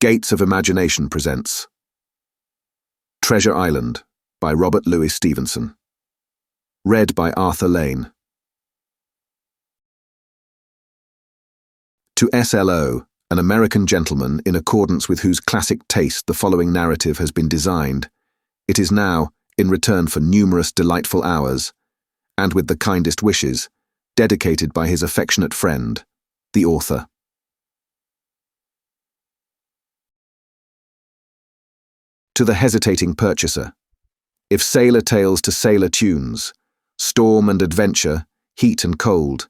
Gates of Imagination presents Treasure Island by Robert Louis Stevenson. Read by Arthur Lane. To S.L.O., an American gentleman in accordance with whose classic taste the following narrative has been designed, it is now, in return for numerous delightful hours, and with the kindest wishes, dedicated by his affectionate friend, the author. To the hesitating purchaser, if sailor tales to sailor tunes, storm and adventure, heat and cold,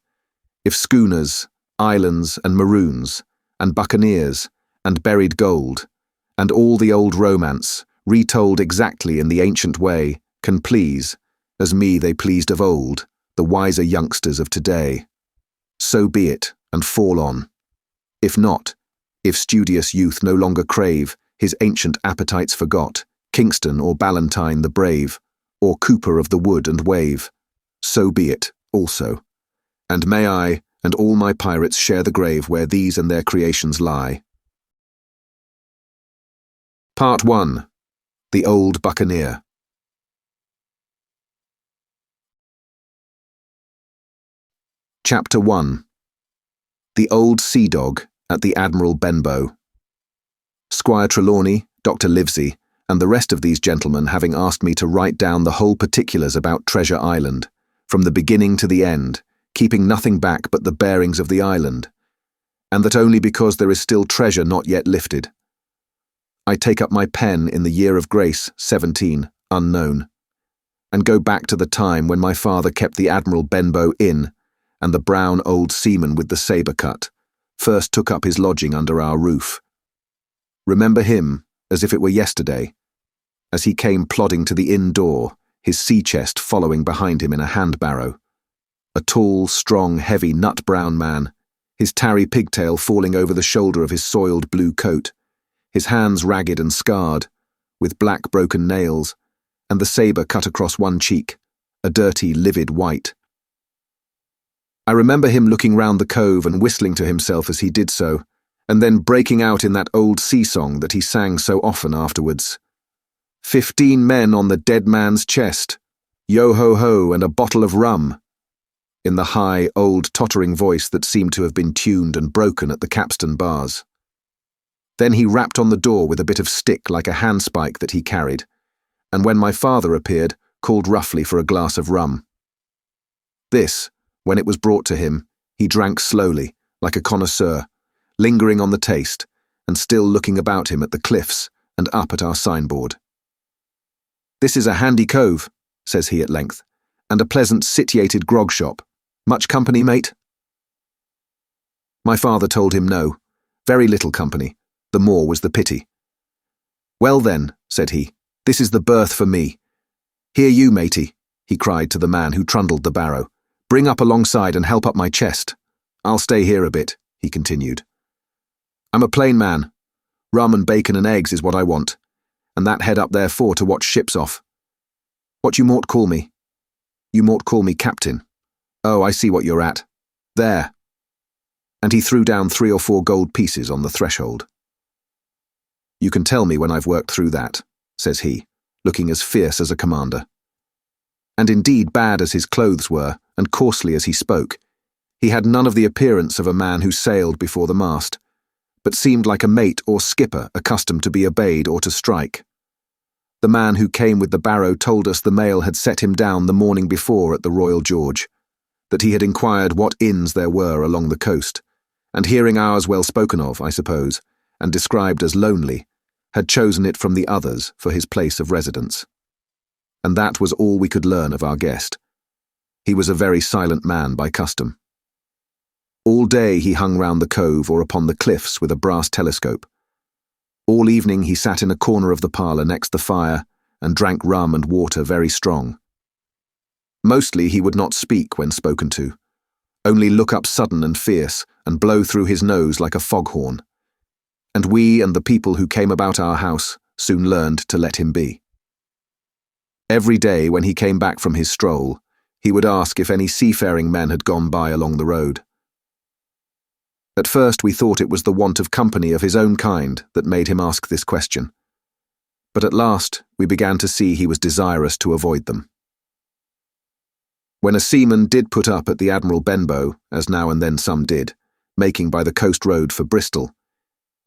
if schooners, islands and maroons, and buccaneers, and buried gold, and all the old romance, retold exactly in the ancient way, can please, as me they pleased of old, the wiser youngsters of today, so be it, and fall on. If not, if studious youth no longer crave, his ancient appetites forgot, Kingston or Ballantyne the brave, or Cooper of the wood and wave, so be it, also. And may I and all my pirates share the grave where these and their creations lie. Part 1. The Old Buccaneer. Chapter 1. The Old Sea Dog at the Admiral Benbow. Squire Trelawney, Dr. Livesey, and the rest of these gentlemen having asked me to write down the whole particulars about Treasure Island, from the beginning to the end, keeping nothing back but the bearings of the island, and that only because there is still treasure not yet lifted. I take up my pen in the year of grace 17, unknown, and go back to the time when my father kept the Admiral Benbow Inn, and the brown old seaman with the sabre cut first took up his lodging under our roof. Remember him as if it were yesterday, as he came plodding to the inn door, his sea-chest following behind him in a hand-barrow. A tall, strong, heavy, nut-brown man, his tarry pigtail falling over the shoulder of his soiled blue coat, his hands ragged and scarred, with black broken nails, and the sabre cut across one cheek, a dirty, livid white. I remember him looking round the cove and whistling to himself as he did so, and then breaking out in that old sea song that he sang so often afterwards. 15 men on the dead man's chest, yo-ho-ho and a bottle of rum, in the high, old, tottering voice that seemed to have been tuned and broken at the capstan bars. Then he rapped on the door with a bit of stick like a handspike that he carried, and when my father appeared, called roughly for a glass of rum. This, when it was brought to him, he drank slowly, like a connoisseur, lingering on the taste, and still looking about him at the cliffs and up at our signboard. "This is a handy cove," says he at length, "and a pleasant sitiated grog shop. Much company, mate?" My father told him no, very little company, the more was the pity. "Well then," said he, "this is the berth for me. Here you, matey," he cried to the man who trundled the barrow, "bring up alongside and help up my chest. I'll stay here a bit," he continued. "I'm a plain man. Rum and bacon and eggs is what I want, and that head up there for to watch ships off. What you mought call me? You mought call me Captain. Oh, I see what you're at. There." And he threw down 3 or 4 gold pieces on the threshold. "You can tell me when I've worked through that," says he, looking as fierce as a commander. And indeed, bad as his clothes were, and coarsely as he spoke, he had none of the appearance of a man who sailed before the mast, but seemed like a mate or skipper accustomed to be obeyed or to strike. The man who came with the barrow told us the mail had set him down the morning before at the Royal George, that he had inquired what inns there were along the coast, and hearing ours well spoken of, I suppose, and described as lonely, had chosen it from the others for his place of residence. And that was all we could learn of our guest. He was a very silent man by custom. All day he hung round the cove or upon the cliffs with a brass telescope. All evening he sat in a corner of the parlour next the fire and drank rum and water very strong. Mostly he would not speak when spoken to, only look up sudden and fierce and blow through his nose like a foghorn. And we and the people who came about our house soon learned to let him be. Every day when he came back from his stroll, he would ask if any seafaring men had gone by along the road. At first we thought it was the want of company of his own kind that made him ask this question. But at last we began to see he was desirous to avoid them. When a seaman did put up at the Admiral Benbow, as now and then some did, making by the coast road for Bristol,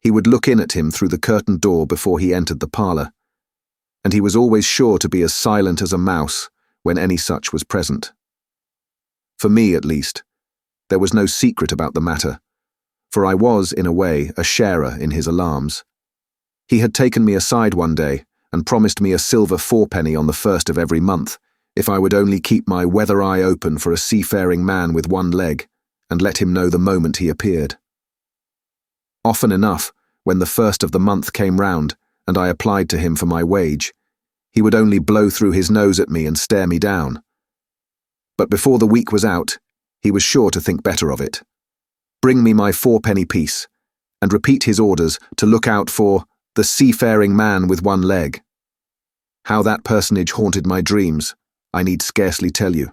he would look in at him through the curtained door before he entered the parlour, and he was always sure to be as silent as a mouse when any such was present. For me, at least, there was no secret about the matter, for I was, in a way, a sharer in his alarms. He had taken me aside one day and promised me a silver fourpenny on the 1st of every month if I would only keep my weather eye open for a seafaring man with one leg and let him know the moment he appeared. Often enough, when the 1st of the month came round and I applied to him for my wage, he would only blow through his nose at me and stare me down. But before the week was out, he was sure to think better of it, bring me my fourpenny piece, and repeat his orders to look out for the seafaring man with one leg. How that personage haunted my dreams, I need scarcely tell you.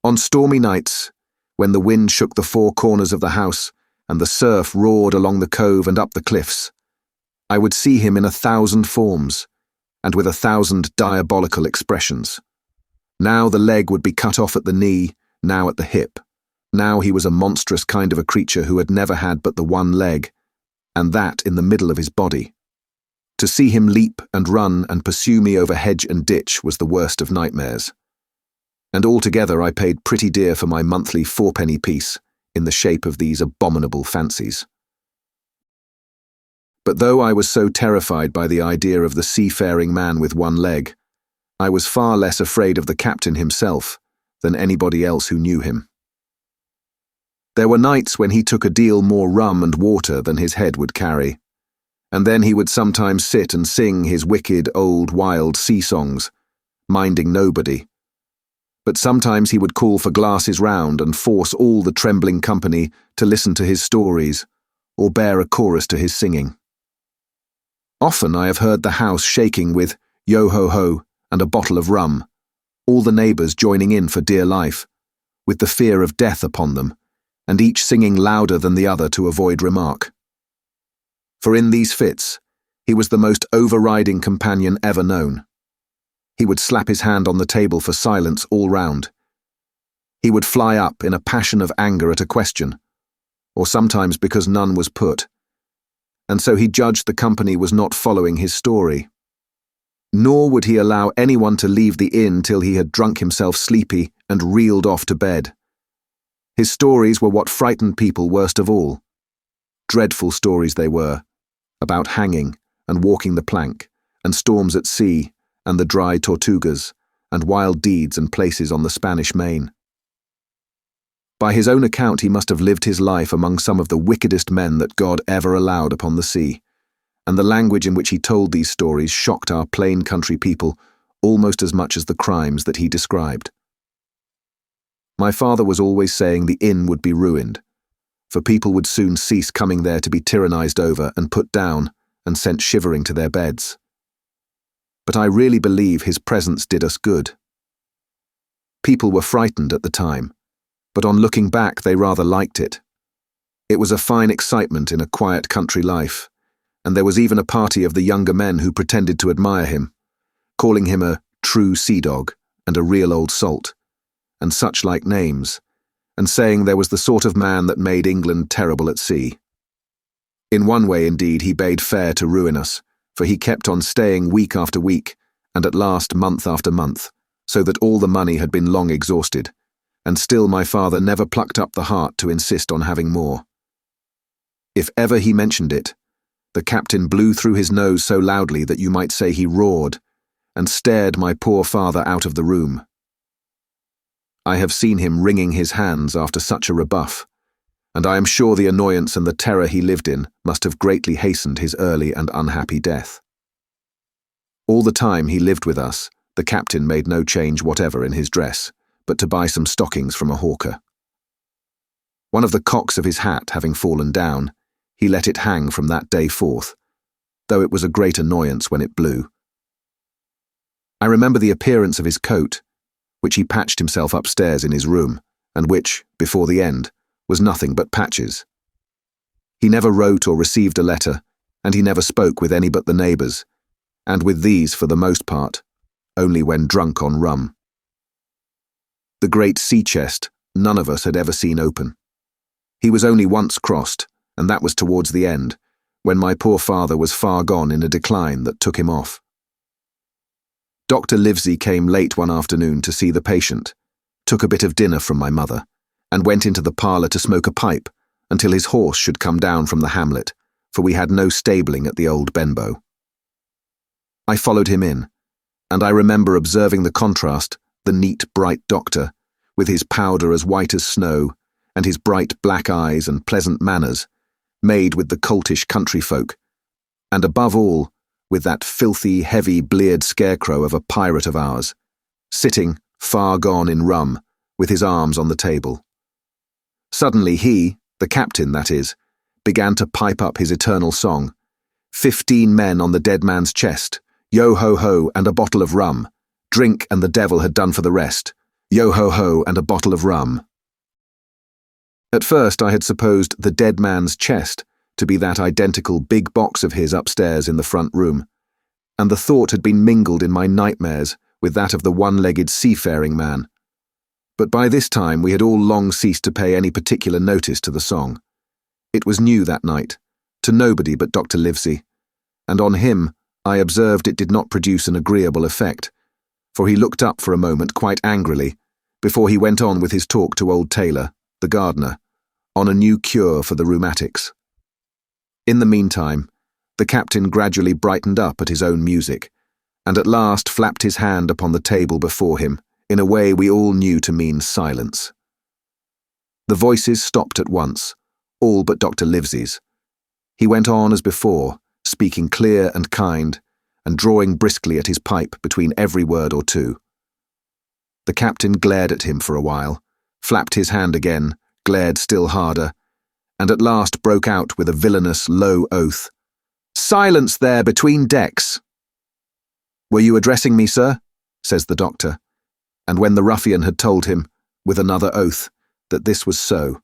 On stormy nights, when the wind shook the four corners of the house and the surf roared along the cove and up the cliffs, I would see him in 1,000 forms, and with 1,000 diabolical expressions. Now the leg would be cut off at the knee, now at the hip. Now he was a monstrous kind of a creature who had never had but the one leg, and that in the middle of his body. To see him leap and run and pursue me over hedge and ditch was the worst of nightmares. And altogether I paid pretty dear for my monthly fourpenny piece in the shape of these abominable fancies. But though I was so terrified by the idea of the seafaring man with one leg, I was far less afraid of the captain himself than anybody else who knew him. There were nights when he took a deal more rum and water than his head would carry, and then he would sometimes sit and sing his wicked, old, wild sea songs, minding nobody. But sometimes he would call for glasses round and force all the trembling company to listen to his stories, or bear a chorus to his singing. Often I have heard the house shaking with yo-ho-ho and a bottle of rum, all the neighbours joining in for dear life, with the fear of death upon them, and each singing louder than the other to avoid remark. For in these fits, he was the most overriding companion ever known. He would slap his hand on the table for silence all round. He would fly up in a passion of anger at a question, or sometimes because none was put, and so he judged the company was not following his story. Nor would he allow anyone to leave the inn till he had drunk himself sleepy and reeled off to bed. His stories were what frightened people worst of all. Dreadful stories they were, about hanging and walking the plank, and storms at sea, and the dry Tortugas, and wild deeds and places on the Spanish Main. By his own account he must have lived his life among some of the wickedest men that God ever allowed upon the sea, and the language in which he told these stories shocked our plain country people almost as much as the crimes that he described. My father was always saying the inn would be ruined, for people would soon cease coming there to be tyrannized over and put down and sent shivering to their beds. But I really believe his presence did us good. People were frightened at the time, but on looking back they rather liked it. It was a fine excitement in a quiet country life, and there was even a party of the younger men who pretended to admire him, calling him a true sea dog and a real old salt, and such like names, and saying there was the sort of man that made England terrible at sea. In one way, indeed, he bade fair to ruin us, for he kept on staying week after week, and at last month after month, so that all the money had been long exhausted, and still my father never plucked up the heart to insist on having more. If ever he mentioned it, the captain blew through his nose so loudly that you might say he roared, and stared my poor father out of the room. I have seen him wringing his hands after such a rebuff, and I am sure the annoyance and the terror he lived in must have greatly hastened his early and unhappy death. All the time he lived with us, the captain made no change whatever in his dress, but to buy some stockings from a hawker. One of the cocks of his hat having fallen down, he let it hang from that day forth, though it was a great annoyance when it blew. I remember the appearance of his coat, which he patched himself upstairs in his room, and which, before the end, was nothing but patches, He never wrote or received a letter, and he never spoke with any but the neighbours, and with these, for the most part, only when drunk on rum. The great sea chest none of us had ever seen open. He was only once crossed, and that was towards the end, when my poor father was far gone in a decline that took him off. Dr. Livesey came late one afternoon to see the patient, took a bit of dinner from my mother, and went into the parlour to smoke a pipe until his horse should come down from the hamlet, for we had no stabling at the old Benbow. I followed him in, and I remember observing the contrast, the neat, bright doctor, with his powder as white as snow, and his bright black eyes and pleasant manners, made with the coltish country folk, and above all, with that filthy, heavy, bleared scarecrow of a pirate of ours, sitting, far gone in rum, with his arms on the table. Suddenly he, the captain that is, began to pipe up his eternal song, 15 men on the dead man's chest, yo-ho-ho and a bottle of rum, drink and the devil had done for the rest, yo-ho-ho and a bottle of rum. At first I had supposed the dead man's chest to be that identical big box of his upstairs in the front room, and the thought had been mingled in my nightmares with that of the one-legged seafaring man. But by this time we had all long ceased to pay any particular notice to the song. It was new that night, to nobody but Dr. Livesey, and on him I observed it did not produce an agreeable effect, for he looked up for a moment quite angrily, before he went on with his talk to old Taylor, the gardener, on a new cure for the rheumatics. In the meantime, the captain gradually brightened up at his own music, and at last flapped his hand upon the table before him, in a way we all knew to mean silence. The voices stopped at once, all but Dr. Livesey's. He went on as before, speaking clear and kind, and drawing briskly at his pipe between every word or two. The captain glared at him for a while, flapped his hand again, glared still harder, and at last broke out with a villainous low oath. "Silence there between decks!" "Were you addressing me, sir?" says the doctor, and when the ruffian had told him, with another oath, that this was so.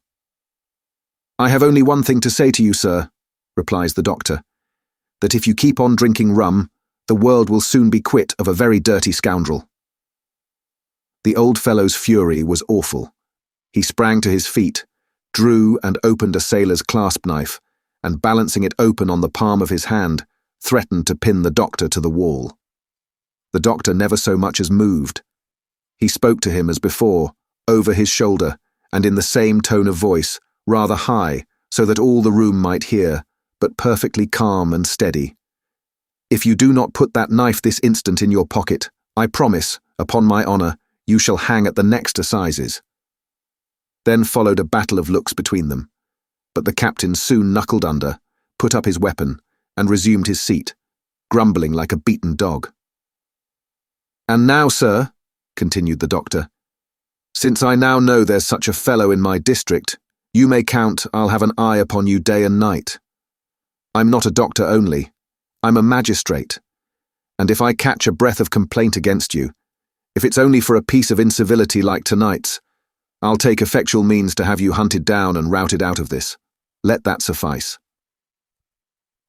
"I have only one thing to say to you, sir," replies the doctor, "that if you keep on drinking rum, the world will soon be quit of a very dirty scoundrel." The old fellow's fury was awful. He sprang to his feet, drew and opened a sailor's clasp knife, and balancing it open on the palm of his hand, threatened to pin the doctor to the wall. The doctor never so much as moved. He spoke to him as before, over his shoulder, and in the same tone of voice, rather high, so that all the room might hear, but perfectly calm and steady. "If you do not put that knife this instant in your pocket, I promise, upon my honour, you shall hang at the next assizes." Then followed a battle of looks between them, but the captain soon knuckled under, put up his weapon, and resumed his seat, grumbling like a beaten dog. "And now, sir," continued the doctor, "since I now know there's such a fellow in my district, you may count I'll have an eye upon you day and night. I'm not a doctor only, I'm a magistrate, and if I catch a breath of complaint against you, if it's only for a piece of incivility like tonight's, I'll take effectual means to have you hunted down and routed out of this. Let that suffice."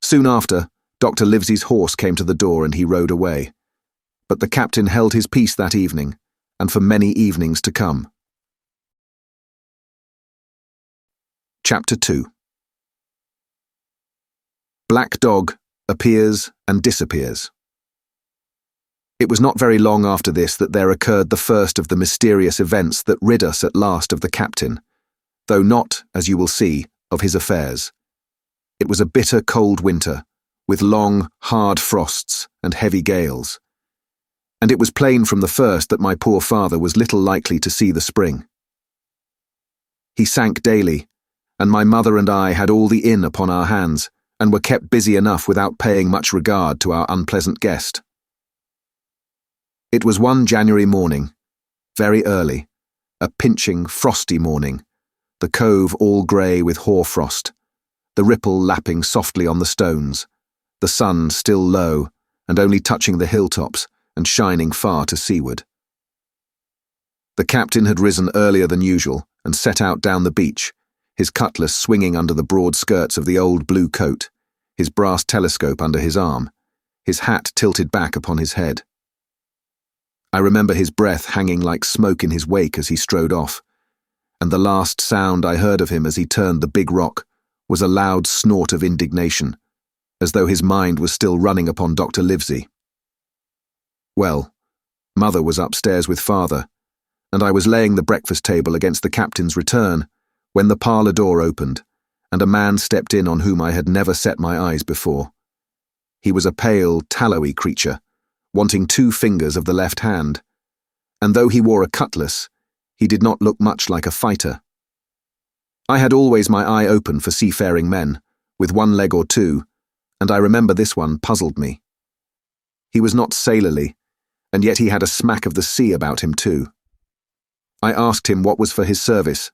Soon after, Dr. Livesey's horse came to the door and he rode away, but the captain held his peace that evening, and for many evenings to come. Chapter 2. Black Dog appears and disappears. It was not very long after this that there occurred the first of the mysterious events that rid us at last of the captain, though not, as you will see, of his affairs. It was a bitter cold winter, with long, hard frosts and heavy gales, and it was plain from the first that my poor father was little likely to see the spring. He sank daily, and my mother and I had all the inn upon our hands, and were kept busy enough without paying much regard to our unpleasant guest. It was one January morning, very early, a pinching, frosty morning, the cove all grey with hoar-frost, the ripple lapping softly on the stones, the sun still low and only touching the hilltops and shining far to seaward. The captain had risen earlier than usual and set out down the beach, his cutlass swinging under the broad skirts of the old blue coat, his brass telescope under his arm, his hat tilted back upon his head. I remember his breath hanging like smoke in his wake as he strode off, and the last sound I heard of him as he turned the big rock was a loud snort of indignation, as though his mind was still running upon Dr. Livesey. Well, Mother was upstairs with Father, and I was laying the breakfast table against the captain's return when the parlour door opened, and a man stepped in on whom I had never set my eyes before. He was a pale, tallowy creature, wanting 2 fingers of the left hand, and though he wore a cutlass, he did not look much like a fighter. I had always my eye open for seafaring men, with 1 leg or 2, and I remember this one puzzled me. He was not sailorly, and yet he had a smack of the sea about him too. I asked him what was for his service,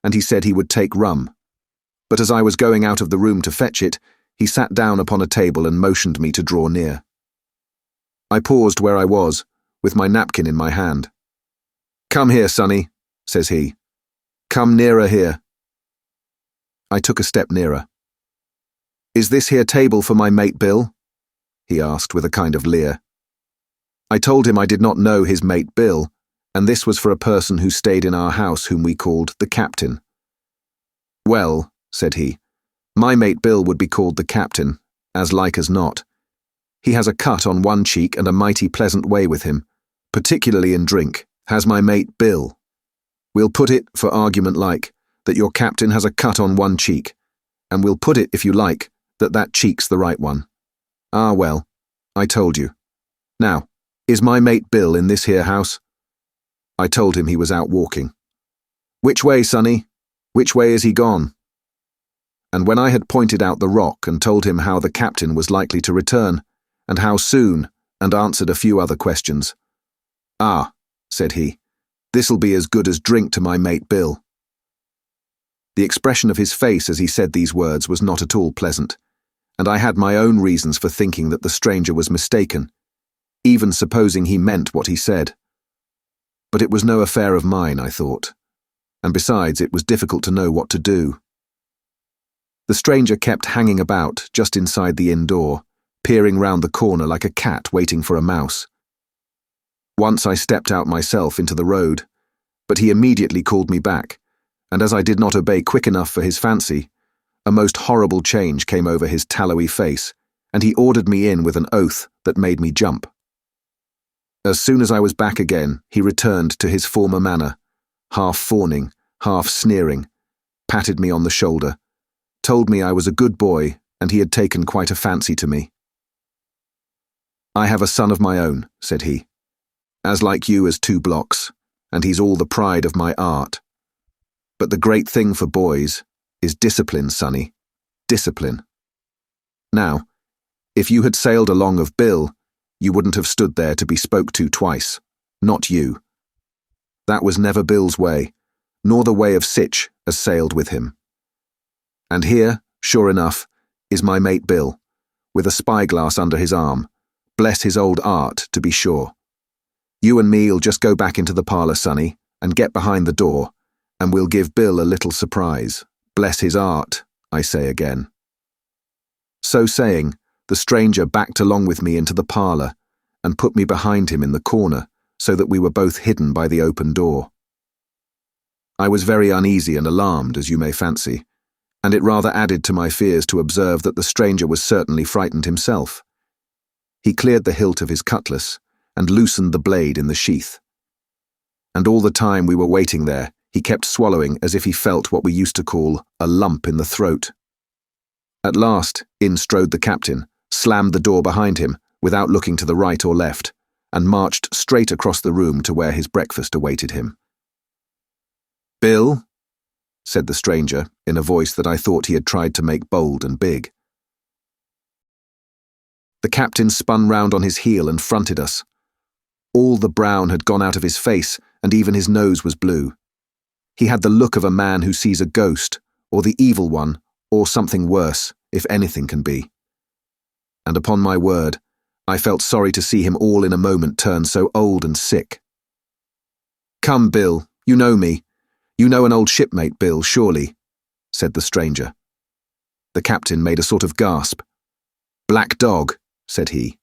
and he said he would take rum, but as I was going out of the room to fetch it, he sat down upon a table and motioned me to draw near. I paused where I was, with my napkin in my hand. "Come here, sonny," says he. "Come nearer here." I took a step nearer. "Is this here table for my mate Bill?" he asked with a kind of leer. I told him I did not know his mate Bill, and this was for a person who stayed in our house whom we called the Captain. "Well," said he, "my mate Bill would be called the Captain, as like as not. He has a cut on 1 cheek and a mighty pleasant way with him, particularly in drink, has my mate Bill. We'll put it, for argument like, that your captain has a cut on 1 cheek, and we'll put it, if you like, that that cheek's the right one. Ah, well, I told you. Now, is my mate Bill in this here house?" I told him he was out walking. "Which way, sonny? Which way is he gone?" And when I had pointed out the rock and told him how the captain was likely to return, and how soon, and answered a few other questions, "Ah," said he, "this'll be as good as drink to my mate Bill." The expression of his face as he said these words was not at all pleasant, and I had my own reasons for thinking that the stranger was mistaken, even supposing he meant what he said. But it was no affair of mine, I thought, and besides it was difficult to know what to do. The stranger kept hanging about just inside the inn door, peering round the corner like a cat waiting for a mouse. Once I stepped out myself into the road, but he immediately called me back, and as I did not obey quick enough for his fancy, a most horrible change came over his tallowy face, and he ordered me in with an oath that made me jump. As soon as I was back again, he returned to his former manner, half fawning, half sneering, patted me on the shoulder, told me I was a good boy and he had taken quite a fancy to me. "I have a son of my own," said he, "as like you as 2 blocks, and he's all the pride of my art. But the great thing for boys is discipline, sonny, discipline. Now, if you had sailed along of Bill, you wouldn't have stood there to be spoke to twice, not you. That was never Bill's way, nor the way of sich as sailed with him. And here, sure enough, is my mate Bill, with a spyglass under his arm, bless his old art, to be sure. You and me'll just go back into the parlour, sonny, and get behind the door, and we'll give Bill a little surprise. Bless his art, I say again." So saying, the stranger backed along with me into the parlour and put me behind him in the corner so that we were both hidden by the open door. I was very uneasy and alarmed, as you may fancy, and it rather added to my fears to observe that the stranger was certainly frightened himself. He cleared the hilt of his cutlass and loosened the blade in the sheath. And all the time we were waiting there, he kept swallowing as if he felt what we used to call a lump in the throat. At last, in strode the captain, slammed the door behind him, without looking to the right or left, and marched straight across the room to where his breakfast awaited him. "Bill," said the stranger, in a voice that I thought he had tried to make bold and big. The captain spun round on his heel and fronted us. All the brown had gone out of his face, and even his nose was blue. He had the look of a man who sees a ghost, or the evil one, or something worse, if anything can be. And upon my word, I felt sorry to see him all in a moment turn so old and sick. "Come, Bill, you know me. You know an old shipmate, Bill, surely. said the stranger. The captain made a sort of gasp. "Black dog," said he.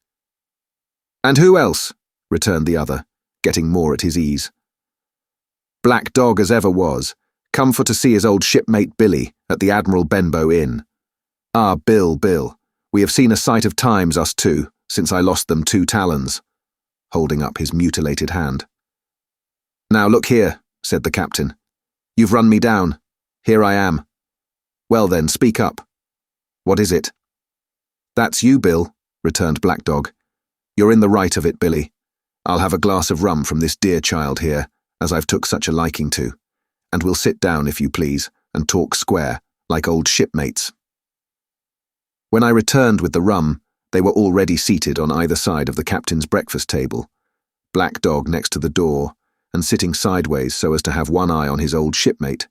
"And who else?" returned the other, getting more at his ease. "Black dog as ever was, come for to see his old shipmate Billy at the Admiral Benbow Inn. Ah, Bill, we have seen a sight of times, us two, since I lost them 2 talons," holding up his mutilated hand. "Now look here," said the captain. "You've run me down. Here I am. Well then, speak up. What is it?" "That's you, Bill," returned Black Dog. "You're in the right of it, Billy. I'll have a glass of rum from this dear child here, as I've took such a liking to, and we'll sit down, if you please, and talk square, like old shipmates." When I returned with the rum, they were already seated on either side of the captain's breakfast table, Black Dog next to the door, and sitting sideways so as to have one eye on his old shipmate,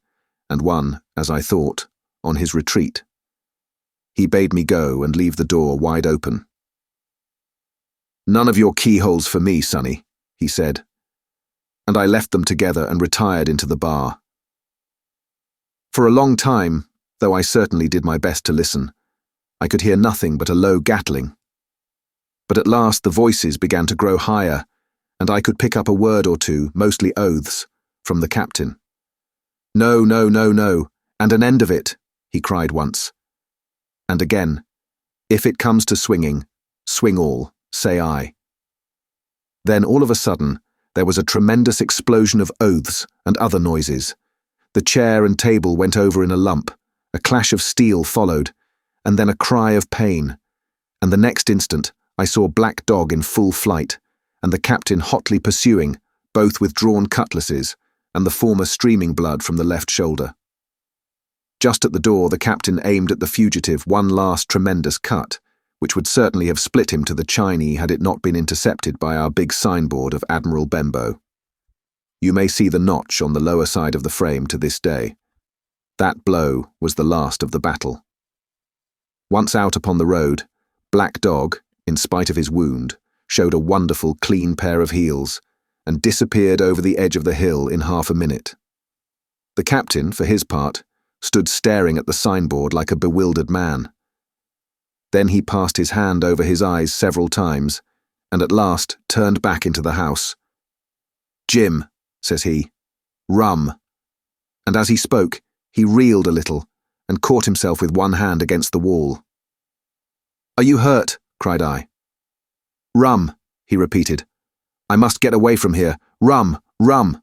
and one, as I thought, on his retreat. He bade me go and leave the door wide open. "None of your keyholes for me, sonny," he said, and I left them together and retired into the bar. For a long time, though I certainly did my best to listen, I could hear nothing but a low gattling. But at last the voices began to grow higher, and I could pick up a word or two, mostly oaths, from the captain. "No, and an end of it," he cried once. And again, "If it comes to swinging, swing all, say I." Then all of a sudden, there was a tremendous explosion of oaths and other noises. The chair and table went over in a lump, a clash of steel followed, and then a cry of pain, and the next instant I saw Black Dog in full flight, and the captain hotly pursuing, both with drawn cutlasses, and the former streaming blood from the left shoulder. Just at the door the captain aimed at the fugitive one last tremendous cut, which would certainly have split him to the chine had it not been intercepted by our big signboard of Admiral Benbow. You may see the notch on the lower side of the frame to this day. That blow was the last of the battle. Once out upon the road, Black Dog, in spite of his wound, showed a wonderful clean pair of heels, and disappeared over the edge of the hill in half a minute. The captain, for his part, stood staring at the signboard like a bewildered man. Then he passed his hand over his eyes several times, and at last turned back into the house. "Jim," says he, "rum." And as he spoke, he reeled a little, and caught himself with one hand against the wall. "Are you hurt?" cried I. "Rum," he repeated. "I must get away from here. Rum, rum."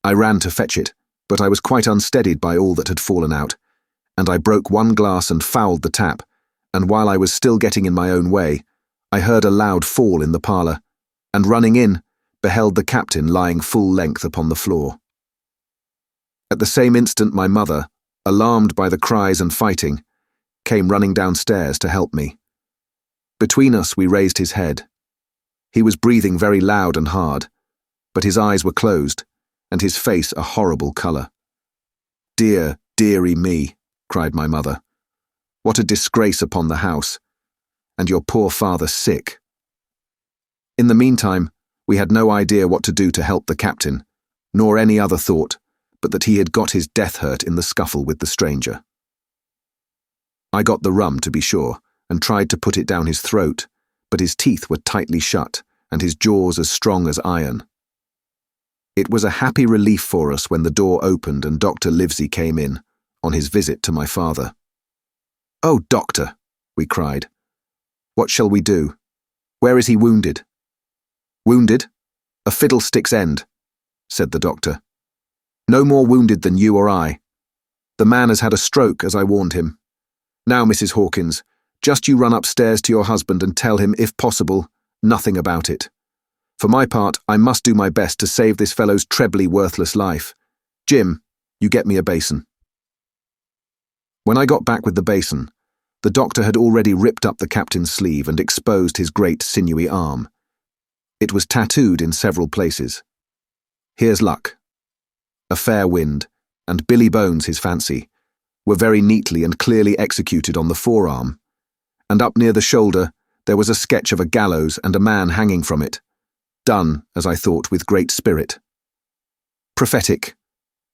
I ran to fetch it, but I was quite unsteadied by all that had fallen out, and I broke one glass and fouled the tap, and while I was still getting in my own way, I heard a loud fall in the parlour, and running in, beheld the captain lying full length upon the floor. At the same instant my mother, alarmed by the cries and fighting, came running downstairs to help me. Between us we raised his head. He was breathing very loud and hard, but his eyes were closed, and his face a horrible colour. "Dear, dearie me," cried my mother. "What a disgrace upon the house, and your poor father sick." In the meantime, we had no idea what to do to help the captain, nor any other thought, but that he had got his death hurt in the scuffle with the stranger. I got the rum, to be sure, and tried to put it down his throat, but his teeth were tightly shut, and his jaws as strong as iron. It was a happy relief for us when the door opened and Dr. Livesey came in, on his visit to my father. "Oh, doctor," we cried. "What shall we do? Where is he wounded?" "Wounded? A fiddlestick's end," said the doctor. "No more wounded than you or I. The man has had a stroke, as I warned him. Now, Mrs. Hawkins, just you run upstairs to your husband and tell him, if possible, nothing about it. For my part, I must do my best to save this fellow's trebly worthless life. Jim, you get me a basin." When I got back with the basin, the doctor had already ripped up the captain's sleeve and exposed his great sinewy arm. It was tattooed in several places. Here's luck. A fair wind, and Billy Bones, his fancy, were very neatly and clearly executed on the forearm, and up near the shoulder there was a sketch of a gallows and a man hanging from it, done, as I thought, with great spirit. "Prophetic,"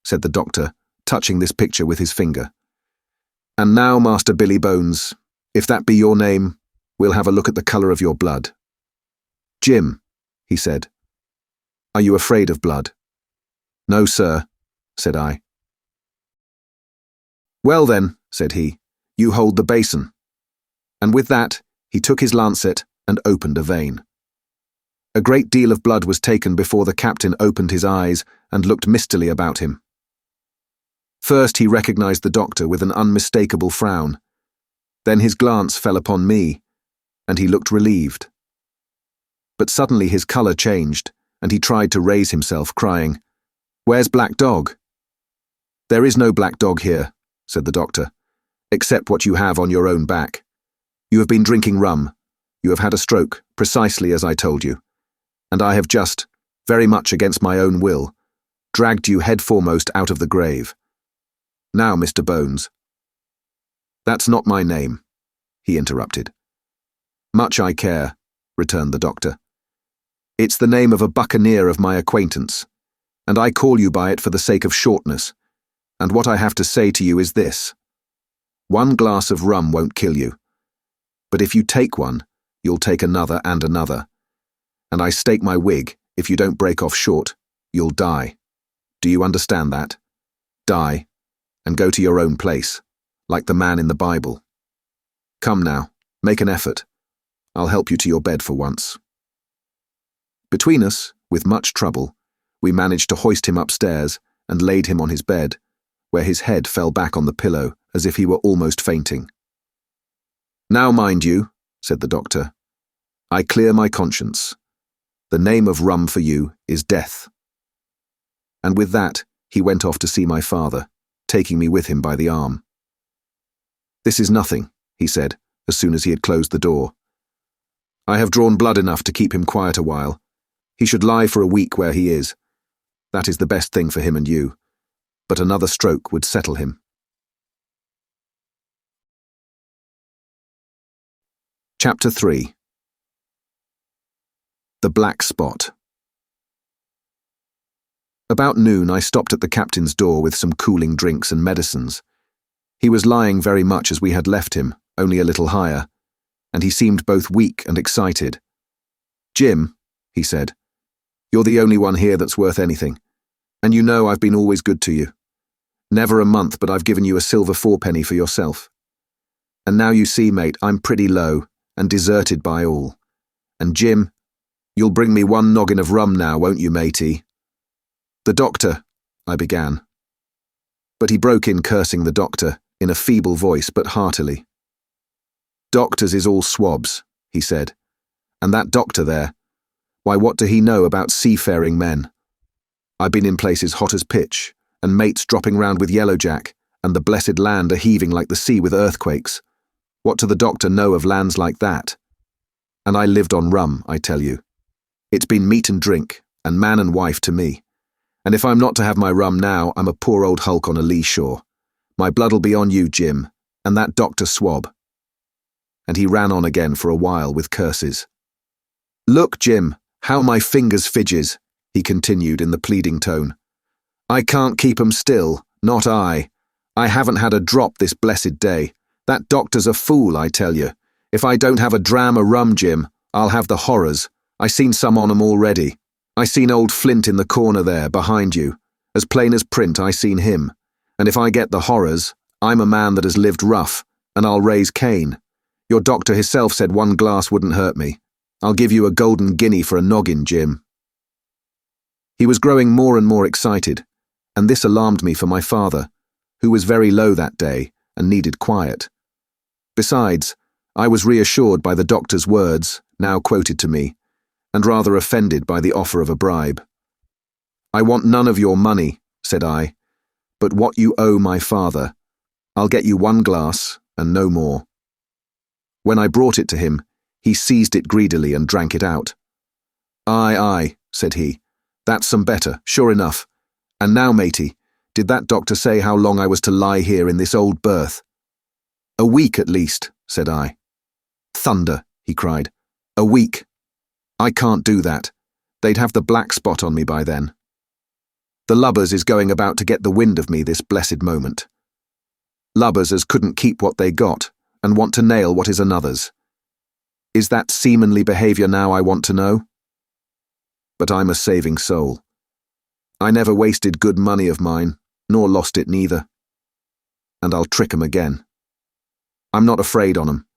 said the doctor, touching this picture with his finger. "And now, Master Billy Bones, if that be your name, we'll have a look at the colour of your blood." "Jim," he said, "are you afraid of blood?" "No, sir," said I. "Well then," said he, "you hold the basin." And with that, he took his lancet and opened a vein. A great deal of blood was taken before the captain opened his eyes and looked mistily about him. First he recognized the doctor with an unmistakable frown. Then his glance fell upon me, and he looked relieved. But suddenly his colour changed, and he tried to raise himself, crying, "Where's Black Dog?" "There is no black dog here," said the doctor, "except what you have on your own back. You have been drinking rum. You have had a stroke, precisely as I told you. And I have just, very much against my own will, dragged you head foremost out of the grave. Now, Mr. Bones—" "That's not my name," he interrupted. "Much I care," returned the doctor. "It's the name of a buccaneer of my acquaintance, and I call you by it for the sake of shortness, and what I have to say to you is this. One glass of rum won't kill you, but if you take one, you'll take another and another, and I stake my wig, if you don't break off short, you'll die. Do you understand that? Die, and go to your own place, like the man in the Bible. Come now, make an effort. I'll help you to your bed for once." Between us, with much trouble, we managed to hoist him upstairs and laid him on his bed, where his head fell back on the pillow as if he were almost fainting. "Now mind you," said the doctor, "I clear my conscience. The name of rum for you is death." And with that, he went off to see my father, taking me with him by the arm. "This is nothing," he said, as soon as he had closed the door. "I have drawn blood enough to keep him quiet a while. He should lie for a week where he is. That is the best thing for him and you. But another stroke would settle him." Chapter 3. The Black Spot. About noon I stopped at the captain's door with some cooling drinks and medicines. He was lying very much as we had left him, only a little higher, and he seemed both weak and excited. "Jim," he said, "you're the only one here that's worth anything, and you know I've been always good to you. Never a month but I've given you a silver fourpenny for yourself. And now you see, mate, I'm pretty low, and deserted by all. And Jim, you'll bring me one noggin of rum now, won't you, matey?" "The doctor," I began. But he broke in cursing the doctor, in a feeble voice but heartily. "Doctors is all swabs," he said. "And that doctor there, why, what do he know about seafaring men? I've been in places hot as pitch, and mates dropping round with yellowjack, and the blessed land a-heaving like the sea with earthquakes. What do the doctor know of lands like that? And I lived on rum, I tell you. It's been meat and drink, and man and wife to me. And if I'm not to have my rum now, I'm a poor old hulk on a lee shore. My blood'll be on you, Jim, and that doctor swab." And he ran on again for a while with curses. "Look, Jim, how my fingers fidges," he continued in the pleading tone. "I can't keep 'em still, not I. I haven't had a drop this blessed day. That doctor's a fool, I tell you. If I don't have a dram of rum, Jim, I'll have the horrors. I seen some on 'em already. I seen old Flint in the corner there, behind you. As plain as print, I seen him. And if I get the horrors, I'm a man that has lived rough, and I'll raise Cain. Your doctor himself said one glass wouldn't hurt me. I'll give you a golden guinea for a noggin, Jim." He was growing more and more excited, and this alarmed me for my father, who was very low that day and needed quiet. Besides, I was reassured by the doctor's words, now quoted to me, and rather offended by the offer of a bribe. "I want none of your money," said I, "but what you owe my father. I'll get you one glass, and no more." When I brought it to him, he seized it greedily and drank it out. "Aye, aye," said he, "that's some better, sure enough. And now, matey, did that doctor say how long I was to lie here in this old berth?" "A week at least," said I. "Thunder," he cried. "A week! I can't do that. They'd have the black spot on me by then." The lubbers is going about to get the wind of me this blessed moment. Lubbers as couldn't keep what they got, and want to nail what is another's. Is that seamanly behaviour now, I want to know? But I'm a saving soul. I never wasted good money of mine, nor lost it neither. And I'll trick 'em again. I'm not afraid on 'em.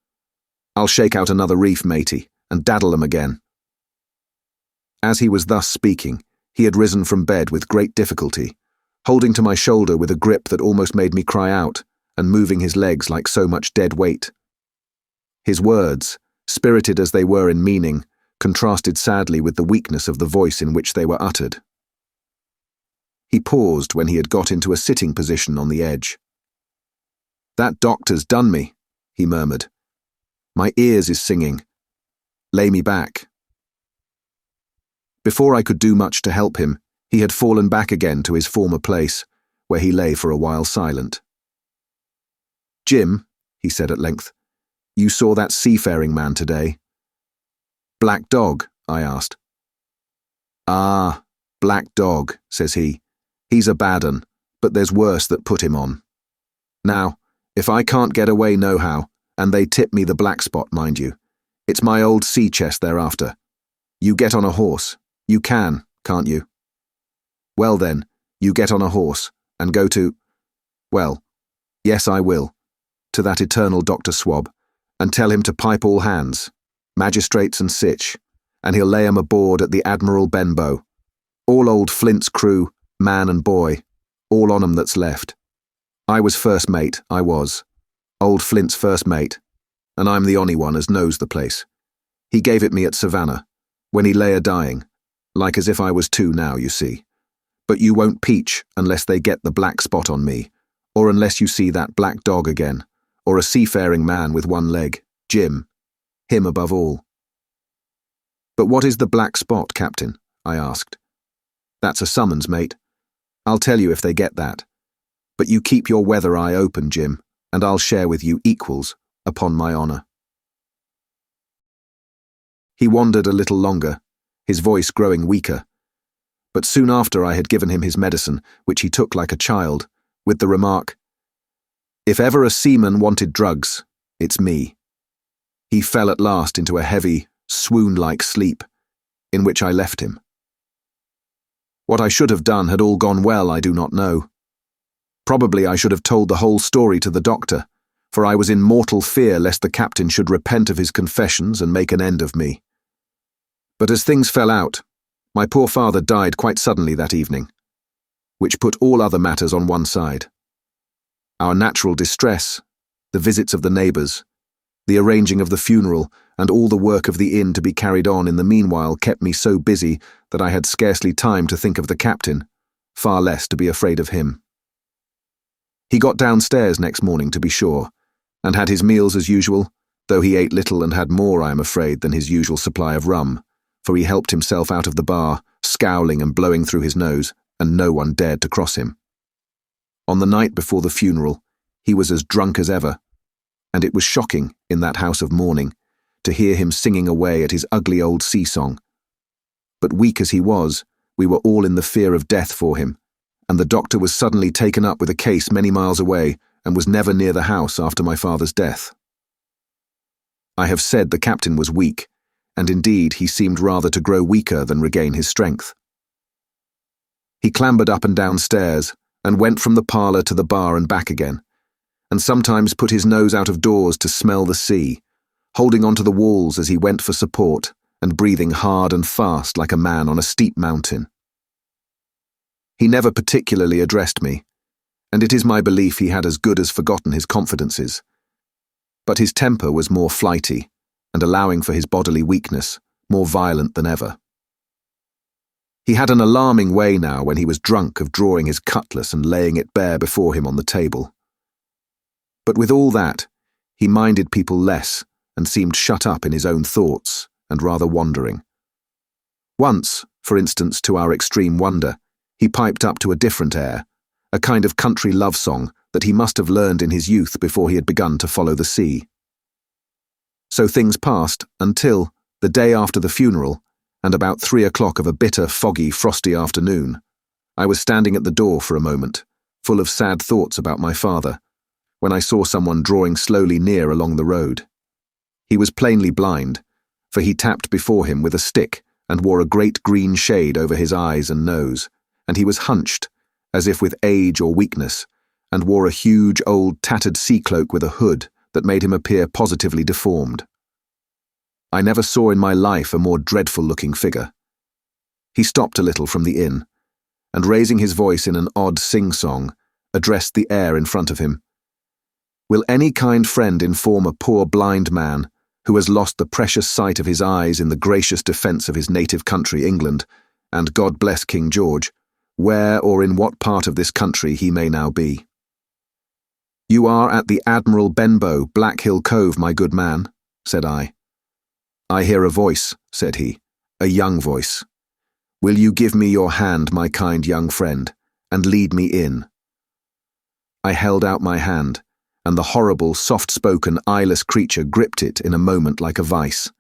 I'll shake out another reef, matey, and daddle 'em again. As he was thus speaking, he had risen from bed with great difficulty, holding to my shoulder with a grip that almost made me cry out, and moving his legs like so much dead weight. His words, spirited as they were in meaning, contrasted sadly with the weakness of the voice in which they were uttered. He paused when he had got into a sitting position on the edge. "That doctor's done me," he murmured. "My ears is singing. Lay me back." Before I could do much to help him, he had fallen back again to his former place, where he lay for a while silent. "Jim," he said at length, "you saw that seafaring man today?" "Black Dog?" I asked. "Ah, Black Dog," says he. "He's a bad un, but there's worse that put him on. Now, if I can't get away nohow, and they tip me the black spot, mind you, it's my old sea chest they're after. You get on a horse. You can, can't you? Well then, you get on a horse, and go to— well, yes I will, to that eternal Dr. Swab, and tell him to pipe all hands, magistrates and sich, and he'll lay 'em aboard at the Admiral Benbow. All old Flint's crew, man and boy, all on 'em that's left. I was first mate, I was. Old Flint's first mate, and I'm the only one as knows the place. He gave it me at Savannah, when he lay a-dying, like as if I was two now, you see. But you won't peach unless they get the black spot on me, or unless you see that Black Dog again, or a seafaring man with one leg, Jim, him above all." "But what is the black spot, Captain?" I asked. "That's a summons, mate. I'll tell you if they get that. But you keep your weather eye open, Jim, and I'll share with you equals, upon my honour." He wandered a little longer, his voice growing weaker, but soon after I had given him his medicine, which he took like a child, with the remark, "If ever a seaman wanted drugs, it's me." He fell at last into a heavy, swoon-like sleep, in which I left him. What I should have done had all gone well, I do not know. Probably I should have told the whole story to the doctor, for I was in mortal fear lest the captain should repent of his confessions and make an end of me. But as things fell out, my poor father died quite suddenly that evening, which put all other matters on one side. Our natural distress, the visits of the neighbours, the arranging of the funeral, and all the work of the inn to be carried on in the meanwhile kept me so busy that I had scarcely time to think of the captain, far less to be afraid of him. He got downstairs next morning, to be sure, and had his meals as usual, though he ate little and had more, I am afraid, than his usual supply of rum, for he helped himself out of the bar, scowling and blowing through his nose, and no one dared to cross him. On the night before the funeral, he was as drunk as ever, and it was shocking, in that house of mourning, to hear him singing away at his ugly old sea-song. But weak as he was, we were all in the fear of death for him, and the doctor was suddenly taken up with a case many miles away, and was never near the house after my father's death. I have said the captain was weak, and indeed he seemed rather to grow weaker than regain his strength. He clambered up and down stairs, and went from the parlour to the bar and back again, and sometimes put his nose out of doors to smell the sea, holding on to the walls as he went for support, and breathing hard and fast like a man on a steep mountain. He never particularly addressed me, and it is my belief he had as good as forgotten his confidences. But his temper was more flighty, and allowing for his bodily weakness, more violent than ever. He had an alarming way now when he was drunk of drawing his cutlass and laying it bare before him on the table. But with all that, he minded people less and seemed shut up in his own thoughts and rather wandering. Once, for instance, to our extreme wonder, he piped up to a different air, a kind of country love song that he must have learned in his youth before he had begun to follow the sea. So things passed until, the day after the funeral, and about 3 o'clock of a bitter, foggy, frosty afternoon, I was standing at the door for a moment, full of sad thoughts about my father, when I saw someone drawing slowly near along the road. He was plainly blind, for he tapped before him with a stick and wore a great green shade over his eyes and nose, and he was hunched, as if with age or weakness, and wore a huge old tattered sea cloak with a hood that made him appear positively deformed. I never saw in my life a more dreadful-looking figure. He stopped a little from the inn, and raising his voice in an odd sing-song, addressed the air in front of him. "Will any kind friend inform a poor blind man, who has lost the precious sight of his eyes in the gracious defence of his native country, England, and God bless King George, where or in what part of this country he may now be?" "You are at the Admiral Benbow, Black Hill Cove, my good man," said I. "I hear a voice," said he, "a young voice. Will you give me your hand, my kind young friend, and lead me in?" I held out my hand, and the horrible, soft-spoken, eyeless creature gripped it in a moment like a vice.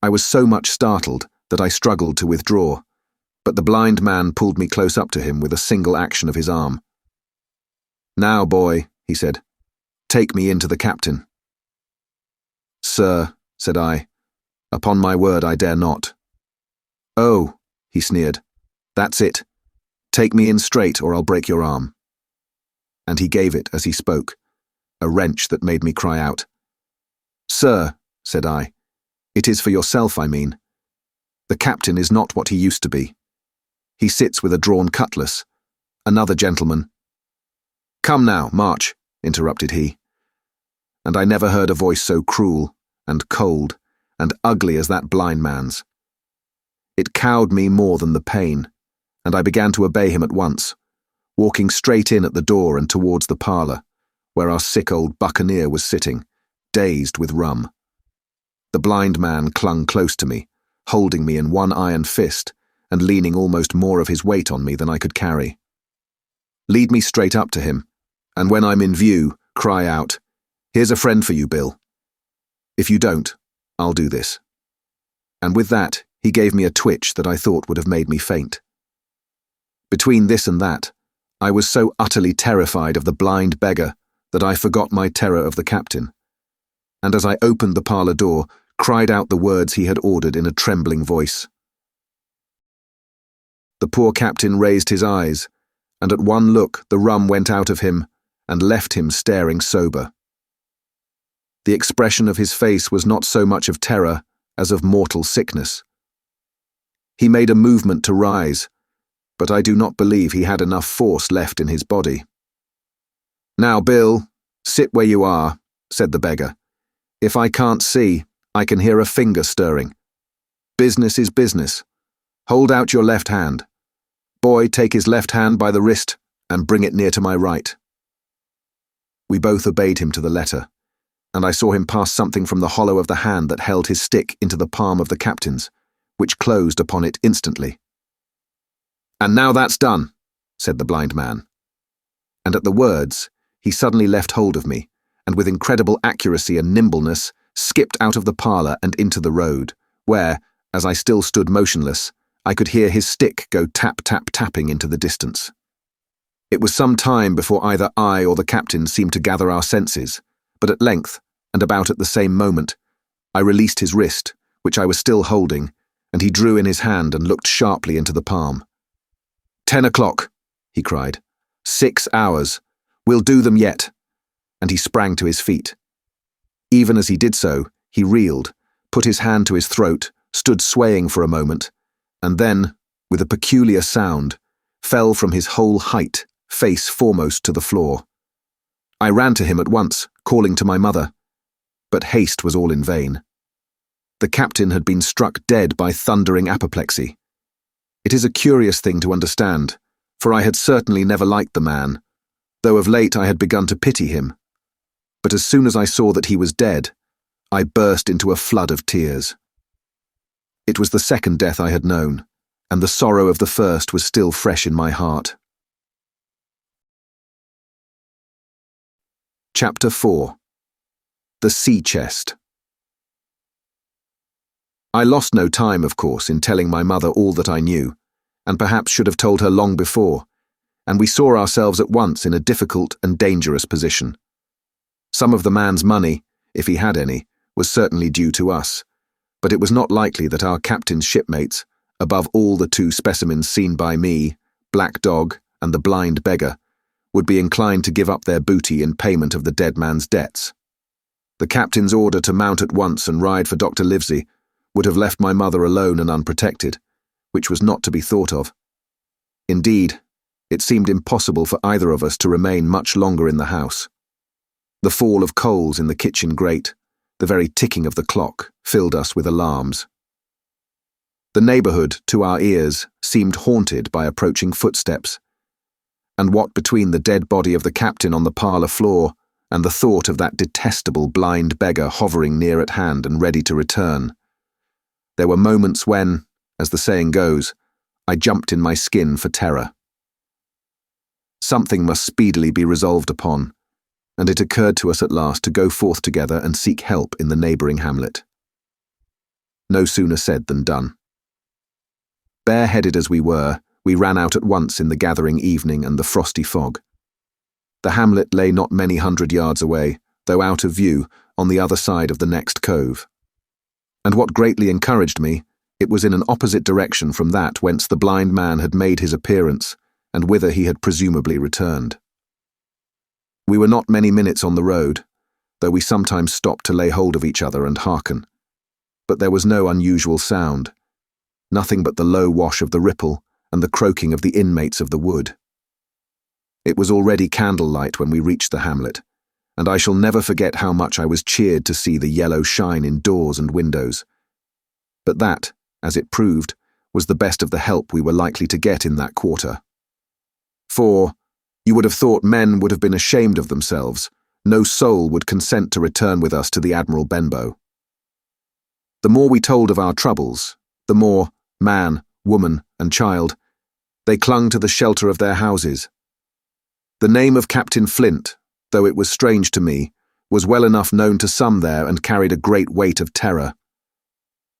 I was so much startled that I struggled to withdraw, but the blind man pulled me close up to him with a single action of his arm. "Now, boy," he said, "take me in to the captain." "Sir," said I, "upon my word I dare not." "Oh," he sneered, "that's it. Take me in straight or I'll break your arm." And he gave it as he spoke, a wrench that made me cry out. "Sir," said I, "it is for yourself I mean. The captain is not what he used to be. He sits with a drawn cutlass. Another gentleman—" "Come now, march," interrupted he. And I never heard a voice so cruel and cold and ugly as that blind man's. It cowed me more than the pain, and I began to obey him at once, walking straight in at the door and towards the parlour, where our sick old Buccaneer was sitting, dazed with rum. The blind man clung close to me, holding me in one iron fist and leaning almost more of his weight on me than I could carry. "Lead me straight up to him, and when I'm in view, cry out, 'Here's a friend for you, Bill.' If you don't, I'll do this." And with that, he gave me a twitch that I thought would have made me faint. Between this and that, I was so utterly terrified of the blind beggar that I forgot my terror of the captain, and as I opened the parlour door, cried out the words he had ordered in a trembling voice. The poor captain raised his eyes, and at one look the rum went out of him and left him staring sober. The expression of his face was not so much of terror as of mortal sickness. He made a movement to rise, but I do not believe he had enough force left in his body. "Now, Bill, sit where you are," said the beggar. "If I can't see, I can hear a finger stirring. Business is business. Hold out your left hand. Boy, take his left hand by the wrist and bring it near to my right." We both obeyed him to the letter, and I saw him pass something from the hollow of the hand that held his stick into the palm of the captain's, which closed upon it instantly. "And now that's done," said the blind man. And at the words, he suddenly left hold of me, and with incredible accuracy and nimbleness, skipped out of the parlour and into the road, where, as I still stood motionless, I could hear his stick go tap-tap-tapping into the distance. It was some time before either I or the captain seemed to gather our senses, but at length, and about at the same moment, I released his wrist, which I was still holding, and he drew in his hand and looked sharply into the palm. 10 o'clock, he cried. 6 hours. We'll do them yet. And he sprang to his feet. Even as he did so, he reeled, put his hand to his throat, stood swaying for a moment, and then, with a peculiar sound, fell from his whole height, face foremost to the floor. I ran to him at once, calling to my mother, but haste was all in vain. The captain had been struck dead by thundering apoplexy. It is a curious thing to understand, for I had certainly never liked the man, though of late I had begun to pity him. But as soon as I saw that he was dead, I burst into a flood of tears. It was the second death I had known, and the sorrow of the first was still fresh in my heart. Chapter 4. The Sea Chest. I lost no time, of course, in telling my mother all that I knew, and perhaps should have told her long before, and we saw ourselves at once in a difficult and dangerous position. Some of the man's money, if he had any, was certainly due to us, but it was not likely that our captain's shipmates, above all the 2 specimens seen by me, Black Dog and the blind beggar, would be inclined to give up their booty in payment of the dead man's debts. The captain's order to mount at once and ride for Dr. Livesey would have left my mother alone and unprotected, which was not to be thought of. Indeed, it seemed impossible for either of us to remain much longer in the house. The fall of coals in the kitchen grate, the very ticking of the clock, filled us with alarms. The neighbourhood, to our ears, seemed haunted by approaching footsteps, and what between the dead body of the captain on the parlour floor and the thought of that detestable blind beggar hovering near at hand and ready to return, there were moments when, as the saying goes, I jumped in my skin for terror. Something must speedily be resolved upon, and it occurred to us at last to go forth together and seek help in the neighbouring hamlet. No sooner said than done. Bareheaded as we were, we ran out at once in the gathering evening and the frosty fog. The hamlet lay not many 100 yards away, though out of view, on the other side of the next cove. And what greatly encouraged me, it was in an opposite direction from that whence the blind man had made his appearance, and whither he had presumably returned. We were not many minutes on the road, though we sometimes stopped to lay hold of each other and hearken. But there was no unusual sound, nothing but the low wash of the ripple and the croaking of the inmates of the wood. It was already candlelight when we reached the hamlet, and I shall never forget how much I was cheered to see the yellow shine in doors and windows. But that, as it proved, was the best of the help we were likely to get in that quarter. For, you would have thought men would have been ashamed of themselves, no soul would consent to return with us to the Admiral Benbow. The more we told of our troubles, the more, man, woman, and child, they clung to the shelter of their houses. The name of Captain Flint, though it was strange to me, was well enough known to some there and carried a great weight of terror.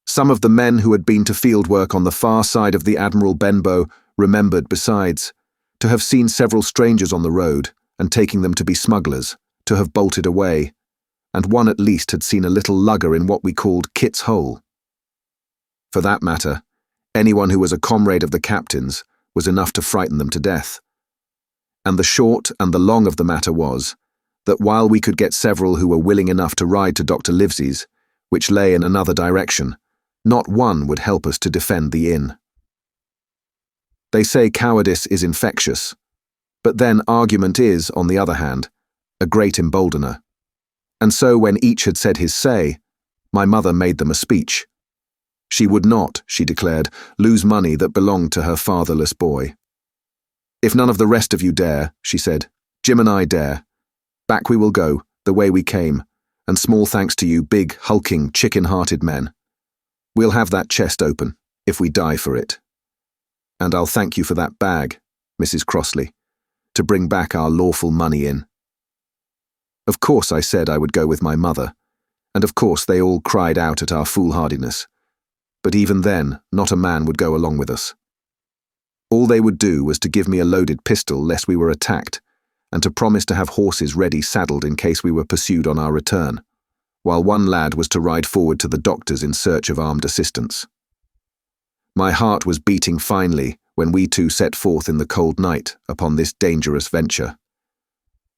Some of the men who had been to field work on the far side of the Admiral Benbow remembered, besides, to have seen several strangers on the road, and taking them to be smugglers, to have bolted away, and one at least had seen a little lugger in what we called Kit's Hole. For that matter, anyone who was a comrade of the captain's was enough to frighten them to death. And the short and the long of the matter was, that while we could get several who were willing enough to ride to Dr. Livesey's, which lay in another direction, not one would help us to defend the inn. They say cowardice is infectious, but then argument is, on the other hand, a great emboldener. And so when each had said his say, my mother made them a speech. She would not, she declared, lose money that belonged to her fatherless boy. If none of the rest of you dare, she said, Jim and I dare. Back we will go, the way we came, and small thanks to you big, hulking, chicken-hearted men. We'll have that chest open, if we die for it. And I'll thank you for that bag, Mrs. Crossley, to bring back our lawful money in. Of course I said I would go with my mother, and of course they all cried out at our foolhardiness. But even then, not a man would go along with us. All they would do was to give me a loaded pistol lest we were attacked, and to promise to have horses ready saddled in case we were pursued on our return, while one lad was to ride forward to the doctors in search of armed assistance. My heart was beating finely when we two set forth in the cold night upon this dangerous venture.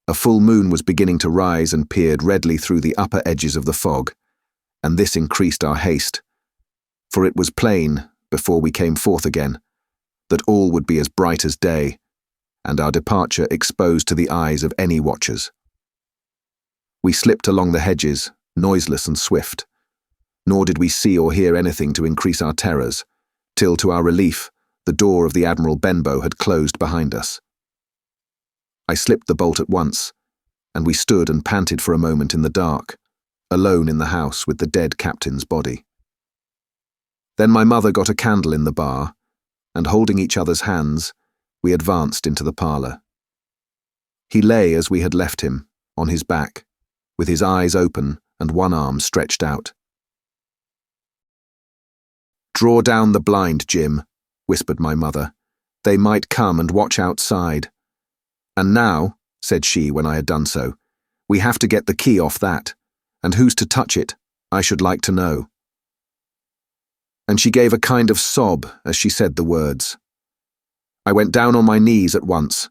A full moon was beginning to rise and peered redly through the upper edges of the fog, and this increased our haste, for it was plain, before we came forth again, that all would be as bright as day, and our departure exposed to the eyes of any watchers. We slipped along the hedges, noiseless and swift, nor did we see or hear anything to increase our terrors, till, to our relief, the door of the Admiral Benbow had closed behind us. I slipped the bolt at once, and we stood and panted for a moment in the dark, alone in the house with the dead captain's body. Then my mother got a candle in the bar, and holding each other's hands, we advanced into the parlour. He lay as we had left him, on his back, with his eyes open and one arm stretched out. "Draw down the blind, Jim," whispered my mother, They might come and watch outside. And now, said she when I had done so, we have to get the key off that, and who's to touch it, I should like to know. And she gave a kind of sob as she said the words. I went down on my knees at once.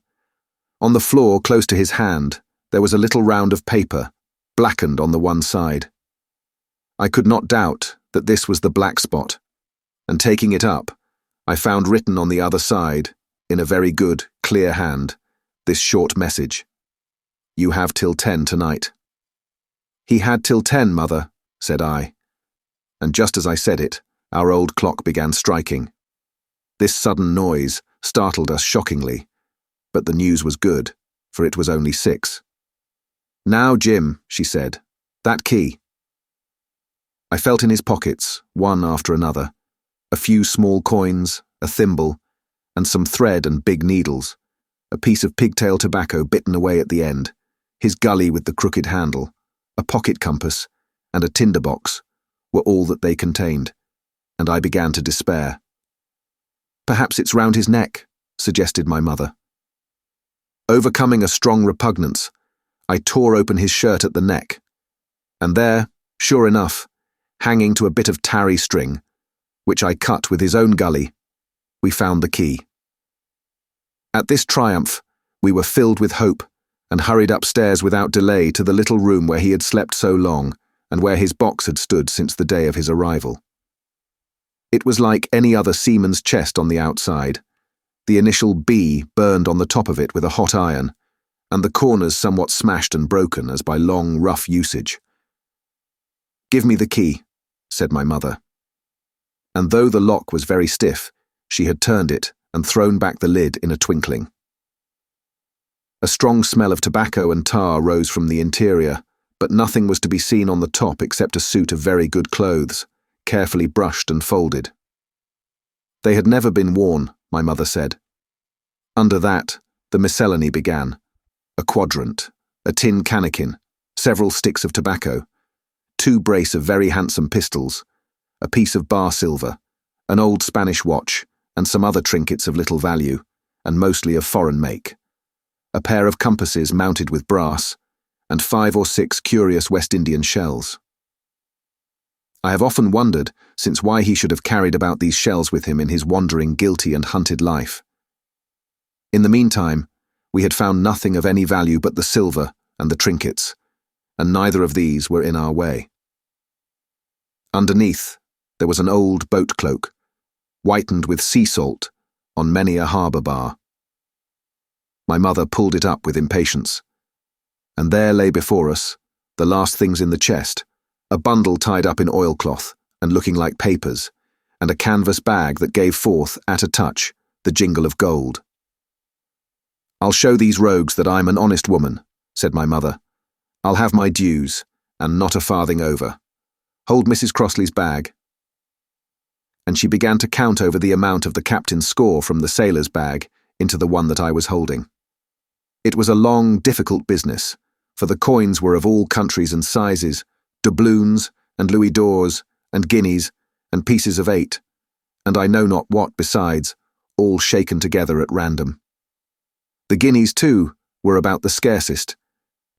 On the floor, close to his hand, there was a little round of paper, blackened on the one side. I could not doubt that this was the black spot, and taking it up, I found written on the other side, in a very good, clear hand, this short message. You have till 10 tonight. He had till 10, Mother, said I. And just as I said it, our old clock began striking. This sudden noise startled us shockingly, but the news was good, for it was only 6. Now, Jim, she said, that key. I felt in his pockets, one after another, a few small coins, a thimble, and some thread and big needles, a piece of pigtail tobacco bitten away at the end, his gully with the crooked handle, a pocket compass, and a tinderbox were all that they contained, and I began to despair. Perhaps it's round his neck, suggested my mother. Overcoming a strong repugnance, I tore open his shirt at the neck, and there, sure enough, hanging to a bit of tarry string, which I cut with his own gully, we found the key. At this triumph, we were filled with hope and hurried upstairs without delay to the little room where he had slept so long and where his box had stood since the day of his arrival. It was like any other seaman's chest on the outside, the initial B burned on the top of it with a hot iron, and the corners somewhat smashed and broken as by long, rough usage. Give me the key, said my mother. And though the lock was very stiff, she had turned it and thrown back the lid in a twinkling. A strong smell of tobacco and tar rose from the interior, but nothing was to be seen on the top except a suit of very good clothes, carefully brushed and folded. They had never been worn, my mother said. Under that, the miscellany began. A quadrant, a tin cannikin, several sticks of tobacco, 2 brace of very handsome pistols, a piece of bar silver, an old Spanish watch, and some other trinkets of little value, and mostly of foreign make, a pair of compasses mounted with brass, and 5 or 6 curious West Indian shells. I have often wondered since why he should have carried about these shells with him in his wandering, guilty and hunted life. In the meantime, we had found nothing of any value but the silver and the trinkets, and neither of these were in our way. Underneath, there was an old boat cloak, whitened with sea salt on many a harbour bar. My mother pulled it up with impatience, and there lay before us, the last things in the chest, a bundle tied up in oilcloth and looking like papers, and a canvas bag that gave forth, at a touch, the jingle of gold. I'll show these rogues that I'm an honest woman, said my mother. I'll have my dues, and not a farthing over. Hold Mrs. Crossley's bag. And she began to count over the amount of the captain's score from the sailor's bag into the one that I was holding. It was a long, difficult business, for the coins were of all countries and sizes, doubloons and louis d'ors and guineas and pieces of 8, and I know not what besides, all shaken together at random. The guineas, too, were about the scarcest,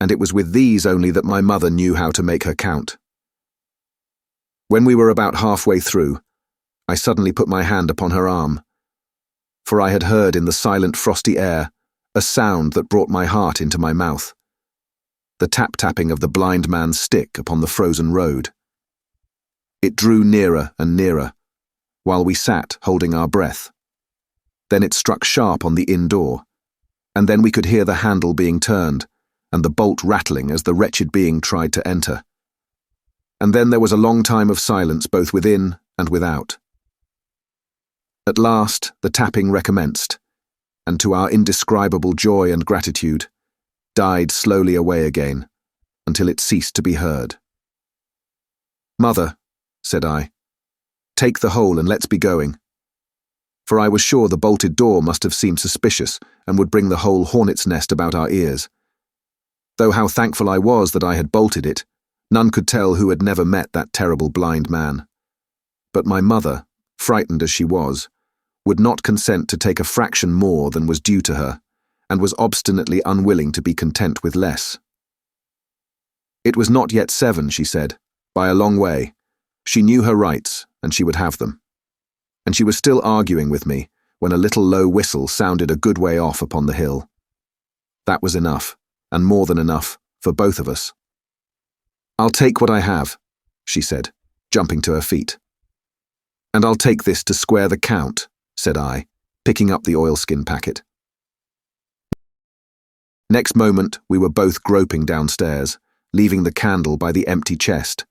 and it was with these only that my mother knew how to make her count. When we were about halfway through, I suddenly put my hand upon her arm, for I had heard in the silent frosty air a sound that brought my heart into my mouth, the tap-tapping of the blind man's stick upon the frozen road. It drew nearer and nearer, while we sat holding our breath. Then it struck sharp on the inn door, and then we could hear the handle being turned, and the bolt rattling as the wretched being tried to enter. And then there was a long time of silence both within and without. At last the tapping recommenced, and to our indescribable joy and gratitude, died slowly away again, until it ceased to be heard. "Mother," said I, "take the whole and let's be going." For I was sure the bolted door must have seemed suspicious and would bring the whole hornet's nest about our ears. Though how thankful I was that I had bolted it, none could tell who had never met that terrible blind man. But my mother, frightened as she was would not consent to take a fraction more than was due to her, and was obstinately unwilling to be content with less. It was not yet 7, she said, by a long way. She knew her rights, and she would have them. And she was still arguing with me when a little low whistle sounded a good way off upon the hill. That was enough, and more than enough, for both of us. "I'll take what I have," she said, jumping to her feet. "And I'll take this to square the count," said I, picking up the oilskin packet. Next moment we were both groping downstairs, leaving the candle by the empty chest,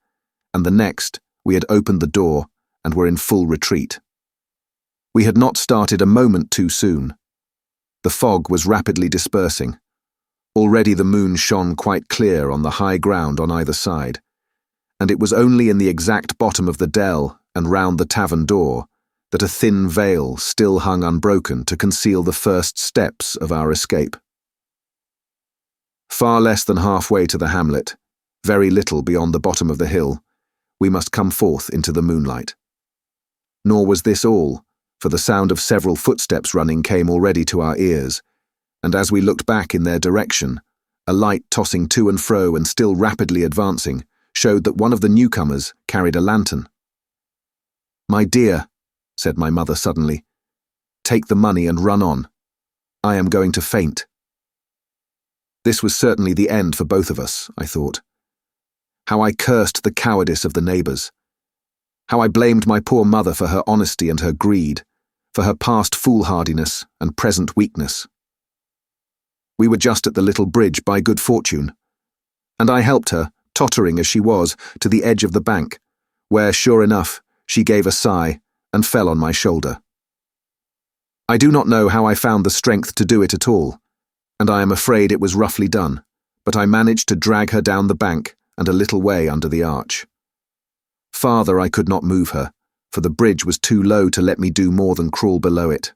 and the next we had opened the door and were in full retreat. We had not started a moment too soon. The fog was rapidly dispersing. Already the moon shone quite clear on the high ground on either side, and it was only in the exact bottom of the dell and round the tavern door that a thin veil still hung unbroken to conceal the first steps of our escape. Far less than halfway to the hamlet, very little beyond the bottom of the hill, we must come forth into the moonlight. Nor was this all, for the sound of several footsteps running came already to our ears, and as we looked back in their direction, a light tossing to and fro and still rapidly advancing showed that one of the newcomers carried a lantern. "My dear," said my mother suddenly, "take the money and run on. I am going to faint." This was certainly the end for both of us, I thought. How I cursed the cowardice of the neighbours. How I blamed my poor mother for her honesty and her greed, for her past foolhardiness and present weakness. We were just at the little bridge by good fortune, and I helped her, tottering as she was, to the edge of the bank, where, sure enough, she gave a sigh and fell on my shoulder. I do not know how I found the strength to do it at all, and I am afraid it was roughly done, but I managed to drag her down the bank and a little way under the arch. Farther I could not move her, for the bridge was too low to let me do more than crawl below it.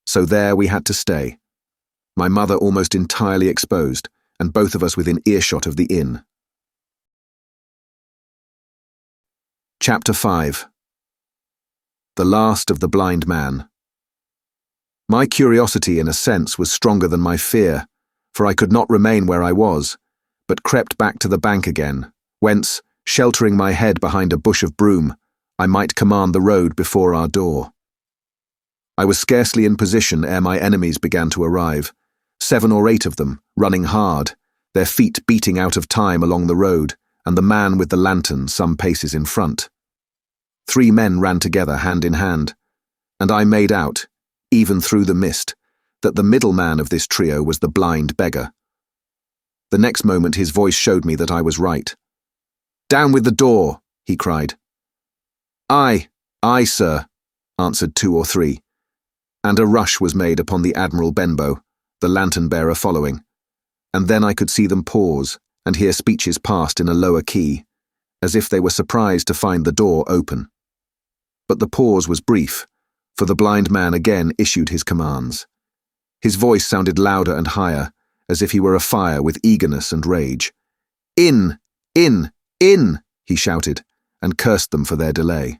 So there we had to stay, my mother almost entirely exposed, and both of us within earshot of the inn. Chapter 5. The Last of the Blind Man. My curiosity, in a sense, was stronger than my fear, for I could not remain where I was, but crept back to the bank again, whence, sheltering my head behind a bush of broom, I might command the road before our door. I was scarcely in position ere my enemies began to arrive, 7 or 8 of them, running hard, their feet beating out of time along the road, and the man with the lantern some paces in front. 3 men ran together hand in hand, and I made out, even through the mist, that the middle man of this trio was the blind beggar. The next moment his voice showed me that I was right. "Down with the door," he cried. Aye, sir," answered 2 or 3, and a rush was made upon the Admiral Benbow, the lantern-bearer following, and then I could see them pause and hear speeches passed in a lower key, as if they were surprised to find the door open. But the pause was brief, for the blind man again issued his commands. His voice sounded louder and higher, as if he were afire with eagerness and rage. "In, in, in," he shouted, and cursed them for their delay.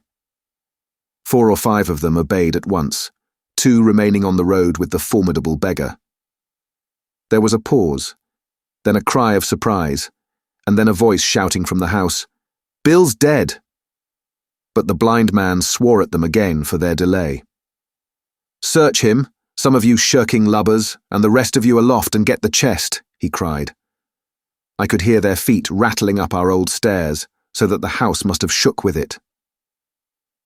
4 or 5 of them obeyed at once, 2 remaining on the road with the formidable beggar. There was a pause, then a cry of surprise, and then a voice shouting from the house, "Bill's dead!" But the blind man swore at them again for their delay. "Search him, some of you shirking lubbers, and the rest of you aloft and get the chest," he cried. I could hear their feet rattling up our old stairs, so that the house must have shook with it.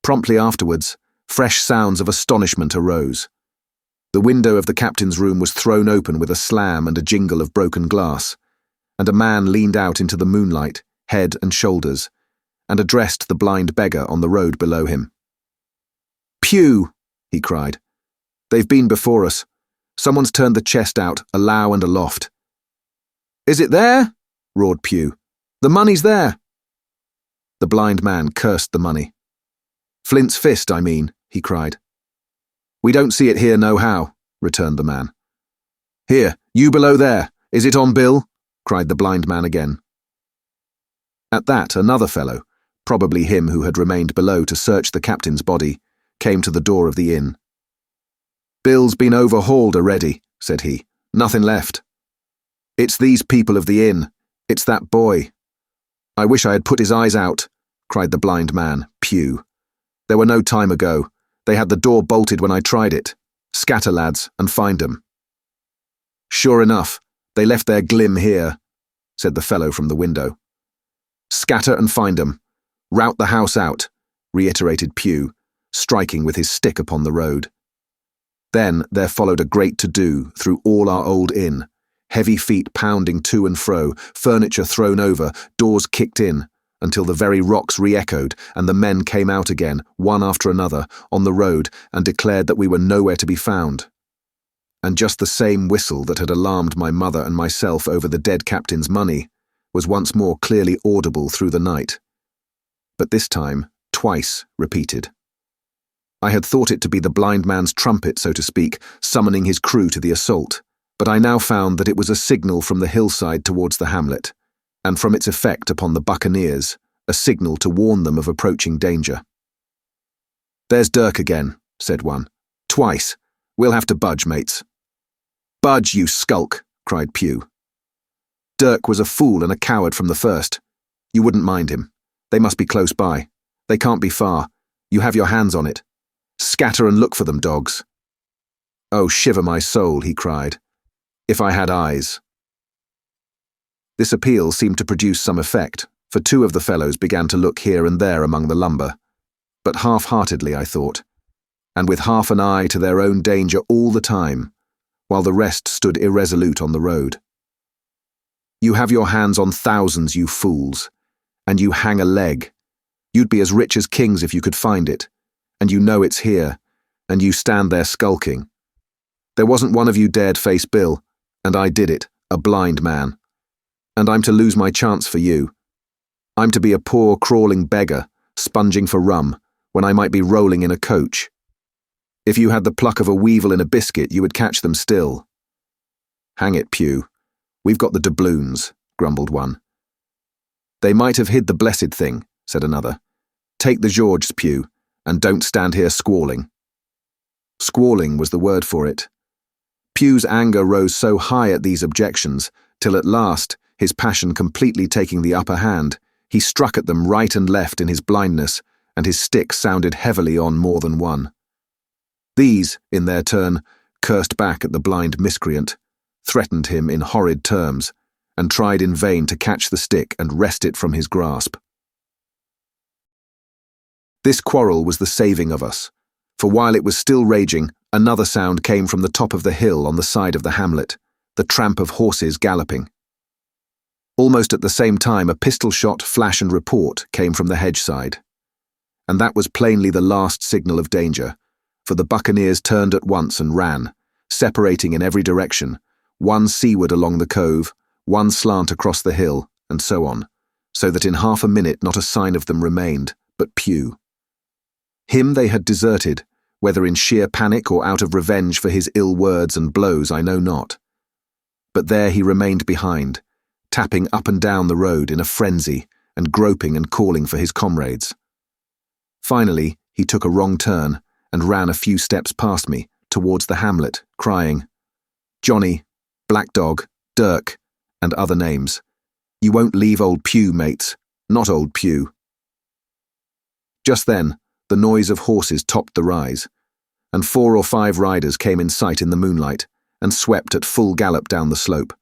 Promptly afterwards, fresh sounds of astonishment arose. The window of the captain's room was thrown open with a slam and a jingle of broken glass, and a man leaned out into the moonlight, head and shoulders, and addressed the blind beggar on the road below him. "Pew!" he cried. "They've been before us. Someone's turned the chest out, alow and aloft." "Is it there?" roared Pew. "The money's there." The blind man cursed the money. "Flint's fist, I mean," he cried. "We don't see it here nohow," returned the man. "Here, you below there, is it on Bill?" cried the blind man again. At that, another fellow, probably him who had remained below to search the captain's body, came to the door of the inn. "Bill's been overhauled already," said he. "Nothing left." "It's these people of the inn. It's that boy." "I wish I had put his eyes out," cried the blind man, Pew. "There were no time ago. They had the door bolted when I tried it. Scatter, lads, and find 'em." "Sure enough, they left their glim here," said the fellow from the window. "Scatter and find 'em. Rout the house out," reiterated Pew, striking with his stick upon the road. Then there followed a great to-do through all our old inn, heavy feet pounding to and fro, furniture thrown over, doors kicked in, until the very rocks re-echoed and the men came out again, one after another, on the road and declared that we were nowhere to be found. And just the same whistle that had alarmed my mother and myself over the dead captain's money was once more clearly audible through the night. But this time, twice repeated. I had thought it to be the blind man's trumpet, so to speak, summoning his crew to the assault, but I now found that it was a signal from the hillside towards the hamlet, and from its effect upon the Buccaneers, a signal to warn them of approaching danger. "There's Dirk again," said one. "Twice. We'll have to budge, mates." "Budge, you skulk," cried Pew. "Dirk was a fool and a coward from the first. You wouldn't mind him. They must be close by. They can't be far. You have your hands on it. Scatter and look for them, dogs." "Oh, shiver my soul," he cried. "If I had eyes." This appeal seemed to produce some effect, for two of the fellows began to look here and there among the lumber, but half-heartedly, I thought, and with half an eye to their own danger all the time, while the rest stood irresolute on the road. "You have your hands on thousands, you fools, and you hang a leg. You'd be as rich as kings if you could find it, and you know it's here, and you stand there skulking. There wasn't one of you dared face Bill, and I did it, a blind man. And I'm to lose my chance for you. I'm to be a poor, crawling beggar, sponging for rum, when I might be rolling in a coach. If you had the pluck of a weevil in a biscuit, you would catch them still." "Hang it, Pew. We've got the doubloons," grumbled one. "They might have hid the blessed thing," said another. "Take the Georges, Pew, and don't stand here squalling." Squalling was the word for it. Pew's anger rose so high at these objections, till at last, his passion completely taking the upper hand, he struck at them right and left in his blindness, and his stick sounded heavily on more than one. These, in their turn, cursed back at the blind miscreant, threatened him in horrid terms, and tried in vain to catch the stick and wrest it from his grasp. This quarrel was the saving of us, for while it was still raging, another sound came from the top of the hill on the side of the hamlet, the tramp of horses galloping. Almost at the same time, a pistol shot, flash and report came from the hedge side. And that was plainly the last signal of danger, for the Buccaneers turned at once and ran, separating in every direction, one seaward along the cove, one slant across the hill, and so on, so that in half a minute not a sign of them remained, but Pew. Him they had deserted, whether in sheer panic or out of revenge for his ill words and blows I know not. But there he remained behind, tapping up and down the road in a frenzy and groping and calling for his comrades. Finally, he took a wrong turn and ran a few steps past me, towards the hamlet, crying, "Johnny, Black Dog, Dirk," and other names. "You won't leave old Pew, mates, not old Pew." Just then, the noise of horses topped the rise, and 4 or 5 riders came in sight in the moonlight and swept at full gallop down the slope.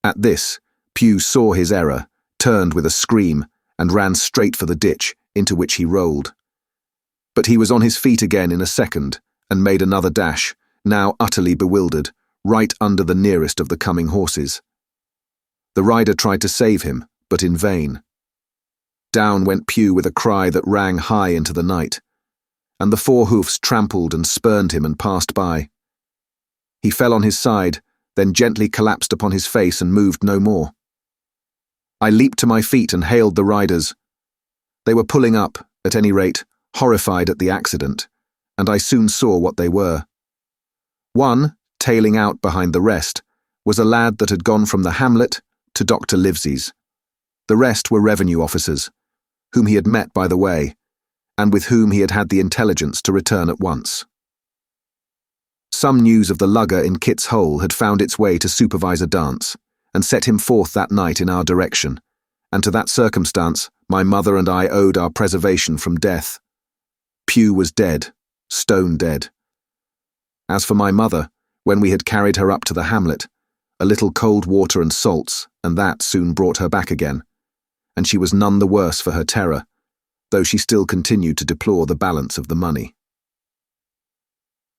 At this, Pew saw his error, turned with a scream, and ran straight for the ditch, into which he rolled. But he was on his feet again in a second, and made another dash, now utterly bewildered, right under the nearest of the coming horses. The rider tried to save him, but in vain. Down went Pew with a cry that rang high into the night, and the 4 hoofs trampled and spurned him and passed by. He fell on his side, then gently collapsed upon his face and moved no more. I leaped to my feet and hailed the riders. They were pulling up, at any rate, horrified at the accident, and I soon saw what they were. One, tailing out behind the rest, was a lad that had gone from the hamlet to Dr. Livesey's. The rest were revenue officers, whom he had met by the way, and with whom he had had the intelligence to return at once. Some news of the lugger in Kit's Hole had found its way to Supervisor Dance, and set him forth that night in our direction, and to that circumstance my mother and I owed our preservation from death. Pugh was dead, stone dead. As for my mother, when we had carried her up to the hamlet, a little cold water and salts, and that soon brought her back again, and she was none the worse for her terror, though she still continued to deplore the balance of the money.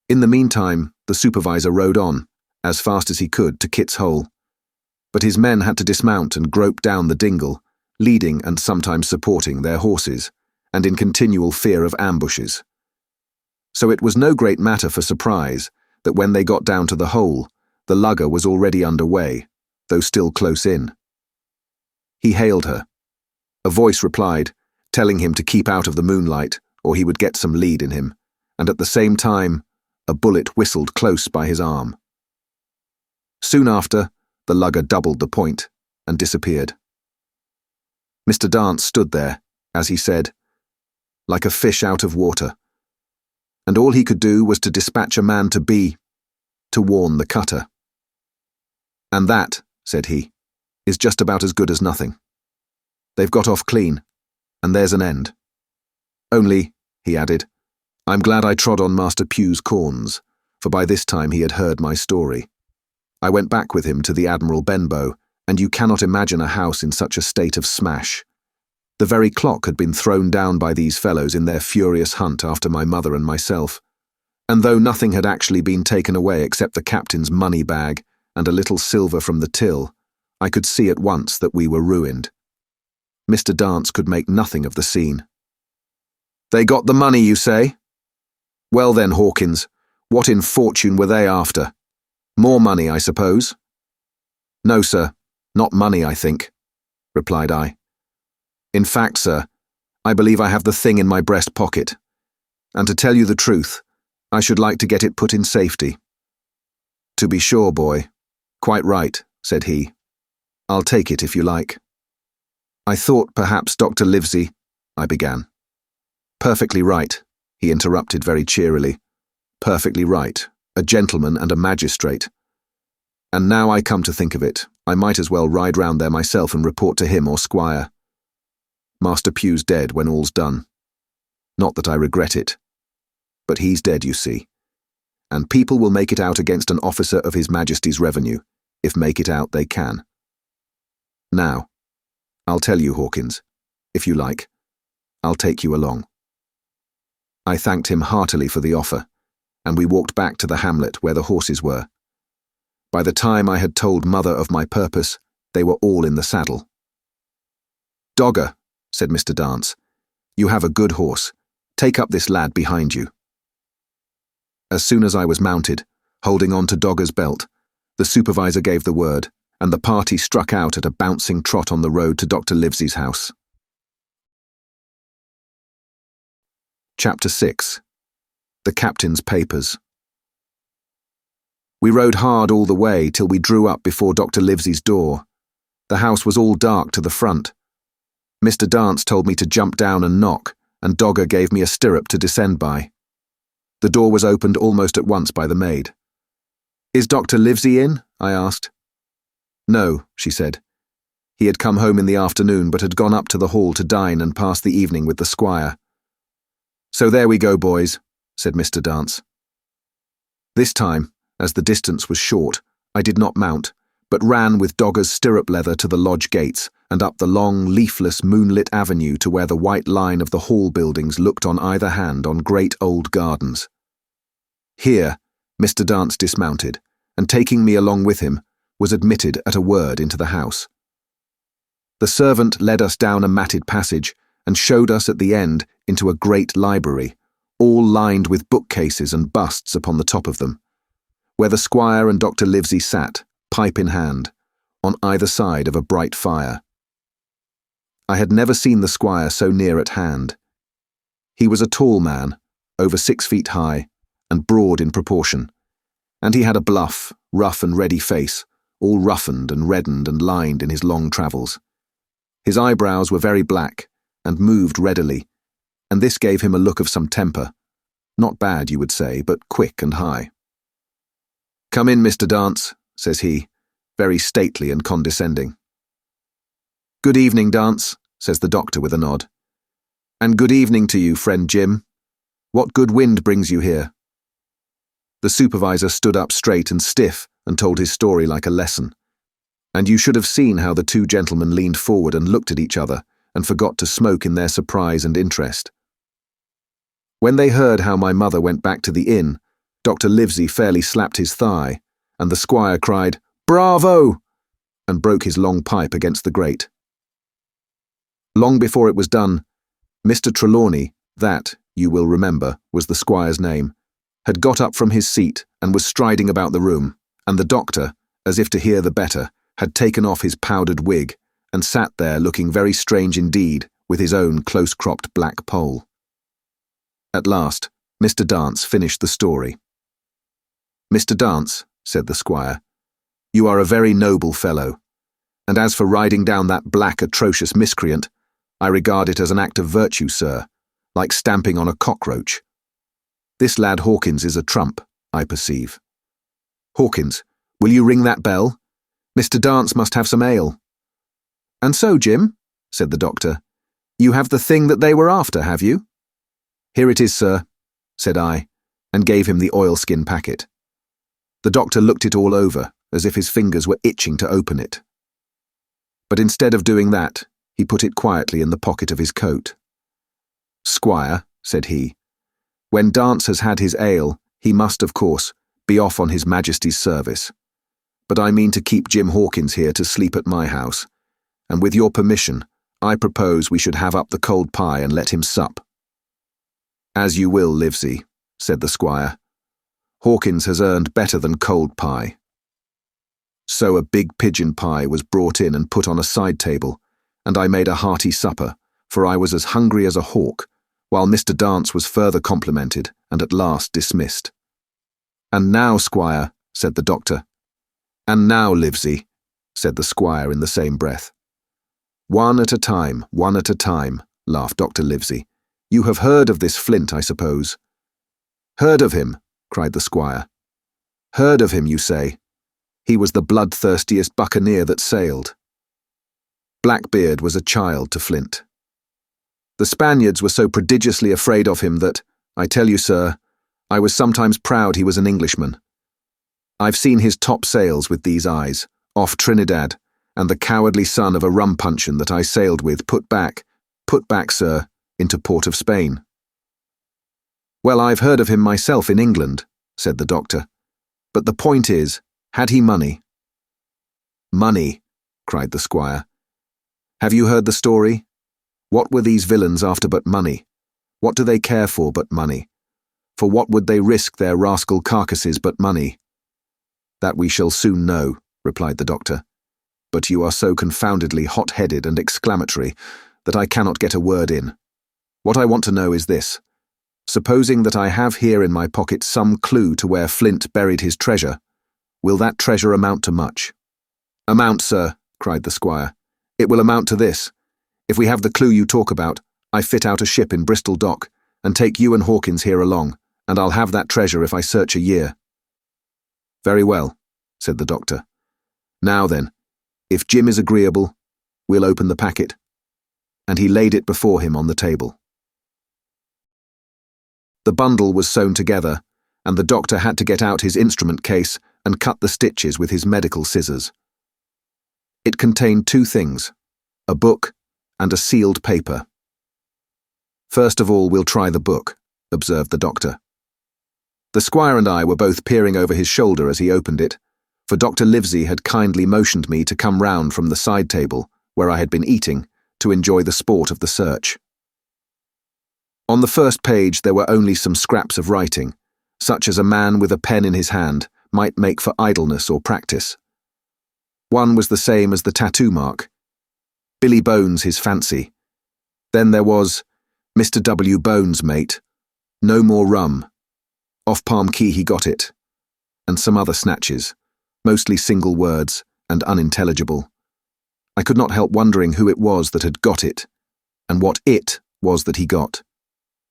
In the meantime, the supervisor rode on, as fast as he could, to Kit's Hole, but his men had to dismount and grope down the dingle, leading and sometimes supporting their horses, and in continual fear of ambushes. So it was no great matter for surprise that when they got down to the hole, the lugger was already under way, though still close in. He hailed her. A voice replied, telling him to keep out of the moonlight, or he would get some lead in him, and at the same time, a bullet whistled close by his arm. Soon after, the lugger doubled the point and disappeared. Mr. Dance stood there, as he said, like a fish out of water, and all he could do was to dispatch a man to warn the cutter. And that, said he, is just about as good as nothing. They've got off clean, and there's an end. Only, he added, I'm glad I trod on Master Pugh's corns, for by this time he had heard my story. I went back with him to the Admiral Benbow, and you cannot imagine a house in such a state of smash. The very clock had been thrown down by these fellows in their furious hunt after my mother and myself, and though nothing had actually been taken away except the captain's money bag and a little silver from the till, I could see at once that we were ruined. Mr. Dance could make nothing of the scene. They got the money, you say? Well then, Hawkins, what in fortune were they after? More money, I suppose? No, sir, not money, I think, replied I. In fact, sir, I believe I have the thing in my breast pocket, and to tell you the truth, I should like to get it put in safety. To be sure, boy. Quite right, said he. I'll take it if you like. I thought perhaps Dr. Livesey, I began. Perfectly right, he interrupted very cheerily. Perfectly right, a gentleman and a magistrate. And now I come to think of it, I might as well ride round there myself and report to him or Squire. Master Pugh's dead when all's done. Not that I regret it. But he's dead, you see. And people will make it out against an officer of His Majesty's revenue, if make it out they can. Now, I'll tell you, Hawkins, if you like. I'll take you along. I thanked him heartily for the offer, and we walked back to the hamlet where the horses were. By the time I had told Mother of my purpose, they were all in the saddle. Dogger, said Mr. Dance, you have a good horse. Take up this lad behind you. As soon as I was mounted, holding on to Dogger's belt, the supervisor gave the word, and the party struck out at a bouncing trot on the road to Dr. Livesey's house. Chapter 6. The Captain's Papers. We rode hard all the way till we drew up before Dr. Livesey's door. The house was all dark to the front. Mr. Dance told me to jump down and knock, and Dogger gave me a stirrup to descend by. The door was opened almost at once by the maid. Is Dr. Livesey in? I asked. No, she said. He had come home in the afternoon but had gone up to the hall to dine and pass the evening with the squire. So there we go, boys, said Mr. Dance. This time, as the distance was short, I did not mount, but ran with Dogger's stirrup leather to the lodge gates and up the long, leafless, moonlit avenue to where the white line of the hall buildings looked on either hand on great old gardens. Here, Mr. Dance dismounted, and taking me along with him, was admitted at a word into the house. The servant led us down a matted passage and showed us at the end into a great library, all lined with bookcases and busts upon the top of them, where the squire and Dr. Livesey sat, pipe in hand, on either side of a bright fire. I had never seen the squire so near at hand. He was a tall man, over 6 feet high, and broad in proportion, and he had a bluff, rough and ready face, all roughened and reddened and lined in his long travels. His eyebrows were very black, and moved readily, and this gave him a look of some temper. Not bad, you would say, but quick and high. "Come in, Mr. Dance," says he, very stately and condescending. "Good evening, Dance," says the doctor with a nod. "And good evening to you, friend Jim. What good wind brings you here?" The supervisor stood up straight and stiff and told his story like a lesson. And you should have seen how the two gentlemen leaned forward and looked at each other and forgot to smoke in their surprise and interest. When they heard how my mother went back to the inn, Dr. Livesey fairly slapped his thigh, and the squire cried, "Bravo!" and broke his long pipe against the grate. Long before it was done, Mr. Trelawney, that, you will remember, was the squire's name, had got up from his seat and was striding about the room, and the doctor, as if to hear the better, had taken off his powdered wig and sat there looking very strange indeed with his own close-cropped black poll. At last, Mr. Dance finished the story. "Mr. Dance," said the squire, "you are a very noble fellow, and as for riding down that black, atrocious miscreant, I regard it as an act of virtue, sir, like stamping on a cockroach. This lad Hawkins is a trump, I perceive. Hawkins, will you ring that bell? Mr. Dance must have some ale." "And so, Jim," said the doctor, "you have the thing that they were after, have you?" "Here it is, sir," said I, and gave him the oilskin packet. The doctor looked it all over, as if his fingers were itching to open it. But instead of doing that, he put it quietly in the pocket of his coat. "Squire," said he, "when Dance has had his ale, he must, of course, be off on his Majesty's service. But I mean to keep Jim Hawkins here to sleep at my house, and with your permission, I propose we should have up the cold pie and let him sup." "As you will, Livesey," said the squire. "Hawkins has earned better than cold pie." So a big pigeon pie was brought in and put on a side table, and I made a hearty supper, for I was as hungry as a hawk, while Mr. Dance was further complimented and at last dismissed. "And now, squire," said the doctor. "And now, Livesey," said the squire in the same breath. One at a time," laughed Dr. Livesey. "You have heard of this Flint, I suppose?" "Heard of him?" cried the squire. "Heard of him, you say? He was the bloodthirstiest buccaneer that sailed." Blackbeard was a child to Flint. The Spaniards were so prodigiously afraid of him that, I tell you, sir, I was sometimes proud he was an Englishman. I've seen his topsails with these eyes, off Trinidad, and the cowardly son of a rum puncheon that I sailed with put back, sir, into Port of Spain." "Well, I've heard of him myself in England," said the doctor. "But the point is, had he money?" "Money," cried the squire. "Have you heard the story? What were these villains after but money? What do they care for but money? For what would they risk their rascal carcasses but money?" "That we shall soon know," replied the doctor. "But you are so confoundedly hot-headed and exclamatory that I cannot get a word in. What I want to know is this. Supposing that I have here in my pocket some clue to where Flint buried his treasure, will that treasure amount to much?" "Amount, sir," cried the squire. "It will amount to this. If we have the clue you talk about, I fit out a ship in Bristol dock and take you and Hawkins here along, and I'll have that treasure if I search a year." "Very well," said the doctor. "Now then, if Jim is agreeable, we'll open the packet." And he laid it before him on the table. The bundle was sewn together, and the doctor had to get out his instrument case and cut the stitches with his medical scissors. It contained two things, a book and a sealed paper. "First of all, we'll try the book," observed the doctor. The squire and I were both peering over his shoulder as he opened it, for Dr. Livesey had kindly motioned me to come round from the side table, where I had been eating, to enjoy the sport of the search. On the first page there were only some scraps of writing, such as a man with a pen in his hand might make for idleness or practice. One was the same as the tattoo mark. Billy Bones his fancy. Then there was, Mr. W. Bones, mate. No more rum. Off Palm Key he got it. And some other snatches, mostly single words and unintelligible. I could not help wondering who it was that had got it, and what it was that he got.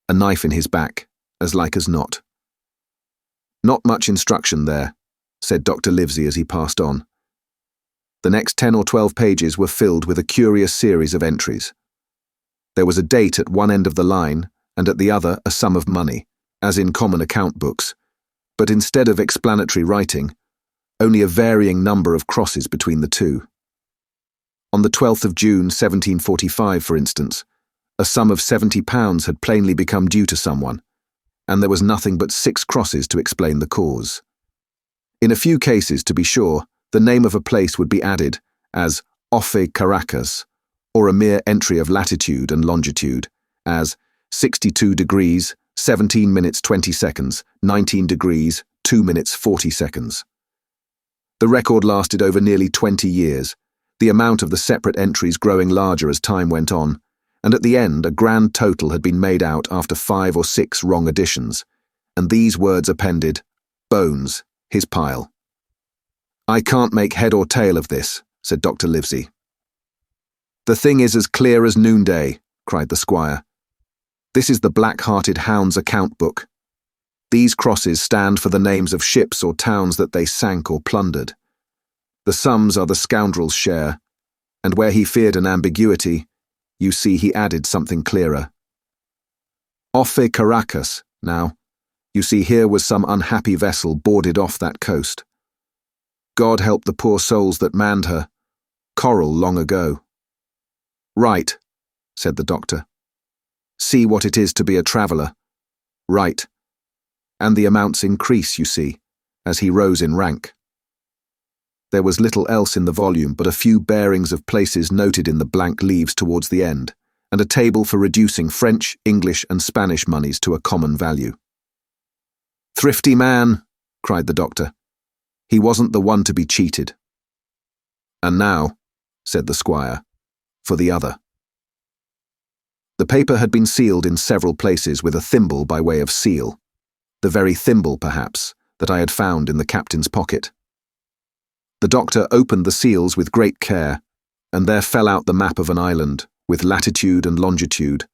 a knife in his back, as like as not. "Not much instruction there," said Dr. Livesey as he passed on. The next 10 or 12 pages were filled with a curious series of entries. There was a date at one end of the line, and at the other a sum of money, as in common account books, but instead of explanatory writing, only a varying number of crosses between the two. On the 12th of June 1745, for instance, a sum of £70 had plainly become due to someone, and there was nothing but 6 crosses to explain the cause. In a few cases, to be sure, the name of a place would be added as Offe Caracas, or a mere entry of latitude and longitude, as 62 degrees, 17 minutes 20 seconds, 19 degrees, 2 minutes 40 seconds. The record lasted over nearly 20 years, the amount of the separate entries growing larger as time went on, and at the end a grand total had been made out after 5 or 6 wrong additions, and these words appended: "Bones, his pile." "I can't make head or tail of this," said Dr. Livesey. "The thing is as clear as noonday," cried the squire. "This is the black-hearted hound's account book. These crosses stand for the names of ships or towns that they sank or plundered. The sums are the scoundrel's share, and where he feared an ambiguity, you see he added something clearer. Offe Caracas, now, you see here was some unhappy vessel boarded off that coast. God help the poor souls that manned her, Coracle long ago." "Right," said the doctor. "See what it is to be a traveller. Right. And the amounts increase, you see, as he rose in rank." There was little else in the volume but a few bearings of places noted in the blank leaves towards the end, and a table for reducing French, English, and Spanish moneys to a common value. "Thrifty man," cried the doctor. "He wasn't the one to be cheated." "And now," said the squire, "for the other." The paper had been sealed in several places with a thimble by way of seal, the very thimble, perhaps, that I had found in the captain's pocket. The doctor opened the seals with great care, and there fell out the map of an island, with latitude and longitude,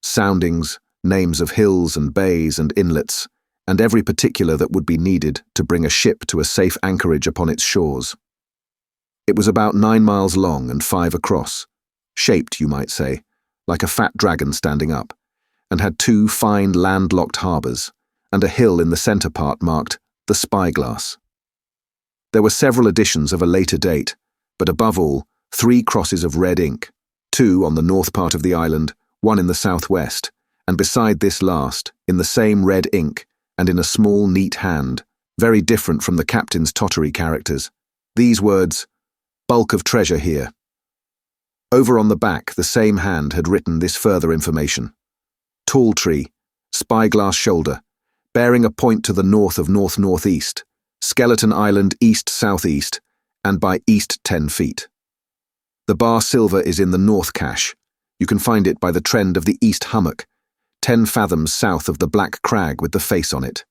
soundings, names of hills and bays and inlets, and every particular that would be needed to bring a ship to a safe anchorage upon its shores. It was about 9 miles long and 5 across, shaped, you might say, like a fat dragon standing up, and had 2 fine landlocked harbours, and a hill in the centre part marked the Spyglass. There were several editions of a later date, but above all, 3 crosses of red ink, 2 on the north part of the island, 1 in the southwest, and beside this last, in the same red ink, and in a small, neat hand, very different from the captain's tottery characters, these words: "Bulk of treasure here." Over on the back, the same hand had written this further information: "Tall tree, Spyglass shoulder, bearing a point to the north of north-northeast, Skeleton Island east-southeast, and by east 10 feet. The bar silver is in the north cache. You can find it by the trend of the east hummock, 10 fathoms south of the black crag with the face on it.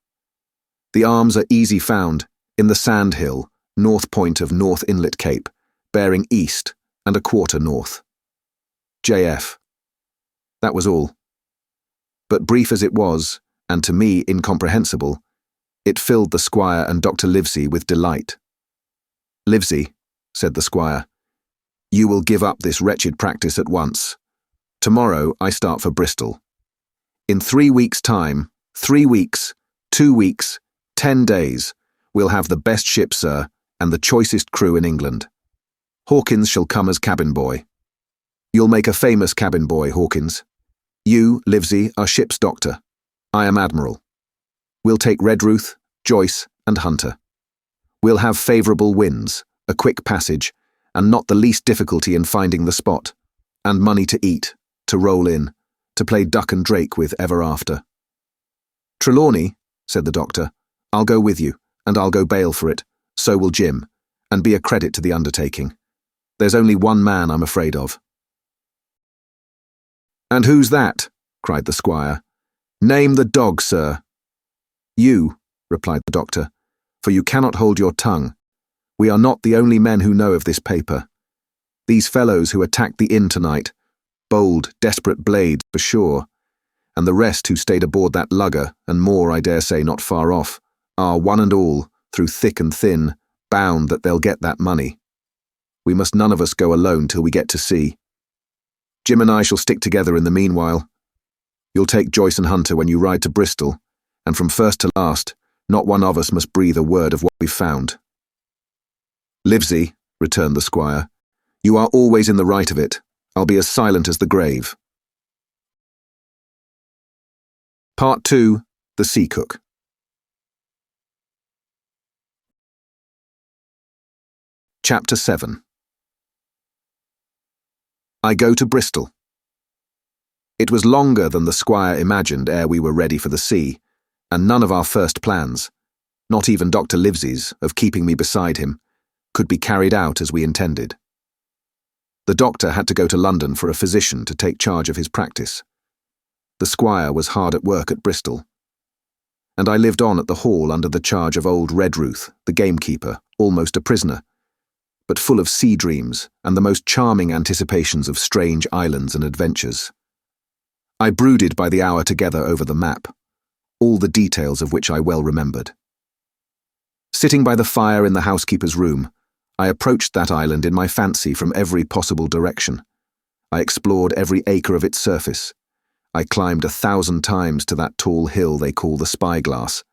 The arms are easy found, in the sand hill, north point of North Inlet Cape, bearing east and a quarter north. J.F." That was all. But brief as it was, and to me incomprehensible, it filled the squire and Dr. Livesey with delight. "Livesey," said the squire, "you will give up this wretched practice at once. Tomorrow I start for Bristol. In 3 weeks' time, 3 weeks, 2 weeks, 10 days, we'll have the best ship, sir, and the choicest crew in England. Hawkins shall come as cabin boy. You'll make a famous cabin boy, Hawkins. You, Livesey, are ship's doctor. I am Admiral. We'll take Redruth, Joyce, and Hunter. We'll have favourable winds, a quick passage, and not the least difficulty in finding the spot, and money to eat, to roll in, to play duck and drake with ever after." "Trelawney," said the doctor, "I'll go with you, and I'll go bail for it, so will Jim, and be a credit to the undertaking. There's only one man I'm afraid of." "And who's that?" cried the squire. "Name the dog, sir." "You," replied the doctor, "for you cannot hold your tongue. We are not the only men who know of this paper. These fellows who attacked the inn tonight, bold, desperate blades for sure, and the rest who stayed aboard that lugger, and more, I dare say, not far off, are, one and all, through thick and thin, bound that they'll get that money. We must none of us go alone till we get to sea. Jim and I shall stick together in the meanwhile. You'll take Joyce and Hunter when you ride to Bristol, and from first to last, not one of us must breathe a word of what we've found." "Livesey," returned the squire, "you are always in the right of it. I'll be as silent as the grave." Part 2. The Sea Cook. Chapter 7. I go to Bristol. It was longer than the squire imagined ere we were ready for the sea, and none of our first plans, not even Dr. Livesey's, of keeping me beside him, could be carried out as we intended. The doctor had to go to London for a physician to take charge of his practice. The squire was hard at work at Bristol, and I lived on at the Hall under the charge of old Redruth, the gamekeeper, almost a prisoner, but full of sea dreams and the most charming anticipations of strange islands and adventures. I brooded by the hour together over the map, all the details of which I well remembered. Sitting by the fire in the housekeeper's room, I approached that island in my fancy from every possible direction. I explored every acre of its surface. I climbed 1,000 times to that tall hill they call the Spyglass,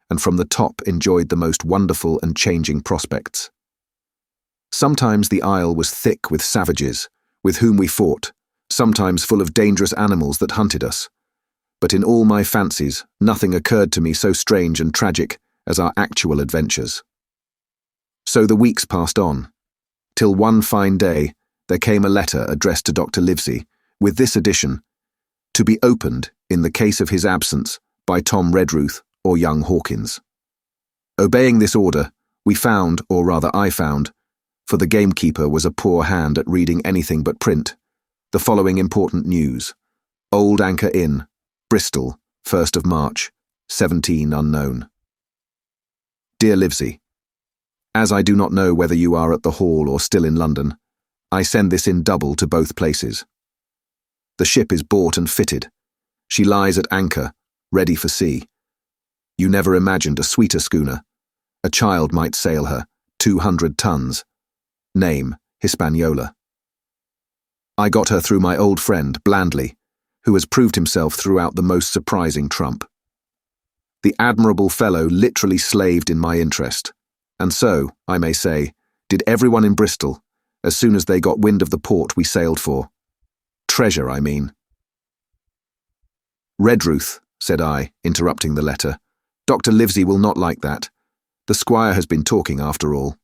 and from the top enjoyed the most wonderful and changing prospects. Sometimes the isle was thick with savages, with whom we fought, sometimes full of dangerous animals that hunted us. But in all my fancies, nothing occurred to me so strange and tragic as our actual adventures. So the weeks passed on, till one fine day there came a letter addressed to Dr. Livesey, with this addition: to be opened, in the case of his absence, by Tom Redruth or young Hawkins. Obeying this order, we found, or rather I found, for the gamekeeper was a poor hand at reading anything but print, the following important news: Old Anchor Inn, Bristol, 1st of March, 17 unknown. Dear Livesey, as I do not know whether you are at the Hall or still in London, I send this in double to both places. The ship is bought and fitted. She lies at anchor, ready for sea. You never imagined a sweeter schooner. A child might sail her, 200 tons. Name, Hispaniola. I got her through my old friend, Blandly, who has proved himself throughout the most surprising trump. The admirable fellow literally slaved in my interest, and so, I may say, did everyone in Bristol, as soon as they got wind of the port we sailed for. Treasure, I mean. Redruth, said I, interrupting the letter. Dr. Livesey will not like that. The squire has been talking after all.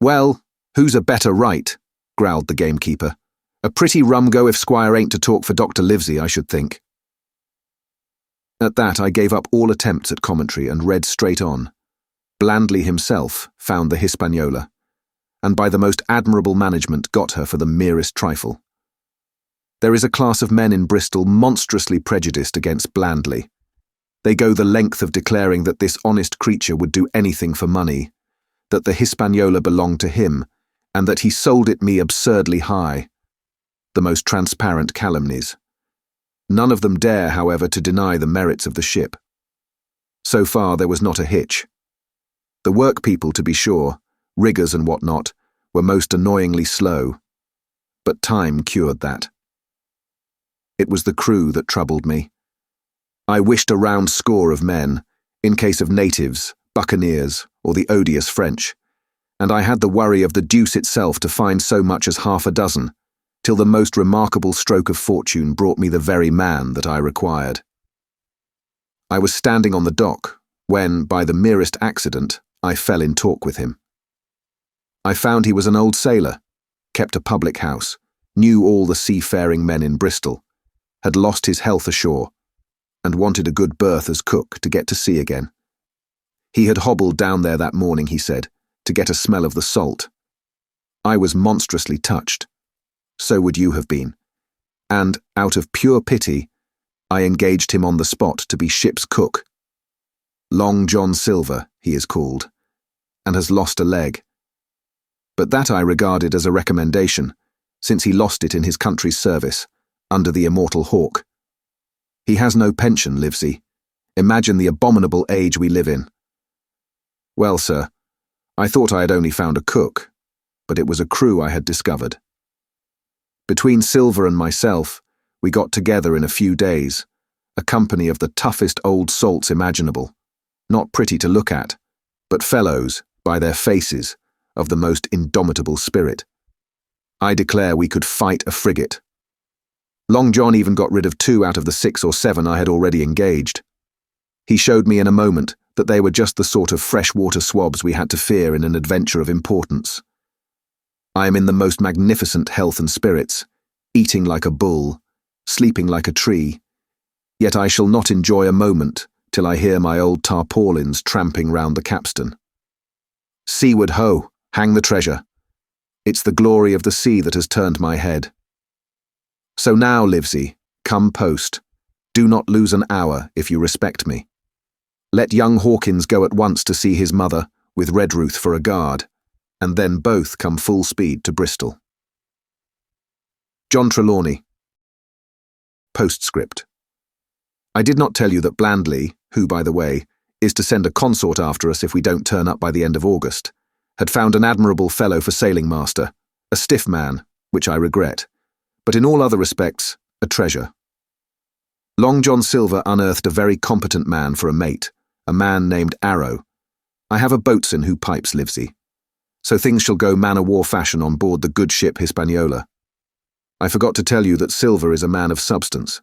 Well, who's a better right? Growled the gamekeeper. A pretty rum go if squire ain't to talk for Dr. Livesey, I should think. At that I gave up all attempts at commentary and read straight on. Blandly himself found the Hispaniola, and by the most admirable management got her for the merest trifle. There is a class of men in Bristol monstrously prejudiced against Blandly. They go the length of declaring that this honest creature would do anything for money, that the Hispaniola belonged to him, and that he sold it me absurdly high. The most transparent calumnies. None of them dare, however, to deny the merits of the ship. So far there was not a hitch. The workpeople, to be sure, riggers and what not, were most annoyingly slow, but time cured that. It was the crew that troubled me. I wished a round score of men, in case of natives, Buccaneers, or the odious French, and I had the worry of the deuce itself to find so much as half a dozen, till the most remarkable stroke of fortune brought me the very man that I required. I was standing on the dock, when, by the merest accident, I fell in talk with him. I found he was an old sailor, kept a public house, knew all the seafaring men in Bristol, had lost his health ashore, and wanted a good berth as cook to get to sea again. He had hobbled down there that morning, he said, to get a smell of the salt. I was monstrously touched. So would you have been. And, out of pure pity, I engaged him on the spot to be ship's cook. Long John Silver, he is called, and has lost a leg. But that I regarded as a recommendation, since he lost it in his country's service, under the immortal Hawk. He has no pension, Livesey. Imagine the abominable age we live in. Well, sir, I thought I had only found a cook, but it was a crew I had discovered. Between Silver and myself, we got together in a few days, a company of the toughest old salts imaginable, not pretty to look at, but fellows, by their faces, of the most indomitable spirit. I declare we could fight a frigate. Long John even got rid of 2 out of the 6 or 7 I had already engaged. He showed me in a moment that they were just the sort of freshwater swabs we had to fear in an adventure of importance. I am in the most magnificent health and spirits, eating like a bull, sleeping like a tree, yet I shall not enjoy a moment till I hear my old tarpaulins tramping round the capstan. Seaward ho, hang the treasure. It's the glory of the sea that has turned my head. So now, Livesey, come post. Do not lose an hour if you respect me. Let young Hawkins go at once to see his mother, with Redruth for a guard, and then both come full speed to Bristol. John Trelawney. Postscript. I did not tell you that Blandley, who, by the way, is to send a consort after us if we don't turn up by the end of August, had found an admirable fellow for sailing master, a stiff man, which I regret, but in all other respects, a treasure. Long John Silver unearthed a very competent man for a mate, a man named Arrow. I have a boatswain who pipes Livesey, so things shall go man-of-war fashion on board the good ship Hispaniola. I forgot to tell you that Silver is a man of substance.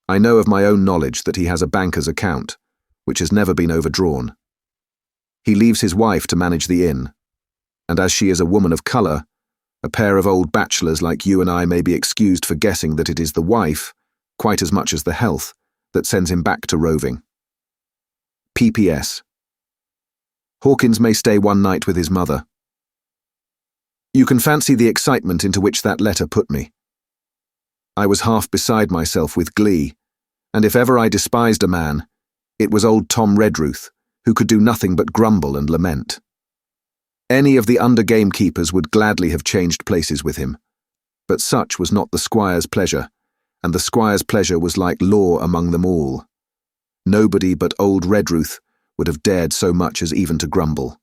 I know of my own knowledge that he has a banker's account, which has never been overdrawn. He leaves his wife to manage the inn, and as she is a woman of colour, a pair of old bachelors like you and I may be excused for guessing that it is the wife, quite as much as the health, that sends him back to roving. P.P.S. Hawkins may stay one night with his mother. You can fancy the excitement into which that letter put me. I was half beside myself with glee, and if ever I despised a man, it was old Tom Redruth, who could do nothing but grumble and lament. Any of the under gamekeepers would gladly have changed places with him, but such was not the squire's pleasure, and the squire's pleasure was like law among them all. Nobody but old Redruth would have dared so much as even to grumble.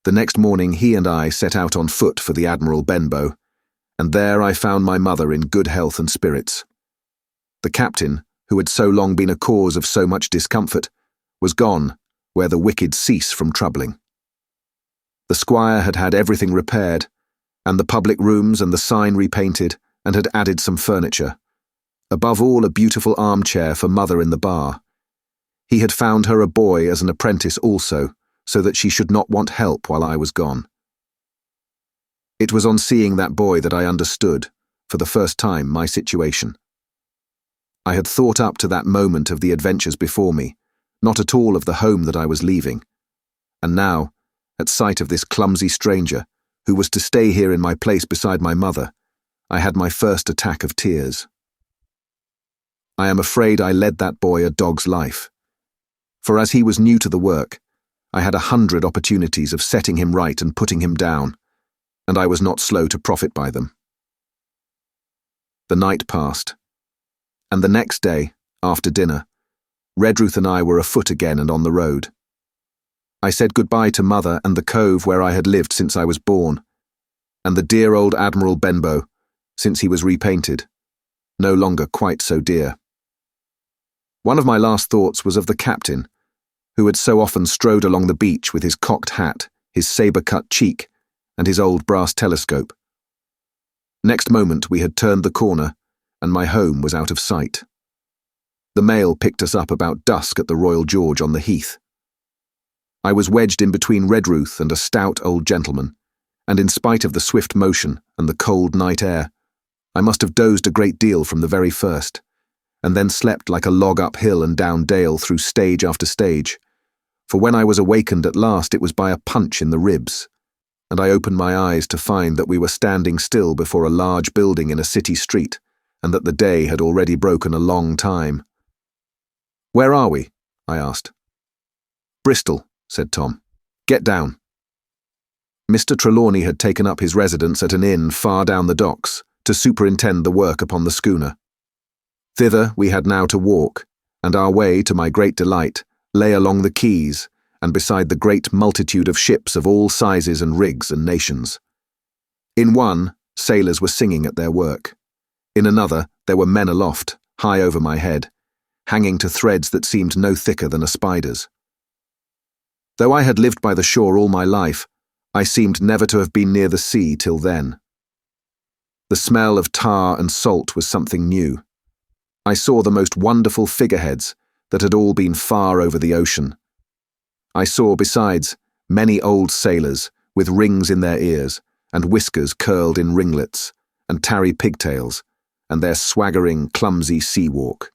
The next morning he and I set out on foot for the Admiral Benbow, and there I found my mother in good health and spirits. The captain, who had so long been a cause of so much discomfort, was gone where the wicked cease from troubling. The squire had had everything repaired, and the public rooms and the sign repainted, and had added some furniture. Above all, a beautiful armchair for mother in the bar. He had found her a boy as an apprentice also, so that she should not want help while I was gone. It was on seeing that boy that I understood, for the first time, my situation. I had thought up to that moment of the adventures before me, not at all of the home that I was leaving, and now, at sight of this clumsy stranger, who was to stay here in my place beside my mother, I had my first attack of tears. I am afraid I led that boy a dog's life, for as he was new to the work, I had 100 opportunities of setting him right and putting him down, and I was not slow to profit by them. The night passed, and the next day, after dinner, Redruth and I were afoot again and on the road. I said goodbye to mother and the cove where I had lived since I was born, and the dear old Admiral Benbow, since he was repainted, no longer quite so dear. One of my last thoughts was of the captain, who had so often strode along the beach with his cocked hat, his sabre-cut cheek, and his old brass telescope. Next moment we had turned the corner, and my home was out of sight. The mail picked us up about dusk at the Royal George on the heath. I was wedged in between Redruth and a stout old gentleman, and in spite of the swift motion and the cold night air, I must have dozed a great deal from the very first, and then slept like a log up hill and down dale through stage after stage, for when I was awakened at last it was by a punch in the ribs, and I opened my eyes to find that we were standing still before a large building in a city street, and that the day had already broken a long time. "Where are we?" I asked. "Bristol," said Tom. "Get down." Mr. Trelawney had taken up his residence at an inn far down the docks to superintend the work upon the schooner. Thither we had now to walk, and our way, to my great delight, lay along the quays and beside the great multitude of ships of all sizes and rigs and nations. In one, sailors were singing at their work. In another, there were men aloft, high over my head, hanging to threads that seemed no thicker than a spider's. Though I had lived by the shore all my life, I seemed never to have been near the sea till then. The smell of tar and salt was something new. I saw the most wonderful figureheads that had all been far over the ocean. I saw, besides, many old sailors with rings in their ears and whiskers curled in ringlets and tarry pigtails and their swaggering, clumsy sea walk.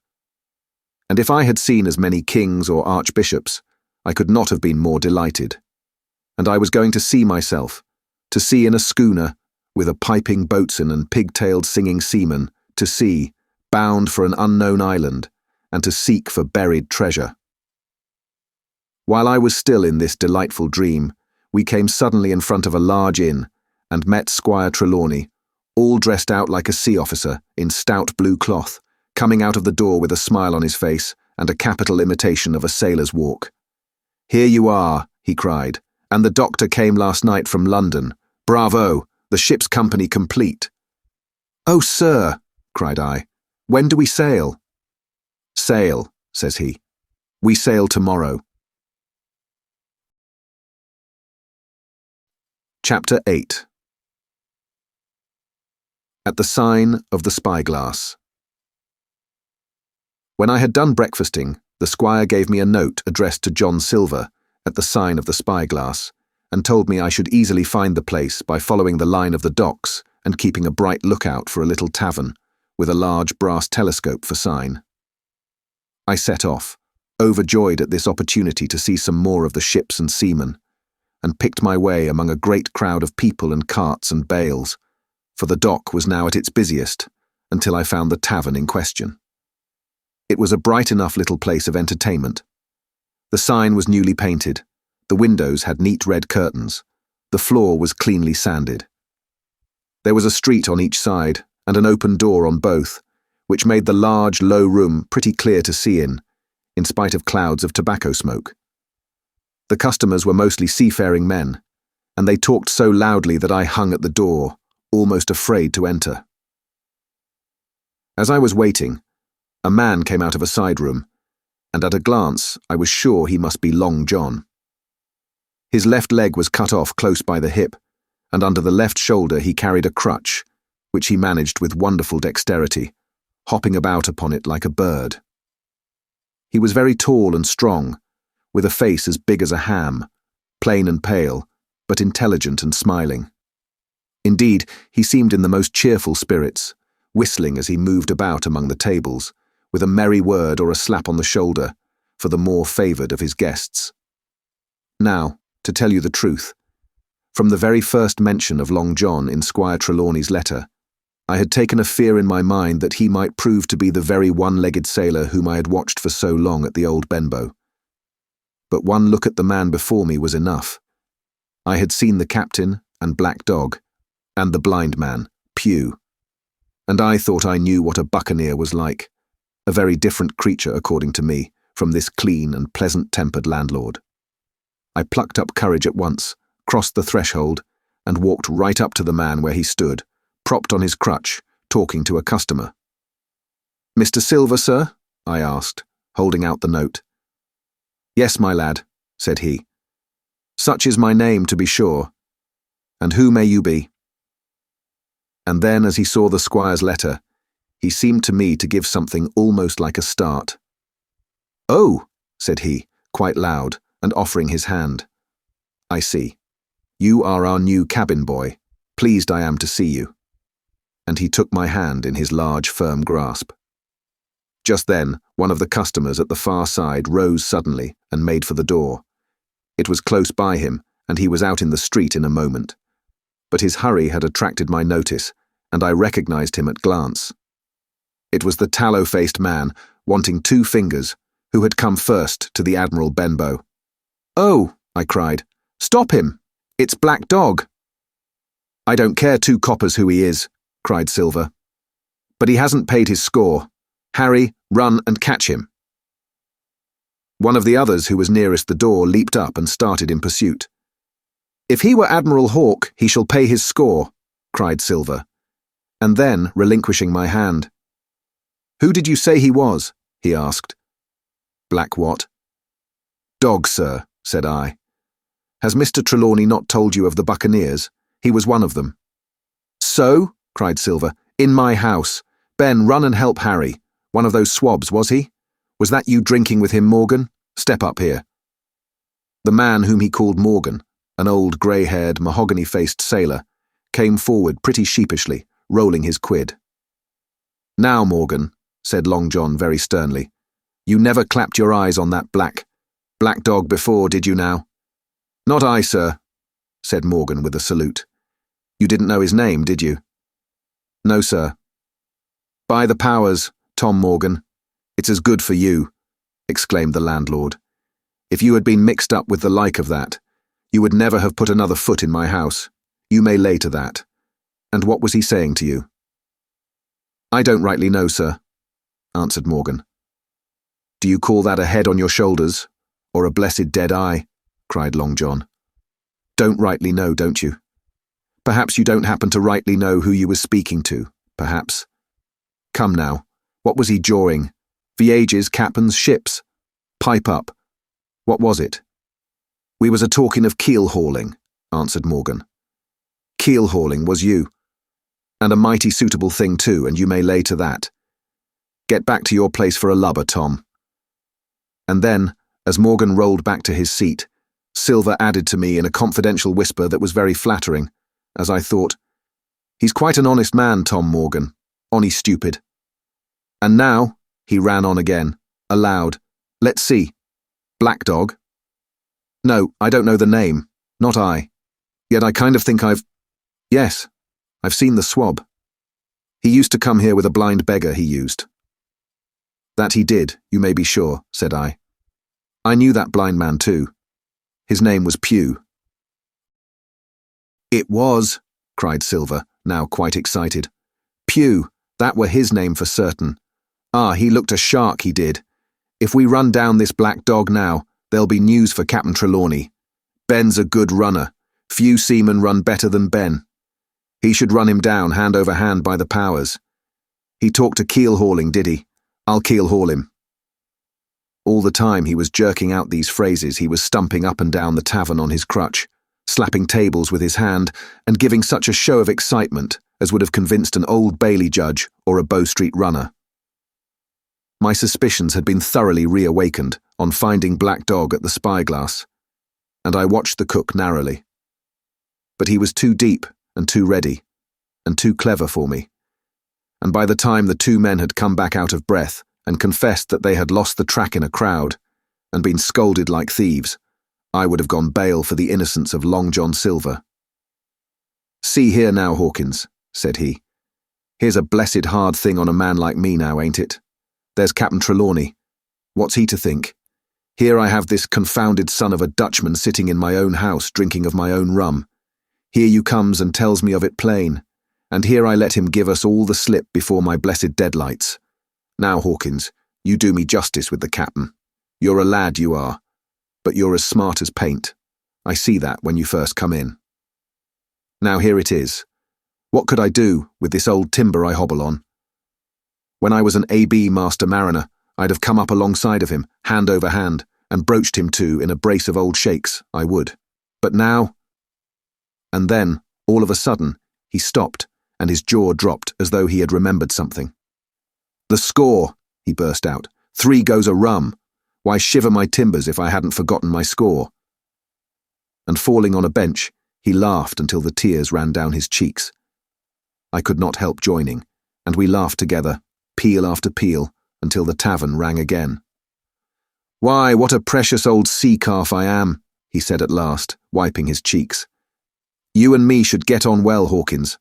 And if I had seen as many kings or archbishops, I could not have been more delighted. And I was going to see myself, to sea in a schooner, with a piping boatswain and pigtailed singing seaman, to sea, bound for an unknown island, and to seek for buried treasure. While I was still in this delightful dream, we came suddenly in front of a large inn, and met Squire Trelawney, all dressed out like a sea officer, in stout blue cloth, coming out of the door with a smile on his face, and a capital imitation of a sailor's walk. "Here you are," he cried, "and the doctor came last night from London. Bravo! The ship's company complete." "Oh, sir," cried I, "when do we sail?" "Sail," says he. "We sail tomorrow." Chapter 8. At the Sign of the Spyglass. When I had done breakfasting, the squire gave me a note addressed to John Silver at the Sign of the Spyglass, and told me I should easily find the place by following the line of the docks and keeping a bright lookout for a little tavern, with a large brass telescope for sign. I set off, overjoyed at this opportunity to see some more of the ships and seamen, and picked my way among a great crowd of people and carts and bales, for the dock was now at its busiest, until I found the tavern in question. It was a bright enough little place of entertainment. The sign was newly painted, the windows had neat red curtains, the floor was cleanly sanded. There was a street on each side, and an open door on both, which made the large, low room pretty clear to see in spite of clouds of tobacco smoke. The customers were mostly seafaring men, and they talked so loudly that I hung at the door, almost afraid to enter. As I was waiting, a man came out of a side room, and at a glance I was sure he must be Long John. His left leg was cut off close by the hip, and under the left shoulder he carried a crutch, which he managed with wonderful dexterity, hopping about upon it like a bird. He was very tall and strong, with a face as big as a ham, plain and pale, but intelligent and smiling. Indeed, he seemed in the most cheerful spirits, whistling as he moved about among the tables, with a merry word or a slap on the shoulder, for the more favoured of his guests. Now, to tell you the truth, from the very first mention of Long John in Squire Trelawney's letter, I had taken a fear in my mind that he might prove to be the very one-legged sailor whom I had watched for so long at the old Benbow. But one look at the man before me was enough. I had seen the captain and Black Dog, and the blind man, Pew, and I thought I knew what a Buccaneer was like, a very different creature, according to me, from this clean and pleasant-tempered landlord. I plucked up courage at once, crossed the threshold, and walked right up to the man where he stood, propped on his crutch, talking to a customer. "Mr. Silver, sir?" I asked, holding out the note. "Yes, my lad," said he. "Such is my name, to be sure. And who may you be?" And then, as he saw the squire's letter, he seemed to me to give something almost like a start. "Oh," said he, quite loud, and offering his hand. "I see. You are our new cabin boy. Pleased I am to see you." And he took my hand in his large, firm grasp. Just then, one of the customers at the far side rose suddenly and made for the door. It was close by him, and he was out in the street in a moment. But his hurry had attracted my notice, and I recognized him at glance. It was the tallow-faced man, wanting 2 fingers, who had come first to the Admiral Benbow. "Oh," I cried, "stop him! It's Black Dog." "I don't care 2 coppers who he is," cried Silver. "But he hasn't paid his score. Harry, run and catch him." One of the others who was nearest the door leaped up and started in pursuit. "If he were Admiral Hawke, he shall pay his score," cried Silver, and then, relinquishing my hand. "Who did you say he was?" he asked. "Black what?" "Dog, sir," said I. "Has Mr. Trelawney not told you of the Buccaneers? He was one of them." "So?" cried Silver. "In my house. Ben, run and help Harry. One of those swabs, was he? Was that you drinking with him, Morgan? Step up here." The man whom he called Morgan, an old grey-haired, mahogany-faced sailor, came forward pretty sheepishly, rolling his quid. "Now, Morgan," said Long John very sternly, "you never clapped your eyes on that black dog before, did you now?" "Not I, sir," said Morgan with a salute. "You didn't know his name, did you?" "No, sir." "By the powers, Tom Morgan, it's as good for you," exclaimed the landlord. "If you had been mixed up with the like of that, you would never have put another foot in my house. You may lay to that. And what was he saying to you?" "I don't rightly know, sir," answered Morgan. "Do you call that a head on your shoulders, or a blessed dead eye?" cried Long John. "Don't rightly know, don't you? Perhaps you don't happen to rightly know who you was speaking to, perhaps. Come now, what was he jawing? Voyages, captains, ships? Pipe up. What was it?" "We was a-talking of keel-hauling," answered Morgan. "Keel-hauling was you. And a mighty suitable thing too, and you may lay to that. Get back to your place for a lubber, Tom." And then, as Morgan rolled back to his seat, Silver added to me in a confidential whisper that was very flattering, as I thought, "He's quite an honest man, Tom Morgan. Onny stupid. And now," he ran on again, aloud, "let's see. Black Dog? No, I don't know the name. Not I. Yet I kind of think Yes, I've seen the swab. He used to come here with a blind beggar he used." "That he did, you may be sure," said I. "I knew that blind man too. His name was Pugh." "It was," cried Silver, now quite excited. "Pugh, that were his name for certain. Ah, he looked a shark, he did. If we run down this black dog now, there'll be news for Captain Trelawney. Ben's a good runner. Few seamen run better than Ben. He should run him down hand over hand by the powers. He talked to keel-hauling, did he? I'll keel-haul him." All the time he was jerking out these phrases, he was stumping up and down the tavern on his crutch, slapping tables with his hand, and giving such a show of excitement as would have convinced an Old Bailey judge or a Bow Street runner. My suspicions had been thoroughly reawakened on finding Black Dog at the spyglass, and I watched the cook narrowly. But he was too deep and too ready, and too clever for me, and by the time the two men had come back out of breath and confessed that they had lost the track in a crowd and been scolded like thieves, I would have gone bail for the innocence of Long John Silver. "See here now, Hawkins," said he. "Here's a blessed hard thing on a man like me now, ain't it? There's Captain Trelawney. What's he to think? Here I have this confounded son of a Dutchman sitting in my own house drinking of my own rum. Here you comes and tells me of it plain, and here I let him give us all the slip before my blessed deadlights. Now, Hawkins, you do me justice with the captain. You're a lad, you are, but you're as smart as paint. I see that when you first come in. Now here it is. What could I do with this old timber I hobble on? When I was an A.B. master mariner, I'd have come up alongside of him, hand over hand, and broached him to in a brace of old shakes, I would. But now—" And then, all of a sudden, he stopped, and his jaw dropped as though he had remembered something. "The score," he burst out. 3 goes a rum. Why, shiver my timbers if I hadn't forgotten my score." And falling on a bench, he laughed until the tears ran down his cheeks. I could not help joining, and we laughed together, peal after peal, until the tavern rang again. "Why, what a precious old sea-calf I am," he said at last, wiping his cheeks. "You and me should get on well, Hawkins,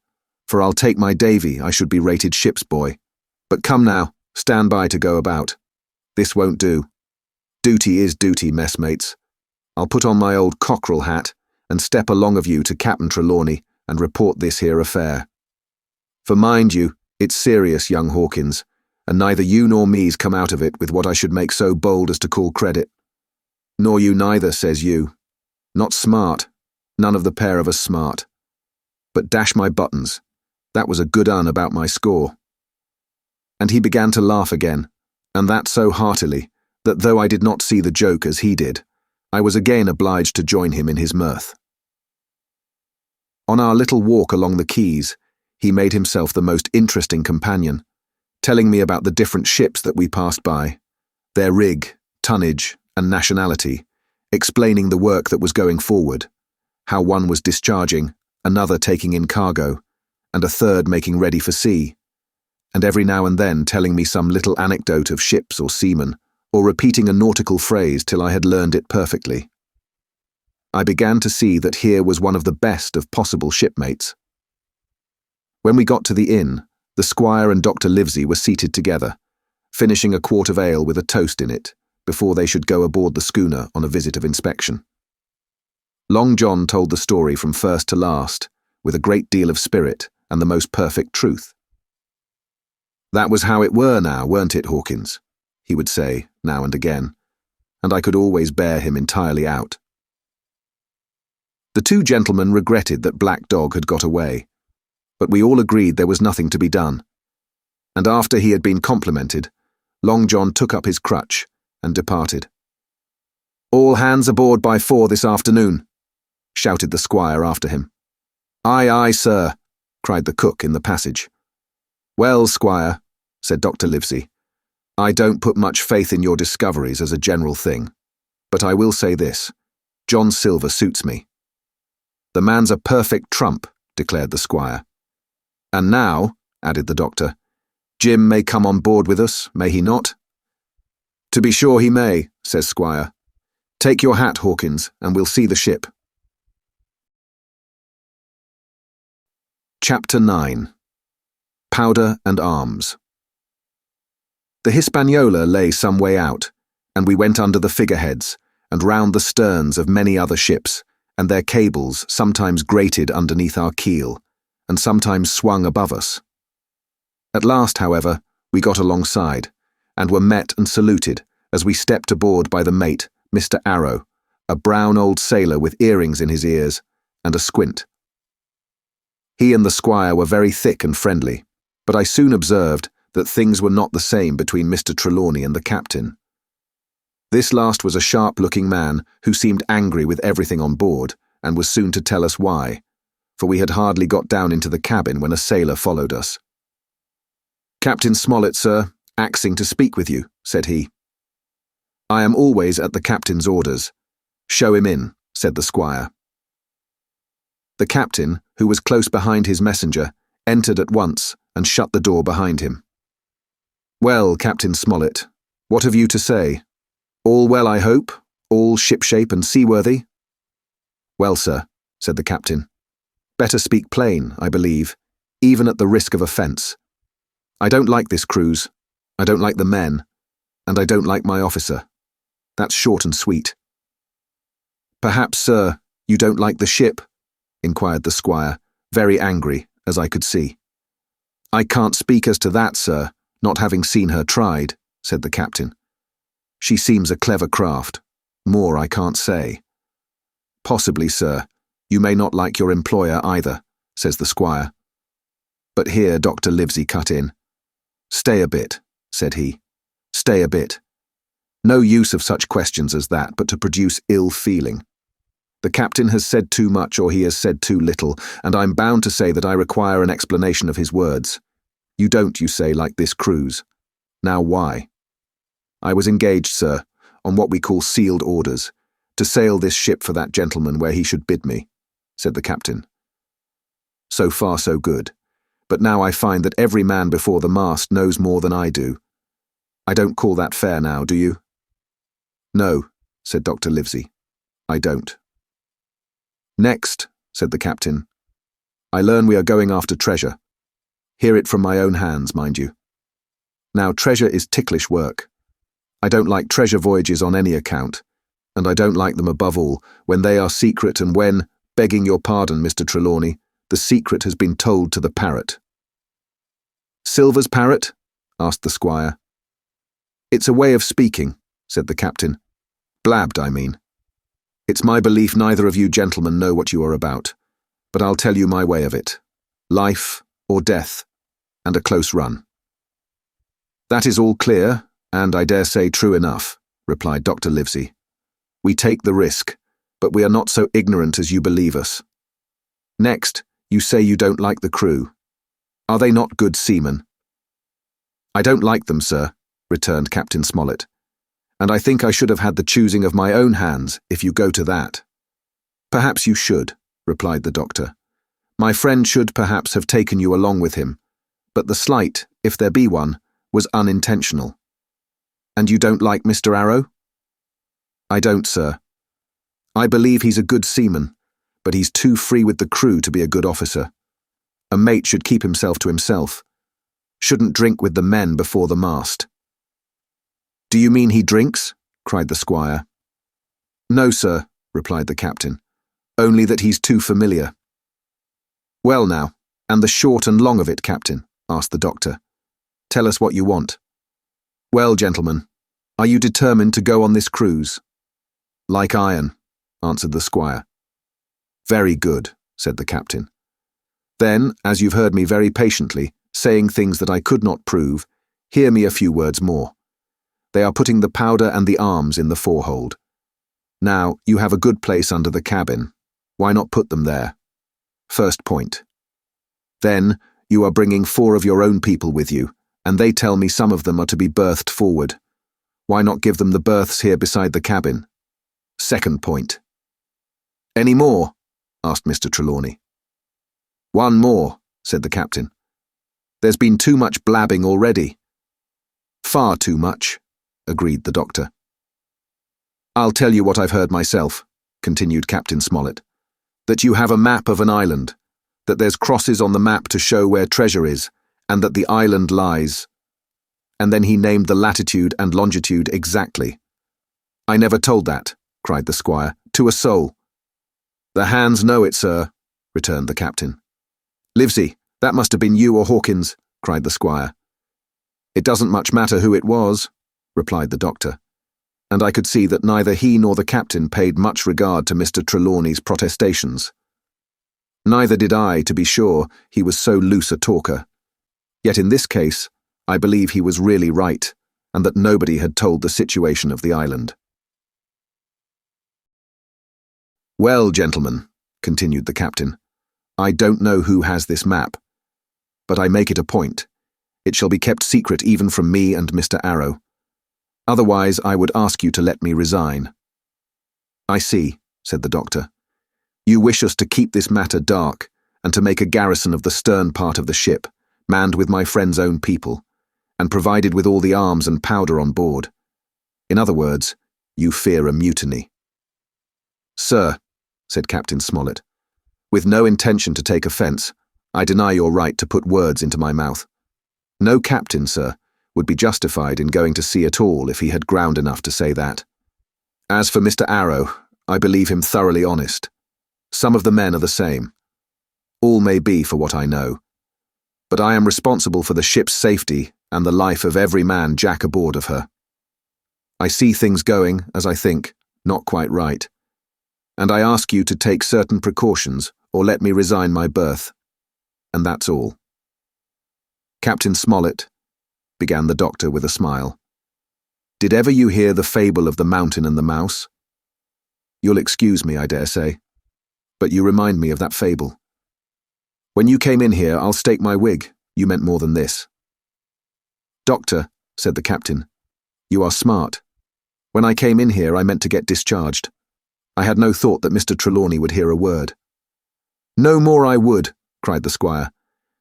for I'll take my Davy I should be rated ship's boy. But come now, stand by to go about. This won't do. Duty is duty, messmates. I'll put on my old cockerel hat and step along of you to Captain Trelawney and report this here affair. For mind you, it's serious, young Hawkins, and neither you nor me's come out of it with what I should make so bold as to call credit. Nor you neither, says you. Not smart, none of the pair of us smart. But dash my buttons, that was a good un about my score. And he began to laugh again, and that so heartily, that though I did not see the joke as he did, I was again obliged to join him in his mirth. On our little walk along the quays, he made himself the most interesting companion, telling me about the different ships that we passed by, their rig, tonnage, and nationality, explaining the work that was going forward, how one was discharging, another taking in cargo, and a third making ready for sea, and every now and then telling me some little anecdote of ships or seamen, or repeating a nautical phrase till I had learned it perfectly. I began to see that here was one of the best of possible shipmates. When we got to the inn, the squire and Dr. Livesey were seated together, finishing a quart of ale with a toast in it, before they should go aboard the schooner on a visit of inspection. Long John told the story from first to last, with a great deal of spirit and the most perfect truth. That was how it were now, weren't it, Hawkins? He would say, now and again, and I could always bear him entirely out. The two gentlemen regretted that Black Dog had got away, but we all agreed there was nothing to be done, and after he had been complimented, Long John took up his crutch and departed. "All hands aboard by 4 this afternoon," shouted the squire after him. "Aye, aye, sir," cried the cook in the passage. "Well, squire," said Dr. Livesey, "I don't put much faith in your discoveries as a general thing, but I will say this, John Silver suits me." "The man's a perfect trump," declared the squire. "And now," added the doctor, "Jim may come on board with us, may he not?" "To be sure he may," says Squire. "Take your hat, Hawkins, and we'll see the ship." Chapter 9. Powder and Arms. The Hispaniola lay some way out, and we went under the figureheads and round the sterns of many other ships, and their cables sometimes grated underneath our keel, and sometimes swung above us. At last, however, we got alongside, and were met and saluted as we stepped aboard by the mate, Mr. Arrow, a brown old sailor with earrings in his ears and a squint. He and the squire were very thick and friendly, but I soon observed that things were not the same between Mr. Trelawney and the captain. This last was a sharp-looking man who seemed angry with everything on board, and was soon to tell us why, for we had hardly got down into the cabin when a sailor followed us. "Captain Smollett, sir, axing to speak with you," said he. "I am always at the captain's orders. Show him in," said the squire. The captain, who was close behind his messenger, entered at once and shut the door behind him. "Well, Captain Smollett, what have you to say? All well, I hope? All shipshape and seaworthy?" "Well, sir," said the captain, "better speak plain, I believe, even at the risk of offence. I don't like this cruise, I don't like the men, and I don't like my officer. That's short and sweet." "Perhaps, sir, you don't like the ship?" inquired the squire, very angry, as I could see. "I can't speak as to that, sir, not having seen her tried," said the captain. "She seems a clever craft. More I can't say." "Possibly, sir, you may not like your employer either," says the squire. But here Dr. Livesey cut in. "Stay a bit," said he. "Stay a bit. No use of such questions as that but to produce ill feeling. The captain has said too much or he has said too little, and I'm bound to say that I require an explanation of his words. You don't, you say, like this cruise. Now why?" "I was engaged, sir, on what we call sealed orders, to sail this ship for that gentleman where he should bid me," said the captain. "So far so good, but now I find that every man before the mast knows more than I do. I don't call that fair now, do you?" "No," said Dr. Livesey, "I don't." "Next," said the captain, "I learn we are going after treasure. Hear it from my own hands, mind you. Now, treasure is ticklish work. I don't like treasure voyages on any account, and I don't like them above all when they are secret and when, begging your pardon, Mr. Trelawney, the secret has been told to the parrot." "Silver's parrot?" asked the squire. It's a way of speaking, said the captain. Blabbed, I mean. It's my belief neither of you gentlemen know what you are about, but I'll tell you my way of it. Life or death, and a close run. That is all clear, and I dare say true enough, replied Dr. Livesey. We take the risk, but we are not so ignorant as you believe us. Next, you say you don't like the crew. Are they not good seamen? I don't like them, sir, returned Captain Smollett, and I think I should have had the choosing of my own hands, if you go to that. Perhaps you should, replied the doctor. My friend should perhaps have taken you along with him, but the slight, if there be one, was unintentional. And you don't like Mr. Arrow? I don't, sir. I believe he's a good seaman, but he's too free with the crew to be a good officer. A mate should keep himself to himself. Shouldn't drink with the men before the mast. Do you mean he drinks? Cried the squire. No, sir, replied the captain. Only that he's too familiar. Well now, and the short and long of it, Captain, asked the doctor. Tell us what you want. Well, gentlemen, are you determined to go on this cruise? Like iron, answered the squire. Very good, said the captain. Then, as you've heard me very patiently, saying things that I could not prove, hear me a few words more. They are putting the powder and the arms in the forehold. Now, you have a good place under the cabin. Why not put them there? First point. Then, you are bringing 4 of your own people with you, and they tell me some of them are to be berthed forward. Why not give them the berths here beside the cabin? Second point. Any more? Asked Mr. Trelawney. One more, said the captain. There's been too much blabbing already. Far too much, agreed the doctor. I'll tell you what I've heard myself, continued Captain Smollett, that you have a map of an island, that there's crosses on the map to show where treasure is, and that the island lies. And then he named the latitude and longitude exactly. I never told that, cried the squire, to a soul. The hands know it, sir, returned the captain. Livesey, that must have been you or Hawkins, cried the squire. It doesn't much matter who it was, replied the doctor, and I could see that neither he nor the captain paid much regard to Mr. Trelawney's protestations. Neither did I, to be sure, he was so loose a talker. Yet in this case, I believe he was really right, and that nobody had told the situation of the island. Well, gentlemen, continued the captain, I don't know who has this map, but I make it a point. It shall be kept secret even from me and Mr. Arrow. Otherwise, I would ask you to let me resign. I see, said the doctor. You wish us to keep this matter dark, and to make a garrison of the stern part of the ship, manned with my friend's own people, and provided with all the arms and powder on board. In other words, you fear a mutiny. Sir, said Captain Smollett, with no intention to take offence, I deny your right to put words into my mouth. No captain, sir, would be justified in going to sea at all if he had ground enough to say that. As for Mr. Arrow, I believe him thoroughly honest. Some of the men are the same. All may be for what I know. But I am responsible for the ship's safety and the life of every man jack aboard of her. I see things going, as I think, not quite right. And I ask you to take certain precautions or let me resign my berth. And that's all. Captain Smollett, began the doctor with a smile, did ever you hear the fable of the mountain and the mouse? You'll excuse me, I dare say, but you remind me of that fable. When you came in here, I'll stake my wig, you meant more than this. Doctor, said the captain, you are smart. When I came in here, I meant to get discharged. I had no thought that Mr. Trelawney would hear a word. No more I would, cried the squire.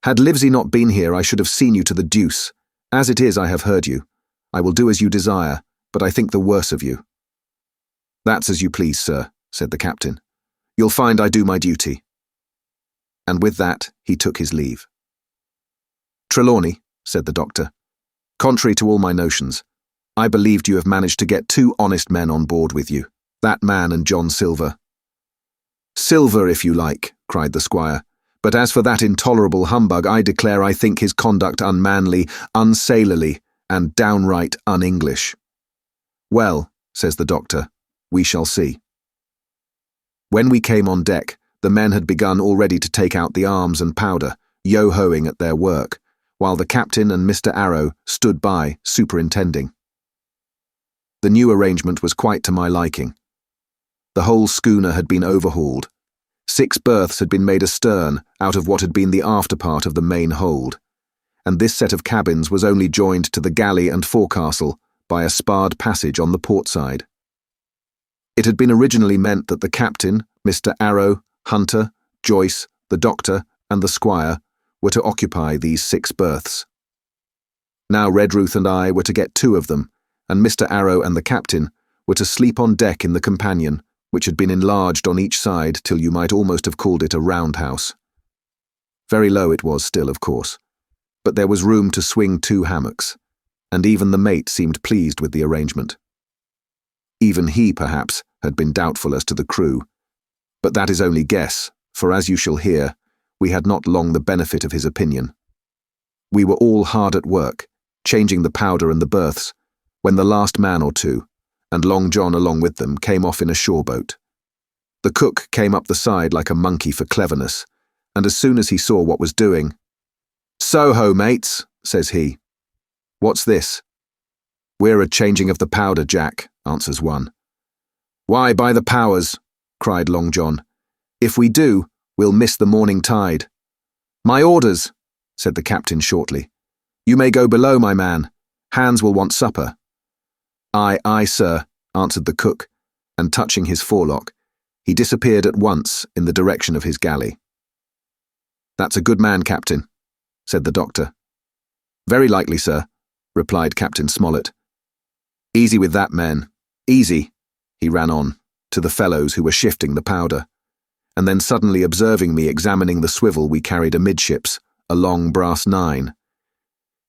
Had Livesey not been here, I should have seen you to the deuce. As it is, I have heard you. I will do as you desire, but I think the worse of you. That's as you please, sir, said the captain. You'll find I do my duty. And with that, he took his leave. Trelawney, said the doctor, contrary to all my notions, I believed you have managed to get 2 honest men on board with you, that man and John Silver. Silver, if you like, cried the squire, But as for that intolerable humbug, I declare I think his conduct unmanly, unsailorly, and downright un-English." "Well," says the doctor, "we shall see." When we came on deck, the men had begun already to take out the arms and powder, yo-hoing at their work, while the captain and Mr. Arrow stood by, superintending. The new arrangement was quite to my liking. The whole schooner had been overhauled. 6 berths had been made astern out of what had been the after part of the main hold, and this set of cabins was only joined to the galley and forecastle by a sparred passage on the port side. It had been originally meant that the captain, Mr. Arrow, Hunter, Joyce, the doctor, and the squire were to occupy these 6 berths. Now Redruth and I were to get 2 of them, and Mr. Arrow and the captain were to sleep on deck in the companion, which had been enlarged on each side till you might almost have called it a roundhouse. Very low it was still, of course, but there was room to swing 2 hammocks, and even the mate seemed pleased with the arrangement. Even he, perhaps, had been doubtful as to the crew, but that is only guess, for as you shall hear, we had not long the benefit of his opinion. We were all hard at work, changing the powder and the berths, when the last man or 2, and Long John along with them, came off in a shore boat. The cook came up the side like a monkey for cleverness, and as soon as he saw what was doing, "So-ho, mates," says he. "What's this?" "We're a-changing of the powder, Jack," answers one. "Why, by the powers," cried Long John, "if we do, we'll miss the morning tide." "My orders," said the captain shortly. "You may go below, my man. Hands will want supper." "Aye, aye, sir," answered the cook, and touching his forelock, he disappeared at once in the direction of his galley. "That's a good man, Captain," said the doctor. "Very likely, sir," replied Captain Smollett. "Easy with that, men. Easy," he ran on, to the fellows who were shifting the powder, and then suddenly observing me examining the swivel we carried amidships, a long brass 9.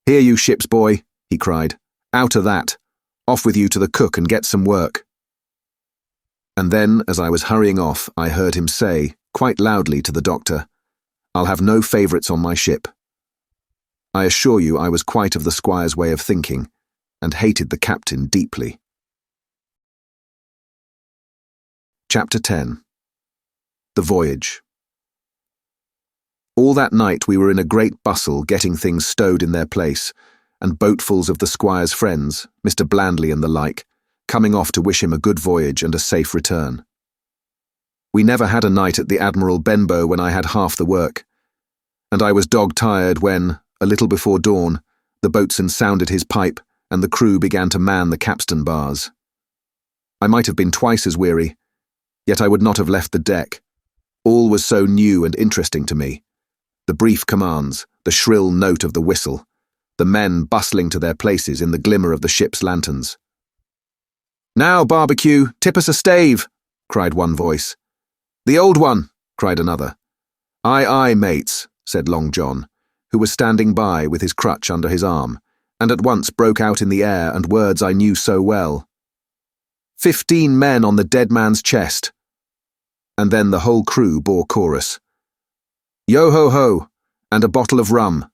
"Here, you ship's boy," he cried. "Out of that. Off with you to the cook and get some work." And then, as I was hurrying off, I heard him say, quite loudly to the doctor, "I'll have no favourites on my ship." I assure you I was quite of the squire's way of thinking, and hated the captain deeply. Chapter 10. The Voyage. All that night we were in a great bustle getting things stowed in their place, and boatfuls of the squire's friends, Mr. Blandley and the like, coming off to wish him a good voyage and a safe return. We never had a night at the Admiral Benbow when I had half the work, and I was dog-tired when, a little before dawn, the boatswain sounded his pipe and the crew began to man the capstan bars. I might have been twice as weary, yet I would not have left the deck. All was so new and interesting to me. The brief commands, the shrill note of the whistle, the men bustling to their places in the glimmer of the ship's lanterns. "Now, Barbecue, tip us a stave," cried one voice. "The old one," cried another. "Aye, aye, mates," said Long John, who was standing by with his crutch under his arm, and at once broke out in the air and words I knew so well. 15 men on the dead man's chest." And then the whole crew bore chorus. "Yo-ho-ho, and a bottle of rum."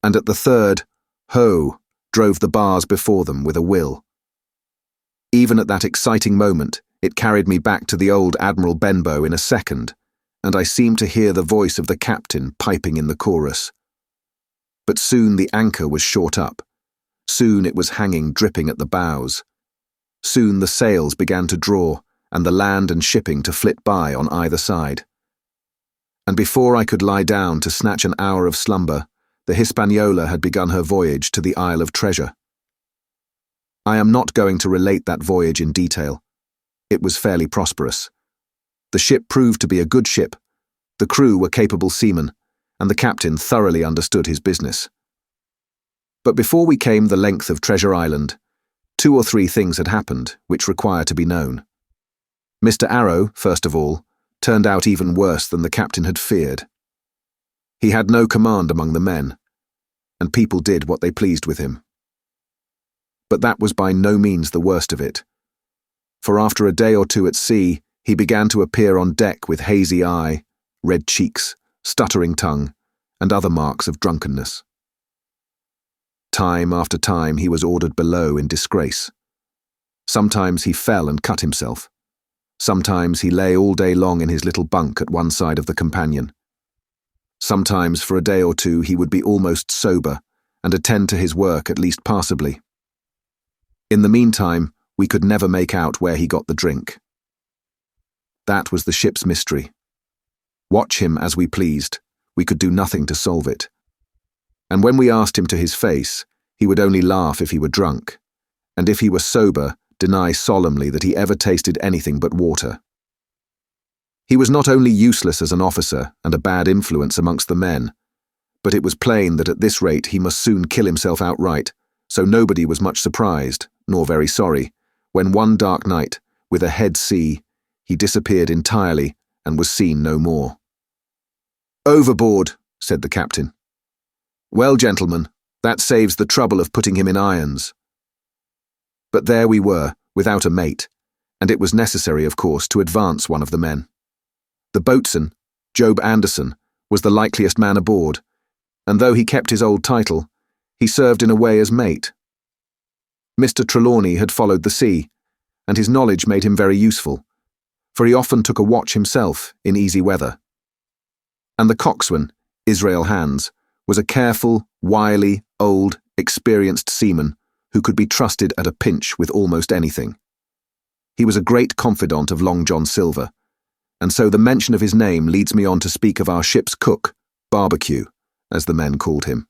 And at the third, ho, drove the bars before them with a will. Even at that exciting moment, it carried me back to the old Admiral Benbow in a second, and I seemed to hear the voice of the captain piping in the chorus. But soon the anchor was short up. Soon it was hanging dripping at the bows. Soon the sails began to draw, and the land and shipping to flit by on either side. And before I could lie down to snatch an hour of slumber, the Hispaniola had begun her voyage to the Isle of Treasure. I am not going to relate that voyage in detail. It was fairly prosperous. The ship proved to be a good ship, the crew were capable seamen, and the captain thoroughly understood his business. But before we came the length of Treasure Island, 2 or 3 things had happened which require to be known. Mr. Arrow, first of all, turned out even worse than the captain had feared. He had no command among the men, and people did what they pleased with him. But that was by no means the worst of it, for after a day or 2 at sea, he began to appear on deck with hazy eye, red cheeks, stuttering tongue, and other marks of drunkenness. Time after time he was ordered below in disgrace. Sometimes he fell and cut himself. Sometimes he lay all day long in his little bunk at one side of the companion. Sometimes for a day or two he would be almost sober and attend to his work at least passably. In the meantime, we could never make out where he got the drink. That was the ship's mystery. Watch him as we pleased, we could do nothing to solve it. And when we asked him to his face, he would only laugh if he were drunk, and if he were sober, deny solemnly that he ever tasted anything but water. He was not only useless as an officer and a bad influence amongst the men, but it was plain that at this rate he must soon kill himself outright, so nobody was much surprised, nor very sorry, when one dark night, with a head sea, he disappeared entirely and was seen no more. "Overboard," said the captain. "Well, gentlemen, that saves the trouble of putting him in irons." But there we were, without a mate, and it was necessary, of course, to advance one of the men. The boatswain, Job Anderson, was the likeliest man aboard, and though he kept his old title, he served in a way as mate. Mr. Trelawney had followed the sea, and his knowledge made him very useful, for he often took a watch himself in easy weather. And the coxswain, Israel Hands, was a careful, wily, old, experienced seaman who could be trusted at a pinch with almost anything. He was a great confidant of Long John Silver, and so the mention of his name leads me on to speak of our ship's cook, Barbecue, as the men called him.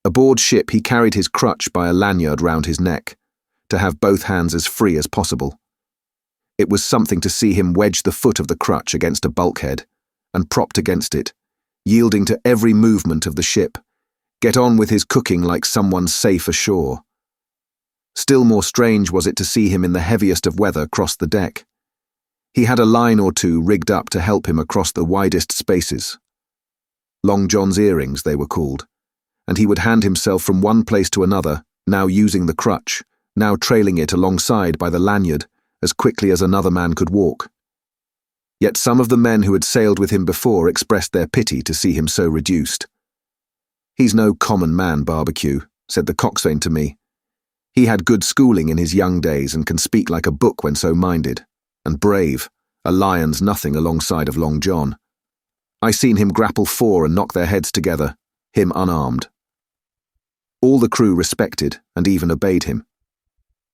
Aboard ship he carried his crutch by a lanyard round his neck, to have both hands as free as possible. It was something to see him wedge the foot of the crutch against a bulkhead, and propped against it, yielding to every movement of the ship, get on with his cooking like someone safe ashore. Still more strange was it to see him in the heaviest of weather cross the deck. He had a line or two rigged up to help him across the widest spaces. Long John's earrings, they were called, and he would hand himself from one place to another, now using the crutch, now trailing it alongside by the lanyard, as quickly as another man could walk. Yet some of the men who had sailed with him before expressed their pity to see him so reduced. "He's no common man, Barbecue," said the coxswain to me. "He had good schooling in his young days and can speak like a book when so minded, and brave, a lion's nothing alongside of Long John. I seen him grapple four and knock their heads together, him unarmed." All the crew respected and even obeyed him.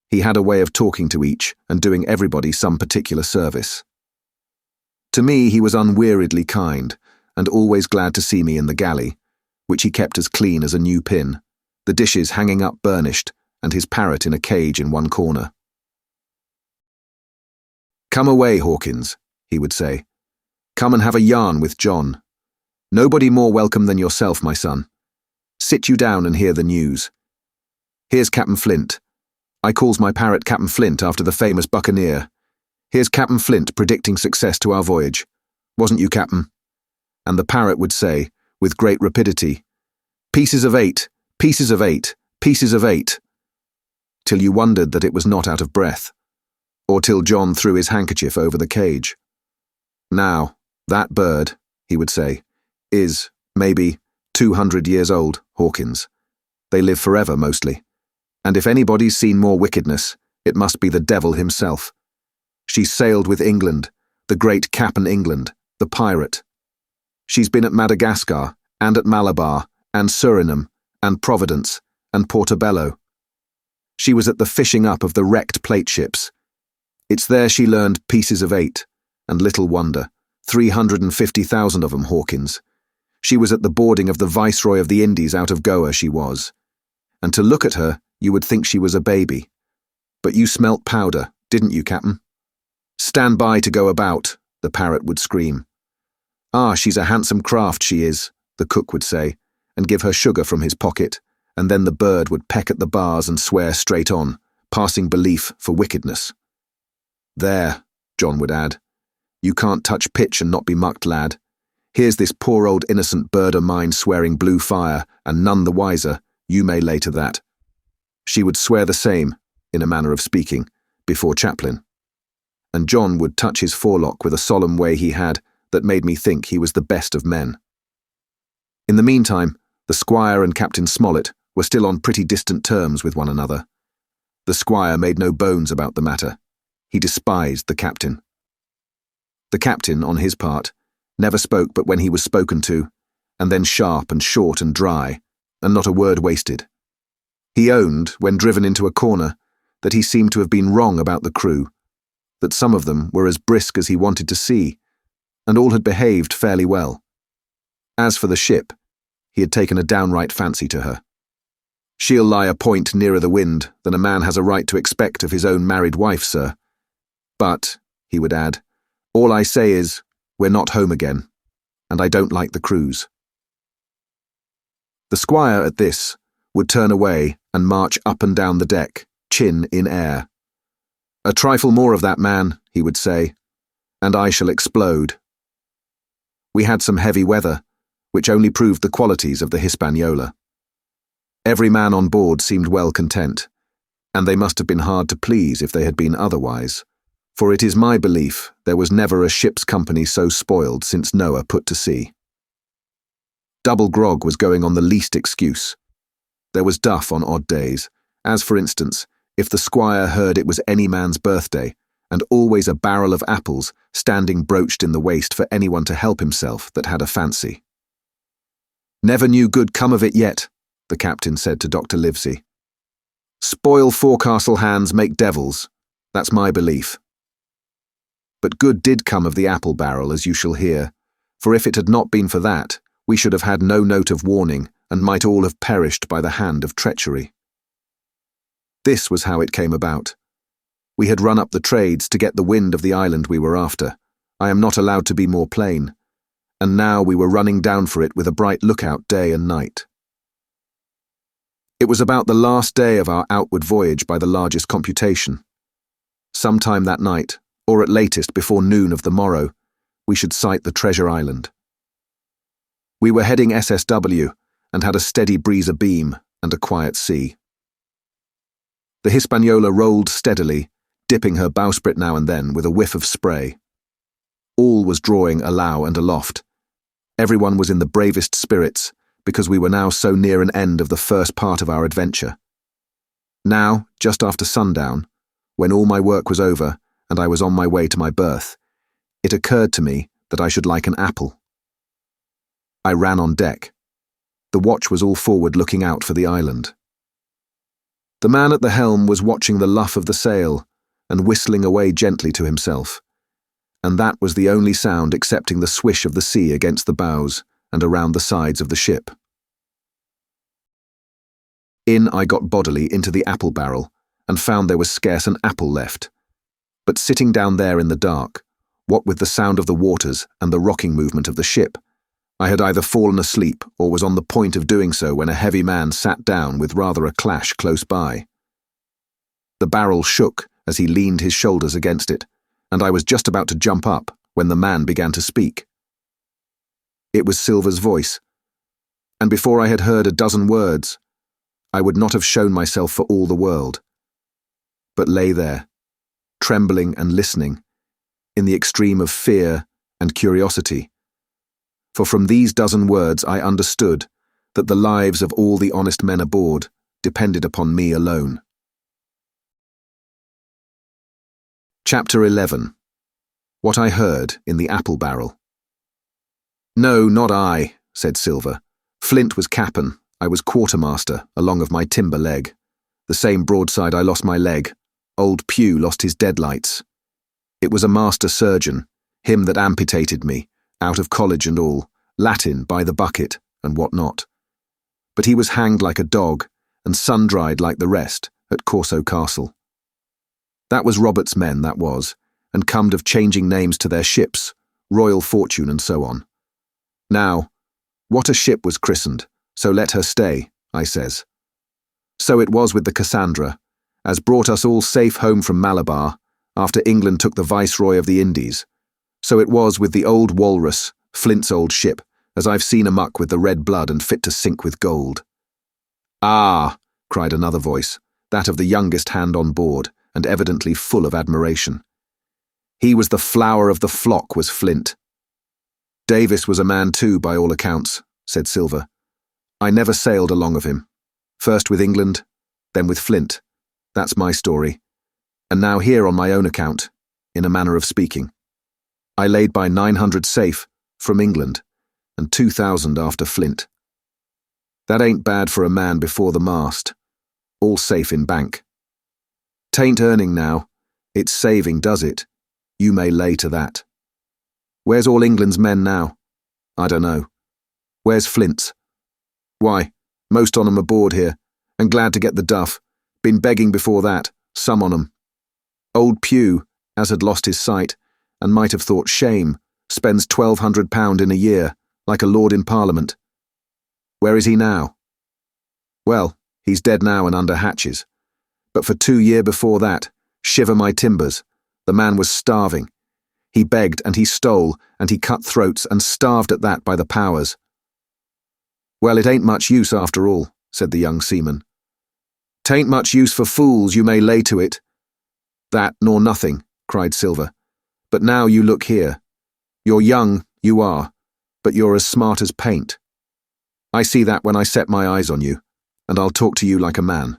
He had a way of talking to each and doing everybody some particular service. To me he was unweariedly kind, and always glad to see me in the galley, which he kept as clean as a new pin, the dishes hanging up burnished, and his parrot in a cage in one corner. "Come away, Hawkins," he would say. "Come and have a yarn with John. Nobody more welcome than yourself, my son. Sit you down and hear the news. Here's Captain Flint. I calls my parrot Captain Flint after the famous Buccaneer. Here's Captain Flint predicting success to our voyage. Wasn't you, Captain?" And the parrot would say, with great rapidity, "Pieces of 8, pieces of 8, pieces of 8, till you wondered that it was not out of breath, or till John threw his handkerchief over the cage. "Now, that bird," he would say, "is, maybe, 200 years old, Hawkins. They live forever, mostly. And if anybody's seen more wickedness, it must be the devil himself. She sailed with England, the great Captain England, the pirate. She's been at Madagascar, and at Malabar, and Suriname, and Providence, and Portobello. She was at the fishing up of the wrecked plate ships. It's there she learned pieces of 8, and little wonder, 350,000 of 'em, Hawkins. She was at the boarding of the Viceroy of the Indies out of Goa, she was. And to look at her, you would think she was a baby. But you smelt powder, didn't you, Captain? 'Stand by to go about,' the parrot would scream. 'Ah, she's a handsome craft, she is,' the cook would say, and give her sugar from his pocket, and then the bird would peck at the bars and swear straight on, passing belief for wickedness. 'There,' John would add, 'you can't touch pitch and not be mucked, lad. Here's this poor old innocent bird of mine swearing blue fire, and none the wiser, you may lay to that.' She would swear the same, in a manner of speaking, before Chaplain. And John would touch his forelock with a solemn way he had, that made me think he was the best of men. In the meantime, the squire and Captain Smollett were still on pretty distant terms with one another. The squire made no bones about the matter. He despised the captain. The captain, on his part, never spoke but when he was spoken to, and then sharp and short and dry, and not a word wasted. He owned, when driven into a corner, that he seemed to have been wrong about the crew, that some of them were as brisk as he wanted to see, and all had behaved fairly well. As for the ship, he had taken a downright fancy to her. She'll lie a point nearer the wind than a man has a right to expect of his own married wife, sir. But, he would add, all I say is, we're not home again, and I don't like the cruise. The squire, at this, would turn away and march up and down the deck, chin in air. A trifle more of that, man, he would say, and I shall explode. We had some heavy weather, which only proved the qualities of the Hispaniola. Every man on board seemed well content, and they must have been hard to please if they had been otherwise, for it is my belief there was never a ship's company so spoiled since Noah put to sea. Double grog was going on the least excuse. There was duff on odd days, as for instance, if the squire heard it was any man's birthday, and always a barrel of apples standing broached in the waist for anyone to help himself that had a fancy. Never knew good come of it yet, the captain said to Dr. Livesey. Spoil forecastle hands make devils, that's my belief. But good did come of the apple barrel, as you shall hear, for if it had not been for that, we should have had no note of warning, and might all have perished by the hand of treachery. This was how it came about. We had run up the trades to get the wind of the island we were after. I am not allowed to be more plain. And now we were running down for it with a bright lookout day and night. It was about the last day of our outward voyage by the largest computation. Sometime that night, or at latest before noon of the morrow, we should sight the treasure island. We were heading SSW, and had a steady breeze abeam and a quiet sea. The Hispaniola rolled steadily, dipping her bowsprit now and then with a whiff of spray. All was drawing alow and aloft. Everyone was in the bravest spirits, because we were now so near an end of the first part of our adventure. Now, just after sundown, when all my work was over and I was on my way to my berth, it occurred to me that I should like an apple. I ran on deck. The watch was all forward looking out for the island. The man at the helm was watching the luff of the sail and whistling away gently to himself, and that was the only sound excepting the swish of the sea against the bows and around the sides of the ship. In I got bodily into the apple barrel and found there was scarce an apple left, but sitting down there in the dark, what with the sound of the waters and the rocking movement of the ship, I had either fallen asleep or was on the point of doing so when a heavy man sat down with rather a clash close by. The barrel shook as he leaned his shoulders against it, and I was just about to jump up when the man began to speak. It was Silver's voice, and before I had heard a dozen words, I would not have shown myself for all the world, but lay there, trembling and listening, in the extreme of fear and curiosity. For from these dozen words I understood that the lives of all the honest men aboard depended upon me alone. Chapter 11. What I Heard in the Apple Barrel. No, not I, said Silver. Flint was cap'n, I was quartermaster, along of my timber leg. The same broadside I lost my leg. Old Pew lost his deadlights. It was a master surgeon, him that amputated me, out of college and all, Latin by the bucket, and what not. But he was hanged like a dog, and sun-dried like the rest, at Corso Castle. That was Robert's men, that was, and comed of changing names to their ships, Royal Fortune and so on. Now, what a ship was christened, so let her stay, I says. So it was with the Cassandra, as brought us all safe home from Malabar, after England took the Viceroy of the Indies. So it was with the old Walrus, Flint's old ship, as I've seen amuck with the red blood and fit to sink with gold. Ah, cried another voice, that of the youngest hand on board, and evidently full of admiration. He was the flower of the flock, was Flint. Davis was a man too, by all accounts, said Silver. I never sailed along of him. First with England, then with Flint. That's my story. And now here on my own account, in a manner of speaking. I laid by 900 safe from England, and 2,000 after Flint. That ain't bad for a man before the mast, all safe in bank. Tain't earning now, it's saving, does it? You may lay to that. Where's all England's men now? I don't know. Where's Flint's? Why, most on 'em aboard here, and glad to get the duff. Been begging before that, some on 'em. Old Pugh, as had lost his sight, and might have thought shame, spends £1,200 in a year, like a lord in Parliament. Where is he now? Well, he's dead now and under hatches. But for 2 years before that, shiver my timbers, the man was starving. He begged and he stole and he cut throats and starved at that by the powers. Well, it ain't much use after all, said the young seaman. Tain't much use for fools, you may lay to it. That nor nothing, cried Silver. But now you look here. You're young, you are, but you're as smart as paint. I see that when I set my eyes on you, and I'll talk to you like a man.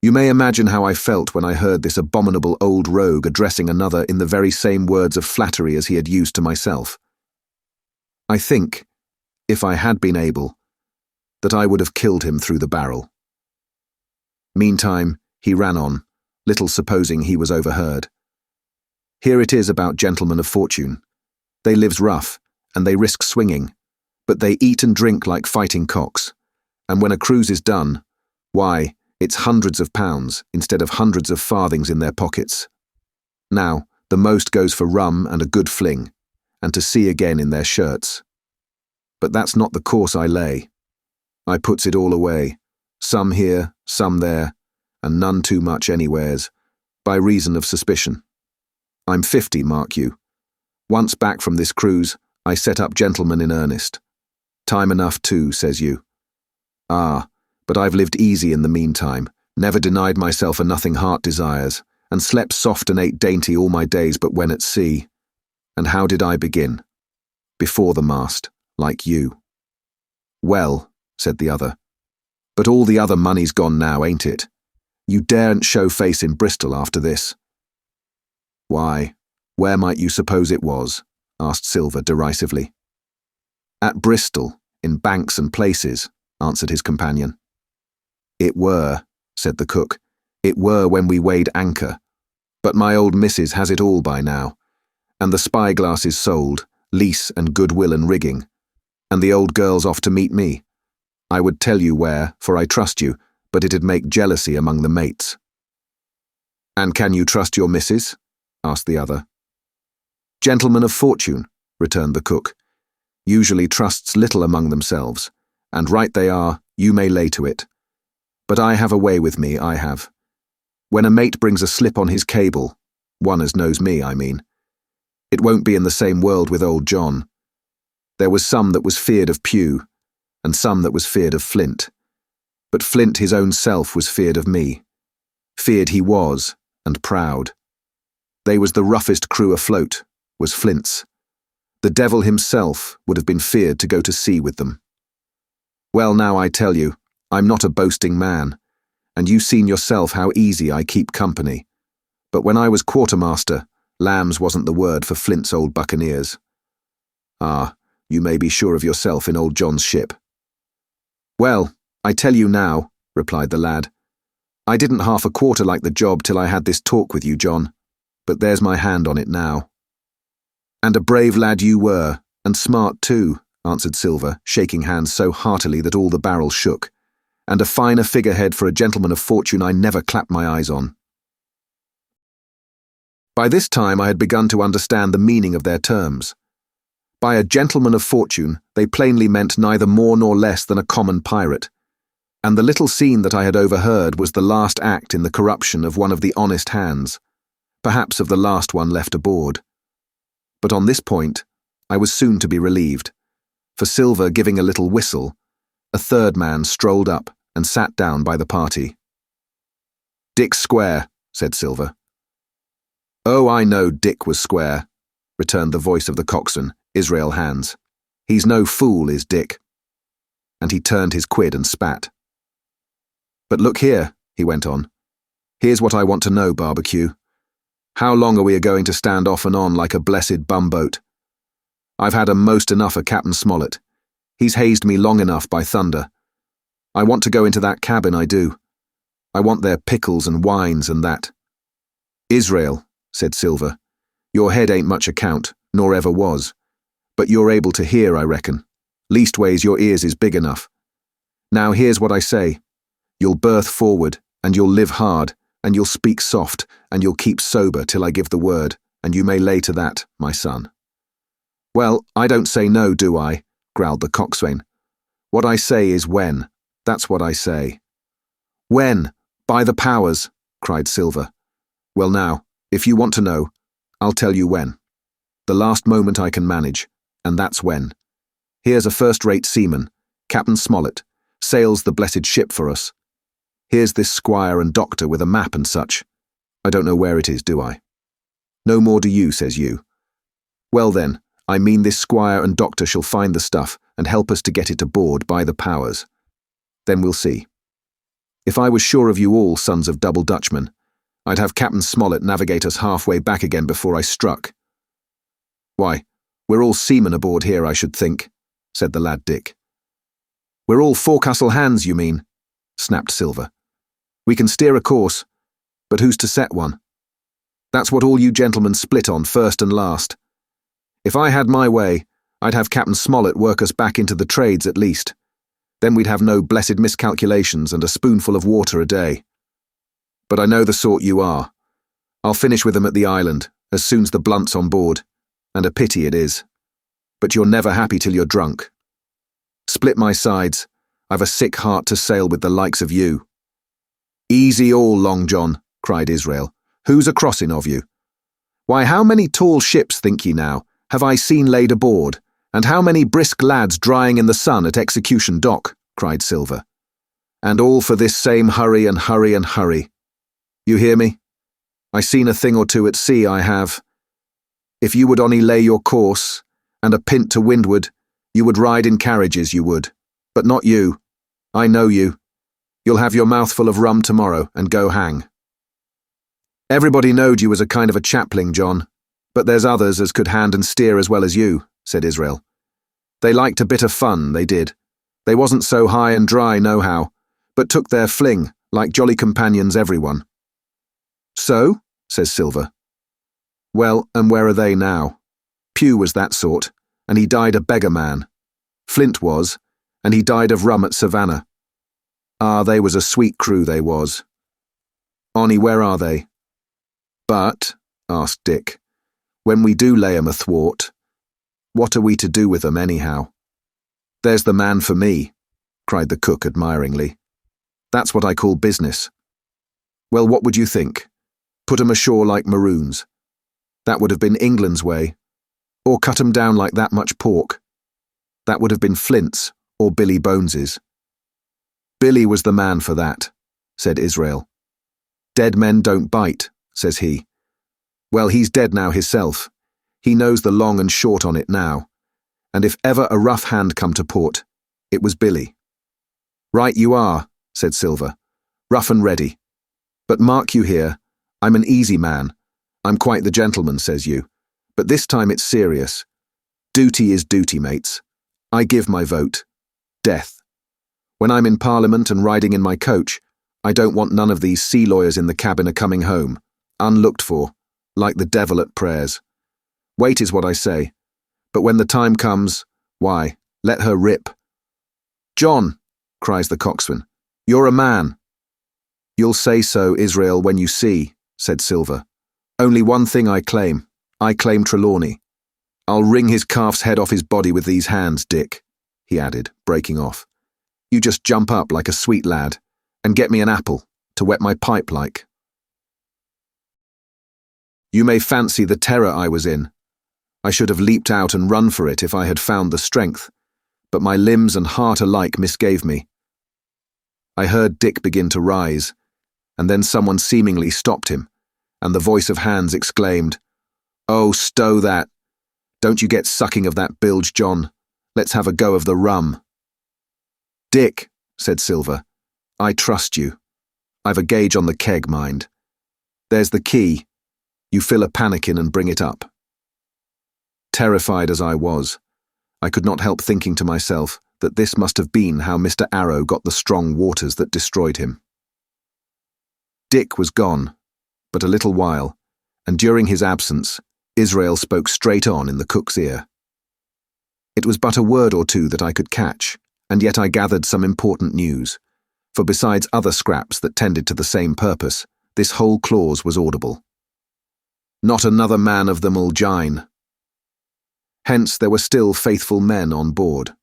You may imagine how I felt when I heard this abominable old rogue addressing another in the very same words of flattery as he had used to myself. I think, if I had been able, that I would have killed him through the barrel. Meantime, he ran on, little supposing he was overheard. Here it is about gentlemen of fortune. They lives rough, and they risk swinging, but they eat and drink like fighting cocks, and when a cruise is done, why, it's hundreds of pounds instead of hundreds of farthings in their pockets. Now, the most goes for rum and a good fling, and to sea again in their shirts. But that's not the course I lay. I puts it all away, some here, some there, and none too much anywheres, by reason of suspicion. I'm 50, mark you. Once back from this cruise, I set up gentlemen in earnest. Time enough too, says you. Ah, but I've lived easy in the meantime, never denied myself a nothing heart desires, and slept soft and ate dainty all my days but when at sea. And how did I begin? Before the mast, like you. Well, said the other, but all the other money's gone now, ain't it? You daren't show face in Bristol after this. Why, where might you suppose it was? Asked Silver derisively. At Bristol, in banks and places, answered his companion. It were, said the cook, it were when we weighed anchor. But my old missus has it all by now, and the spyglass is sold, lease and goodwill and rigging, and the old girl's off to meet me. I would tell you where, for I trust you, but it'd make jealousy among the mates. And can you trust your missus? Asked the other. Gentlemen of fortune, returned the cook, usually trusts little among themselves, and right they are, you may lay to it. But I have a way with me, I have. When a mate brings a slip on his cable, one as knows me, I mean, it won't be in the same world with old John. There was some that was feared of Pugh, and some that was feared of Flint. But Flint his own self was feared of me. Feared he was, and proud. They was the roughest crew afloat, was Flint's. The devil himself would have been feared to go to sea with them. Well, now I tell you, I'm not a boasting man, and you've seen yourself how easy I keep company. But when I was quartermaster, lambs wasn't the word for Flint's old Buccaneers. Ah, you may be sure of yourself in old John's ship. Well, I tell you now, replied the lad, I didn't half a quarter like the job till I had this talk with you, John, but there's my hand on it now. And a brave lad you were, and smart too, answered Silver, shaking hands so heartily that all the barrel shook, and a finer figurehead for a gentleman of fortune I never clapped my eyes on. By this time I had begun to understand the meaning of their terms. By a gentleman of fortune they plainly meant neither more nor less than a common pirate, and the little scene that I had overheard was the last act in the corruption of one of the honest hands, perhaps of the last one left aboard. But on this point I was soon to be relieved, for Silver giving a little whistle, a third man strolled up and sat down by the party. Dick's square, said Silver. Oh, I know Dick was square, returned the voice of the coxswain, Israel hands. "He's no fool, is Dick." And he turned his quid and spat. "But look here," he went on. "Here's what I want to know, Barbecue. How long are we going to stand off and on like a blessed bumboat? I've had most enough of Captain Smollett. He's hazed me long enough, by thunder. I want to go into that cabin, I do. I want their pickles and wines and that." "Israel," said Silver, "your head ain't much account, nor ever was. But you're able to hear, I reckon. Leastways your ears is big enough. Now here's what I say. You'll berth forward, and you'll live hard, and you'll speak soft, and you'll keep sober till I give the word, and you may lay to that, my son." "Well, I don't say no, do I?" growled the coxswain. "What I say is when. That's what I say." "When? By the powers!" cried Silver. "Well now, if you want to know, I'll tell you when. The last moment I can manage, and that's when. Here's a first-rate seaman, Captain Smollett, sails the blessed ship for us. Here's this squire and doctor with a map and such. I don't know where it is, do I? No more do you, says you. Well then, I mean this squire and doctor shall find the stuff and help us to get it aboard by the powers. Then we'll see. If I was sure of you all, sons of double Dutchmen, I'd have Captain Smollett navigate us halfway back again before I struck." "Why, we're all seamen aboard here, I should think," said the lad Dick. "We're all forecastle hands, you mean?" snapped Silver. "We can steer a course, but who's to set one? That's what all you gentlemen split on first and last. If I had my way, I'd have Captain Smollett work us back into the trades at least. Then we'd have no blessed miscalculations and a spoonful of water a day. But I know the sort you are. I'll finish with them at the island, as soon's the blunt's on board, and a pity it is. But you're never happy till you're drunk. Split my sides, I've a sick heart to sail with the likes of you." "Easy all, Long John," cried Israel. "Who's a crossing of you? Why, how many tall ships, think ye now, have I seen laid aboard, and how many brisk lads drying in the sun at Execution Dock?" cried Silver. "And all for this same hurry and hurry and hurry. You hear me? I seen a thing or two at sea, I have. If you would only lay your course, and a pint to windward, you would ride in carriages, you would. But not you. I know you. You'll have your mouthful of rum tomorrow, and go hang." "Everybody knowed you was a kind of a chaplain, John, but there's others as could hand and steer as well as you," said Israel. "They liked a bit of fun, they did. They wasn't so high and dry nohow, but took their fling, like jolly companions everyone." "So?" says Silver. "Well, and where are they now? Pugh was that sort, and he died a beggar man. Flint was, and he died of rum at Savannah. Ah, they was a sweet crew, they was. Onny, where are they?" "But," asked Dick, "when we do lay 'em athwart, what are we to do with 'em anyhow?" "There's the man for me," cried the cook admiringly. "That's what I call business. Well, what would you think? Put 'em ashore like maroons. That would have been England's way. Or cut 'em down like that much pork. That would have been Flint's or Billy Bones's." "Billy was the man for that," said Israel. "Dead men don't bite," says he. "Well, he's dead now hisself. He knows the long and short on it now. And if ever a rough hand come to port, it was Billy." "Right you are," said Silver. "Rough and ready. But mark you here, I'm an easy man. I'm quite the gentleman, says you. But this time it's serious. Duty is duty, mates. I give my vote. Death. When I'm in Parliament and riding in my coach, I don't want none of these sea lawyers in the cabin a-coming home, unlooked for, like the devil at prayers. Wait is what I say. But when the time comes, why, let her rip." "John," cries the coxswain, "you're a man." "You'll say so, Israel, when you see," said Silver. "Only one thing I claim. I claim Trelawney. I'll wring his calf's head off his body with these hands, Dick," he added, breaking off. "You just jump up like a sweet lad, and get me an apple, to wet my pipe like." You may fancy the terror I was in. I should have leaped out and run for it if I had found the strength, but my limbs and heart alike misgave me. I heard Dick begin to rise, and then someone seemingly stopped him, and the voice of Hans exclaimed, "Oh, stow that! Don't you get sucking of that bilge, John. Let's have a go of the rum." "Dick," said Silver, "I trust you. I've a gauge on the keg, mind. There's the key. You fill a pannikin and bring it up." Terrified as I was, I could not help thinking to myself that this must have been how Mr. Arrow got the strong waters that destroyed him. Dick was gone, but a little while, and during his absence, Israel spoke straight on in the cook's ear. It was but a word or two that I could catch, and yet I gathered some important news, for besides other scraps that tended to the same purpose, this whole clause was audible. "Not another man of them'll jine." Hence there were still faithful men on board.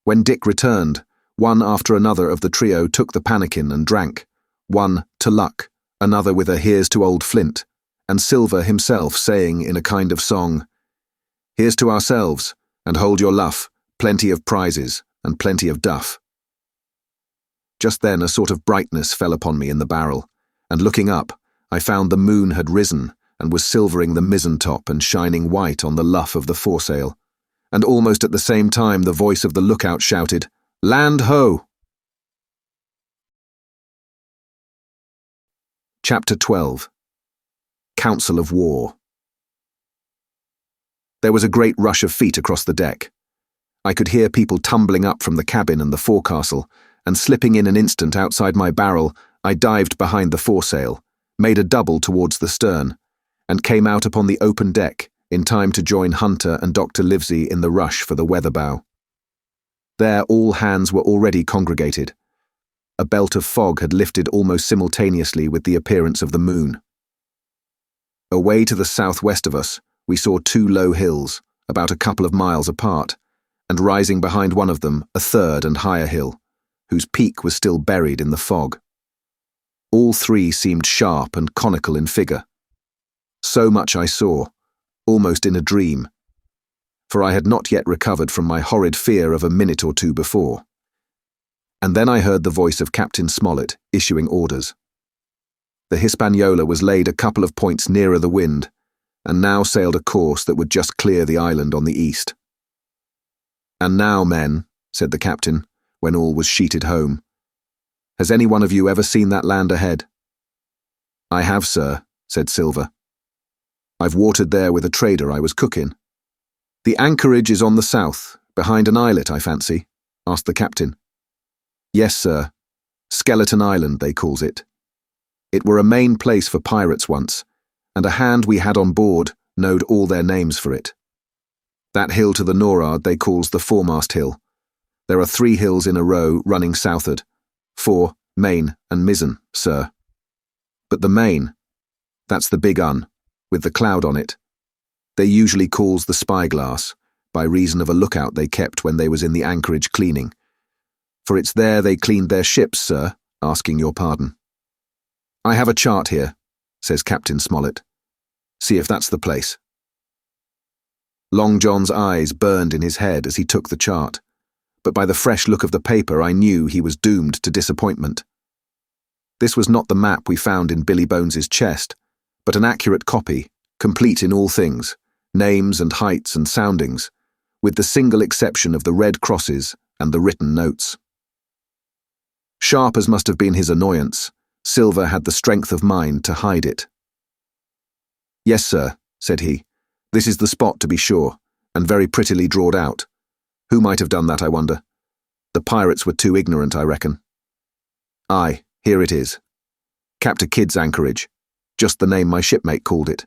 When Dick returned, one after another of the trio took the pannikin and drank, one to luck, another with a "Here's to old Flint," and Silver himself saying in a kind of song, "Here's to ourselves, and hold your luff, plenty of prizes, and plenty of duff." Just then a sort of brightness fell upon me in the barrel, and looking up, I found the moon had risen and was silvering the mizzen top and shining white on the luff of the foresail, and almost at the same time the voice of the lookout shouted, "Land ho!" Chapter 12. Council of War. There was a great rush of feet across the deck. I could hear people tumbling up from the cabin and the forecastle, and slipping in an instant outside my barrel, I dived behind the foresail, made a double towards the stern, and came out upon the open deck in time to join Hunter and Dr. Livesey in the rush for the weather bow. There all hands were already congregated. A belt of fog had lifted almost simultaneously with the appearance of the moon. Away to the southwest of us, we saw two low hills, about a couple of miles apart, and rising behind one of them, a third and higher hill, whose peak was still buried in the fog. All three seemed sharp and conical in figure. So much I saw, almost in a dream, for I had not yet recovered from my horrid fear of a minute or two before. And then I heard the voice of Captain Smollett issuing orders. The Hispaniola was laid a couple of points nearer the wind, and now sailed a course that would just clear the island on the east. "And now, men," said the captain, when all was sheeted home, "has any one of you ever seen that land ahead?" "I have, sir," said Silver. "I've watered there with a trader I was cooking." "The anchorage is on the south, behind an islet, I fancy?" asked the captain. "Yes, sir. Skeleton Island, they calls it. It were a main place for pirates once, and a hand we had on board knowed all their names for it. That hill to the nor'ard they calls the foremast hill. There are 3 hills in a row running southward, fore, main, and mizzen, sir. But the main, that's the big un, with the cloud on it, they usually calls the spyglass, by reason of a lookout they kept when they was in the anchorage cleaning. For it's there they cleaned their ships, sir, asking your pardon." "I have a chart here," says Captain Smollett. "See if that's the place." Long John's eyes burned in his head as he took the chart, but by the fresh look of the paper I knew he was doomed to disappointment. This was not the map we found in Billy Bones's chest, but an accurate copy, complete in all things, names and heights and soundings, with the single exception of the red crosses and the written notes. Sharp as must have been his annoyance, Silver had the strength of mind to hide it. "Yes, sir," said he, "this is the spot to be sure, and very prettily drawed out. Who might have done that, I wonder? The pirates were too ignorant, I reckon. Aye, here it is. Captain Kidd's anchorage, just the name my shipmate called it.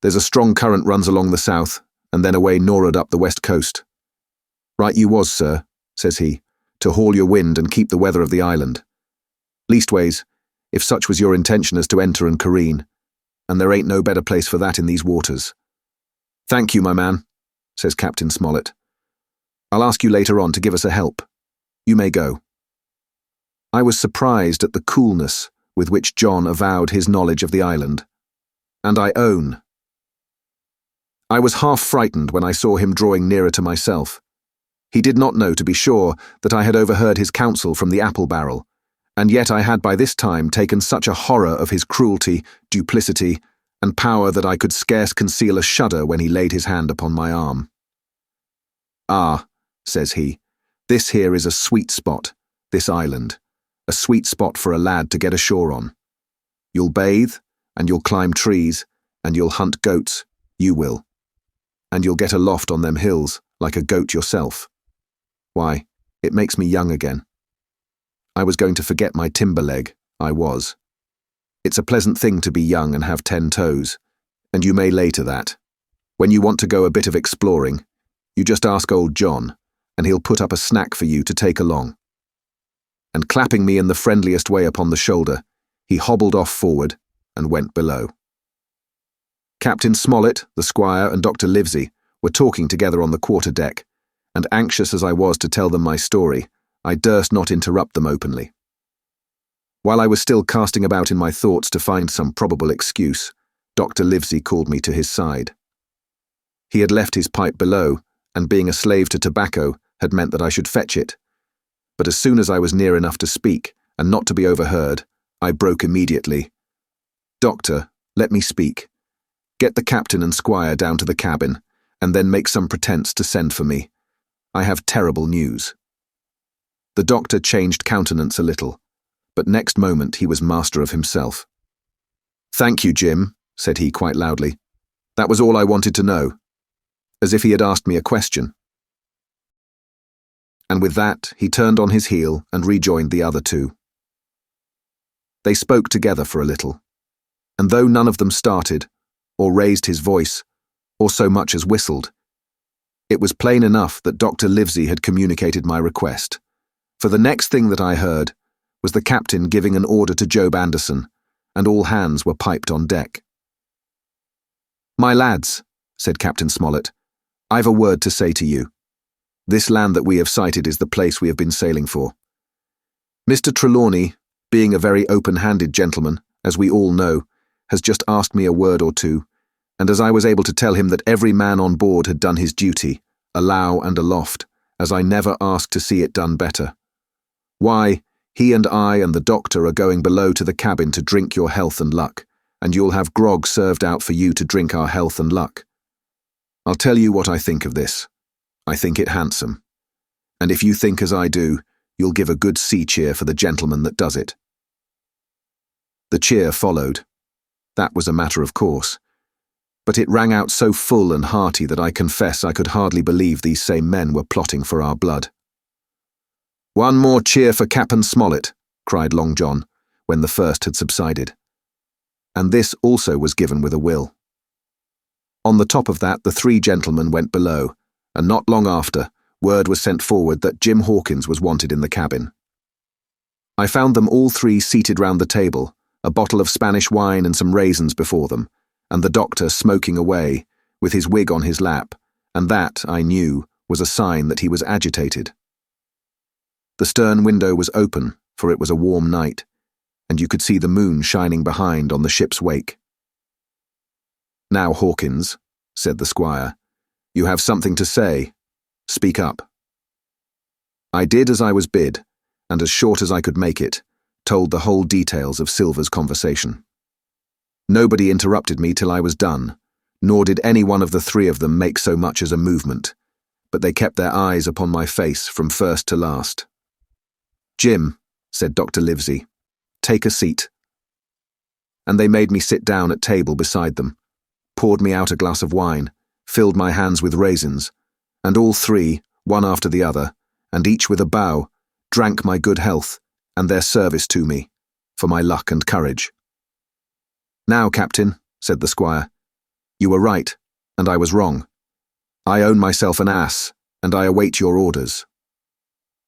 There's a strong current runs along the south, and then away nor'ard up the west coast. Right you was, sir," says he, "to haul your wind and keep the weather of the island. Leastways, if such was your intention as to enter and careen, and there ain't no better place for that in these waters." "Thank you, my man," says Captain Smollett. "I'll ask you later on to give us a help. You may go." I was surprised at the coolness with which John avowed his knowledge of the island, and I own. I was half frightened when I saw him drawing nearer to myself. He did not know, to be sure, that I had overheard his counsel from the apple barrel, and yet I had by this time taken such a horror of his cruelty, duplicity, and power that I could scarce conceal a shudder when he laid his hand upon my arm. "Ah," says he, "this here is a sweet spot, this island, a sweet spot for a lad to get ashore on. You'll bathe, and you'll climb trees, and you'll hunt goats, you will. And you'll get aloft on them hills, like a goat yourself. Why, it makes me young again. I was going to forget my timber leg, I was. It's a pleasant thing to be young and have 10 toes, and you may lay to that. When you want to go a bit of exploring, you just ask old John, and he'll put up a snack for you to take along." And clapping me in the friendliest way upon the shoulder, he hobbled off forward and went below. Captain Smollett, the squire, and Dr. Livesey were talking together on the quarter-deck, and anxious as I was to tell them my story, I durst not interrupt them openly. While I was still casting about in my thoughts to find some probable excuse, Dr. Livesey called me to his side. He had left his pipe below, and being a slave to tobacco had meant that I should fetch it. But as soon as I was near enough to speak, and not to be overheard, I broke immediately. "Doctor, let me speak. Get the captain and squire down to the cabin, and then make some pretence to send for me. I have terrible news." The doctor changed countenance a little, but next moment he was master of himself. "Thank you, Jim," said he quite loudly. "That was all I wanted to know," as if he had asked me a question. And with that he turned on his heel and rejoined the other two. They spoke together for a little, and though none of them started, or raised his voice, or so much as whistled, it was plain enough that Dr. Livesey had communicated my request, for the next thing that I heard was the captain giving an order to Job Anderson, and all hands were piped on deck. "My lads," said Captain Smollett, "I've a word to say to you. This land that we have sighted is the place we have been sailing for. Mr. Trelawney, being a very open-handed gentleman, as we all know, has just asked me a word or two, and as I was able to tell him that every man on board had done his duty, alow and aloft, as I never asked to see it done better, why, he and I and the doctor are going below to the cabin to drink your health and luck, and you'll have grog served out for you to drink our health and luck. I'll tell you what I think of this. I think it handsome. And if you think as I do, you'll give a good sea cheer for the gentleman that does it." The cheer followed. That was a matter of course. But it rang out so full and hearty that I confess I could hardly believe these same men were plotting for our blood. "One more cheer for Captain Smollett," cried Long John, when the first had subsided. And this also was given with a will. On the top of that, the 3 gentlemen went below, and not long after, word was sent forward that Jim Hawkins was wanted in the cabin. I found them all 3 seated round the table, a bottle of Spanish wine and some raisins before them, and the doctor smoking away, with his wig on his lap, and that, I knew, was a sign that he was agitated. The stern window was open, for it was a warm night, and you could see the moon shining behind on the ship's wake. "Now, Hawkins," said the squire, "you have something to say. Speak up." I did as I was bid, and as short as I could make it, told the whole details of Silver's conversation. Nobody interrupted me till I was done, nor did any one of the 3 of them make so much as a movement, but they kept their eyes upon my face from first to last. "Jim," said Dr. Livesey, "take a seat." And they made me sit down at table beside them, poured me out a glass of wine, filled my hands with raisins, and all 3, one after the other, and each with a bow, drank my good health and their service to me, for my luck and courage. "Now, Captain," said the squire, "you were right, and I was wrong. I own myself an ass, and I await your orders."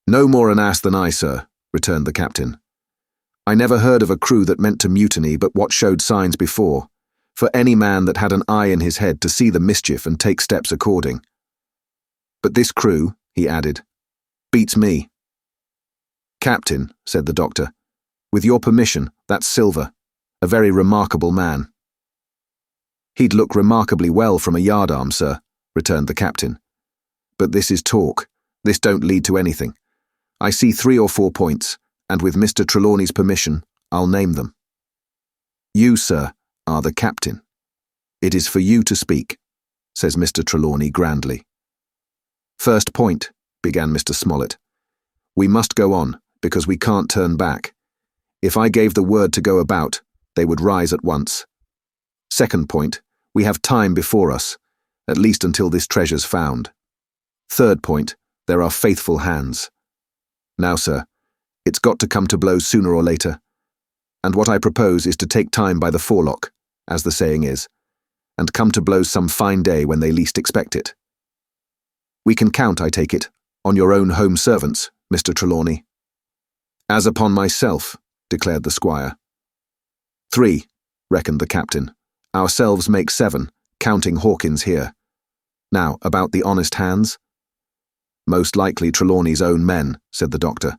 "No more an ass than I, sir," returned the captain. "I never heard of a crew that meant to mutiny but what showed signs before, for any man that had an eye in his head to see the mischief and take steps according. But this crew," he added, "beats me." "Captain," said the doctor, "with your permission, that's Silver, a very remarkable man." "He'd look remarkably well from a yardarm, sir," returned the captain. "But this is talk. This don't lead to anything. I see 3 or 4 points, and with Mr. Trelawney's permission, I'll name them. You, sir, are the captain, "It is for you to speak," says Mr. Trelawney grandly. "First point," began Mr. Smollett. "We must go on, because we can't turn back. If I gave the word to go about, they would rise at once. Second point, we have time before us, at least until this treasure's found. Third point, there are faithful hands. Now, sir, it's got to come to blows sooner or later, and what I propose is to take time by the forelock, as the saying is, and come to blows some fine day when they least expect it. We can count, I take it, on your own home servants, Mr. Trelawney." "As upon myself," declared the squire. "3, reckoned the captain. "Ourselves make 7, counting Hawkins here. Now, about the honest hands?" "Most likely Trelawney's own men," said the doctor.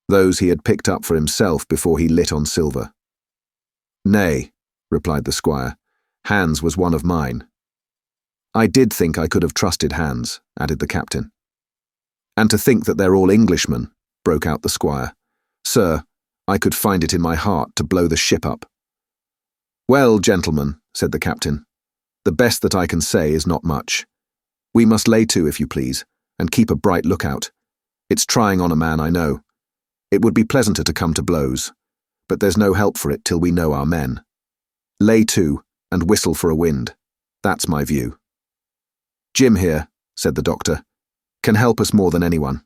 "Those he had picked up for himself before he lit on silver." "Nay," replied the squire. "Hans was one of mine." "I did think I could have trusted Hans," added the captain. "And to think that they're all Englishmen," broke out the squire. "Sir, I could find it in my heart to blow the ship up." "Well, gentlemen," said the captain, "the best that I can say is not much. We must lay to, if you please, and keep a bright lookout. It's trying on a man, I know. It would be pleasanter to come to blows, but there's no help for it till we know our men. Lay to, and whistle for a wind. That's my view. Jim here," said the doctor, "can help us more than anyone.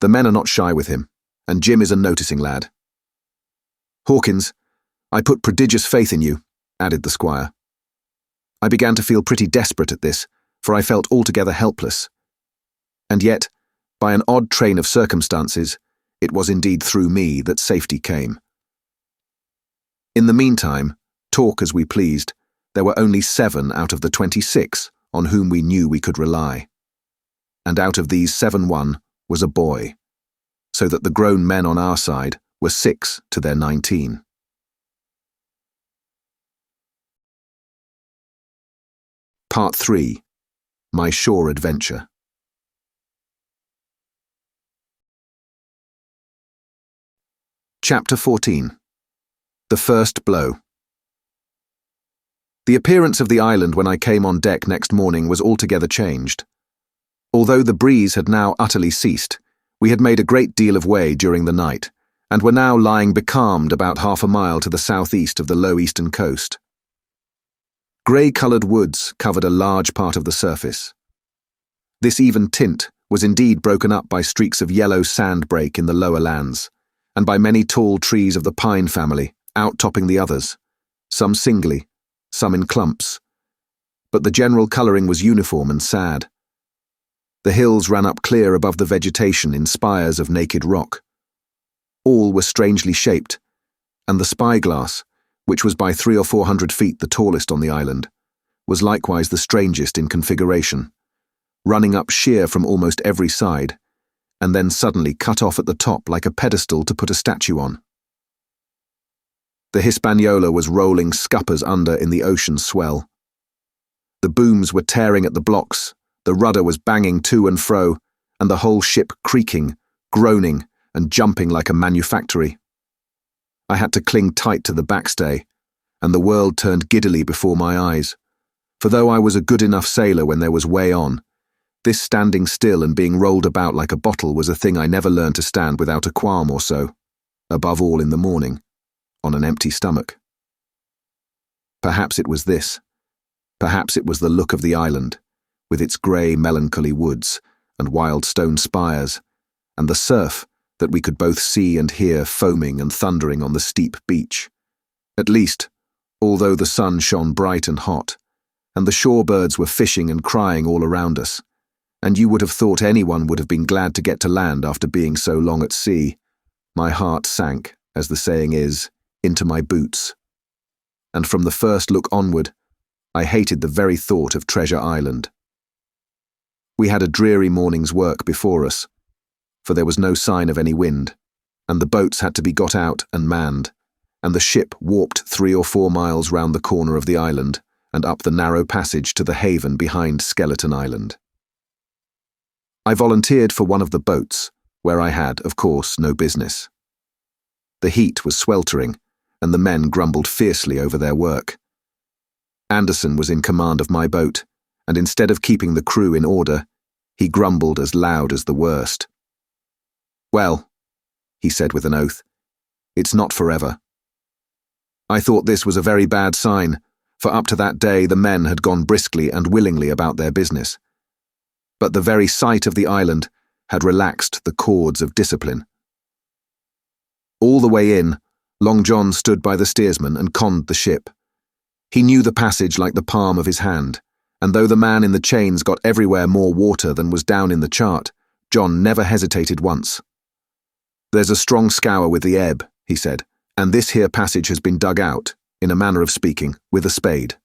The men are not shy with him, and Jim is a noticing lad. Hawkins, I put prodigious faith in you," added the squire. I began to feel pretty desperate at this, for I felt altogether helpless. And yet, by an odd train of circumstances, it was indeed through me that safety came. In the meantime, talk as we pleased, there were only 7 out of the 26 on whom we knew we could rely. And out of these 7 one was a boy, so that the grown men on our side were 6 to their 19. Part 3. My Shore Adventure. Chapter 14. The First Blow. The appearance of the island when I came on deck next morning was altogether changed. Although the breeze had now utterly ceased, we had made a great deal of way during the night, and were now lying becalmed about half a mile to the southeast of the low eastern coast. Grey-coloured woods covered a large part of the surface. This even tint was indeed broken up by streaks of yellow sandbreak in the lower lands, and by many tall trees of the pine family, outtopping the others, some singly, some in clumps. But the general colouring was uniform and sad. The hills ran up clear above the vegetation in spires of naked rock. All were strangely shaped, and the spyglass, which was by 300 or 400 feet the tallest on the island, was likewise the strangest in configuration, running up sheer from almost every side, and then suddenly cut off at the top like a pedestal to put a statue on. The Hispaniola was rolling scuppers under in the ocean swell. The booms were tearing at the blocks, the rudder was banging to and fro, and the whole ship creaking, groaning, and jumping like a manufactory. I had to cling tight to the backstay, and the world turned giddily before my eyes, for though I was a good enough sailor when there was way on, this standing still and being rolled about like a bottle was a thing I never learned to stand without a qualm or so, above all in the morning, on an empty stomach. Perhaps it was this. Perhaps it was the look of the island, with its grey, melancholy woods and wild stone spires, and the surf that we could both see and hear foaming and thundering on the steep beach. At least, although the sun shone bright and hot, and the shorebirds were fishing and crying all around us, and you would have thought anyone would have been glad to get to land after being so long at sea, my heart sank, as the saying is, into my boots. And from the first look onward, I hated the very thought of Treasure Island. We had a dreary morning's work before us, for there was no sign of any wind, and the boats had to be got out and manned, and the ship warped 3 or 4 miles round the corner of the island and up the narrow passage to the haven behind Skeleton Island. I volunteered for one of the boats, where I had, of course, no business. The heat was sweltering, and the men grumbled fiercely over their work. Anderson was in command of my boat, and instead of keeping the crew in order, he grumbled as loud as the worst. "Well," he said with an oath, "it's not forever." I thought this was a very bad sign, for up to that day the men had gone briskly and willingly about their business. But the very sight of the island had relaxed the cords of discipline. All the way in, Long John stood by the steersman and conned the ship. He knew the passage like the palm of his hand, and though the man in the chains got everywhere more water than was down in the chart, John never hesitated once. "There's a strong scour with the ebb," he said, "and this here passage has been dug out, in a manner of speaking, with a spade."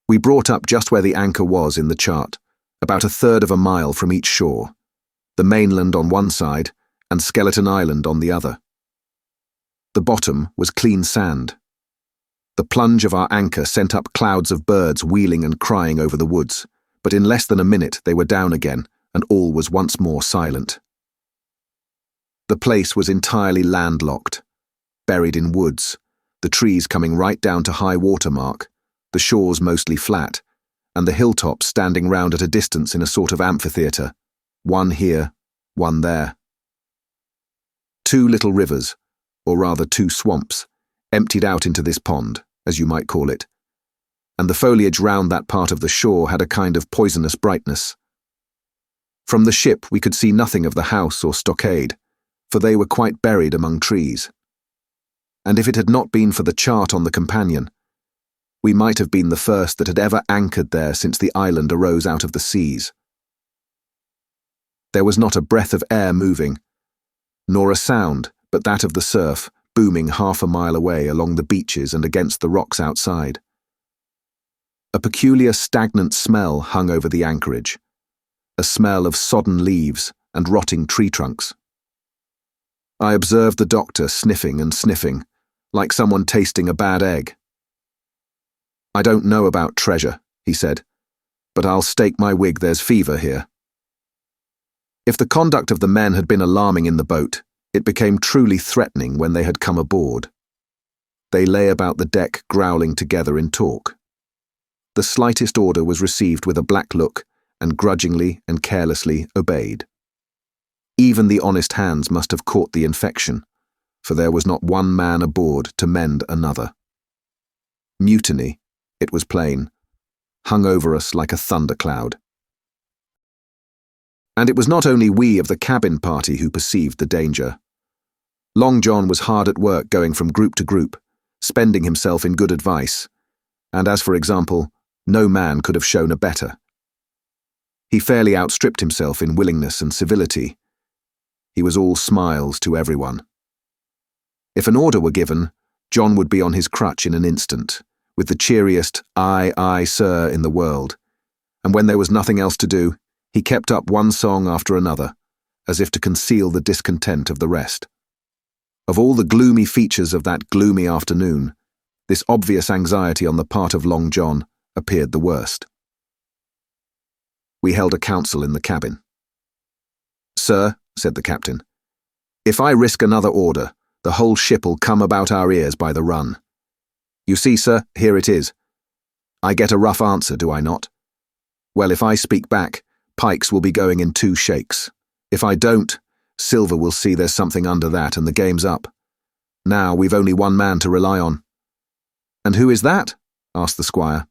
We brought up just where the anchor was in the chart, about 1/3 of a mile from each shore, the mainland on one side and Skeleton Island on the other. The bottom was clean sand. The plunge of our anchor sent up clouds of birds wheeling and crying over the woods, but in less than a minute they were down again, and all was once more silent. The place was entirely landlocked, buried in woods, the trees coming right down to high water mark, the shores mostly flat, and the hilltops standing round at a distance in a sort of amphitheatre, one here, one there. 2 little rivers, or rather 2 swamps, emptied out into this pond, as you might call it, and the foliage round that part of the shore had a kind of poisonous brightness. From the ship we could see nothing of the house or stockade, for they were quite buried among trees. And if it had not been for the chart on the companion, we might have been the first that had ever anchored there since the island arose out of the seas. There was not a breath of air moving, nor a sound but that of the surf booming 1/2 a mile away along the beaches and against the rocks outside. A peculiar stagnant smell hung over the anchorage, a smell of sodden leaves and rotting tree trunks. I observed the doctor sniffing and sniffing, like someone tasting a bad egg. "I don't know about treasure," he said, "but I'll stake my wig there's fever here." If the conduct of the men had been alarming in the boat, it became truly threatening when they had come aboard. They lay about the deck growling together in talk. The slightest order was received with a black look, and grudgingly and carelessly obeyed. Even the honest hands must have caught the infection, for there was not one man aboard to mend another. Mutiny, it was plain, hung over us like a thundercloud. And it was not only we of the cabin party who perceived the danger. Long John was hard at work going from group to group, spending himself in good advice, and as for example, no man could have shown a better. He fairly outstripped himself in willingness and civility. He was all smiles to everyone. If an order were given, John would be on his crutch in an instant, with the cheeriest "Aye, aye, sir" in the world, and when there was nothing else to do, he kept up one song after another, as if to conceal the discontent of the rest. Of all the gloomy features of that gloomy afternoon, this obvious anxiety on the part of Long John appeared the worst. We held a council in the cabin. "Sir," said the captain, "if I risk another order, the whole ship'll come about our ears by the run. You see, sir, here it is. I get a rough answer, do I not? Well, if I speak back, Pikes will be going in 2 shakes. If I don't, Silver will see there's something under that and the game's up. Now we've only one man to rely on." "And who is that?" asked the squire.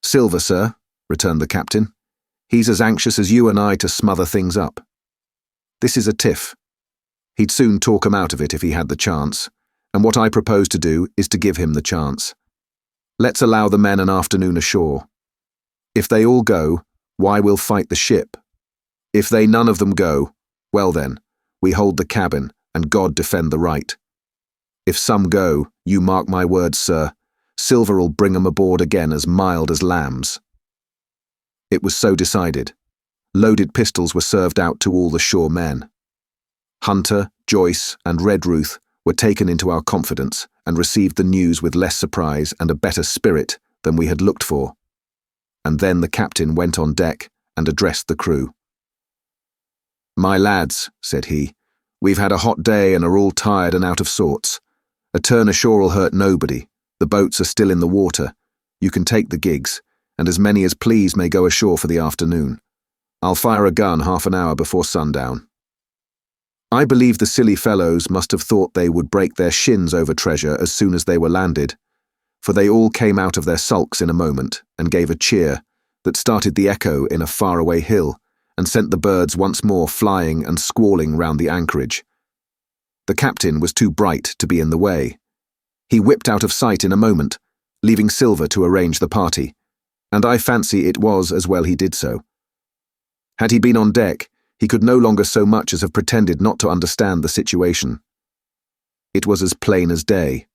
"Silver, sir," returned the captain. "He's as anxious as you and I to smother things up. This is a tiff. He'd soon talk 'em out of it if he had the chance, and what I propose to do is to give him the chance. Let's allow the men an afternoon ashore. If they all go, why, we'll fight the ship. If they none of them go, well then, we hold the cabin, and God defend the right. If some go, you mark my words, sir, Silver'll bring 'em aboard again as mild as lambs." It was so decided. Loaded pistols were served out to all the shore men. Hunter, Joyce, and Redruth were taken into our confidence and received the news with less surprise and a better spirit than we had looked for. And then the captain went on deck and addressed the crew. "My lads," said he, "we've had a hot day and are all tired and out of sorts. A turn ashore'll hurt nobody. The boats are still in the water, You can take the gigs, and as many as please may go ashore for the afternoon. I'll fire a gun half an hour before sundown." I believe the silly fellows must have thought they would break their shins over treasure as soon as they were landed, for they all came out of their sulks in a moment and gave a cheer that started the echo in a faraway hill and sent the birds once more flying and squalling round the anchorage. The captain was too bright to be in the way. He whipped out of sight in a moment, leaving Silver to arrange the party, and I fancy it was as well he did so. Had he been on deck, he could no longer so much as have pretended not to understand the situation. It was as plain as day.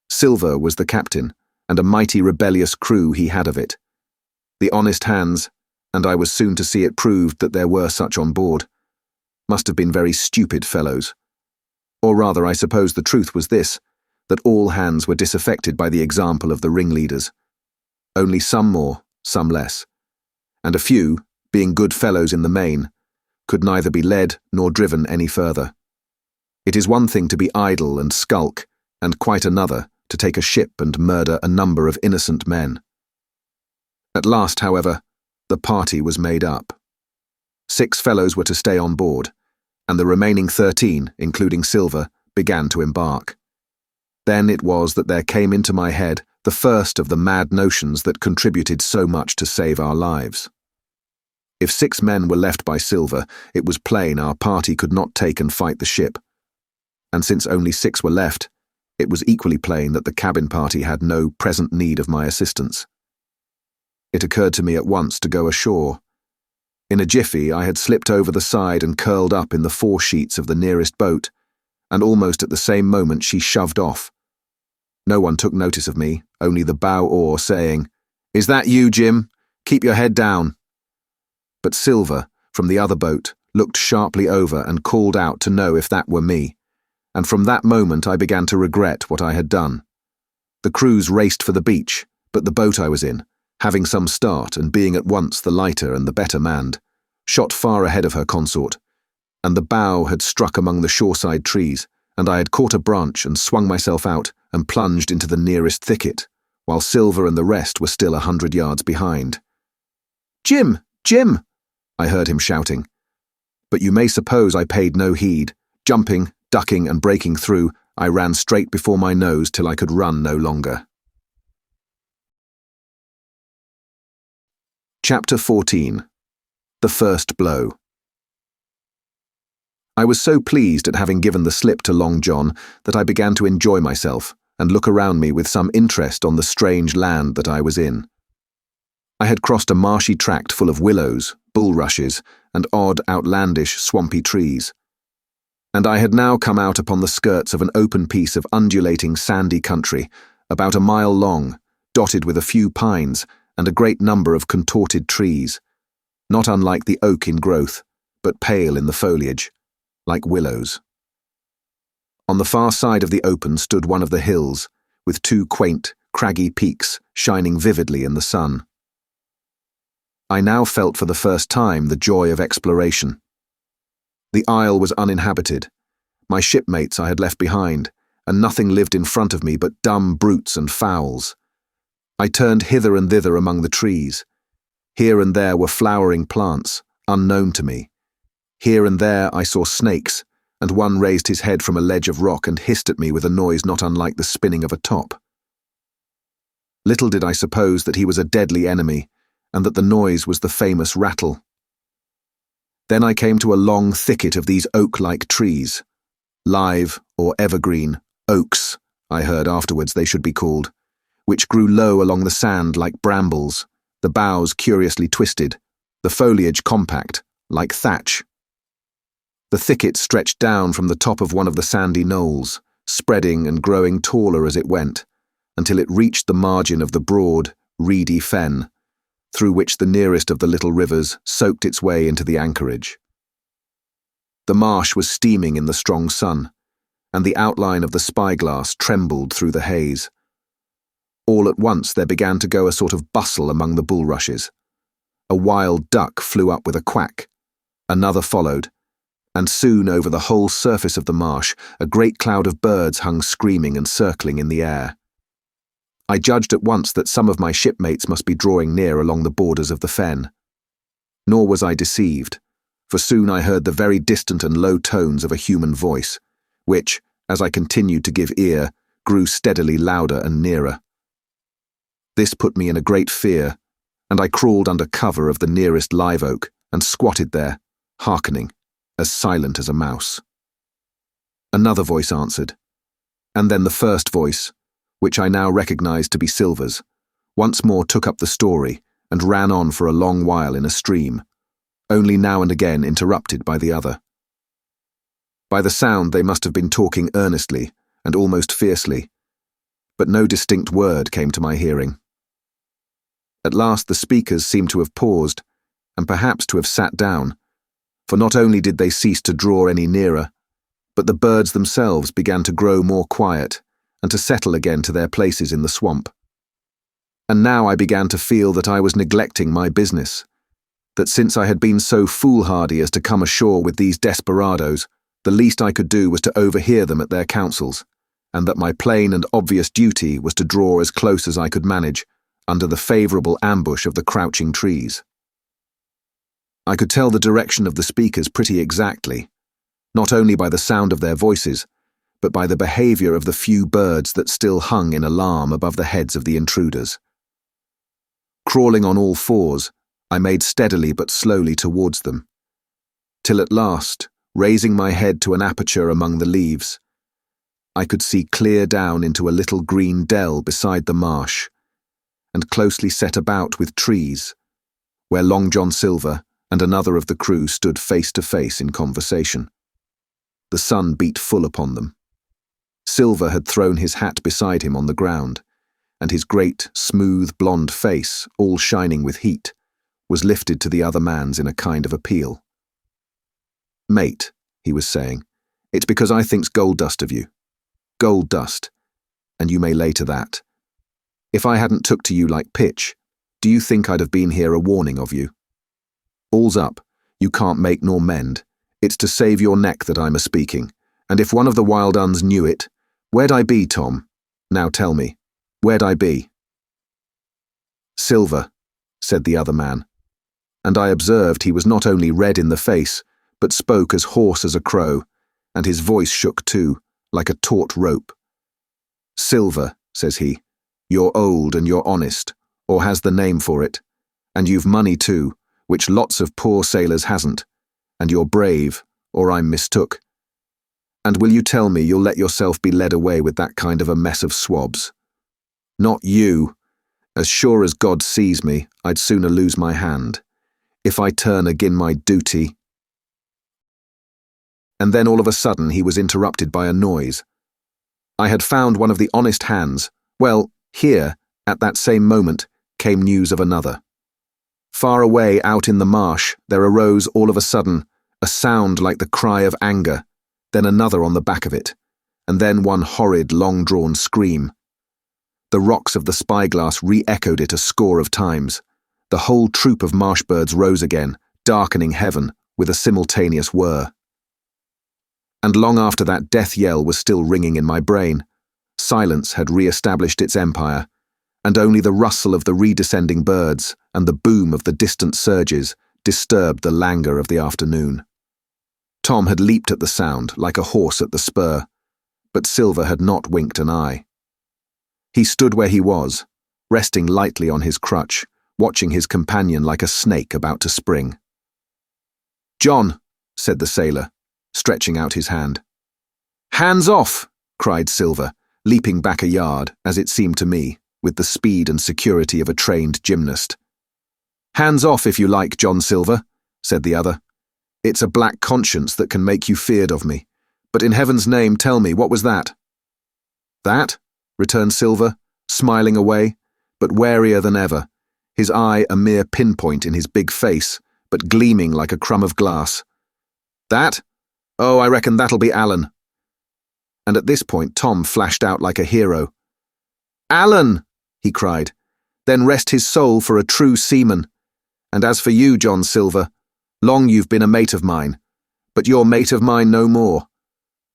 Silver was the captain, and a mighty rebellious crew he had of it. The honest hands, and I was soon to see it proved that there were such on board, must have been very stupid fellows. Or rather, I suppose the truth was this, that all hands were disaffected by the example of the ringleaders. Only some more, some less. And a few, being good fellows in the main, could neither be led nor driven any further. It is one thing to be idle and skulk, and quite another to take a ship and murder a number of innocent men. At last, however, the party was made up. 6 fellows were to stay on board, and the remaining 13, including Silver, began to embark. Then it was that there came into my head the first of the mad notions that contributed so much to save our lives. If 6 men were left by Silver, it was plain our party could not take and fight the ship. And since only 6 were left, it was equally plain that the cabin party had no present need of my assistance. It occurred to me at once to go ashore. In a jiffy, I had slipped over the side and curled up in the foresheets of the nearest boat, and almost at the same moment she shoved off. No one took notice of me, only the bow oar saying, "Is that you, Jim? Keep your head down." But Silver, from the other boat, looked sharply over and called out to know if that were me, and from that moment I began to regret what I had done. The crews raced for the beach, but the boat I was in, having some start and being at once the lighter and the better manned, shot far ahead of her consort, and the bow had struck among the shoreside trees, and I had caught a branch and swung myself out and plunged into the nearest thicket, while Silver and the rest were still 100 yards behind. "Jim! Jim!" I heard him shouting. But you may suppose I paid no heed. Jumping, ducking and breaking through, I ran straight before my nose till I could run no longer. Chapter 14. The First Blow. I was so pleased at having given the slip to Long John that I began to enjoy myself and look around me with some interest on the strange land that I was in. I had crossed a marshy tract full of willows, bulrushes, and odd, outlandish, swampy trees. And I had now come out upon the skirts of an open piece of undulating, sandy country, about a mile long, dotted with a few pines and a great number of contorted trees, not unlike the oak in growth, but pale in the foliage, like willows. On the far side of the open stood one of the hills, with 2 quaint, craggy peaks shining vividly in the sun. I now felt for the first time the joy of exploration. The isle was uninhabited. My shipmates I had left behind, and nothing lived in front of me but dumb brutes and fowls. I turned hither and thither among the trees. Here and there were flowering plants, unknown to me. Here and there I saw snakes, and one raised his head from a ledge of rock and hissed at me with a noise not unlike the spinning of a top. Little did I suppose that he was a deadly enemy, and that the noise was the famous rattle. Then I came to a long thicket of these oak-like trees. Live, or evergreen, oaks, I heard afterwards they should be called, which grew low along the sand like brambles, the boughs curiously twisted, the foliage compact, like thatch. The thicket stretched down from the top of one of the sandy knolls, spreading and growing taller as it went, until it reached the margin of the broad, reedy fen, through which the nearest of the little rivers soaked its way into the anchorage. The marsh was steaming in the strong sun, and the outline of the spyglass trembled through the haze. All at once there began to go a sort of bustle among the bulrushes. A wild duck flew up with a quack. Another followed, and soon over the whole surface of the marsh a great cloud of birds hung screaming and circling in the air. I judged at once that some of my shipmates must be drawing near along the borders of the fen. Nor was I deceived, for soon I heard the very distant and low tones of a human voice, which, as I continued to give ear, grew steadily louder and nearer. This put me in a great fear, and I crawled under cover of the nearest live oak and squatted there, hearkening, as silent as a mouse. Another voice answered, and then the first voice, which I now recognized to be Silver's, once more took up the story and ran on for a long while in a stream, only now and again interrupted by the other. By the sound they must have been talking earnestly and almost fiercely, but no distinct word came to my hearing. At last the speakers seemed to have paused, and perhaps to have sat down, for not only did they cease to draw any nearer, but the birds themselves began to grow more quiet and to settle again to their places in the swamp. And now I began to feel that I was neglecting my business, that since I had been so foolhardy as to come ashore with these desperadoes, the least I could do was to overhear them at their councils, and that my plain and obvious duty was to draw as close as I could manage, under the favourable ambush of the crouching trees. I could tell the direction of the speakers pretty exactly, not only by the sound of their voices, but by the behaviour of the few birds that still hung in alarm above the heads of the intruders. Crawling on all fours, I made steadily but slowly towards them, till at last, raising my head to an aperture among the leaves, I could see clear down into a little green dell beside the marsh, and closely set about with trees, where Long John Silver and another of the crew stood face to face in conversation. The sun beat full upon them. Silver had thrown his hat beside him on the ground, and his great, smooth, blonde face, all shining with heat, was lifted to the other man's in a kind of appeal. "Mate," he was saying, "it's because I think's gold dust of you. Gold dust, and you may lay to that. If I hadn't took to you like pitch, do you think I'd have been here a warning of you? All's up, you can't make nor mend. It's to save your neck that I'm a-speaking, and if one of the wild uns knew it, where'd I be, Tom? Now tell me, where'd I be?" "Silver," said the other man, and I observed he was not only red in the face, but spoke as hoarse as a crow, and his voice shook too, like a taut rope. "Silver," says he, "you're old and you're honest, or has the name for it, and you've money too, which lots of poor sailors hasn't, and you're brave, or I'm mistook. And will you tell me you'll let yourself be led away with that kind of a mess of swabs? Not you. As sure as God sees me, I'd sooner lose my hand. If I turn agin my duty—" And then all of a sudden he was interrupted by a noise. I had found one of the honest hands. Well, here, at that same moment, came news of another. Far away out in the marsh there arose all of a sudden a sound like the cry of anger, then another on the back of it, and then one horrid long-drawn scream. The rocks of the spyglass re-echoed it a score of times. The whole troop of marsh birds rose again, darkening heaven with a simultaneous whir. And long after that death yell was still ringing in my brain, silence had re-established its empire, and only the rustle of the redescending birds and the boom of the distant surges disturbed the languor of the afternoon. Tom had leaped at the sound like a horse at the spur, but Silver had not winked an eye. He stood where he was, resting lightly on his crutch, watching his companion like a snake about to spring. "John," said the sailor, stretching out his hand. "Hands off!" cried Silver, leaping back a yard, as it seemed to me, with the speed and security of a trained gymnast. "Hands off, if you like, John Silver," said the other. "It's a black conscience that can make you feared of me, but in heaven's name tell me, what was that?" "That?" returned Silver, smiling away, but warier than ever, his eye a mere pinpoint in his big face, but gleaming like a crumb of glass. "That? Oh, I reckon that'll be Alan." And at this point Tom flashed out like a hero. "Alan!" he cried. "Then rest his soul for a true seaman. And as for you, John Silver, long you've been a mate of mine, but you're mate of mine no more.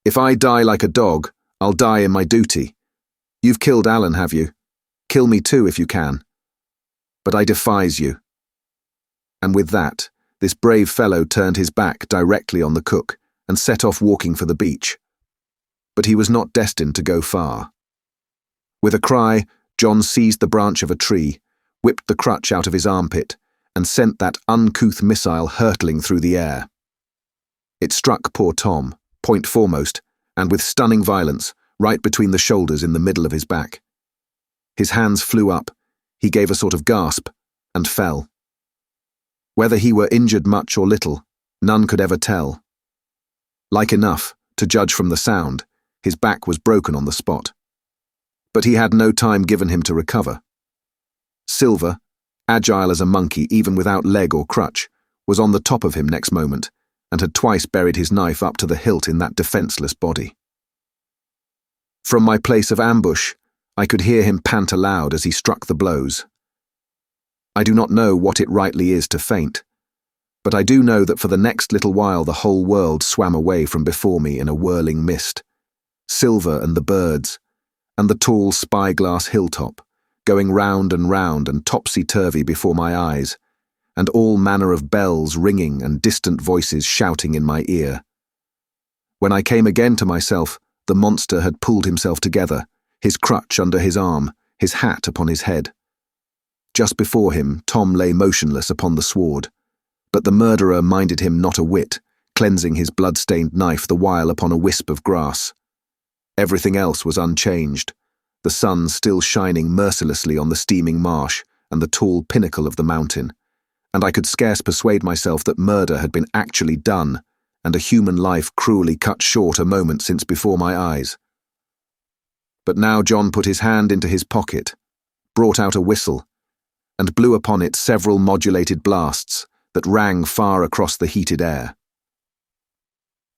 If I die like a dog, I'll die in my duty. You've killed Alan, have you? Kill me too if you can. But I defies you." And with that, this brave fellow turned his back directly on the cook and set off walking for the beach. But he was not destined to go far. With a cry, John seized the branch of a tree, whipped the crutch out of his armpit, and sent that uncouth missile hurtling through the air. It struck poor Tom, point foremost, and with stunning violence, right between the shoulders in the middle of his back. His hands flew up, he gave a sort of gasp, and fell. Whether he were injured much or little, none could ever tell. Like enough, to judge from the sound, his back was broken on the spot. But he had no time given him to recover. Silver, agile as a monkey even without leg or crutch, was on the top of him next moment, and had twice buried his knife up to the hilt in that defenceless body. From my place of ambush, I could hear him pant aloud as he struck the blows. I do not know what it rightly is to faint, but I do know that for the next little while the whole world swam away from before me in a whirling mist. Silver and the birds, and the tall spyglass hilltop, going round and topsy-turvy before my eyes, and all manner of bells ringing and distant voices shouting in my ear. When I came again to myself, the monster had pulled himself together, his crutch under his arm, his hat upon his head. Just before him, Tom lay motionless upon the sward, but the murderer minded him not a whit, cleansing his blood-stained knife the while upon a wisp of grass. Everything else was unchanged, the sun still shining mercilessly on the steaming marsh and the tall pinnacle of the mountain, and I could scarce persuade myself that murder had been actually done, and a human life cruelly cut short a moment since before my eyes. But now John put his hand into his pocket, brought out a whistle, and blew upon it several modulated blasts that rang far across the heated air.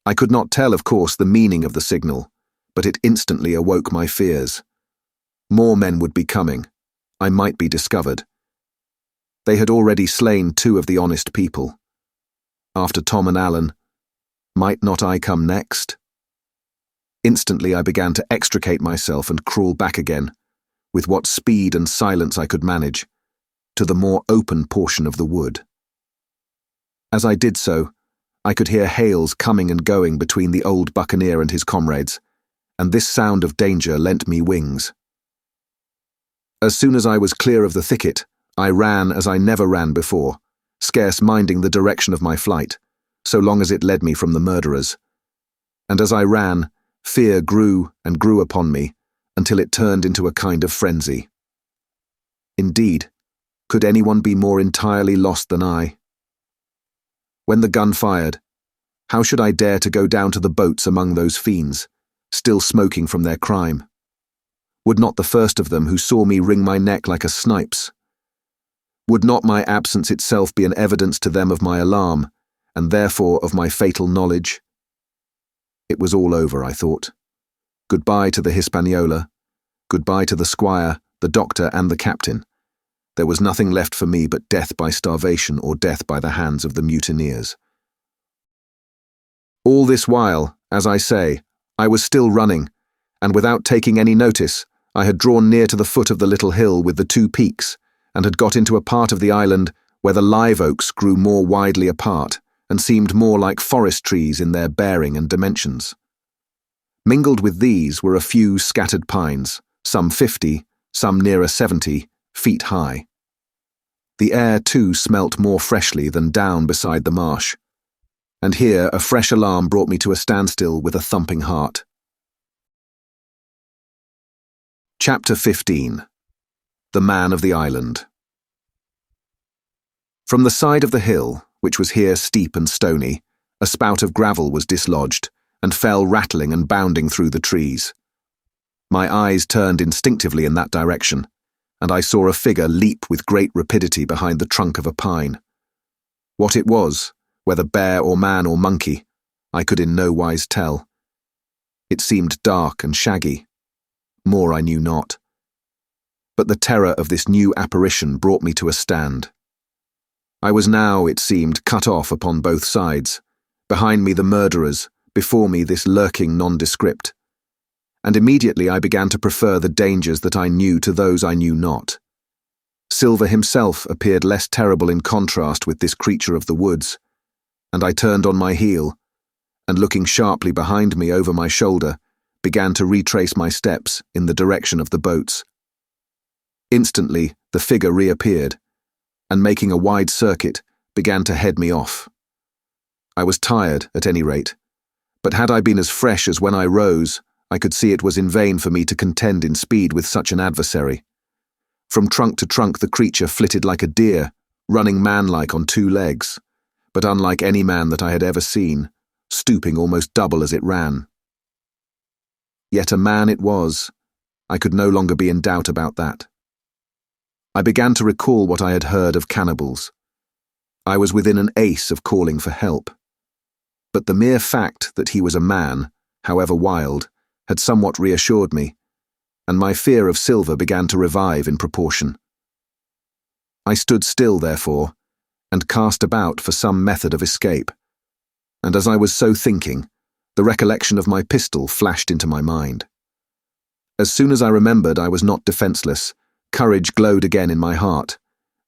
I could not tell, of course, the meaning of the signal, but it instantly awoke my fears. More men would be coming. I might be discovered. They had already slain 2 of the honest people. After Tom and Alan, might not I come next? Instantly I began to extricate myself and crawl back again, with what speed and silence I could manage, to the more open portion of the wood. As I did so, I could hear hails coming and going between the old Buccaneer and his comrades, and this sound of danger lent me wings. As soon as I was clear of the thicket, I ran as I never ran before, scarce minding the direction of my flight, so long as it led me from the murderers. And as I ran, fear grew and grew upon me, until it turned into a kind of frenzy. Indeed, could anyone be more entirely lost than I? When the gun fired, how should I dare to go down to the boats among those fiends, still smoking from their crime? Would not the first of them who saw me wring my neck like a snipe's? Would not my absence itself be an evidence to them of my alarm, and therefore of my fatal knowledge? It was all over, I thought. Goodbye to the Hispaniola, goodbye to the squire, the doctor, and the captain. There was nothing left for me but death by starvation or death by the hands of the mutineers. All this while, as I say, I was still running, and without taking any notice, I had drawn near to the foot of the little hill with the 2 peaks, and had got into a part of the island where the live oaks grew more widely apart, and seemed more like forest trees in their bearing and dimensions. Mingled with these were a few scattered pines, some 50, some nearer 70, feet high. The air too smelt more freshly than down beside the marsh, and here a fresh alarm brought me to a standstill with a thumping heart. Chapter 15. The Man of the Island. From the side of the hill, which was here steep and stony, a spout of gravel was dislodged, and fell rattling and bounding through the trees. My eyes turned instinctively in that direction, and I saw a figure leap with great rapidity behind the trunk of a pine. What it was, whether bear or man or monkey, I could in no wise tell. It seemed dark and shaggy. More I knew not. But the terror of this new apparition brought me to a stand. I was now, it seemed, cut off upon both sides. Behind me the murderers, before me this lurking nondescript. and immediately I began to prefer the dangers that I knew to those I knew not. Silver himself appeared less terrible in contrast with this creature of the woods, and I turned on my heel, and looking sharply behind me over my shoulder, began to retrace my steps in the direction of the boats. Instantly, the figure reappeared, and making a wide circuit, began to head me off. I was tired, at any rate, but had I been as fresh as when I rose, I could see it was in vain for me to contend in speed with such an adversary. From trunk to trunk the creature flitted like a deer, running manlike on 2 legs, but unlike any man that I had ever seen, stooping almost double as it ran. Yet a man it was. I could no longer be in doubt about that. I began to recall what I had heard of cannibals. I was within an ace of calling for help. But the mere fact that he was a man, however wild, had somewhat reassured me, and my fear of Silver began to revive in proportion. I stood still, therefore, and cast about for some method of escape, and as I was so thinking, the recollection of my pistol flashed into my mind. As soon as I remembered I was not defenceless, courage glowed again in my heart,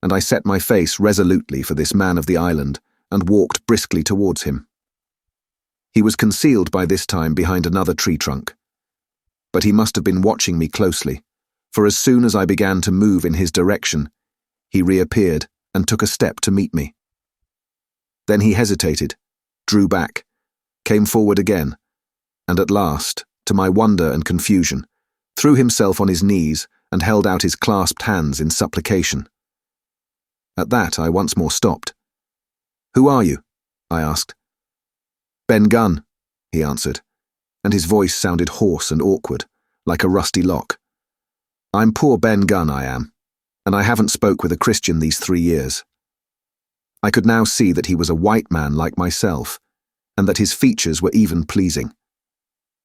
and I set my face resolutely for this man of the island and walked briskly towards him. He was concealed by this time behind another tree trunk, but he must have been watching me closely, for as soon as I began to move in his direction, he reappeared and took a step to meet me. Then he hesitated, drew back, came forward again, and at last, to my wonder and confusion, threw himself on his knees and held out his clasped hands in supplication. At that I once more stopped. "Who are you?" I asked. "Ben Gunn," he answered, and his voice sounded hoarse and awkward, like a rusty lock. "I'm poor Ben Gunn, I am, and I haven't spoke with a Christian these 3 years." I could now see that he was a white man like myself, and that his features were even pleasing.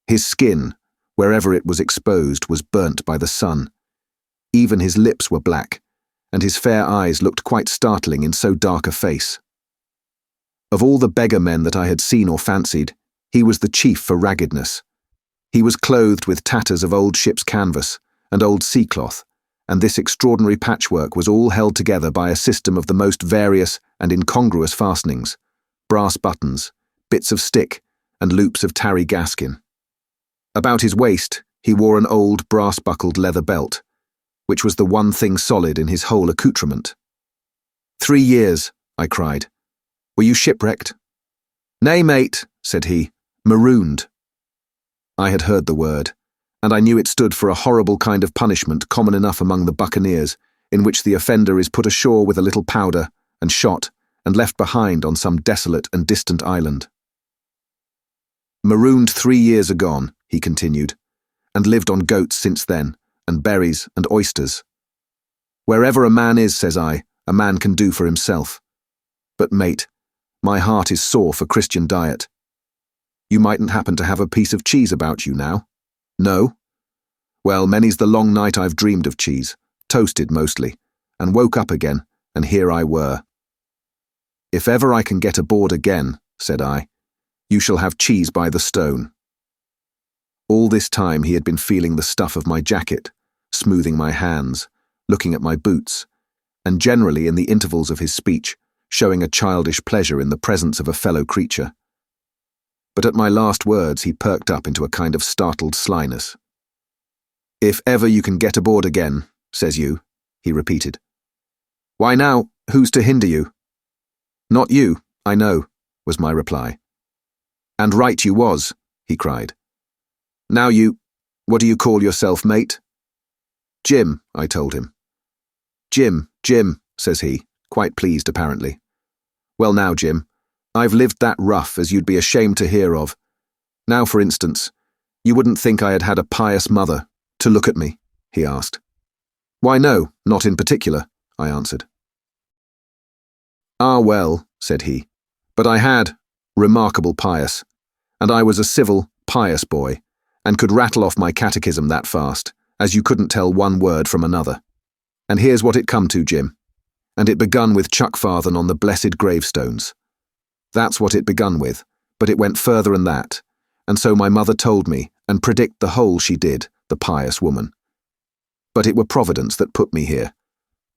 His skin, wherever it was exposed, was burnt by the sun. Even his lips were black, and his fair eyes looked quite startling in so dark a face. Of all the beggar men that I had seen or fancied, he was the chief for raggedness. He was clothed with tatters of old ship's canvas and old sea cloth, and this extraordinary patchwork was all held together by a system of the most various and incongruous fastenings, brass buttons, bits of stick, and loops of tarry gaskin. About his waist he wore an old brass-buckled leather belt, which was the one thing solid in his whole accoutrement. "3 years," I cried. "Were you shipwrecked?" "Nay, mate," said he, "marooned." I had heard the word, and I knew it stood for a horrible kind of punishment common enough among the Buccaneers, in which the offender is put ashore with a little powder and shot and left behind on some desolate and distant island. "Marooned 3 years agone," he continued, "and lived on goats since then, and berries and oysters. Wherever a man is, says I, a man can do for himself. But, mate, my heart is sore for Christian diet. You mightn't happen to have a piece of cheese about you now? No? Well, many's the long night I've dreamed of cheese, toasted mostly, and woke up again, and here I were. If ever I can get aboard again, said I, you shall have cheese by the stone." All this time he had been feeling the stuff of my jacket, smoothing my hands, looking at my boots, and generally in the intervals of his speech, showing a childish pleasure in the presence of a fellow creature. But at my last words he perked up into a kind of startled slyness. "If ever you can get aboard again, says you," he repeated. "Why now, who's to hinder you?" "Not you, I know," was my reply. "And right you was," he cried. "Now what do you call yourself, mate?" "Jim," I told him. Jim, says he, quite pleased apparently. "Well now, Jim, I've lived that rough as you'd be ashamed to hear of. Now, for instance, you wouldn't think I had had a pious mother to look at me?" he asked. "Why no, not in particular," I answered. "Ah well," said he, "but I had, remarkable pious, and I was a civil, pious boy, and could rattle off my catechism that fast, as you couldn't tell one word from another. And here's what it come to, Jim, and it begun with Chuckfarthing on the blessed gravestones. That's what it begun with, but it went further than that, and so my mother told me, and predict the whole she did, the pious woman. But it were Providence that put me here.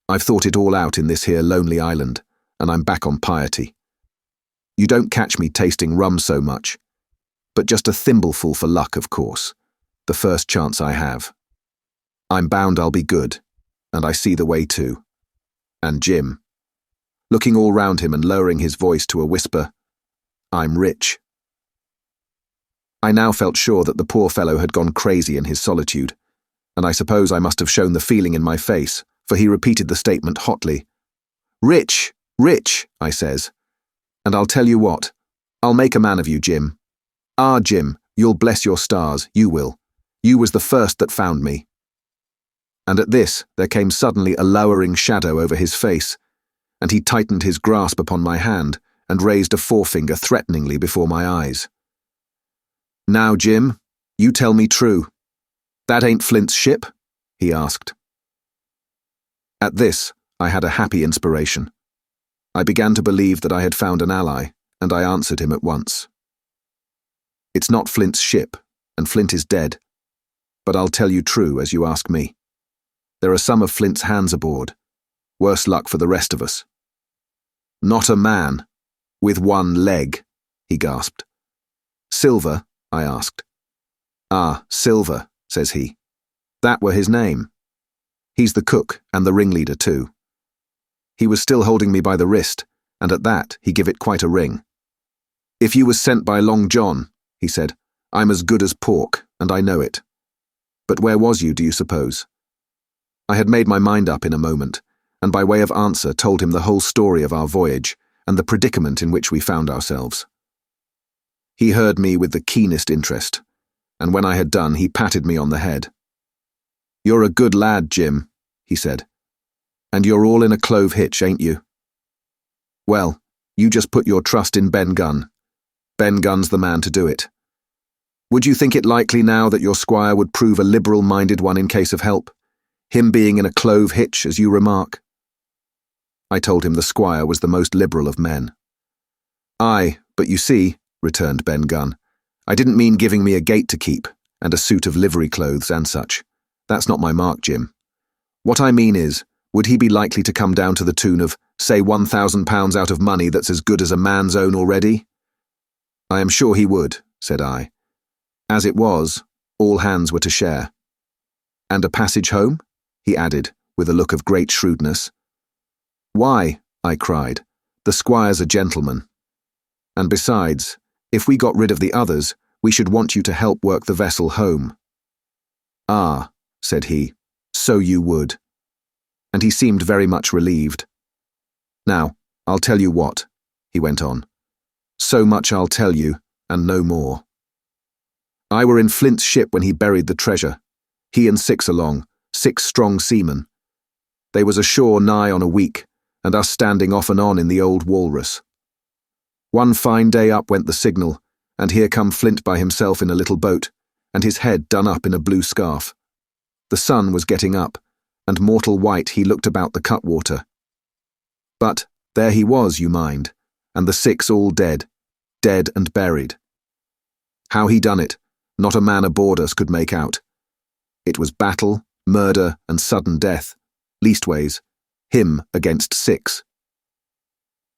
I've thought it all out in this here lonely island, and I'm back on piety. You don't catch me tasting rum so much, but just a thimbleful for luck, of course, the first chance I have. I'm bound I'll be good, and I see the way too. And Jim, looking all round him and lowering his voice to a whisper, I'm rich. I now felt sure that the poor fellow had gone crazy in his solitude, and I suppose I must have shown the feeling in my face, for he repeated the statement hotly. Rich, rich, I says. And I'll tell you what, I'll make a man of you, Jim. Ah, Jim, you'll bless your stars, you will. You was the first that found me. And at this there came suddenly a lowering shadow over his face, and he tightened his grasp upon my hand and raised a forefinger threateningly before my eyes. Now, Jim, you tell me true. That ain't Flint's ship? He asked. At this, I had a happy inspiration. I began to believe that I had found an ally, and I answered him at once. It's not Flint's ship, and Flint is dead. But I'll tell you true as you ask me. There are some of Flint's hands aboard. Worse luck for the rest of us. Not a man. With one leg, he gasped. Silver? I asked. Ah, Silver, says he. That were his name. He's the cook and the ringleader too. He was still holding me by the wrist, and at that he give it quite a ring. If you was sent by Long John, he said, I'm as good as pork, and I know it. But where was you, do you suppose? I had made my mind up in a moment, and by way of answer told him the whole story of our voyage and the predicament in which we found ourselves. He heard me with the keenest interest, and when I had done he patted me on the head. You're a good lad, Jim, he said, and you're all in a clove hitch, ain't you? Well, you just put your trust in Ben Gunn. Ben Gunn's the man to do it. Would you think it likely now that your squire would prove a liberal-minded one in case of help, him being in a clove hitch, as you remark? I told him the squire was the most liberal of men. Aye, but you see, returned Ben Gunn, I didn't mean giving me a gate to keep, and a suit of livery clothes and such. That's not my mark, Jim. What I mean is, would he be likely to come down to the tune of, say, £1,000 out of money that's as good as a man's own already? I am sure he would, said I. As it was, all hands were to share. And a passage home? He added, with a look of great shrewdness. Why, I cried, the squire's a gentleman. And besides, if we got rid of the others, we should want you to help work the vessel home. Ah, said he, so you would. And he seemed very much relieved. Now, I'll tell you what, he went on. So much I'll tell you, and no more. I were in Flint's ship when he buried the treasure, he and 6 along, 6 strong seamen. They was ashore nigh on a week, and us standing off and on in the old Walrus. One fine day up went the signal, and here come Flint by himself in a little boat, and his head done up in a blue scarf. The sun was getting up, and mortal white he looked about the cutwater. But there he was, you mind, and the 6 all dead, dead and buried. How he done it, not a man aboard us could make out. It was battle, murder, and sudden death, leastways, him against 6.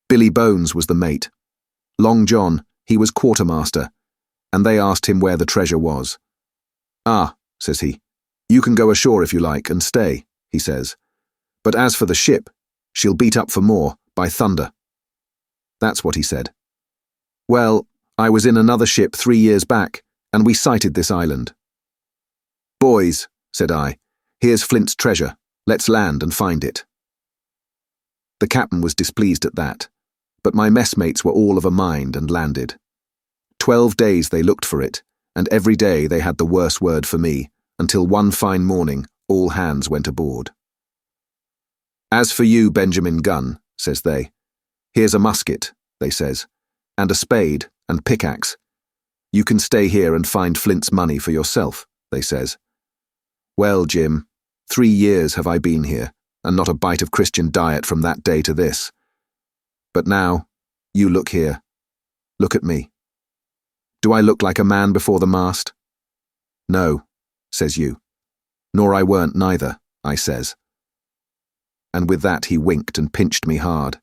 Billy Bones was the mate. Long John, he was quartermaster, and they asked him where the treasure was. Ah, says he, you can go ashore if you like, and stay, he says. But as for the ship, she'll beat up for more, by thunder. That's what he said. Well, I was in another ship 3 years back, and we sighted this island. Boys, said I, here's Flint's treasure. Let's land and find it. The captain was displeased at that, but my messmates were all of a mind and landed. 12 days they looked for it, and every day they had the worse word for me, until one fine morning all hands went aboard. As for you, Benjamin Gunn, says they, here's a musket, they says, and a spade and pickaxe. You can stay here and find Flint's money for yourself, they says. Well, Jim, 3 years have I been here, and not a bite of Christian diet from that day to this. But now, you look here. Look at me. Do I look like a man before the mast? No, says you. Nor I weren't neither, I says. And with that he winked and pinched me hard.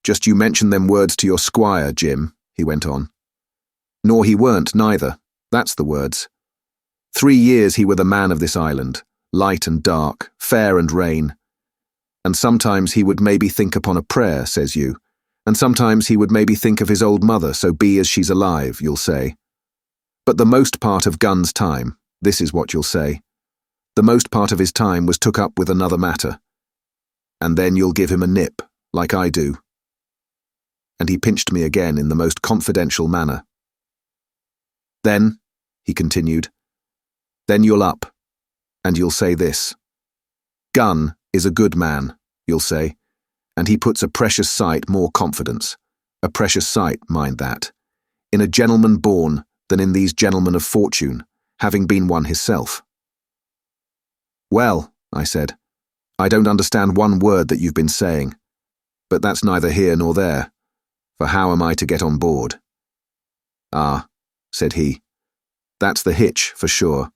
Just you mention them words to your squire, Jim, he went on. Nor he weren't neither, that's the words. 3 years he were the man of this island, light and dark, fair and rain. And sometimes he would maybe think upon a prayer, says you, and sometimes he would maybe think of his old mother, so be as she's alive, you'll say. But the most part of Gunn's time, this is what you'll say, the most part of his time was took up with another matter. And then you'll give him a nip, like I do. And he pinched me again in the most confidential manner. Then, he continued, then you'll up, and you'll say this. Gunn is a good man, you'll say, and he puts a precious sight more confidence, a precious sight, mind that, in a gentleman born than in these gentlemen of fortune, having been one himself. Well, I said, I don't understand one word that you've been saying, but that's neither here nor there, for how am I to get on board? Ah, said he, that's the hitch, for sure.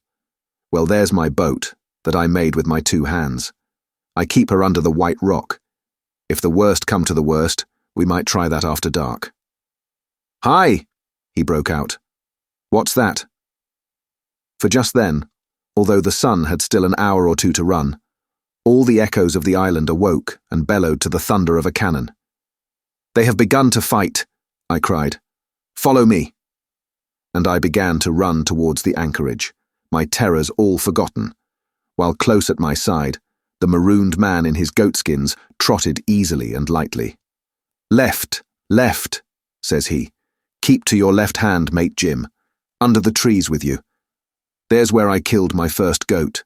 Well, there's my boat, that I made with my 2 hands. I keep her under the White Rock. If the worst come to the worst, we might try that after dark. Hi, he broke out. What's that? For just then, although the sun had still an hour or 2 to run, all the echoes of the island awoke and bellowed to the thunder of a cannon. They have begun to fight, I cried. Follow me. And I began to run towards the anchorage, my terrors all forgotten, while close at my side, the marooned man in his goatskins trotted easily and lightly. Left, left, says he. Keep to your left hand, mate Jim. Under the trees with you. There's where I killed my first goat.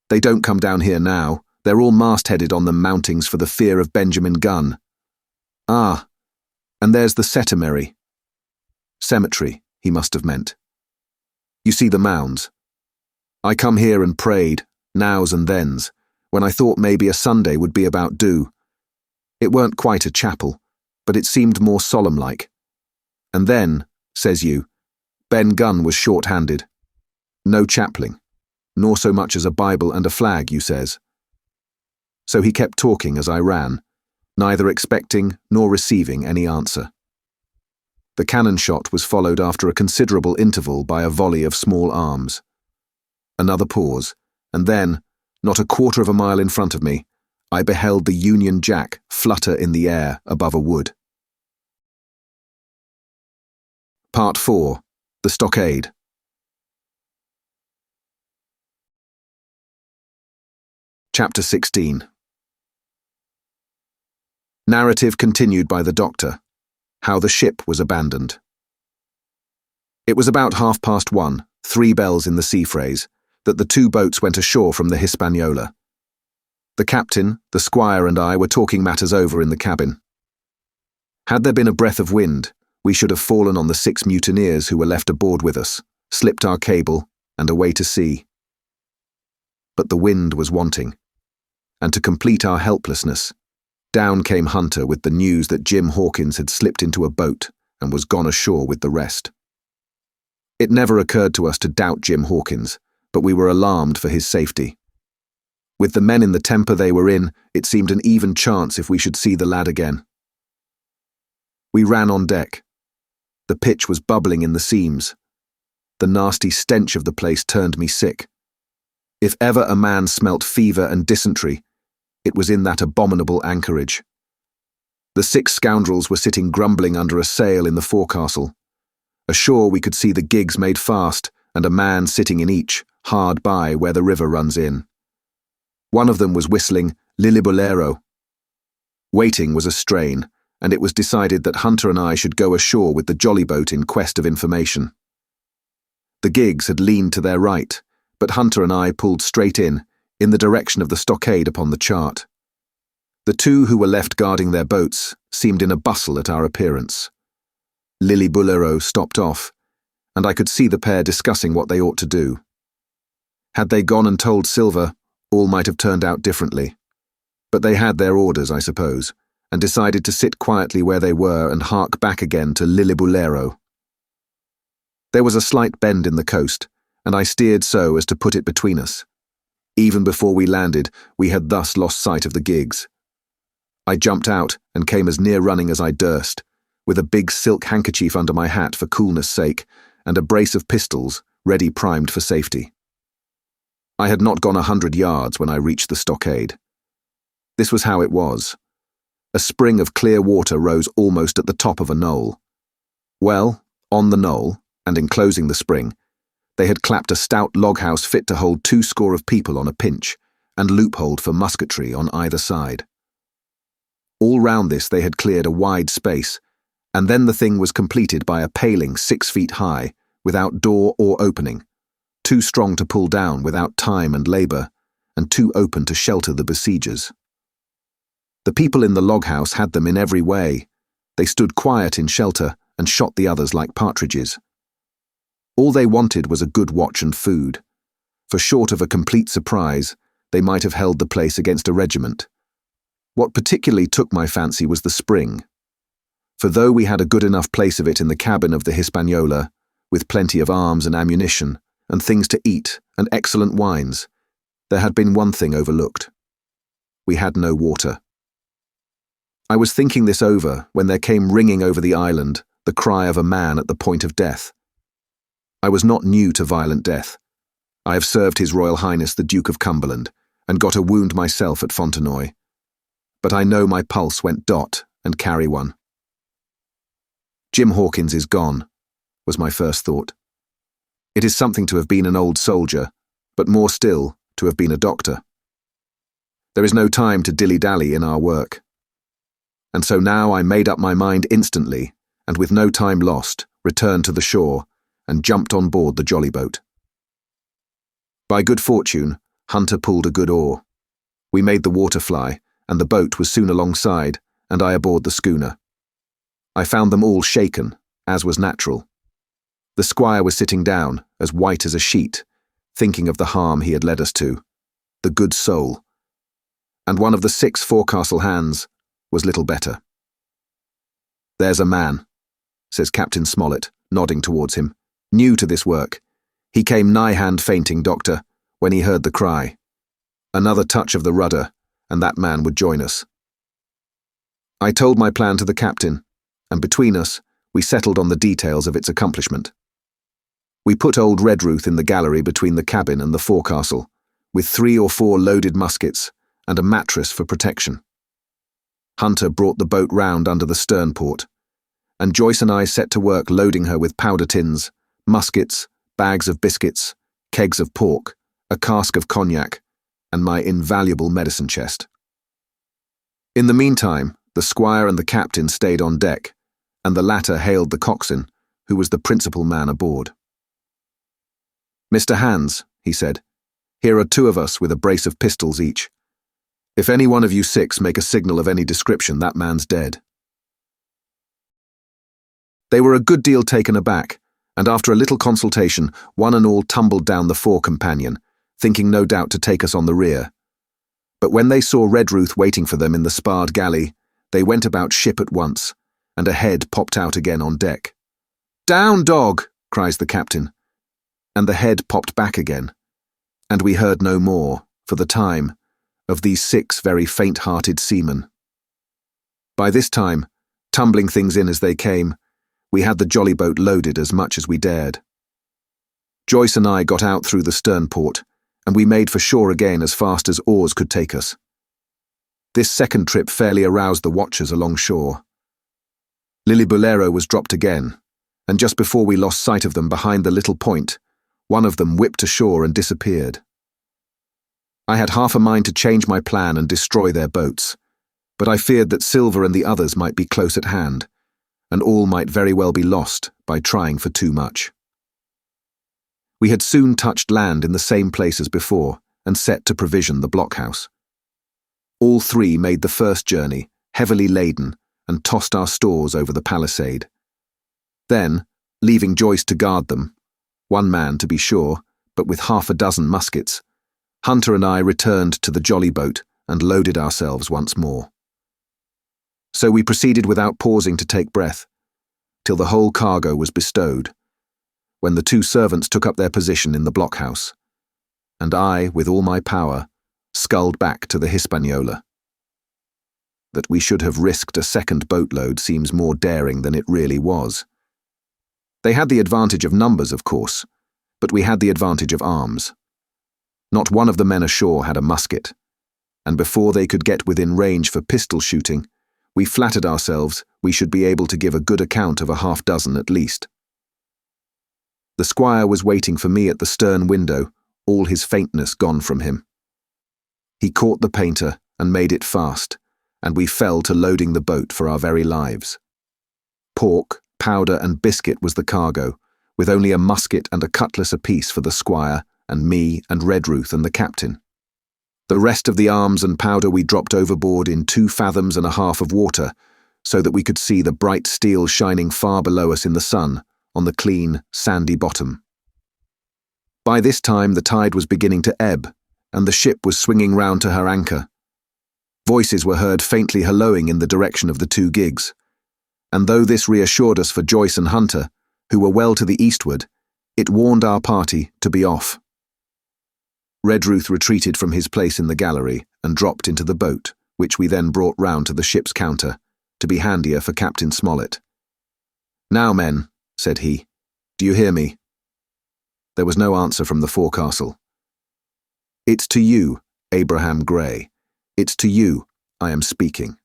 They don't come down here now. They're all mast-headed on the mountings for the fear of Benjamin Gunn. Ah, and there's the cemetery. Cemetery, he must have meant. You see the mounds. I come here and prayed, nows and thens, when I thought maybe a Sunday would be about due. It weren't quite a chapel, but it seemed more solemn-like. And then, says you, Ben Gunn was short-handed. No chaplain, nor so much as a Bible and a flag, you says. So he kept talking as I ran, neither expecting nor receiving any answer. The cannon shot was followed after a considerable interval by a volley of small arms. Another pause, and then, not a quarter of a mile in front of me, I beheld the Union Jack flutter in the air above a wood. Part 4. The Stockade. Chapter 16. Narrative continued by the doctor. How the ship was abandoned. It was about 1:30, 3 bells in the sea phrase, that the 2 boats went ashore from the Hispaniola. The captain, the squire and I were talking matters over in the cabin. Had there been a breath of wind, we should have fallen on the 6 mutineers who were left aboard with us, slipped our cable, and away to sea. But the wind was wanting, and to complete our helplessness, down came Hunter with the news that Jim Hawkins had slipped into a boat and was gone ashore with the rest. It never occurred to us to doubt Jim Hawkins, but we were alarmed for his safety. With the men in the temper they were in, it seemed an even chance if we should see the lad again. We ran on deck. The pitch was bubbling in the seams. The nasty stench of the place turned me sick. If ever a man smelt fever and dysentery, it was in that abominable anchorage. The 6 scoundrels were sitting grumbling under a sail in the forecastle. Ashore we could see the gigs made fast, and a man sitting in each, hard by where the river runs in. One of them was whistling Lilibolero. Waiting was a strain, and it was decided that Hunter and I should go ashore with the jolly boat in quest of information. The gigs had leaned to their right, but Hunter and I pulled straight in the direction of the stockade upon the chart. The 2 who were left guarding their boats seemed in a bustle at our appearance. Lilibolero stopped off, and I could see the pair discussing what they ought to do. Had they gone and told Silver, all might have turned out differently. But they had their orders, I suppose, and decided to sit quietly where they were and hark back again to Lilibolero. There was a slight bend in the coast, and I steered so as to put it between us. Even before we landed, we had thus lost sight of the gigs. I jumped out and came as near running as I durst, with a big silk handkerchief under my hat for coolness' sake, and a brace of pistols ready primed for safety. I had not gone 100 yards when I reached the stockade. This was how it was. A spring of clear water rose almost at the top of a knoll. Well, on the knoll, and enclosing the spring, they had clapped a stout log-house fit to hold 20 people on a pinch, and loopholed for musketry on either side. All round this they had cleared a wide space, and then the thing was completed by a paling 6 feet high, without door or opening, too strong to pull down without time and labour, and too open to shelter the besiegers. The people in the log-house had them in every way. They stood quiet in shelter and shot the others like partridges. All they wanted was a good watch and food, for short of a complete surprise, they might have held the place against a regiment. What particularly took my fancy was the spring, for though we had a good enough place of it in the cabin of the Hispaniola, with plenty of arms and ammunition, and things to eat, and excellent wines, there had been one thing overlooked. We had no water. I was thinking this over when there came ringing over the island the cry of a man at the point of death. I was not new to violent death. I have served His Royal Highness the Duke of Cumberland, and got a wound myself at Fontenoy. But I know my pulse went dot and carry one. Jim Hawkins is gone, was my first thought. It is something to have been an old soldier, but more still, to have been a doctor. There is no time to dilly-dally in our work. And so now I made up my mind instantly, and with no time lost, returned to the shore, and jumped on board the jolly boat. By good fortune, Hunter pulled a good oar. We made the water fly, and the boat was soon alongside, and I aboard the schooner. I found them all shaken, as was natural. The squire was sitting down, as white as a sheet, thinking of the harm he had led us to, the good soul. And one of the 6 forecastle hands was little better. "There's a man," says Captain Smollett, nodding towards him, "new to this work. He came nigh-hand fainting, Doctor, when he heard the cry. Another touch of the rudder, and that man would join us." I told my plan to the captain, and between us, we settled on the details of its accomplishment. We put old Redruth in the gallery between the cabin and the forecastle, with 3 or 4 loaded muskets and a mattress for protection. Hunter brought the boat round under the stern port, and Joyce and I set to work loading her with powder tins, muskets, bags of biscuits, kegs of pork, a cask of cognac, and my invaluable medicine chest. In the meantime, the squire and the captain stayed on deck, and the latter hailed the coxswain, who was the principal man aboard. "Mr. Hands," he said, "here are 2 of us with a brace of pistols each. If any one of you 6 make a signal of any description, that man's dead." They were a good deal taken aback, and after a little consultation, one and all tumbled down the fore companion, thinking no doubt to take us on the rear. But when they saw Redruth waiting for them in the sparred galley, they went about ship at once, and a head popped out again on deck. "Down, dog!" cries the captain, and the head popped back again, and we heard no more, for the time, of these 6 very faint-hearted seamen. By this time, tumbling things in as they came, we had the jolly boat loaded as much as we dared. Joyce and I got out through the stern port, and we made for shore again as fast as oars could take us. This second trip fairly aroused the watchers along shore. Lillibulero was dropped again, and just before we lost sight of them behind the little point, one of them whipped ashore and disappeared. I had half a mind to change my plan and destroy their boats, but I feared that Silver and the others might be close at hand, and all might very well be lost by trying for too much. We had soon touched land in the same place as before, and set to provision the blockhouse. All 3 made the first journey, heavily laden, and tossed our stores over the palisade. Then, leaving Joyce to guard them, 1 man to be sure, but with half a dozen muskets, Hunter and I returned to the jolly boat and loaded ourselves once more. So we proceeded without pausing to take breath, till the whole cargo was bestowed, when the two servants took up their position in the blockhouse, and I, with all my power, sculled back to the Hispaniola. That we should have risked a second boatload seems more daring than it really was. They had the advantage of numbers, of course, but we had the advantage of arms. Not one of the men ashore had a musket, and before they could get within range for pistol shooting, we flattered ourselves we should be able to give a good account of a half-dozen at least. The squire was waiting for me at the stern window, all his faintness gone from him. He caught the painter and made it fast, and we fell to loading the boat for our very lives. Pork, powder and biscuit was the cargo, with only a musket and a cutlass apiece for the squire and me and Redruth and the captain. The rest of the arms and powder we dropped overboard in 2.5 fathoms of water, so that we could see the bright steel shining far below us in the sun, on the clean, sandy bottom. By this time the tide was beginning to ebb, and the ship was swinging round to her anchor. Voices were heard faintly hallooing in the direction of the two gigs, and though this reassured us for Joyce and Hunter, who were well to the eastward, it warned our party to be off. Redruth retreated from his place in the gallery and dropped into the boat, which we then brought round to the ship's counter, to be handier for Captain Smollett. "Now, men," said he, "do you hear me?" There was no answer from the forecastle. "It's to you, Abraham Gray. It's to you I am speaking."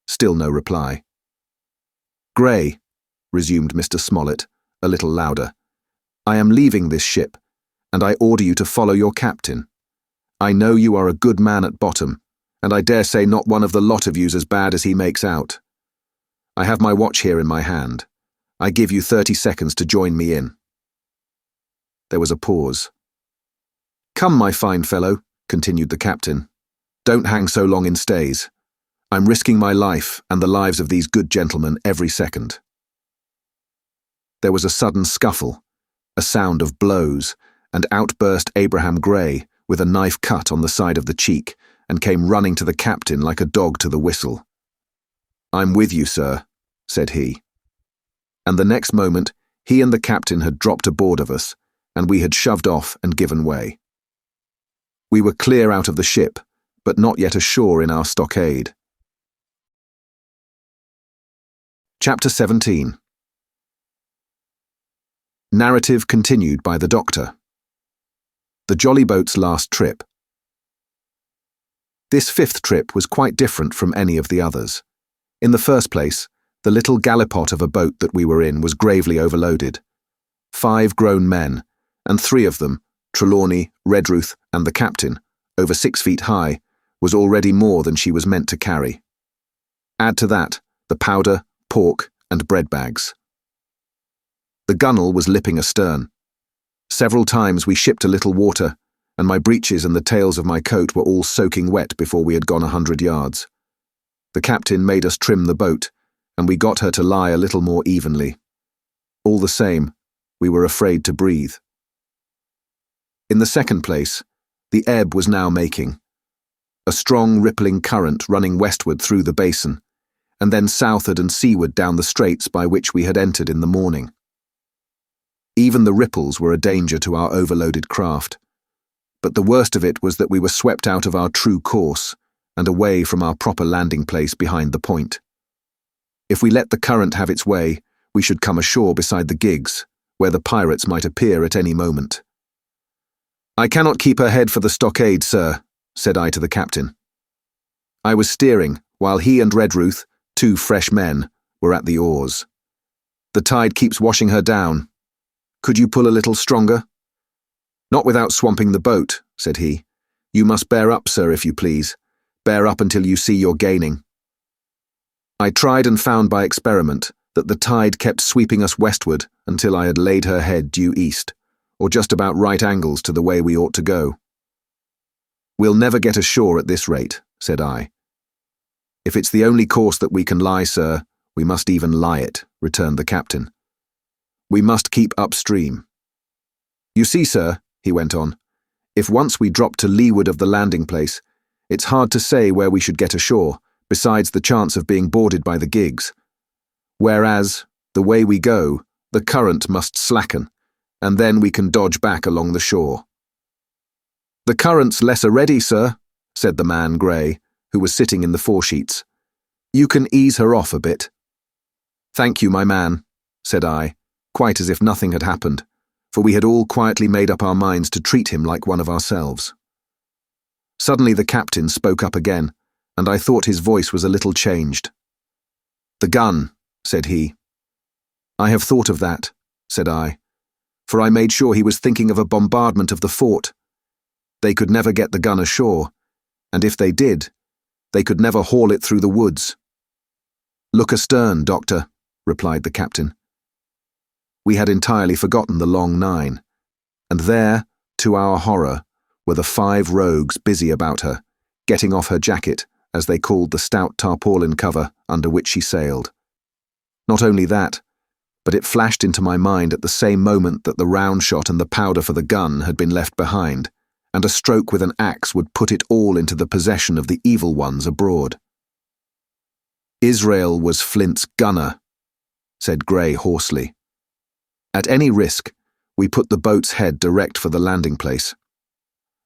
Still no reply. "Gray," resumed Mr. Smollett, a little louder, "I am leaving this ship, and I order you to follow your captain. I know you are a good man at bottom, and I dare say not one of the lot of you's as bad as he makes out. I have my watch here in my hand. I give you 30 seconds to join me in." There was a pause. "Come, my fine fellow," continued the captain. "Don't hang so long in stays. I'm risking my life and the lives of these good gentlemen every second." There was a sudden scuffle, a sound of blows, and out burst Abraham Gray with a knife cut on the side of the cheek, and came running to the captain like a dog to the whistle. "I'm with you, sir," said he. And the next moment he and the captain had dropped aboard of us, and we had shoved off and given way. We were clear out of the ship, but not yet ashore in our stockade. Chapter 17. Narrative continued by the Doctor. The jolly boat's last trip. This 5th trip was quite different from any of the others. In the first place, the little gallipot of a boat that we were in was gravely overloaded. 5 grown men, and 3 of them, Trelawney, Redruth, and the captain, over 6 feet high, was already more than she was meant to carry. Add to that the powder, pork, and bread bags. The gunwale was lipping astern. Several times we shipped a little water, and my breeches and the tails of my coat were all soaking wet before we had gone 100 yards. The captain made us trim the boat, and we got her to lie a little more evenly. All the same, we were afraid to breathe. In the second place, the ebb was now making. A strong rippling current running westward through the basin, and then southward and seaward down the straits by which we had entered in the morning. Even the ripples were a danger to our overloaded craft, but the worst of it was that we were swept out of our true course and away from our proper landing place behind the point. If we let the current have its way, we should come ashore beside the gigs, where the pirates might appear at any moment. "I cannot keep her head for the stockade, sir," said I to the captain. I was steering, while he and Redruth, 2 fresh men, were at the oars. "The tide keeps washing her down. Could you pull a little stronger?" "Not without swamping the boat," said he. "You must bear up, sir, if you please. Bear up until you see you're gaining." I tried and found by experiment that the tide kept sweeping us westward until I had laid her head due east, or just about right angles to the way we ought to go. "We'll never get ashore at this rate," said I. "If it's the only course that we can lie, sir, we must even lie it," returned the captain. "We must keep upstream. You see, sir," he went on, "if once we drop to leeward of the landing place, it's hard to say where we should get ashore, besides the chance of being boarded by the gigs. Whereas, the way we go, The current must slacken, and then we can dodge back along the shore." "The current's less ready, sir," said the man Grey, who was sitting in the foresheets. "You can ease her off a bit." "Thank you, my man," said I, quite as if nothing had happened, for we had all quietly made up our minds to treat him like one of ourselves. Suddenly the captain spoke up again, and I thought his voice was a little changed. "The gun," said he. "I have thought of that," said I, for I made sure he was thinking of a bombardment of the fort. They could never get the gun ashore, and if they did, they could never haul it through the woods. "Look astern, Doctor," replied the captain. We had entirely forgotten the long 9, and there, to our horror, were the 5 rogues busy about her, getting off her jacket, as they called the stout tarpaulin cover under which she sailed. Not only that, but it flashed into my mind at the same moment that the round shot and the powder for the gun had been left behind, and a stroke with an axe would put it all into the possession of the evil ones abroad. "Israel was Flint's gunner," said Grey hoarsely. At any risk, we put the boat's head direct for the landing place.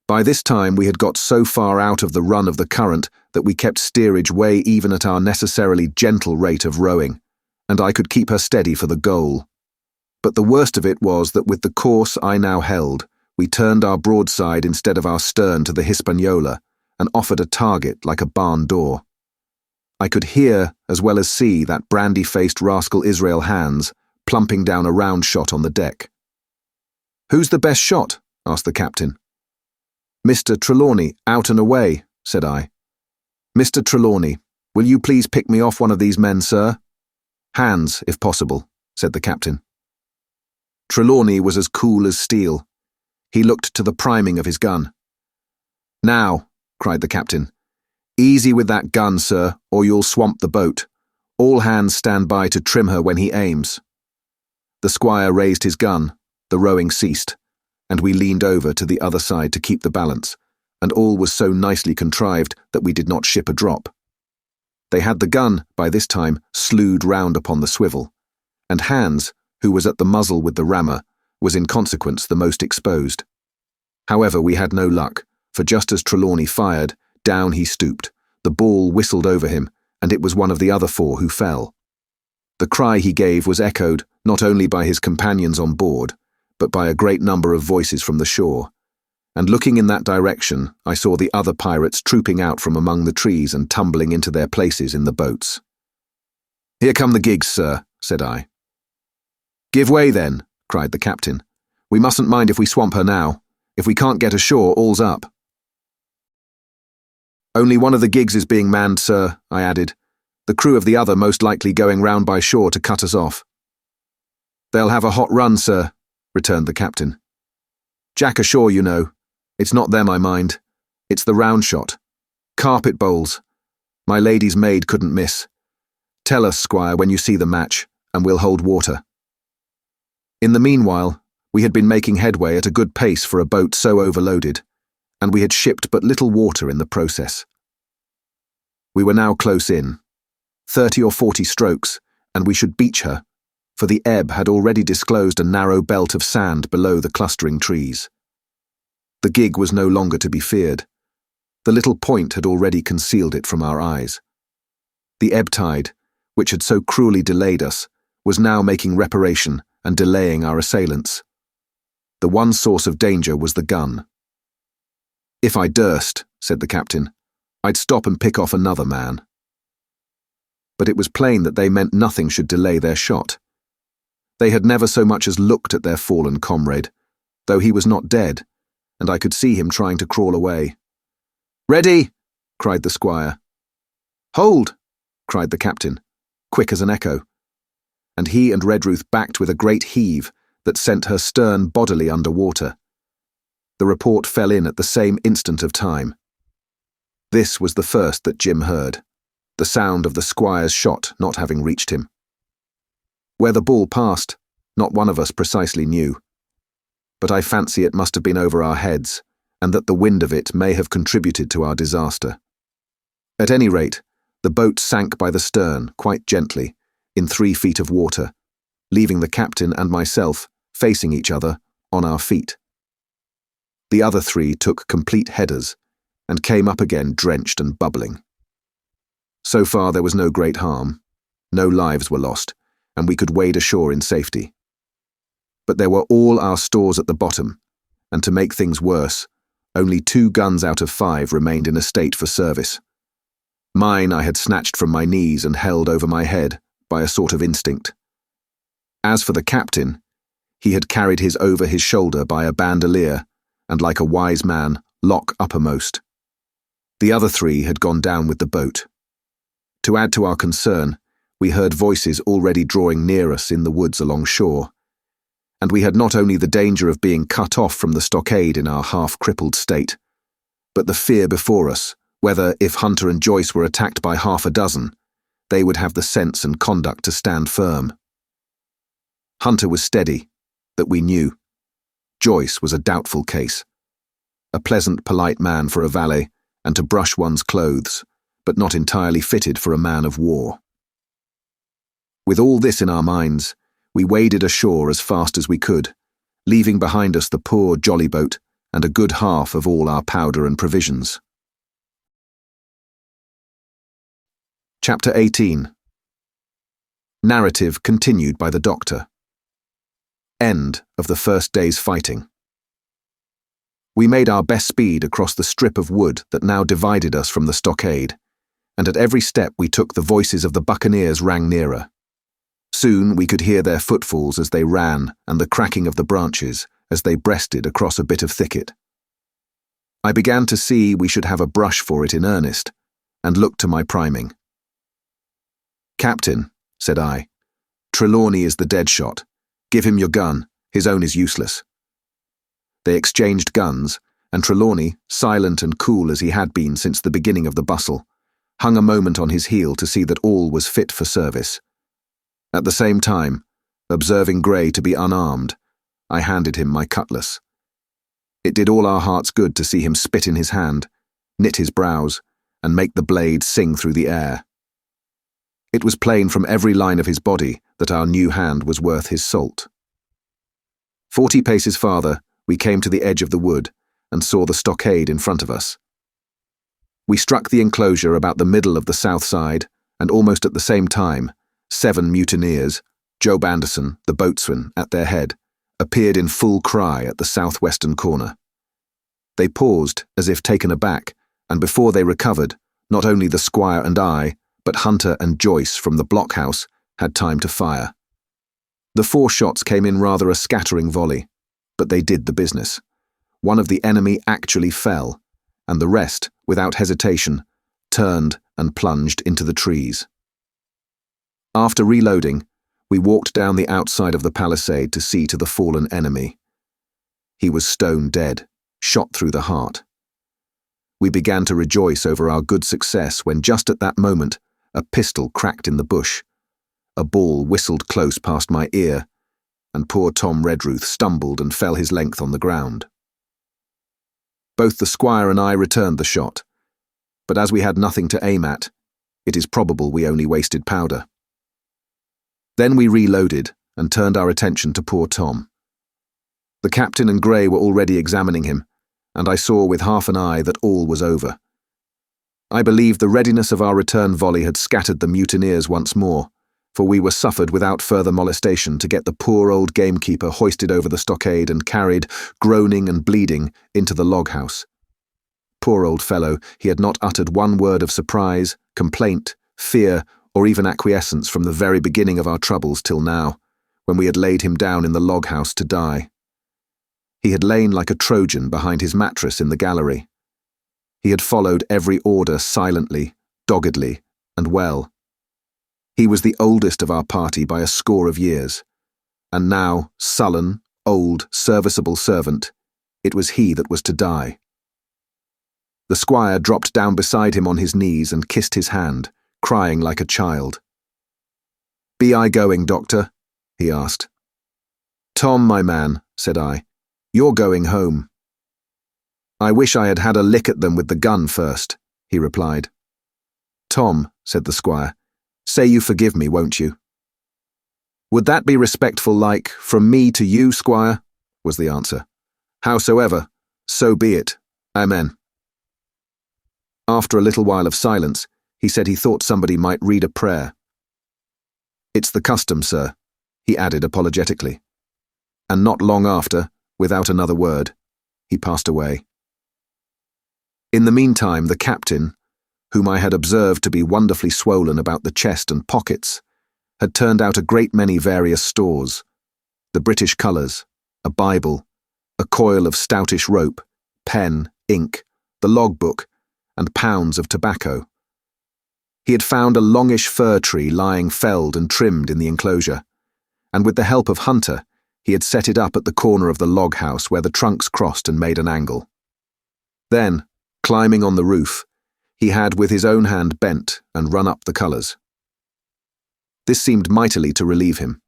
By this time we had got so far out of the run of the current that we kept steerage way even at our necessarily gentle rate of rowing, and I could keep her steady for the goal. But the worst of it was that with the course I now held, we turned our broadside instead of our stern to the Hispaniola, and offered a target like a barn door. I could hear as well as see that brandy-faced rascal Israel Hands plumping down a round shot on the deck. "Who's the best shot?" asked the captain. "Mr. Trelawney, out and away," said I. "Mr. Trelawney, will you please pick me off one of these men, sir?" "Hands, if possible," said the captain. Trelawney was as cool as steel. He looked to the priming of his gun. "Now," cried the captain, "easy with that gun, sir, or you'll swamp the boat. All hands stand by to trim her when he aims." The squire raised his gun, the rowing ceased, and we leaned over to the other side to keep the balance, and all was so nicely contrived that we did not ship a drop. They had the gun, by this time, slewed round upon the swivel, and Hands, who was at the muzzle with the rammer, was in consequence the most exposed. However, we had no luck, for just as Trelawney fired, down he stooped, the ball whistled over him, and it was one of the other 4 who fell. The cry he gave was echoed not only by his companions on board, but by a great number of voices from the shore, and looking in that direction, I saw the other pirates trooping out from among the trees and tumbling into their places in the boats. "Here come the gigs, sir," said I. "Give way then," cried the captain. "We mustn't mind if we swamp her now. If we can't get ashore, all's up." "Only one of the gigs is being manned, sir," I added, "the crew of the other most likely going round by shore to cut us off." "They'll have a hot run, sir," returned the captain. "Jack ashore, you know. It's not them I mind. It's the round shot. Carpet bowls. My lady's maid couldn't miss. Tell us, squire, when you see the match, and we'll hold water." In the meanwhile, we had been making headway at a good pace for a boat so overloaded, and we had shipped but little water in the process. We were now close in, 30 or 40 strokes, and we should beach her, for the ebb had already disclosed a narrow belt of sand below the clustering trees. The gig was no longer to be feared. The little point had already concealed it from our eyes. The ebb tide, which had so cruelly delayed us, was now making reparation and delaying our assailants. The one source of danger was the gun. "If I durst," said the captain, "I'd stop and pick off another man." But it was plain that they meant nothing should delay their shot. They had never so much as looked at their fallen comrade, though he was not dead, and I could see him trying to crawl away. "Ready!" cried the squire. "Hold!" cried the captain, quick as an echo, and he and Redruth backed with a great heave that sent her stern bodily under water. The report fell in at the same instant of time. This was the first that Jim heard, the sound of the squire's shot not having reached him. Where the ball passed, not one of us precisely knew, but I fancy it must have been over our heads, and that the wind of it may have contributed to our disaster. At any rate, the boat sank by the stern, quite gently, in 3 feet of water, leaving the captain and myself facing each other on our feet. The other three took complete headers and came up again drenched and bubbling. So far there was no great harm, no lives were lost, and we could wade ashore in safety. But there were all our stores at the bottom, and to make things worse, only 2 guns out of 5 remained in a state for service. Mine I had snatched from my knees and held over my head by a sort of instinct. As for the captain, he had carried his over his shoulder by a bandolier and, like a wise man, lock uppermost. The other 3 had gone down with the boat. To add to our concern, we heard voices already drawing near us in the woods along shore, and we had not only the danger of being cut off from the stockade in our half-crippled state, but the fear before us whether, if Hunter and Joyce were attacked by half a dozen, they would have the sense and conduct to stand firm. Hunter was steady, that we knew. Joyce was a doubtful case. A pleasant, polite man for a valet and to brush one's clothes, but not entirely fitted for a man of war. With all this in our minds, we waded ashore as fast as we could, leaving behind us the poor jolly boat and a good half of all our powder and provisions. Chapter 18. Narrative continued by the Doctor. End of the first day's fighting. We made our best speed across the strip of wood that now divided us from the stockade, and at every step we took the voices of the Buccaneers rang nearer. Soon we could hear their footfalls as they ran and the cracking of the branches as they breasted across a bit of thicket. I began to see we should have a brush for it in earnest, and looked to my priming. "Captain," said I, "Trelawney is the dead shot. Give him your gun, his own is useless." They exchanged guns, and Trelawney, silent and cool as he had been since the beginning of the bustle, hung a moment on his heel to see that all was fit for service. At the same time, observing Grey to be unarmed, I handed him my cutlass. It did all our hearts good to see him spit in his hand, knit his brows, and make the blade sing through the air. It was plain from every line of his body that our new hand was worth his salt. 40 paces farther, we came to the edge of the wood and saw the stockade in front of us. We struck the enclosure about the middle of the south side, and almost at the same time, 7 mutineers, Job Anderson, the boatswain, at their head, appeared in full cry at the southwestern corner. They paused as if taken aback, and before they recovered, not only the squire and I, but Hunter and Joyce from the blockhouse had time to fire. The 4 shots came in rather a scattering volley, but they did the business. One of the enemy actually fell, and the rest, without hesitation, turned and plunged into the trees. After reloading, we walked down the outside of the palisade to see to the fallen enemy. He was stone dead, shot through the heart. We began to rejoice over our good success when just at that moment a pistol cracked in the bush. A ball whistled close past my ear, and poor Tom Redruth stumbled and fell his length on the ground. Both the squire and I returned the shot, but as we had nothing to aim at, it is probable we only wasted powder. Then we reloaded and turned our attention to poor Tom. The captain and Grey were already examining him, and I saw with half an eye that all was over. I believed the readiness of our return volley had scattered the mutineers once more, for we were suffered without further molestation to get the poor old gamekeeper hoisted over the stockade and carried, groaning and bleeding, into the log-house. Poor old fellow, he had not uttered one word of surprise, complaint, fear, or even acquiescence from the very beginning of our troubles till now, when we had laid him down in the log-house to die. He had lain like a Trojan behind his mattress in the gallery. He had followed every order silently, doggedly, and well. He was the oldest of our party by a score of years, and now, sullen, old, serviceable servant, it was he that was to die. The squire dropped down beside him on his knees and kissed his hand, crying like a child. "Be I going, doctor?" he asked. "Tom, my man," said I, "you're going home." "I wish I had had a lick at them with the gun first," he replied. "Tom," said the squire, "say you forgive me, won't you?" "Would that be respectful like, from me to you, squire?" was the answer. "Howsoever, so be it. Amen." After a little while of silence, he said he thought somebody might read a prayer. "It's the custom, sir," he added apologetically. And not long after, without another word, he passed away. In the meantime, the captain, whom I had observed to be wonderfully swollen about the chest and pockets, had turned out a great many various stores: the British colours, a Bible, a coil of stoutish rope, pen, ink, the logbook, and pounds of tobacco. He had found a longish fir tree lying felled and trimmed in the enclosure, and with the help of Hunter, he had set it up at the corner of the log house where the trunks crossed and made an angle. Then, climbing on the roof, he had with his own hand bent and run up the colours. This seemed mightily to relieve him.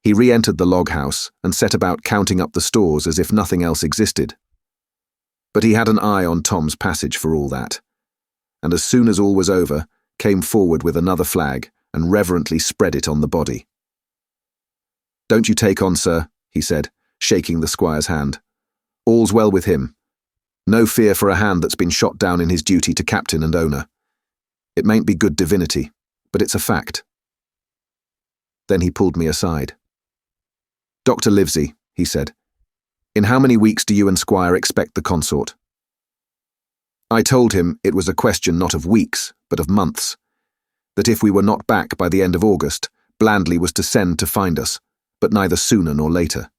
He re-entered the log house and set about counting up the stores as if nothing else existed. But he had an eye on Tom's passage for all that, and as soon as all was over, came forward with another flag and reverently spread it on the body. "Don't you take on, sir," he said, shaking the squire's hand. "All's well with him. No fear for a hand that's been shot down in his duty to captain and owner. It mayn't be good divinity, but it's a fact." Then he pulled me aside. "Dr. Livesey," he said, "in how many weeks do you and Squire expect the consort?" I told him it was a question not of weeks, but of months, that if we were not back by the end of August, Blandley was to send to find us, but neither sooner nor later.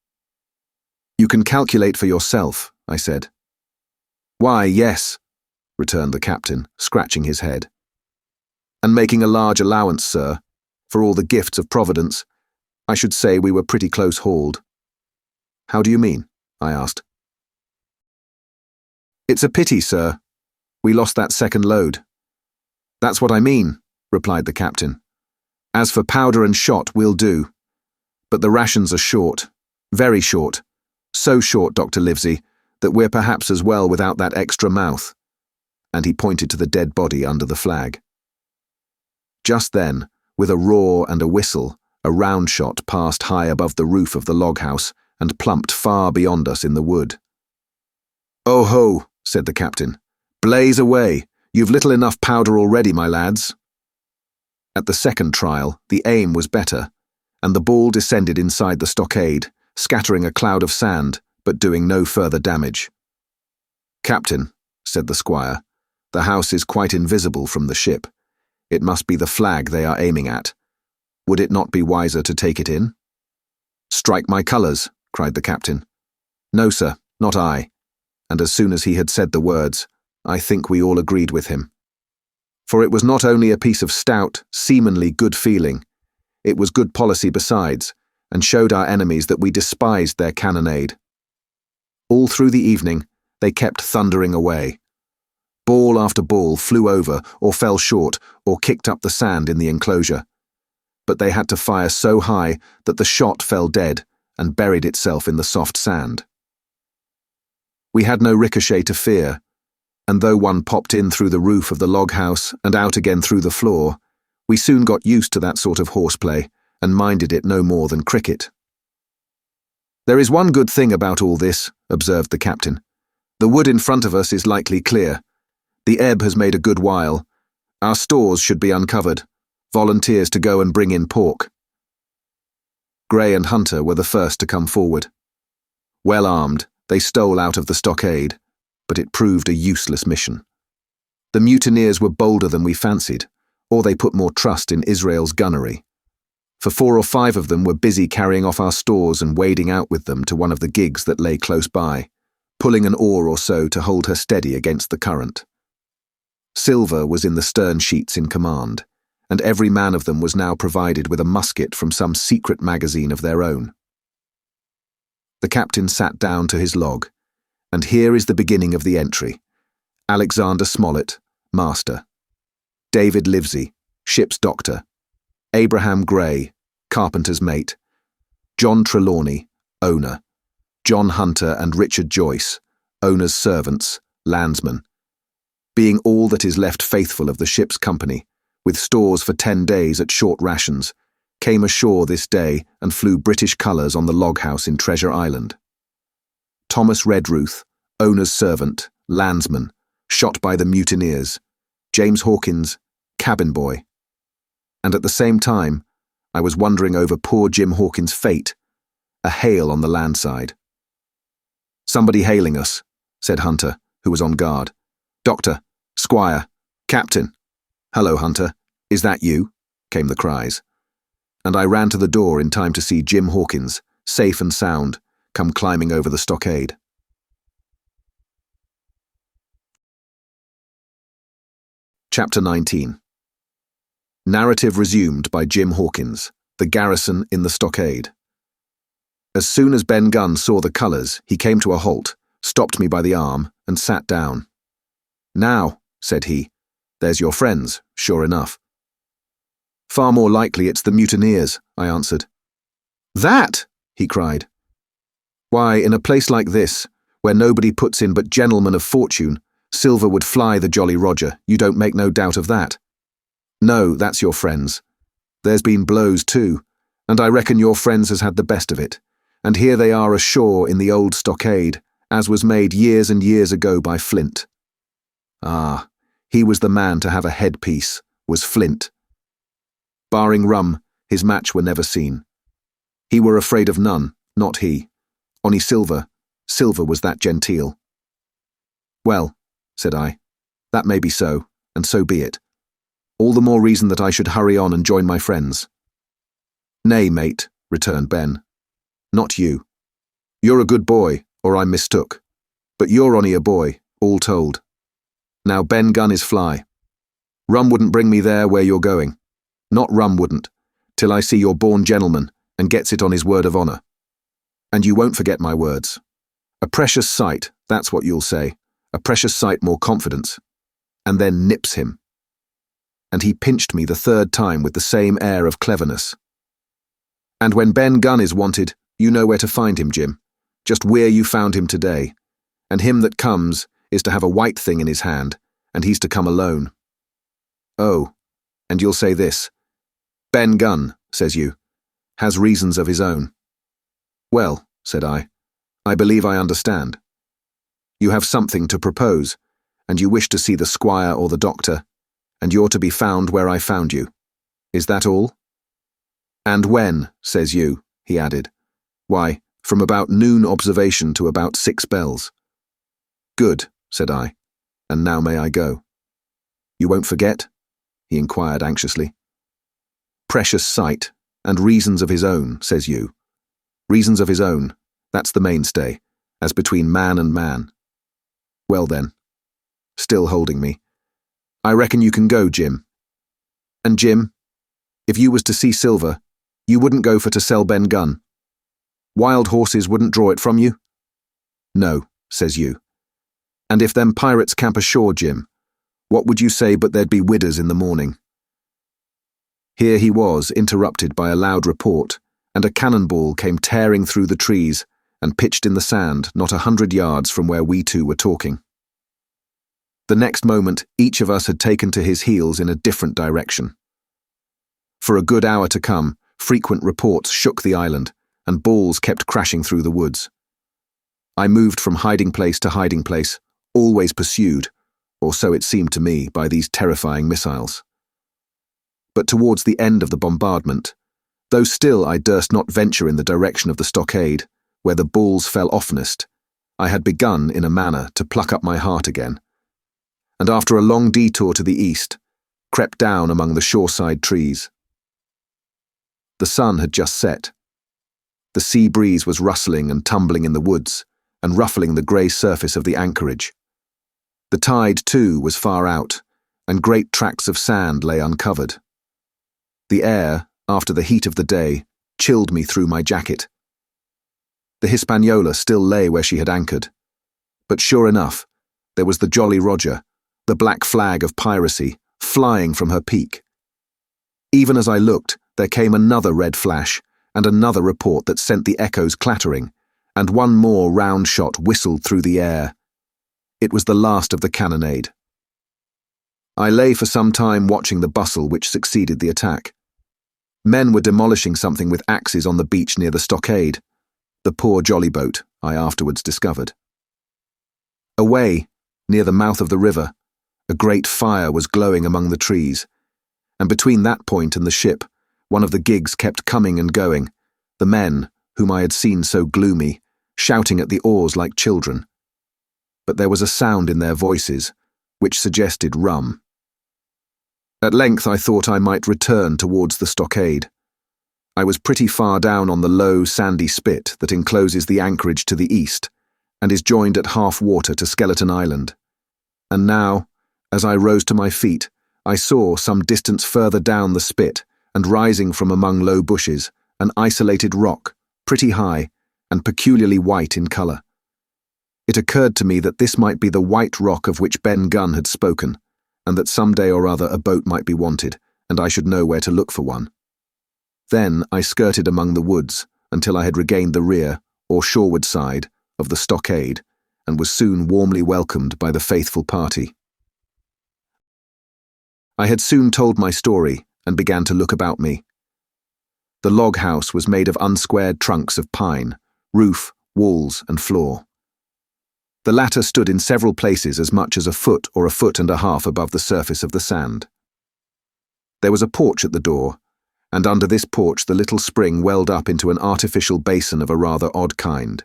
"You can calculate for yourself," I said. "Why, yes," returned the captain, scratching his head. "And making a large allowance, sir, for all the gifts of Providence, I should say we were pretty close hauled." "How do you mean?" I asked. "It's a pity, sir. We lost that second load." "That's what I mean," replied the captain. "As for powder and shot, we'll do. But the rations are short, very short. So short, Dr. Livesey, that we're perhaps as well without that extra mouth." And he pointed to the dead body under the flag. Just then, with a roar and a whistle, a round shot passed high above the roof of the log house and plumped far beyond us in the wood. "Oh ho," said the captain. "Blaze away. You've little enough powder already, my lads." At the second trial, the aim was better, and the ball descended inside the stockade, scattering a cloud of sand, but doing no further damage. "Captain," said the squire, "the house is quite invisible from the ship. It must be the flag they are aiming at. Would it not be wiser to take it in?" "Strike my colours," cried the captain. "No, sir, not I." And as soon as he had said the words, I think we all agreed with him. For it was not only a piece of stout, seamanly good feeling, it was good policy besides, and showed our enemies that we despised their cannonade. All through the evening, they kept thundering away. Ball after ball flew over, or fell short, or kicked up the sand in the enclosure. But they had to fire so high that the shot fell dead and buried itself in the soft sand. We had no ricochet to fear, and though one popped in through the roof of the log house and out again through the floor, we soon got used to that sort of horseplay and minded it no more than cricket. "There is one good thing about all this," observed the captain. "The wood in front of us is likely clear. The ebb has made a good while. Our stores should be uncovered. Volunteers to go and bring in pork." Gray and Hunter were the first to come forward. Well armed, they stole out of the stockade, but it proved a useless mission. The mutineers were bolder than we fancied, or they put more trust in Israel's gunnery. For 4 or 5 of them were busy carrying off our stores and wading out with them to one of the gigs that lay close by, pulling an oar or so to hold her steady against the current. Silver was in the stern sheets in command, and every man of them was now provided with a musket from some secret magazine of their own. The captain sat down to his log, and here is the beginning of the entry. Alexander Smollett, master. David Livesey, ship's doctor. Abraham Gray, carpenter's mate. John Trelawney, owner. John Hunter and Richard Joyce, owner's servants, landsmen. Being all that is left faithful of the ship's company, with stores for 10 days at short rations, came ashore this day and flew British colours on the log house in Treasure Island. Thomas Redruth, owner's servant, landsman, shot by the mutineers, James Hawkins, cabin boy. And at the same time, I was wondering over poor Jim Hawkins' fate, a hail on the land side. "Somebody hailing us," said Hunter, who was on guard. "Doctor, Squire, Captain." "Hello, Hunter. Is that you?" came the cries. And I ran to the door in time to see Jim Hawkins, safe and sound, come climbing over the stockade. Chapter 19. Narrative resumed by Jim Hawkins, the garrison in the stockade. As soon as Ben Gunn saw the colours, he came to a halt, stopped me by the arm, and sat down. "Now," said he, "there's your friends, sure enough." "Far more likely it's the mutineers," I answered. "That!" he cried. "Why, in a place like this, where nobody puts in but gentlemen of fortune, silver would fly the Jolly Roger, you don't make no doubt of that. No, that's your friends. There's been blows too, and I reckon your friends has had the best of it, and here they are ashore in the old stockade, as was made years and years ago by Flint. Ah, he was the man to have a headpiece, was Flint. Barring rum, his match were never seen. He were afraid of none, not he. Only silver was that genteel." "Well," said I, "that may be so, and so be it. All the more reason that I should hurry on and join my friends." "Nay, mate," returned Ben. "Not you. You're a good boy, or I'm mistook. But you're only a boy, all told. Now Ben Gunn is fly. Rum wouldn't bring me there where you're going. Not rum wouldn't, till I see you're born gentleman and gets it on his word of honour. And you won't forget my words. A precious sight, that's what you'll say. A precious sight more confidence. And then nips him." And he pinched me the third time with the same air of cleverness. "And when Ben Gunn is wanted, you know where to find him, Jim. Just where you found him today. And him that comes is to have a white thing in his hand, and he's to come alone. Oh, and you'll say this. Ben Gunn, says you, has reasons of his own. Well, said I believe I understand. You have something to propose, and you wish to see the squire or the doctor, and you're to be found where I found you. Is that all? And when, says you, he added. Why, from about noon observation to about 6 bells. Good, said I, and now may I go? You won't forget? He inquired anxiously. Precious sight, and reasons of his own, says you. Reasons of his own, that's the mainstay, as between man and man. Well then, still holding me, I reckon you can go, Jim. And Jim, if you was to see silver, you wouldn't go for to sell Ben Gunn. Wild horses wouldn't draw it from you? No, says you. And if them pirates camp ashore, Jim, what would you say but there'd be widders in the morning? Here he was, interrupted by a loud report, and a cannonball came tearing through the trees and pitched in the sand not 100 yards from where we two were talking. The next moment, each of us had taken to his heels in a different direction. For a good hour to come, frequent reports shook the island, and balls kept crashing through the woods. I moved from hiding place to hiding place, always pursued, or so it seemed to me, by these terrifying missiles. But towards the end of the bombardment, though still I durst not venture in the direction of the stockade, where the balls fell oftenest, I had begun, in a manner, to pluck up my heart again, and after a long detour to the east, crept down among the shoreside trees. The sun had just set. The sea breeze was rustling and tumbling in the woods, and ruffling the grey surface of the anchorage. The tide, too, was far out, and great tracts of sand lay uncovered. The air, after the heat of the day, chilled me through my jacket. The Hispaniola still lay where she had anchored, but sure enough, there was the Jolly Roger, the black flag of piracy, flying from her peak. Even as I looked, there came another red flash, and another report that sent the echoes clattering, and one more round shot whistled through the air. It was the last of the cannonade. I lay for some time watching the bustle which succeeded the attack. Men were demolishing something with axes on the beach near the Stockade, the poor jolly boat, I afterwards discovered. Away, near the mouth of the river, a great fire was glowing among the trees, and between that point and the ship, one of the gigs kept coming and going, the men, whom I had seen so gloomy, shouting at the oars like children. But there was a sound in their voices, which suggested rum. At length I thought I might return towards the Stockade. I was pretty far down on the low, sandy spit that encloses the anchorage to the east, and is joined at half water to Skeleton Island. And now, as I rose to my feet, I saw, some distance further down the spit, and rising from among low bushes, an isolated rock, pretty high, and peculiarly white in colour. It occurred to me that this might be the white rock of which Ben Gunn had spoken, and that some day or other a boat might be wanted, and I should know where to look for one. Then I skirted among the woods until I had regained the rear, or shoreward side, of the Stockade, and was soon warmly welcomed by the faithful party. I had soon told my story and began to look about me. The log house was made of unsquared trunks of pine, roof, walls, and floor. The latter stood in several places as much as a foot or a foot and a half above the surface of the sand. There was a porch at the door, and under this porch the little spring welled up into an artificial basin of a rather odd kind,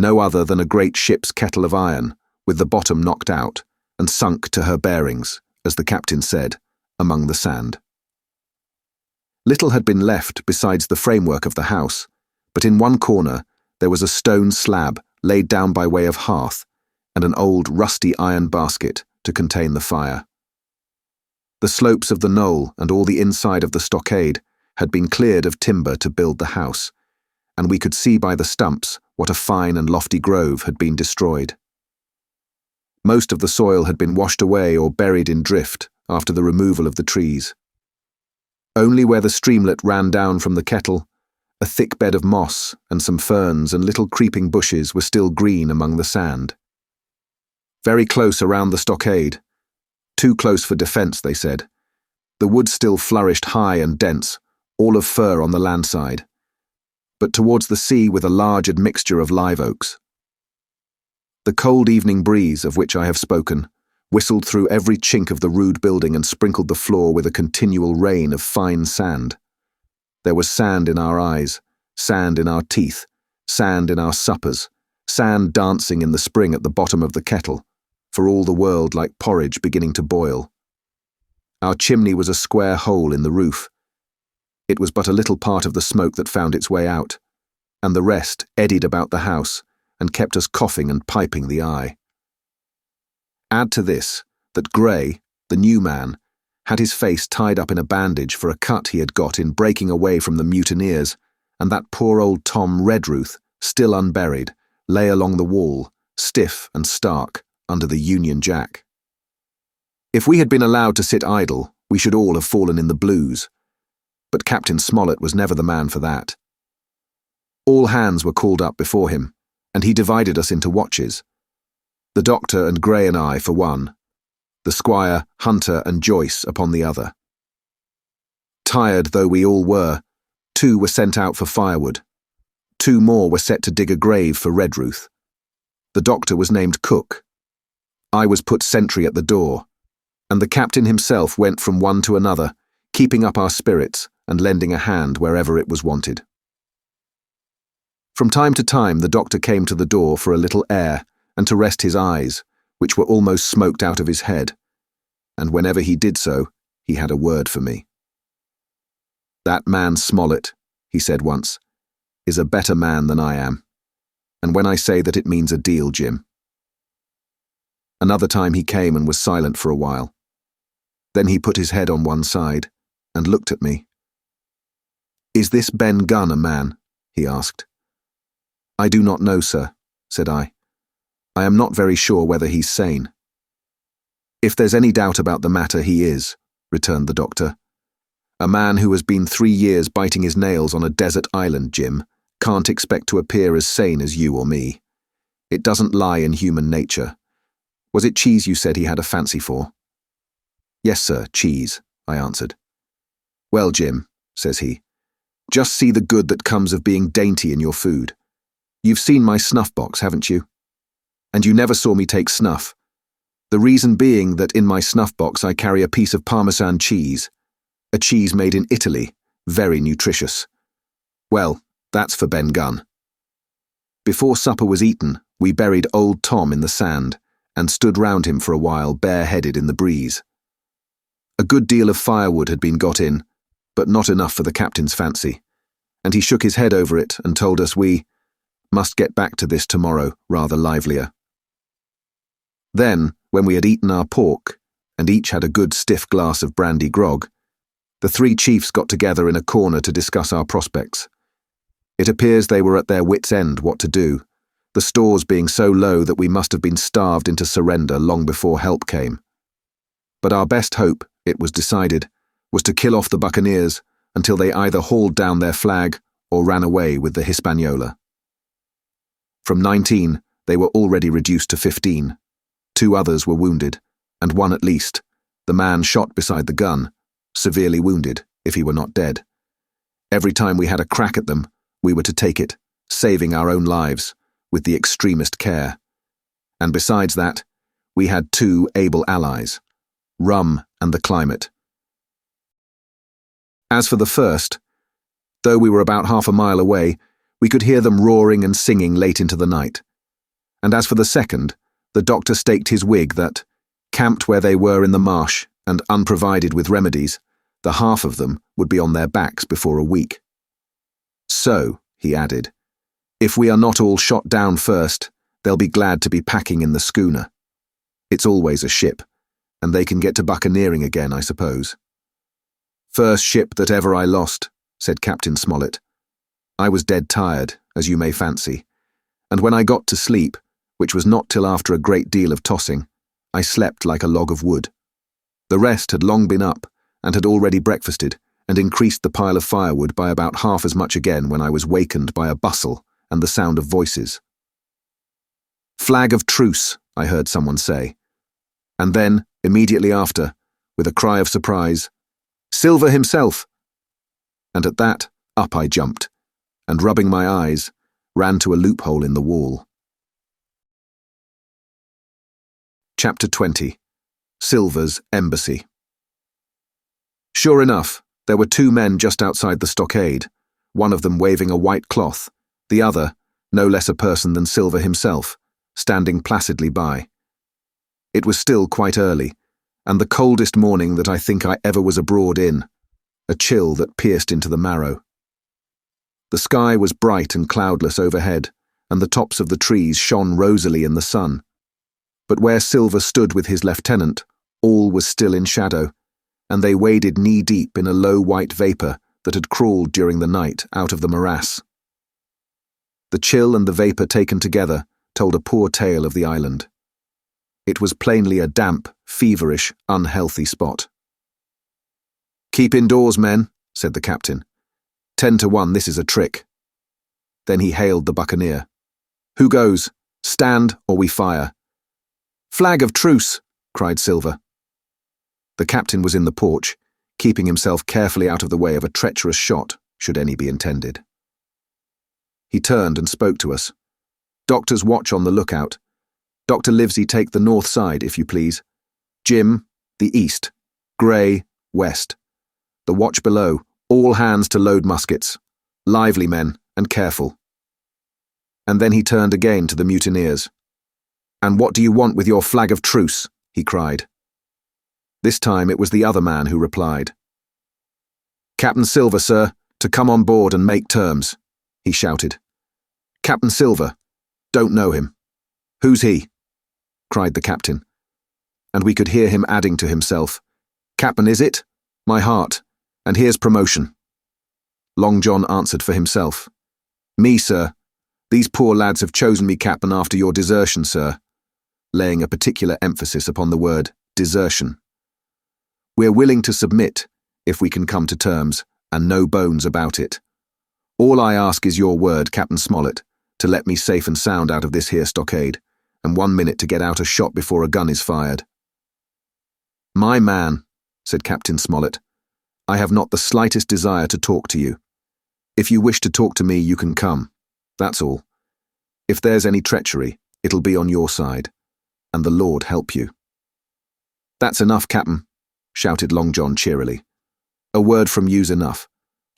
no other than a great ship's kettle of iron, with the bottom knocked out, and sunk to her bearings, as the captain said, among the sand. Little had been left besides the framework of the house, but in one corner there was a stone slab laid down by way of hearth, and an old rusty iron basket to contain the fire. The slopes of the knoll and all the inside of the stockade had been cleared of timber to build the house, and we could see by the stumps what a fine and lofty grove had been destroyed. Most of the soil had been washed away or buried in drift after the removal of the trees. Only where the streamlet ran down from the kettle, a thick bed of moss and some ferns and little creeping bushes were still green among the sand. Very close around the stockade, too close for defence, they said, the wood still flourished high and dense, all of fir on the land side, but towards the sea with a large admixture of live oaks. The cold evening breeze, of which I have spoken, whistled through every chink of the rude building and sprinkled the floor with a continual rain of fine sand. There was sand in our eyes, sand in our teeth, sand in our suppers, sand dancing in the spring at the bottom of the kettle, for all the world like porridge beginning to boil. Our chimney was a square hole in the roof. It was but a little part of the smoke that found its way out, and the rest eddied about the house and kept us coughing and piping the eye. Add to this that Gray, the new man, had his face tied up in a bandage for a cut he had got in breaking away from the mutineers, and that poor old Tom Redruth, still unburied, lay along the wall, stiff and stark, under the Union Jack. If we had been allowed to sit idle, we should all have fallen in the blues, but Captain Smollett was never the man for that. All hands were called up before him, and he divided us into watches. The doctor and Gray and I for one, the squire, Hunter and Joyce upon the other. Tired though we all were, 2 were sent out for firewood. 2 more were set to dig a grave for Redruth. The doctor was named Cook. I was put sentry at the door, and the captain himself went from one to another, keeping up our spirits and lending a hand wherever it was wanted. From time to time the doctor came to the door for a little air and to rest his eyes, which were almost smoked out of his head, and whenever he did so, he had a word for me. "That man Smollett," he said once, "is a better man than I am, and when I say that it means a deal, Jim." Another time he came and was silent for a while. Then he put his head on one side and looked at me. "Is this Ben Gunn a man?" he asked. "I do not know, sir," said I. "I am not very sure whether he's sane." "If there's any doubt about the matter, he is," returned the doctor. "A man who has been 3 years biting his nails on a desert island, Jim, can't expect to appear as sane as you or me. It doesn't lie in human nature. Was it cheese you said he had a fancy for?" "Yes, sir, cheese," I answered. "Well, Jim," says he. "Just see the good that comes of being dainty in your food. You've seen my snuff box, haven't you? And you never saw me take snuff. The reason being that in my snuff box I carry a piece of Parmesan cheese, a cheese made in Italy, very nutritious. Well, that's for Ben Gunn." Before supper was eaten, we buried old Tom in the sand and stood round him for a while, bareheaded in the breeze. A good deal of firewood had been got in, but not enough for the captain's fancy, and he shook his head over it and told us we must get back to this tomorrow rather livelier. Then, when we had eaten our pork, and each had a good stiff glass of brandy grog, the three chiefs got together in a corner to discuss our prospects. It appears they were at their wits' end what to do, the stores being so low that we must have been starved into surrender long before help came. But our best hope, it was decided, was to kill off the Buccaneers until they either hauled down their flag or ran away with the Hispaniola. From 19, they were already reduced to 15. 2 others were wounded, and one at least, the man shot beside the gun, severely wounded, if he were not dead. Every time we had a crack at them, we were to take it, saving our own lives, with the extremest care. And besides that, we had 2 able allies, rum and the climate. As for the first, though we were about half a mile away, we could hear them roaring and singing late into the night. And as for the second, the doctor staked his wig that, camped where they were in the marsh and unprovided with remedies, the half of them would be on their backs before a week. "So," he added, "if we are not all shot down first, they'll be glad to be packing in the schooner. It's always a ship, and they can get to buccaneering again, I suppose." "First ship that ever I lost," said Captain Smollett. "I was dead tired, as you may fancy, and when I got to sleep, which was not till after a great deal of tossing, I slept like a log of wood. The rest had long been up, and had already breakfasted, and increased the pile of firewood by about half as much again when I was wakened by a bustle and the sound of voices. "Flag of truce," I heard someone say. And then, immediately after, with a cry of surprise, "Silver himself!" And at that, up I jumped, and rubbing my eyes, ran to a loophole in the wall. Chapter 20. Silver's Embassy. Sure enough, there were 2 men just outside the stockade, one of them waving a white cloth, the other, no less a person than Silver himself, standing placidly by. It was still quite early, and the coldest morning that I think I ever was abroad in, a chill that pierced into the marrow. The sky was bright and cloudless overhead, and the tops of the trees shone rosily in the sun. But where Silver stood with his lieutenant, all was still in shadow, and they waded knee-deep in a low white vapour that had crawled during the night out of the morass. The chill and the vapour taken together told a poor tale of the island. It was plainly a damp, feverish, unhealthy spot. "Keep indoors, men," said the captain. 10 to 1, this is a trick." Then he hailed the Buccaneer. "Who goes? Stand, or we fire." "Flag of truce!" cried Silver. The captain was in the porch, keeping himself carefully out of the way of a treacherous shot, should any be intended. He turned and spoke to us. "Doctor's watch on the lookout. Dr. Livesey take the north side, if you please. Jim, the east. Gray, west. The watch below, all hands to load muskets. Lively, men, and careful." And then he turned again to the mutineers. "And what do you want with your flag of truce?" he cried. This time it was the other man who replied. "Captain Silver, sir, to come on board and make terms," he shouted. "Captain Silver? Don't know him." "Who's he?" cried the captain. And we could hear him adding to himself, "Captain, is it? My heart, and here's promotion." Long John answered for himself. "Me, sir. These poor lads have chosen me captain after your desertion, sir," laying a particular emphasis upon the word desertion. "We're willing to submit, if we can come to terms, and no bones about it. All I ask is your word, Captain Smollett, to let me safe and sound out of this here stockade, and 1 minute to get out a shot before a gun is fired." "My man," said Captain Smollett, I have not the slightest desire to talk to you. If you wish to talk to me, you can come. That's all. If there's any treachery, it'll be on your side, and the Lord help you." "That's enough, Captain," shouted Long John cheerily. "A word from you's enough.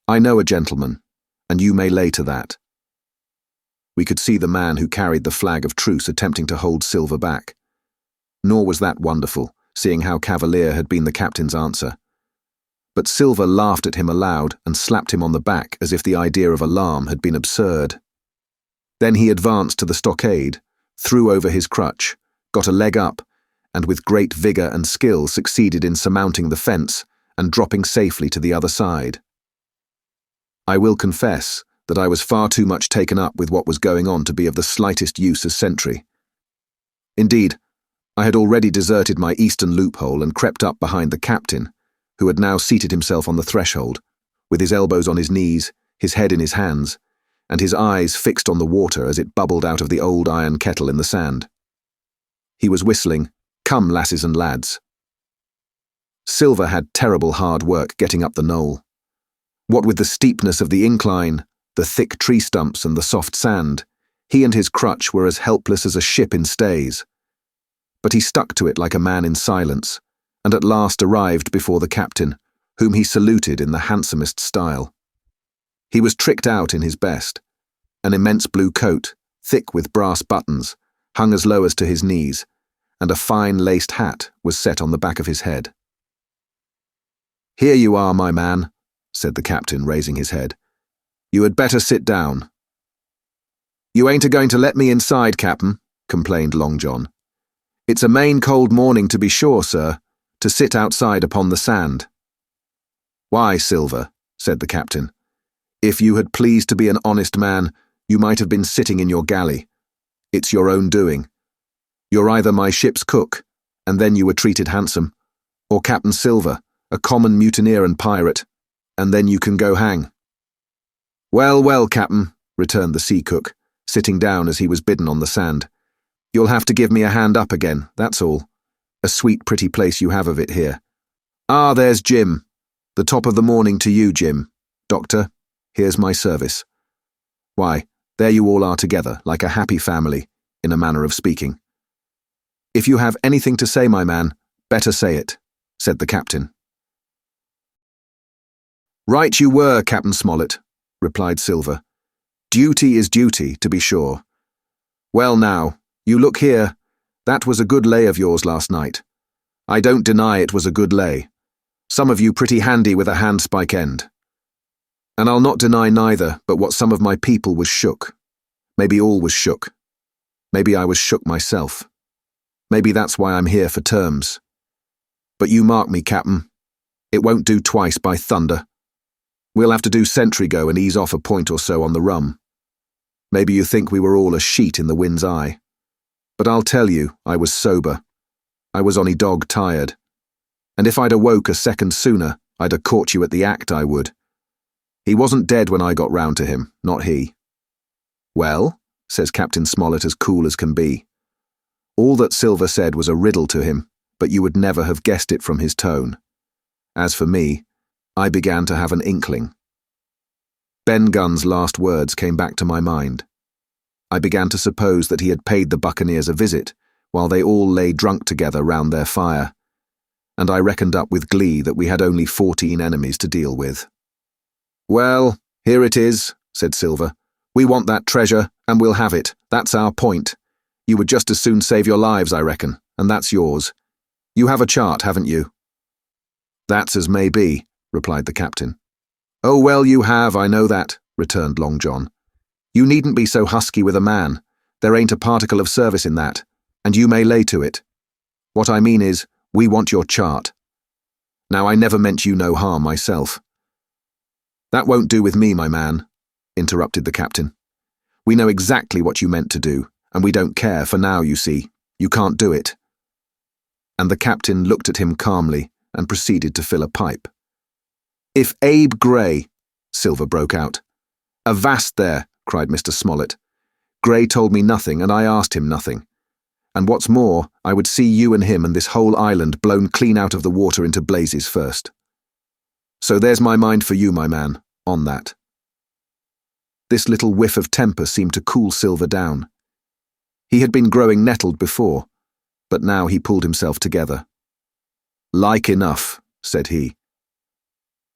I know a gentleman, and you may lay to that." We could see the man who carried the flag of truce attempting to hold Silver back. Nor was that wonderful, seeing how cavalier had been the captain's answer. But Silver laughed at him aloud and slapped him on the back as if the idea of alarm had been absurd. Then he advanced to the stockade, threw over his crutch, got a leg up, and with great vigour and skill succeeded in surmounting the fence and dropping safely to the other side. I will confess that I was far too much taken up with what was going on to be of the slightest use as sentry. Indeed, I had already deserted my eastern loophole and crept up behind the captain, who had now seated himself on the threshold, with his elbows on his knees, his head in his hands, and his eyes fixed on the water as it bubbled out of the old iron kettle in the sand. He was whistling, "Come, lasses and lads." Silver had terrible hard work getting up the knoll. What with the steepness of the incline, the thick tree stumps and the soft sand, he and his crutch were as helpless as a ship in stays. But he stuck to it like a man in silence, and at last arrived before the captain, whom he saluted in the handsomest style. He was tricked out in his best. An immense blue coat, thick with brass buttons, hung as low as to his knees, and a fine laced hat was set on the back of his head. "Here you are, my man," said the captain, raising his head. "You had better sit down." "You ain't a-going to let me inside, Captain," complained Long John. "It's a main cold morning to be sure, sir, to sit outside upon the sand." "Why, Silver," said the captain, "if you had pleased to be an honest man, you might have been sitting in your galley. It's your own doing. You're either my ship's cook, and then you were treated handsome, or Captain Silver, a common mutineer and pirate, and then you can go hang." "Well, well, Captain," returned the sea cook, sitting down as he was bidden on the sand. "You'll have to give me a hand up again, that's all. A sweet pretty place you have of it here. Ah, there's Jim. The top of the morning to you, Jim. Doctor, here's my service. Why, there you all are together, like a happy family, in a manner of speaking. If you have anything to say, my man, better say it," said the captain. "Right you were, Captain Smollett," replied Silver. "Duty is duty, to be sure. Well now, you look here, that was a good lay of yours last night. I don't deny it was a good lay. Some of you pretty handy with a handspike end. And I'll not deny neither but what some of my people was shook. Maybe all was shook. Maybe I was shook myself. Maybe that's why I'm here for terms. But you mark me, Captain, it won't do twice, by thunder. We'll have to do sentry go and ease off a point or so on the rum. Maybe you think we were all a sheet in the wind's eye. But I'll tell you, I was sober. I was onny dog tired. And if I'd awoke a second sooner, I'd have caught you at the act, I would. He wasn't dead when I got round to him, not he." "Well," says Captain Smollett as cool as can be. All that Silver said was a riddle to him, but you would never have guessed it from his tone. As for me, I began to have an inkling. Ben Gunn's last words came back to my mind. I began to suppose that he had paid the Buccaneers a visit, while they all lay drunk together round their fire, and I reckoned up with glee that we had only 14 enemies to deal with. "Well, here it is," said Silver. "We want that treasure, and we'll have it. That's our point. You would just as soon save your lives, I reckon, and that's yours. You have a chart, haven't you?" "That's as may be," replied the captain. "Oh, well, you have, I know that," returned Long John. "You needn't be so husky with a man. There ain't a particle of service in that, and you may lay to it. What I mean is, we want your chart. Now, I never meant you no harm myself." "That won't do with me, my man," interrupted the captain. "We know exactly what you meant to do, and we don't care, for now, you see, you can't do it." And the captain looked at him calmly and proceeded to fill a pipe. "If Abe Gray," Silver broke out. "Avast there," cried Mr. Smollett. "Gray told me nothing, and I asked him nothing. And what's more, I would see you and him and this whole island blown clean out of the water into blazes first." So there's my mind for you, my man, on that." This little whiff of temper seemed to cool Silver down. He had been growing nettled before, but now he pulled himself together. "Like enough," said he.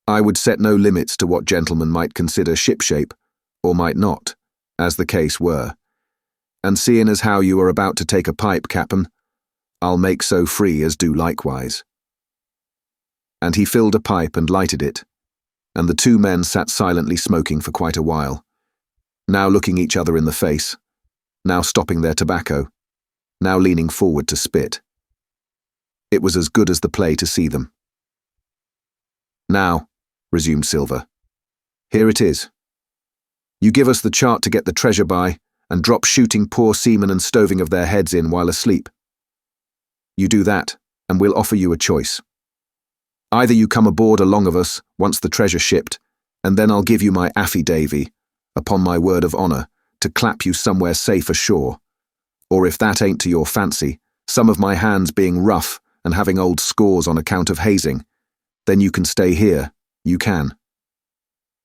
"I would set no limits to what gentlemen might consider shipshape, or might not, as the case were. And seeing as how you are about to take a pipe, Captain, I'll make so free as do likewise." And he filled a pipe and lighted it, and the two men sat silently smoking for quite a while, now looking each other in the face, now stopping their tobacco, now leaning forward to spit. It was as good as the play to see them. "Now," resumed Silver, "here it is. You give us the chart to get the treasure by, and drop shooting poor seamen and stoving of their heads in while asleep. You do that, and we'll offer you a choice. Either you come aboard along of us, once the treasure shipped, and then I'll give you my affidavy, upon my word of honour, to clap you somewhere safe ashore, or if that ain't to your fancy, some of my hands being rough and having old scores on account of hazing, then you can stay here, you can.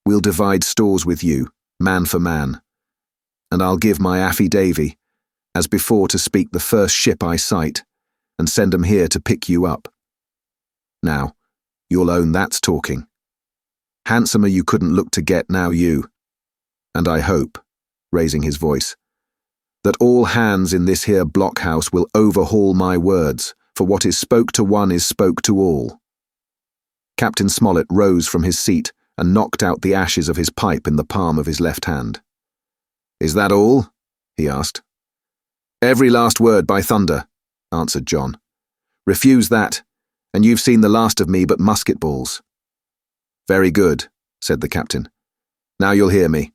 We'll divide stores with you, man for man, and I'll give my affidavy, as before to speak the first ship I sight, and send 'em here to pick you up. Now, you'll own that's talking. Handsomer you couldn't look to get now you. And I hope," raising his voice, "that all hands in this here blockhouse will overhaul my words, for what is spoke to one is spoke to all." Captain Smollett rose from his seat and knocked out the ashes of his pipe in the palm of his left hand. "Is that all?" he asked. "Every last word, by thunder," answered John. "Refuse that, and you've seen the last of me but musket balls." "Very good," said the captain. "Now you'll hear me.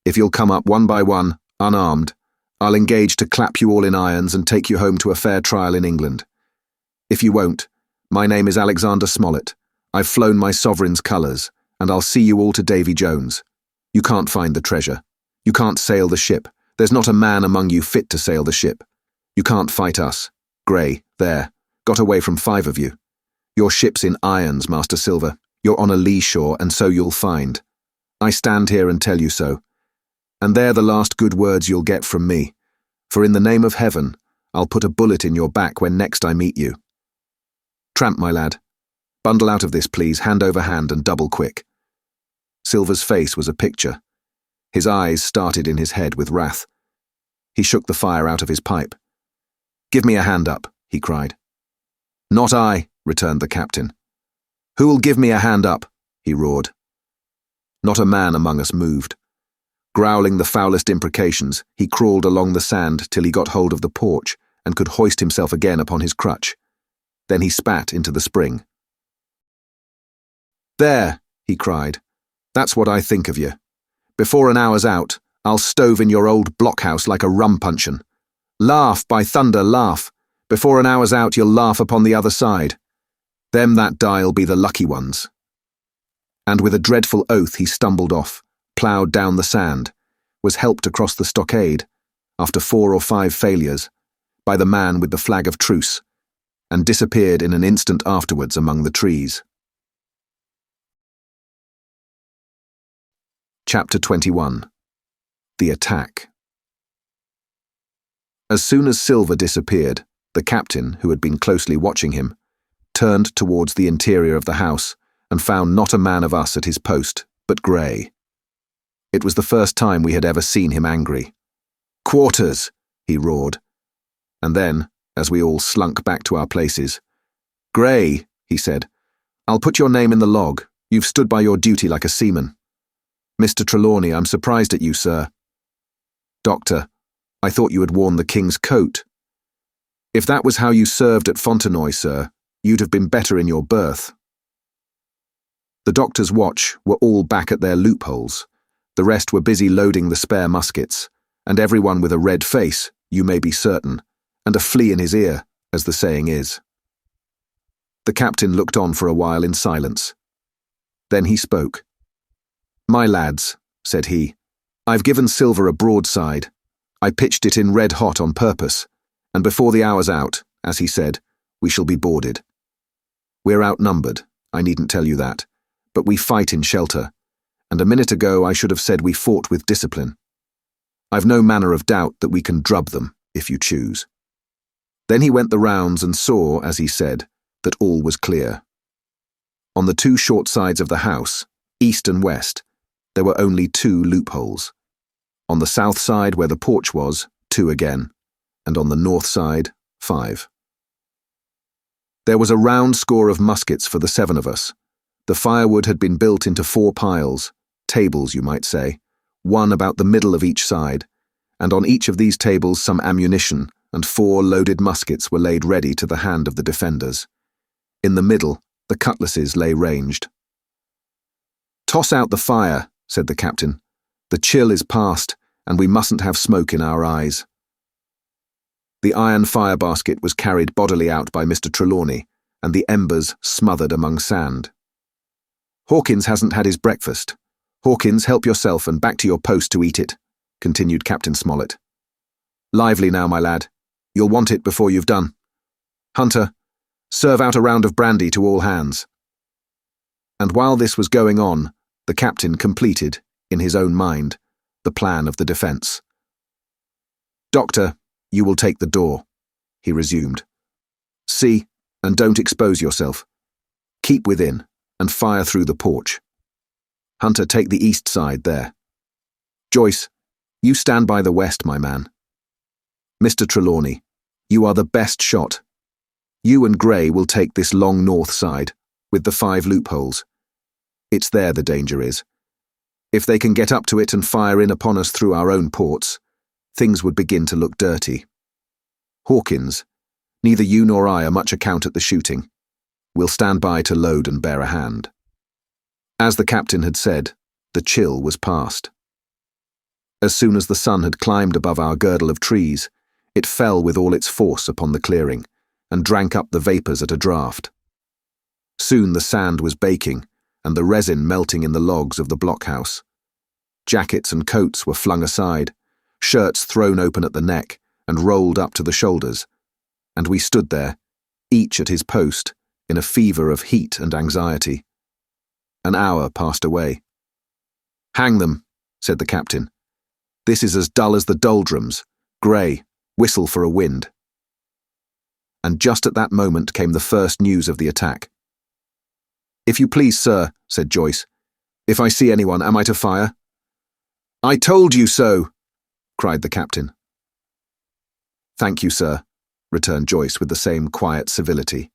If you'll come up one by one, unarmed, I'll engage to clap you all in irons and take you home to a fair trial in England. If you won't, my name is Alexander Smollett. I've flown my sovereign's colours, and I'll see you all to Davy Jones. You can't find the treasure. You can't sail the ship. There's not a man among you fit to sail the ship. You can't fight us. Grey, there, got away from 5 of you. Your ship's in irons, Master Silver. You're on a lee shore, and so you'll find. I stand here and tell you so. And they're the last good words you'll get from me, for in the name of heaven, I'll put a bullet in your back when next I meet you. Tramp, my lad. Bundle out of this, please, hand over hand and double quick." Silver's face was a picture. His eyes started in his head with wrath. He shook the fire out of his pipe. "Give me a hand up," he cried. "Not I," returned the captain. "Who'll give me a hand up?" he roared. Not a man among us moved. Growling the foulest imprecations, he crawled along the sand till he got hold of the porch and could hoist himself again upon his crutch. Then he spat into the spring. "There," he cried. "That's what I think of you. Before an hour's out, I'll stove in your old blockhouse like a rum puncheon. Laugh, by thunder, laugh. Before an hour's out, you'll laugh upon the other side. Them that die'll be the lucky ones." And with a dreadful oath he stumbled off, ploughed down the sand, was helped across the stockade, after 4 or 5 failures, by the man with the flag of truce, and disappeared in an instant afterwards among the trees. Chapter 21. The Attack. As soon as Silver disappeared, the captain, who had been closely watching him, turned towards the interior of the house and found not a man of us at his post, but Grey. It was the first time we had ever seen him angry. "Quarters!" he roared. And then, as we all slunk back to our places, "Grey," he said, "I'll put your name in the log. You've stood by your duty like a seaman. Mr. Trelawney, I'm surprised at you, sir. Doctor, I thought you had worn the king's coat. If that was how you served at Fontenoy, sir, you'd have been better in your berth." The doctor's watch were all back at their loopholes. The rest were busy loading the spare muskets, and everyone with a red face, you may be certain, and a flea in his ear, as the saying is. The captain looked on for a while in silence. Then he spoke. "My lads," said he, "I've given Silver a broadside. I pitched it in red hot on purpose, and before the hour's out, as he said, we shall be boarded. We're outnumbered, I needn't tell you that, but we fight in shelter, and a minute ago I should have said we fought with discipline. I've no manner of doubt that we can drub them, if you choose." Then he went the rounds and saw, as he said, that all was clear. On the two short sides of the house, east and west, there were only 2 loopholes. On the south side where the porch was, 2 again, and on the north side, 5. There was a round score of muskets for the 7 of us. The firewood had been built into 4 piles, tables you might say, one about the middle of each side, and on each of these tables some ammunition and 4 loaded muskets were laid ready to the hand of the defenders. In the middle, the cutlasses lay ranged. "Toss out the fire," said the captain. "The chill is past, and we mustn't have smoke in our eyes." The iron fire basket was carried bodily out by Mr. Trelawney, and the embers smothered among sand. "Hawkins hasn't had his breakfast. Hawkins, help yourself and back to your post to eat it," continued Captain Smollett. "Lively now, my lad. You'll want it before you've done. Hunter, serve out a round of brandy to all hands." And while this was going on, the captain completed, in his own mind, the plan of the defence. "Doctor, you will take the door," he resumed. "See, and don't expose yourself. Keep within, and fire through the porch. Hunter, take the east side there. Joyce, you stand by the west, my man. Mr. Trelawney, you are the best shot. You and Gray will take this long north side, with the 5 loopholes. It's there the danger is. If they can get up to it and fire in upon us through our own ports, things would begin to look dirty. Hawkins, neither you nor I are much account at the shooting. We'll stand by to load and bear a hand." As the captain had said, the chill was past. As soon as the sun had climbed above our girdle of trees, it fell with all its force upon the clearing, and drank up the vapours at a draught. Soon the sand was baking, and the resin melting in the logs of the blockhouse. Jackets and coats were flung aside, shirts thrown open at the neck and rolled up to the shoulders, and we stood there, each at his post, in a fever of heat and anxiety. An hour passed away. "Hang them," said the captain. "This is as dull as the doldrums. Gray, whistle for a wind." And just at that moment came the first news of the attack. "If you please, sir," said Joyce, "if I see anyone, am I to fire?" "I told you so," cried the captain. "Thank you, sir," returned Joyce with the same quiet civility.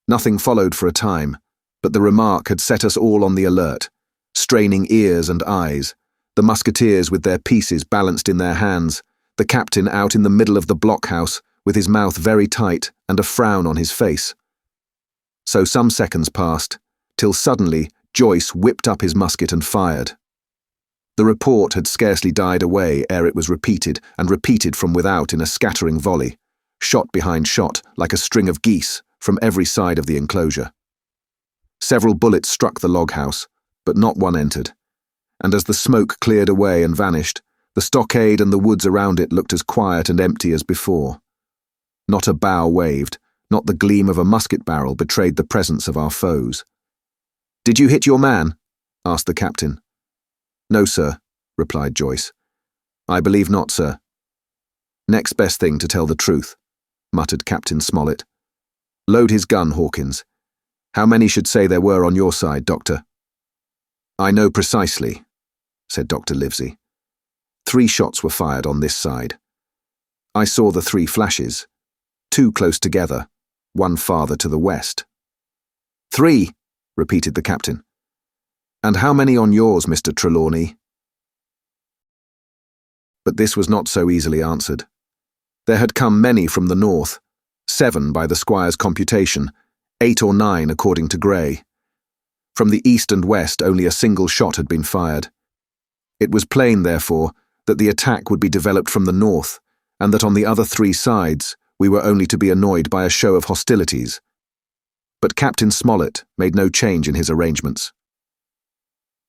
Nothing followed for a time, but the remark had set us all on the alert, straining ears and eyes, the musketeers with their pieces balanced in their hands, the captain out in the middle of the blockhouse with his mouth very tight and a frown on his face. So some seconds passed, till suddenly Joyce whipped up his musket and fired. The report had scarcely died away ere it was repeated, and repeated from without in a scattering volley, shot behind shot like a string of geese from every side of the enclosure. Several bullets struck the log house, but not one entered, and as the smoke cleared away and vanished, the stockade and the woods around it looked as quiet and empty as before. Not a bough waved, not the gleam of a musket barrel betrayed the presence of our foes. "Did you hit your man?" asked the captain. "No, sir," replied Joyce. "I believe not, sir." "Next best thing to tell the truth," muttered Captain Smollett. "Load his gun, Hawkins. How many should say there were on your side, Doctor?" "I know precisely," said Dr. Livesey. 3 shots were fired on this side. I saw the 3 flashes, 2 close together, 1 farther to the west. "3," repeated the captain. "And how many on yours, Mr. Trelawney?" But this was not so easily answered. There had come many from the north, 7 by the squire's computation, 8 or 9 according to Gray. From the east and west only a single shot had been fired. It was plain, therefore, that the attack would be developed from the north, and that on the other 3 sides we were only to be annoyed by a show of hostilities. But Captain Smollett made no change in his arrangements.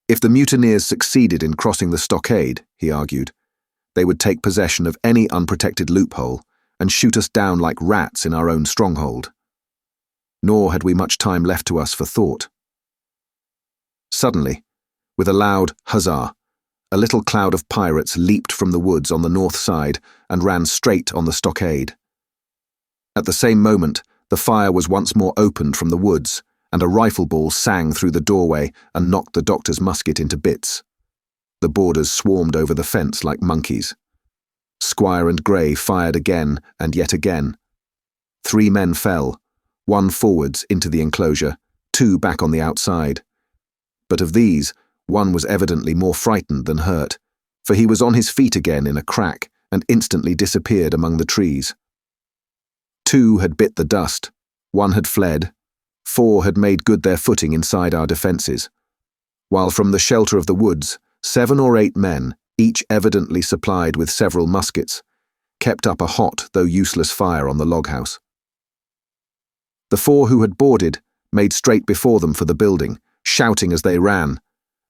If the mutineers succeeded in crossing the stockade, he argued, they would take possession of any unprotected loophole and shoot us down like rats in our own stronghold. Nor had we much time left to us for thought. Suddenly, with a loud huzzah, a little cloud of pirates leaped from the woods on the north side and ran straight on the stockade. At the same moment, the fire was once more opened from the woods, and a rifle ball sang through the doorway and knocked the doctor's musket into bits. The boarders swarmed over the fence like monkeys. Squire and Grey fired again and yet again. 3 men fell, 1 forwards into the enclosure, 2 back on the outside. But of these, 1 was evidently more frightened than hurt, for he was on his feet again in a crack and instantly disappeared among the trees. 2 had bit the dust, 1 had fled, 4 had made good their footing inside our defences, while from the shelter of the woods, 7 or 8 men, each evidently supplied with several muskets, kept up a hot though useless fire on the log-house. The 4 who had boarded made straight before them for the building, shouting as they ran,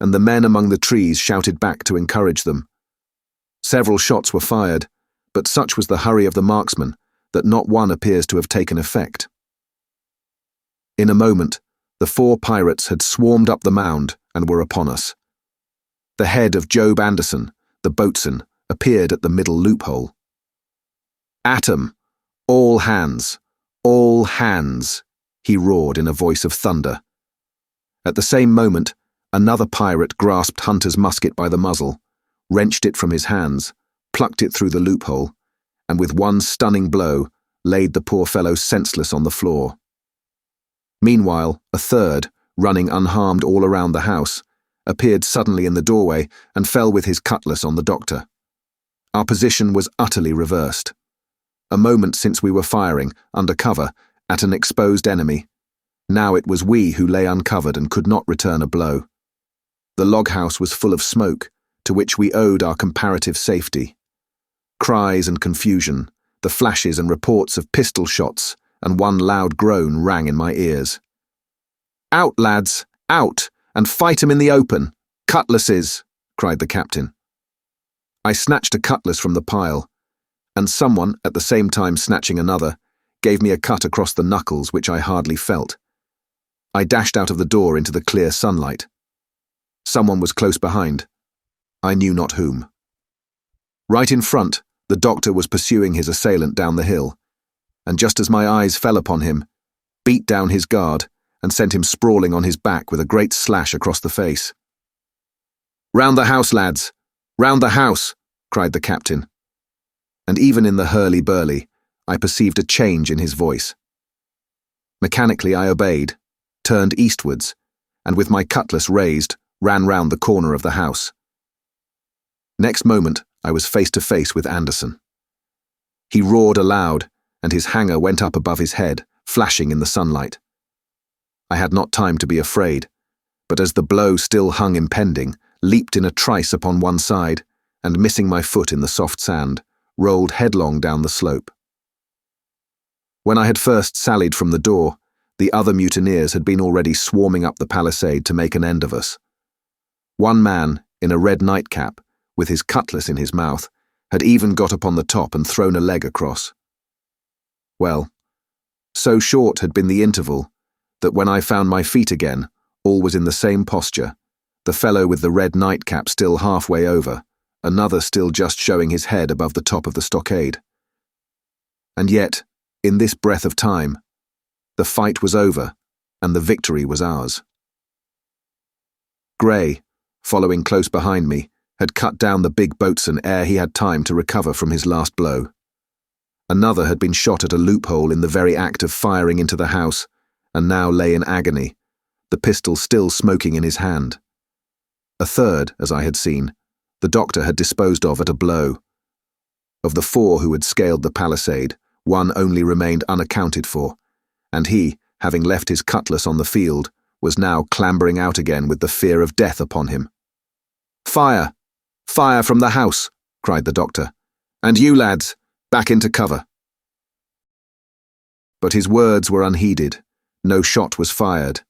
and the men among the trees shouted back to encourage them. Several shots were fired, but such was the hurry of the marksmen that not one appears to have taken effect. In a moment, the 4 pirates had swarmed up the mound and were upon us. The head of Job Anderson, the boatswain, appeared at the middle loophole. "At 'em! All hands! All hands!" he roared in a voice of thunder. At the same moment, another pirate grasped Hunter's musket by the muzzle, wrenched it from his hands, plucked it through the loophole, and with one stunning blow laid the poor fellow senseless on the floor. Meanwhile, a third, running unharmed all around the house, appeared suddenly in the doorway and fell with his cutlass on the doctor. Our position was utterly reversed. A moment since we were firing, under cover, at an exposed enemy. Now it was we who lay uncovered and could not return a blow. The log-house was full of smoke, to which we owed our comparative safety. Cries and confusion, the flashes and reports of pistol shots, and one loud groan rang in my ears. "Out, lads, out, and fight 'em in the open! Cutlasses!" cried the captain. I snatched a cutlass from the pile, and someone, at the same time snatching another, gave me a cut across the knuckles which I hardly felt. I dashed out of the door into the clear sunlight. Someone was close behind. I knew not whom. Right in front, the doctor was pursuing his assailant down the hill, and just as my eyes fell upon him, beat down his guard and sent him sprawling on his back with a great slash across the face. "Round the house, lads! Round the house!" cried the captain. And even in the hurly-burly, I perceived a change in his voice. Mechanically I obeyed, turned eastwards, and with my cutlass raised, ran round the corner of the house. Next moment, I was face to face with Anderson. He roared aloud, and his hanger went up above his head, flashing in the sunlight. I had not time to be afraid, but as the blow still hung impending, leaped in a trice upon one side, and missing my foot in the soft sand, rolled headlong down the slope. When I had first sallied from the door, the other mutineers had been already swarming up the palisade to make an end of us. One man, in a red nightcap, with his cutlass in his mouth, had even got upon the top and thrown a leg across. Well, so short had been the interval, that when I found my feet again, all was in the same posture, the fellow with the red nightcap still halfway over, another still just showing his head above the top of the stockade. And yet, in this breath of time, the fight was over, and the victory was ours. Grey, following close behind me, had cut down the big boatswain ere he had time to recover from his last blow. Another had been shot at a loophole in the very act of firing into the house, and now lay in agony, the pistol still smoking in his hand. A third, as I had seen, the doctor had disposed of at a blow. Of the 4 who had scaled the palisade, 1 only remained unaccounted for, and he, having left his cutlass on the field, was now clambering out again with the fear of death upon him. "Fire! Fire from the house!" cried the doctor. "And you, lads, back into cover." But his words were unheeded. No shot was fired,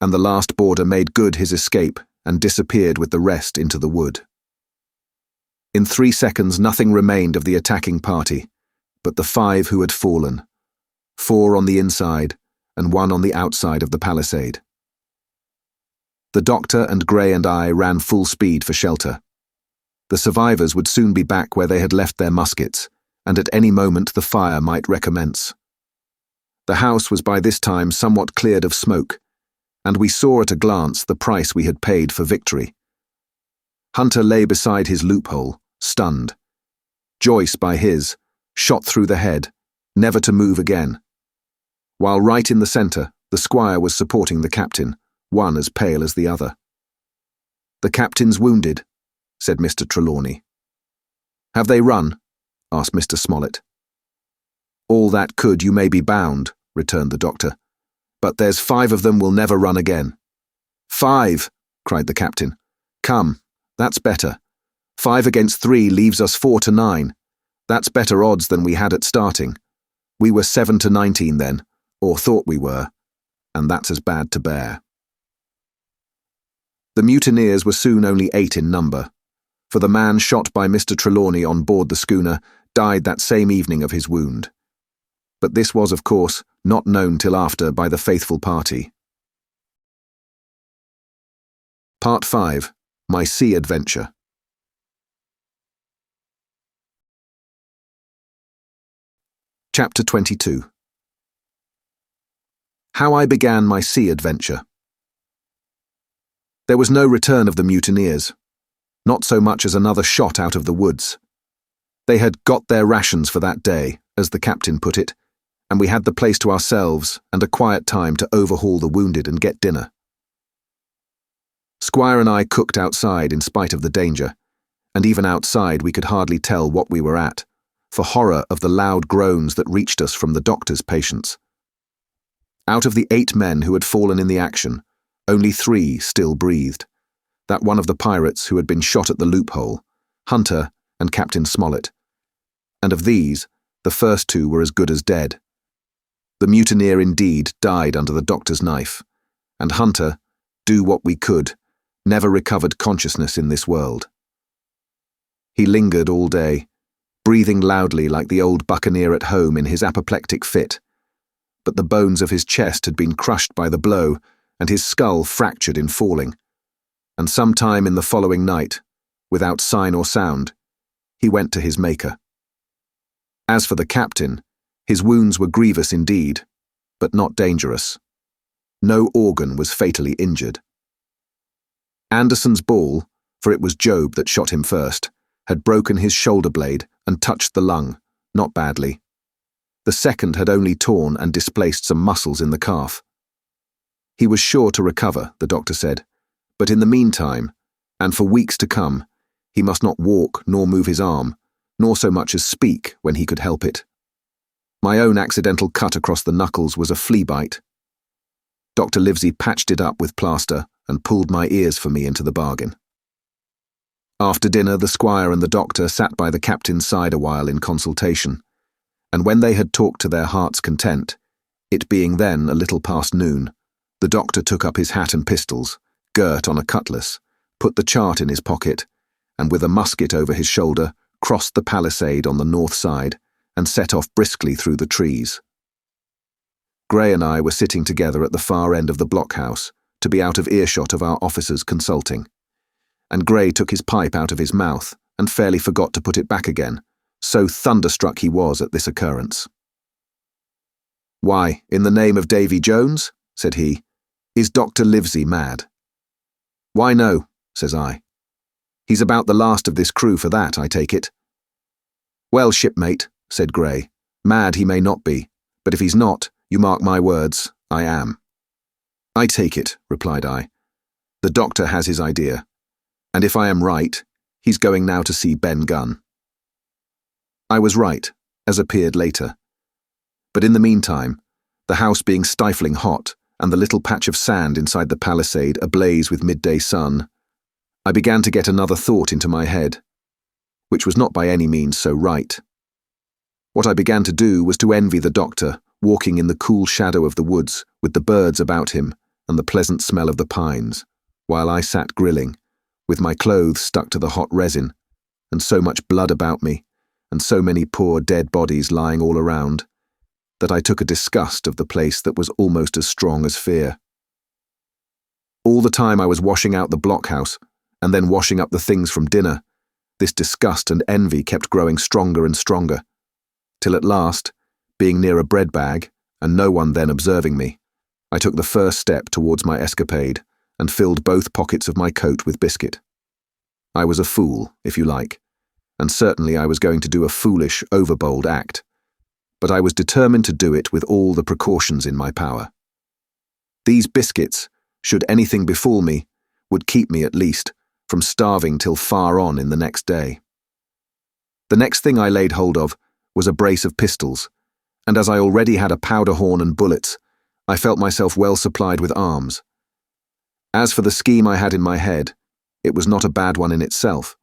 and the last boarder made good his escape and disappeared with the rest into the wood. In 3 seconds nothing remained of the attacking party, but the 5 who had fallen, 4 on the inside and 1 on the outside of the palisade. The doctor and Gray and I ran full speed for shelter. The survivors would soon be back where they had left their muskets, and at any moment the fire might recommence. The house was by this time somewhat cleared of smoke, and we saw at a glance the price we had paid for victory. Hunter lay beside his loophole, stunned. Joyce by his, shot through the head, never to move again. While right in the centre, the squire was supporting the captain, one as pale as the other. "The captain's wounded," said Mr. Trelawney. "Have they run?" asked Mr. Smollett. "All that could, you may be bound," returned the doctor. "But there's 5 of them will never run again." "5!" cried the captain. "Come, that's better. 5 against 3 leaves us 4 to 9. That's better odds than we had at starting. We were 7 to 19 then, or thought we were, and that's as bad to bear." The mutineers were soon only 8 in number, for the man shot by Mr. Trelawney on board the schooner died that same evening of his wound. But this was, of course, not known till after by the faithful party. Part 5. My Sea Adventure. Chapter 22. How I began my sea adventure. There was no return of the mutineers, not so much as another shot out of the woods. They had got their rations for that day, as the captain put it, and we had the place to ourselves and a quiet time to overhaul the wounded and get dinner. Squire and I cooked outside in spite of the danger, and even outside we could hardly tell what we were at, for horror of the loud groans that reached us from the doctor's patients. Out of the 8 men who had fallen in the action, only 3 still breathed, that one of the pirates who had been shot at the loophole, Hunter and Captain Smollett, and of these, the first 2 were as good as dead. The mutineer indeed died under the doctor's knife, and Hunter, do what we could, never recovered consciousness in this world. He lingered all day, breathing loudly like the old Buccaneer at home in his apoplectic fit, but the bones of his chest had been crushed by the blow and his skull fractured in falling, and some time in the following night, without sign or sound, he went to his Maker. As for the captain, his wounds were grievous indeed, but not dangerous. No organ was fatally injured. Anderson's ball, for it was Job that shot him first, had broken his shoulder blade and touched the lung, not badly. The second had only torn and displaced some muscles in the calf. He was sure to recover, the doctor said, but in the meantime, and for weeks to come, he must not walk nor move his arm, nor so much as speak when he could help it. My own accidental cut across the knuckles was a flea bite. Dr. Livesey patched it up with plaster and pulled my ears for me into the bargain. After dinner, the squire and the doctor sat by the captain's side a while in consultation, and when they had talked to their heart's content, it being then a little past noon, the doctor took up his hat and pistols, girt on a cutlass, put the chart in his pocket, and with a musket over his shoulder, crossed the palisade on the north side and set off briskly through the trees. Gray and I were sitting together at the far end of the blockhouse, to be out of earshot of our officers consulting, and Gray took his pipe out of his mouth and fairly forgot to put it back again, so thunderstruck he was at this occurrence. "Why, in the name of Davy Jones," said he, "is Dr. Livesey mad?" "Why no," says I. "He's about the last of this crew for that, I take it." "Well, shipmate," said Gray, "mad he may not be, but if he's not, you mark my words, I am." "I take it," replied I. "The doctor has his idea, and if I am right, he's going now to see Ben Gunn." I was right, as appeared later. But in the meantime, the house being stifling hot and the little patch of sand inside the palisade ablaze with midday sun, I began to get another thought into my head, which was not by any means so right. What I began to do was to envy the doctor, walking in the cool shadow of the woods with the birds about him and the pleasant smell of the pines, while I sat grilling, with my clothes stuck to the hot resin, and so much blood about me, and so many poor dead bodies lying all around, that I took a disgust of the place that was almost as strong as fear. All the time I was washing out the blockhouse, and then washing up the things from dinner, this disgust and envy kept growing stronger and stronger, till at last, being near a bread bag, and no one then observing me, I took the first step towards my escapade and filled both pockets of my coat with biscuit. I was a fool, if you like, and certainly I was going to do a foolish, overbold act, but I was determined to do it with all the precautions in my power. These biscuits, should anything befall me, would keep me, at least, from starving till far on in the next day. The next thing I laid hold of was a brace of pistols, and as I already had a powder horn and bullets, I felt myself well supplied with arms. As for the scheme I had in my head, it was not a bad one in itself.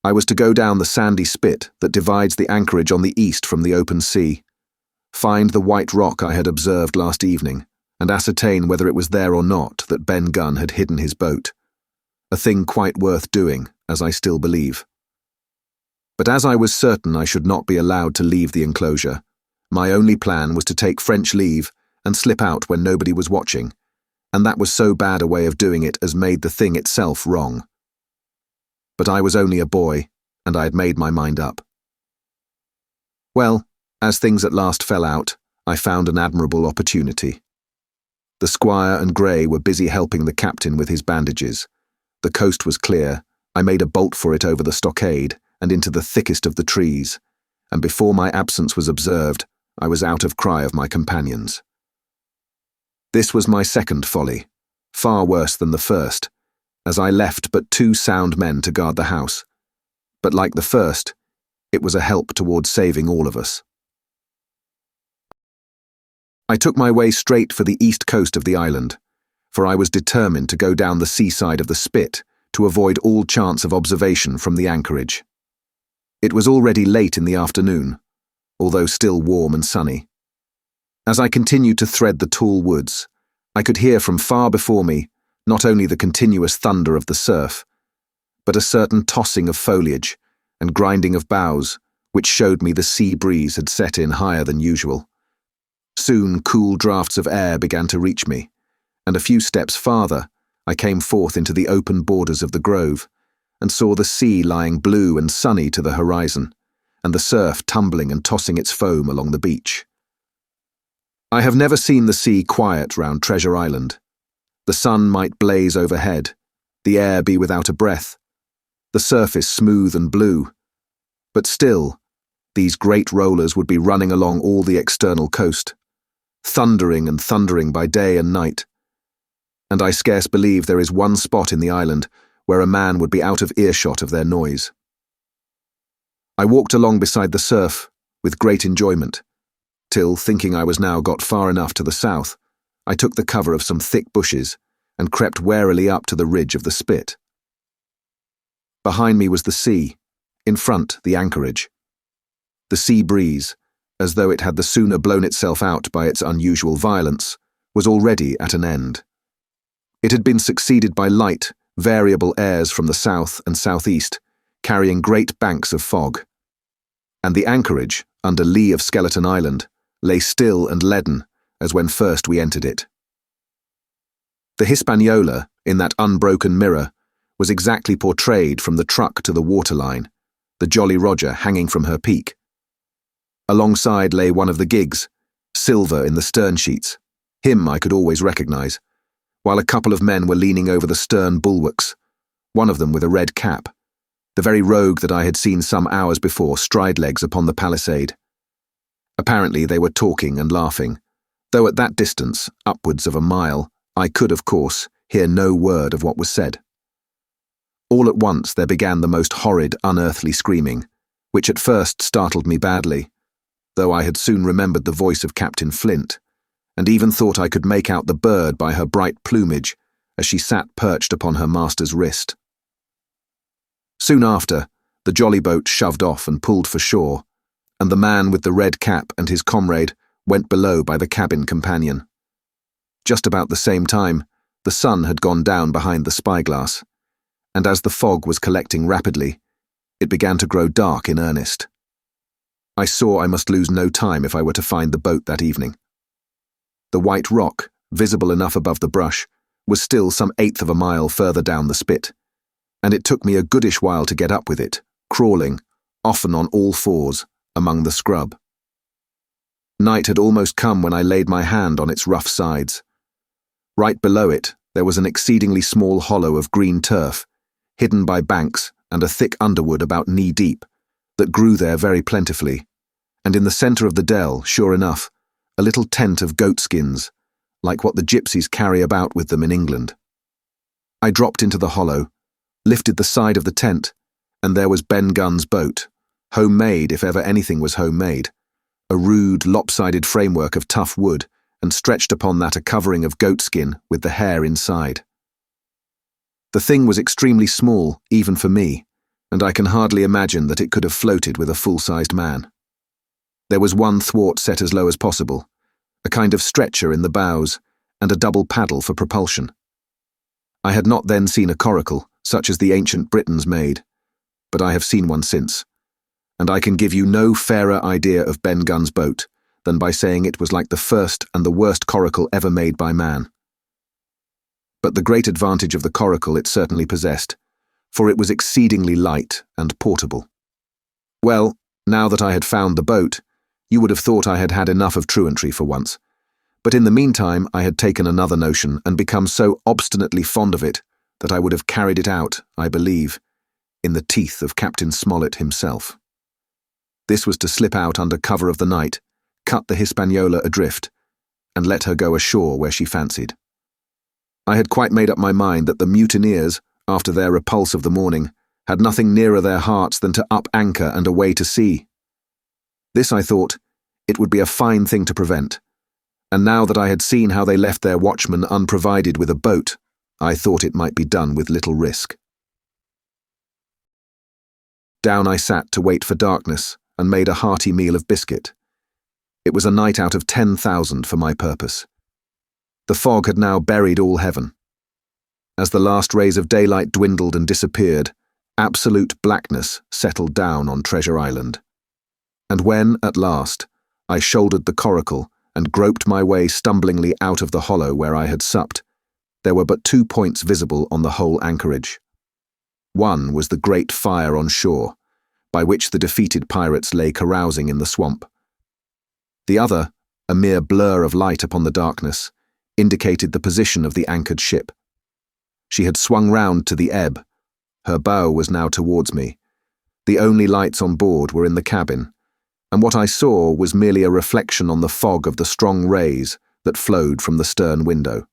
I was to go down the sandy spit that divides the anchorage on the east from the open sea, find the white rock I had observed last evening, and ascertain whether it was there or not that Ben Gunn had hidden his boat, a thing quite worth doing, as I still believe. But as I was certain I should not be allowed to leave the enclosure, my only plan was to take French leave and slip out when nobody was watching, and that was so bad a way of doing it as made the thing itself wrong. But I was only a boy, and I had made my mind up. Well, as things at last fell out, I found an admirable opportunity. The squire and Grey were busy helping the captain with his bandages. The coast was clear. I made a bolt for it over the stockade and into the thickest of the trees, and before my absence was observed, I was out of cry of my companions. This was my second folly, far worse than the first, as I left but 2 sound men to guard the house. But like the first, it was a help towards saving all of us. I took my way straight for the east coast of the island, for I was determined to go down the seaside of the spit to avoid all chance of observation from the anchorage. It was already late in the afternoon, although still warm and sunny. As I continued to thread the tall woods, I could hear from far before me not only the continuous thunder of the surf, but a certain tossing of foliage and grinding of boughs, which showed me the sea breeze had set in higher than usual. Soon cool draughts of air began to reach me, and a few steps farther I came forth into the open borders of the grove, and saw the sea lying blue and sunny to the horizon, and the surf tumbling and tossing its foam along the beach. I have never seen the sea quiet round Treasure Island. The sun might blaze overhead, the air be without a breath, the surface smooth and blue, but still, these great rollers would be running along all the external coast, thundering and thundering by day and night, and I scarce believe there is one spot in the island where a man would be out of earshot of their noise. I walked along beside the surf with great enjoyment, till, thinking I was now got far enough to the south, I took the cover of some thick bushes and crept warily up to the ridge of the spit. Behind me was the sea, in front the anchorage. The sea breeze, as though it had the sooner blown itself out by its unusual violence, was already at an end. It had been succeeded by light, variable airs from the south and southeast, carrying great banks of fog. And the anchorage, under lee of Skeleton Island, lay still and leaden as when first we entered it. The Hispaniola, in that unbroken mirror, was exactly portrayed from the truck to the waterline, the Jolly Roger hanging from her peak. Alongside lay one of the gigs, silver in the stern sheets. Him I could always recognise, while a couple of men were leaning over the stern bulwarks, one of them with a red cap, the very rogue that I had seen some hours before stride legs upon the palisade. Apparently they were talking and laughing, though at that distance, upwards of a mile, I could, of course, hear no word of what was said. All at once there began the most horrid, unearthly screaming, which at first startled me badly, though I had soon remembered the voice of Captain Flint, and even thought I could make out the bird by her bright plumage as she sat perched upon her master's wrist. Soon after, the jolly boat shoved off and pulled for shore, and the man with the red cap and his comrade went below by the cabin companion. Just about the same time, the sun had gone down behind the spyglass, and as the fog was collecting rapidly, it began to grow dark in earnest. I saw I must lose no time if I were to find the boat that evening. The white rock, visible enough above the brush, was still some eighth of a mile further down the spit, and it took me a goodish while to get up with it, crawling, often on all fours, among the scrub. Night had almost come when I laid my hand on its rough sides. Right below it, there was an exceedingly small hollow of green turf, hidden by banks and a thick underwood about knee-deep, that grew there very plentifully, and in the centre of the dell, sure enough, a little tent of goatskins, like what the gypsies carry about with them in England. I dropped into the hollow, lifted the side of the tent, and there was Ben Gunn's boat, homemade if ever anything was homemade, a rude, lopsided framework of tough wood, and stretched upon that a covering of goatskin with the hair inside. The thing was extremely small, even for me, and I can hardly imagine that it could have floated with a full-sized man. There was one thwart set as low as possible, a kind of stretcher in the bows, and a double paddle for propulsion. I had not then seen a coracle, such as the ancient Britons made, but I have seen one since, and I can give you no fairer idea of Ben Gunn's boat than by saying it was like the first and the worst coracle ever made by man. But the great advantage of the coracle it certainly possessed, for it was exceedingly light and portable. Well, now that I had found the boat, you would have thought I had had enough of truantry for once, but in the meantime I had taken another notion and become so obstinately fond of it that I would have carried it out, I believe, in the teeth of Captain Smollett himself. This was to slip out under cover of the night, cut the Hispaniola adrift, and let her go ashore where she fancied. I had quite made up my mind that the mutineers, after their repulse of the morning, had nothing nearer their hearts than to up anchor and away to sea. This, I thought, it would be a fine thing to prevent, and now that I had seen how they left their watchman unprovided with a boat, I thought it might be done with little risk. Down I sat to wait for darkness, and made a hearty meal of biscuit. It was a night out of 10,000 for my purpose. The fog had now buried all heaven. As the last rays of daylight dwindled and disappeared, absolute blackness settled down on Treasure Island. And when, at last, I shouldered the coracle and groped my way stumblingly out of the hollow where I had supped, there were but 2 points visible on the whole anchorage. One was the great fire on shore, by which the defeated pirates lay carousing in the swamp. The other, a mere blur of light upon the darkness, indicated the position of the anchored ship. She had swung round to the ebb. Her bow was now towards me. The only lights on board were in the cabin, and what I saw was merely a reflection on the fog of the strong rays that flowed from the stern window.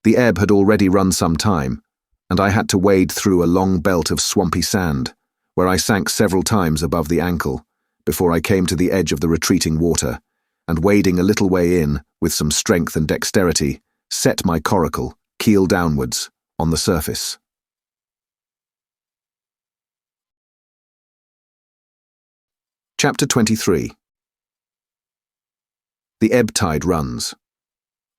The ebb had already run some time, and I had to wade through a long belt of swampy sand, where I sank several times above the ankle, before I came to the edge of the retreating water, and wading a little way in, with some strength and dexterity, set my coracle, keel downwards, on the surface. Chapter 23. The Ebb-tide Runs.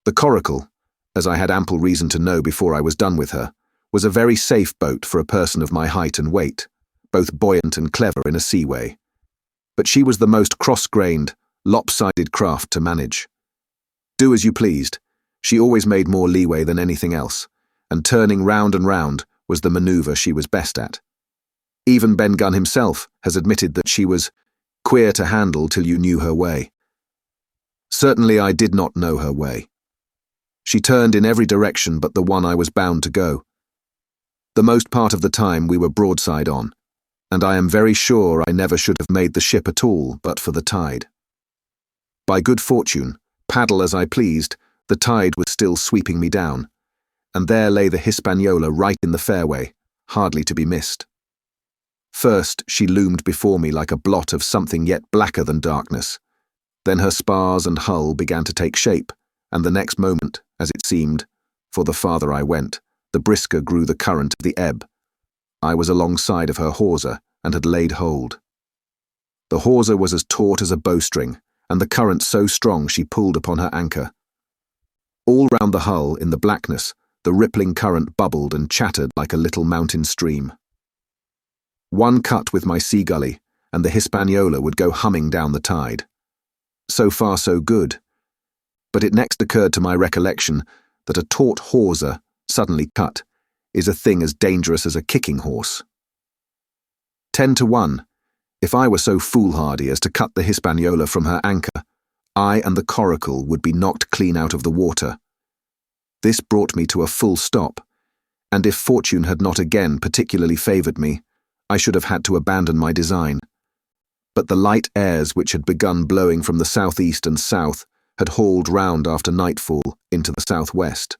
The Coracle, as I had ample reason to know before I was done with her, was a very safe boat for a person of my height and weight, both buoyant and clever in a seaway. But she was the most cross-grained, lopsided craft to manage. Do as you pleased, she always made more leeway than anything else, and turning round and round was the manoeuvre she was best at. Even Ben Gunn himself has admitted that she was queer to handle till you knew her way. Certainly I did not know her way. She turned in every direction but the one I was bound to go. The most part of the time we were broadside on, and I am very sure I never should have made the ship at all but for the tide. By good fortune, paddle as I pleased, the tide was still sweeping me down, and there lay the Hispaniola right in the fairway, hardly to be missed. First she loomed before me like a blot of something yet blacker than darkness. Then her spars and hull began to take shape, and the next moment, as it seemed, for the farther I went, the brisker grew the current of the ebb. I was alongside of her hawser and had laid hold. The hawser was as taut as a bowstring, and the current so strong she pulled upon her anchor. All round the hull, in the blackness, the rippling current bubbled and chattered like a little mountain stream. One cut with my sea gully, and the Hispaniola would go humming down the tide. So far so good, but it next occurred to my recollection that a taut hawser, suddenly cut, is a thing as dangerous as a kicking horse. 10-1, if I were so foolhardy as to cut the Hispaniola from her anchor, I and the Coracle would be knocked clean out of the water. This brought me to a full stop, and if fortune had not again particularly favoured me, I should have had to abandon my design. But the light airs which had begun blowing from the southeast and south had hauled round after nightfall into the southwest.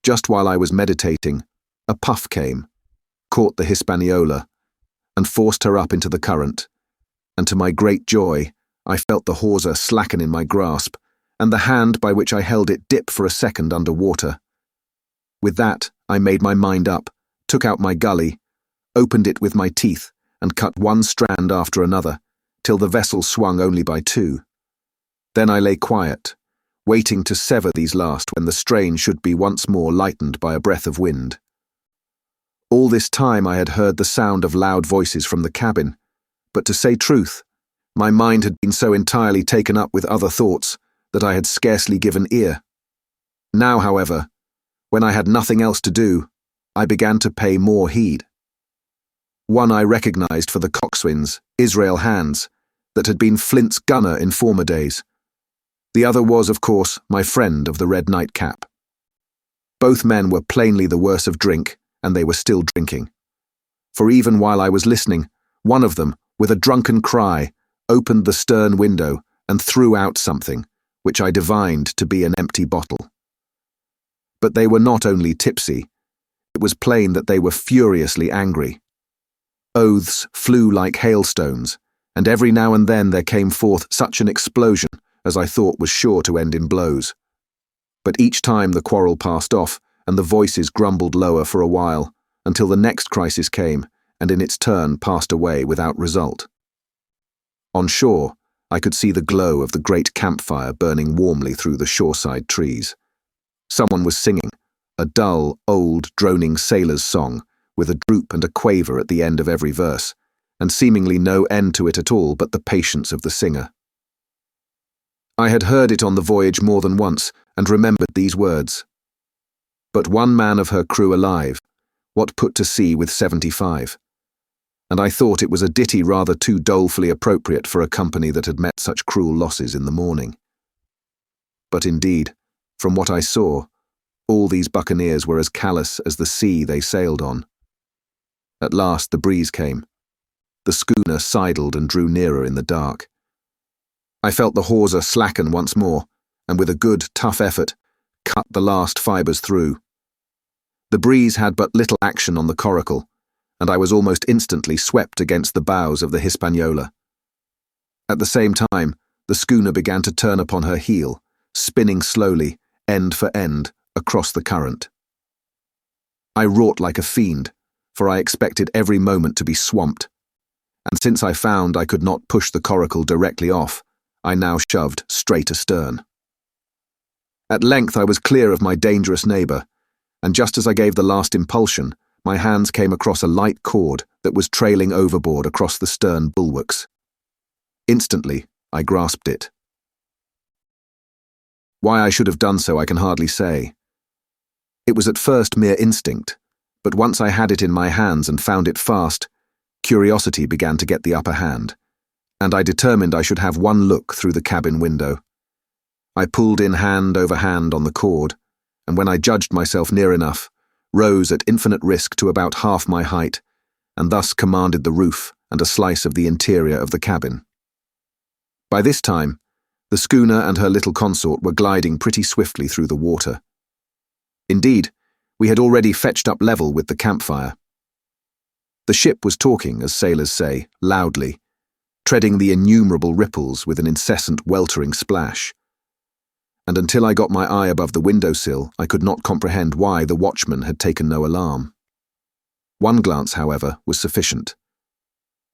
Just while I was meditating, a puff came, caught the Hispaniola, and forced her up into the current, and to my great joy, I felt the hawser slacken in my grasp, and the hand by which I held it dip for a second under water. With that, I made my mind up, took out my gully, opened it with my teeth, and cut one strand after another, till the vessel swung only by two. Then I lay quiet, waiting to sever these last when the strain should be once more lightened by a breath of wind. All this time I had heard the sound of loud voices from the cabin, but to say truth, my mind had been so entirely taken up with other thoughts that I had scarcely given ear. Now, however, when I had nothing else to do, I began to pay more heed. One I recognized for the coxswain's, Israel Hands, that had been Flint's gunner in former days. The other was, of course, my friend of the red nightcap. Both men were plainly the worse of drink, and they were still drinking. For even while I was listening, one of them, with a drunken cry, opened the stern window and threw out something, which I divined to be an empty bottle. But they were not only tipsy, it was plain that they were furiously angry. Oaths flew like hailstones, and every now and then there came forth such an explosion as I thought was sure to end in blows. But each time the quarrel passed off, and the voices grumbled lower for a while, until the next crisis came, and in its turn passed away without result. On shore, I could see the glow of the great campfire burning warmly through the shoreside trees. Someone was singing, a dull, old, droning sailor's song, with a droop and a quaver at the end of every verse, and seemingly no end to it at all but the patience of the singer. I had heard it on the voyage more than once, and remembered these words. But one man of her crew alive, what put to sea with 75? And I thought it was a ditty rather too dolefully appropriate for a company that had met such cruel losses in the morning. But indeed, from what I saw, all these buccaneers were as callous as the sea they sailed on. At last the breeze came. The schooner sidled and drew nearer in the dark. I felt the hawser slacken once more, and with a good, tough effort, cut the last fibres through. The breeze had but little action on the Coracle, and I was almost instantly swept against the bows of the Hispaniola. At the same time, the schooner began to turn upon her heel, spinning slowly, end for end, across the current. I wrought like a fiend, for I expected every moment to be swamped, and since I found I could not push the Coracle directly off, I now shoved straight astern. At length I was clear of my dangerous neighbour, and just as I gave the last impulsion, my hands came across a light cord that was trailing overboard across the stern bulwarks. Instantly, I grasped it. Why I should have done so I can hardly say. It was at first mere instinct, but once I had it in my hands and found it fast, curiosity began to get the upper hand, and I determined I should have one look through the cabin window. I pulled in hand over hand on the cord, and when I judged myself near enough, rose at infinite risk to about half my height, and thus commanded the roof and a slice of the interior of the cabin. By this time, the schooner and her little consort were gliding pretty swiftly through the water. Indeed, we had already fetched up level with the campfire. The ship was talking, as sailors say, loudly, treading the innumerable ripples with an incessant weltering splash. And until I got my eye above the windowsill, I could not comprehend why the watchman had taken no alarm. One glance, however, was sufficient,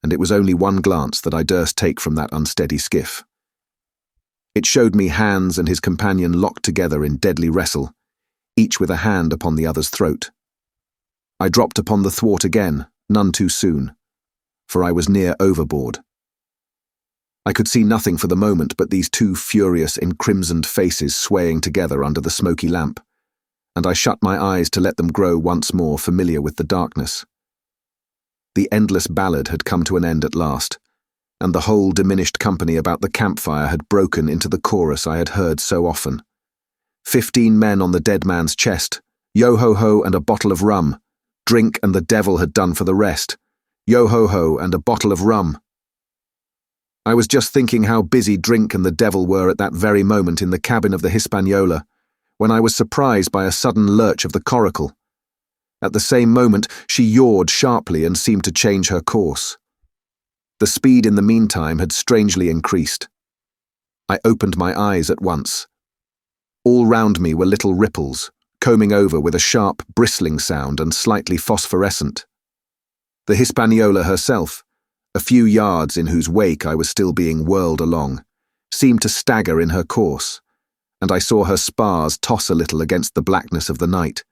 and it was only one glance that I durst take from that unsteady skiff. It showed me Hans and his companion locked together in deadly wrestle, each with a hand upon the other's throat. I dropped upon the thwart again, none too soon, for I was near overboard. I could see nothing for the moment but these two furious, encrimsoned faces swaying together under the smoky lamp, and I shut my eyes to let them grow once more familiar with the darkness. The endless ballad had come to an end at last, and the whole diminished company about the campfire had broken into the chorus I had heard so often. 15 men on the dead man's chest, yo-ho-ho and a bottle of rum. Drink and the devil had done for the rest. Yo-ho-ho and a bottle of rum. I was just thinking how busy drink and the devil were at that very moment in the cabin of the Hispaniola, when I was surprised by a sudden lurch of the Coracle. At the same moment, she yawed sharply and seemed to change her course. The speed in the meantime had strangely increased. I opened my eyes at once. All round me were little ripples, combing over with a sharp, bristling sound and slightly phosphorescent. The Hispaniola herself, a few yards in whose wake I was still being whirled along, seemed to stagger in her course, and I saw her spars toss a little against the blackness of the night.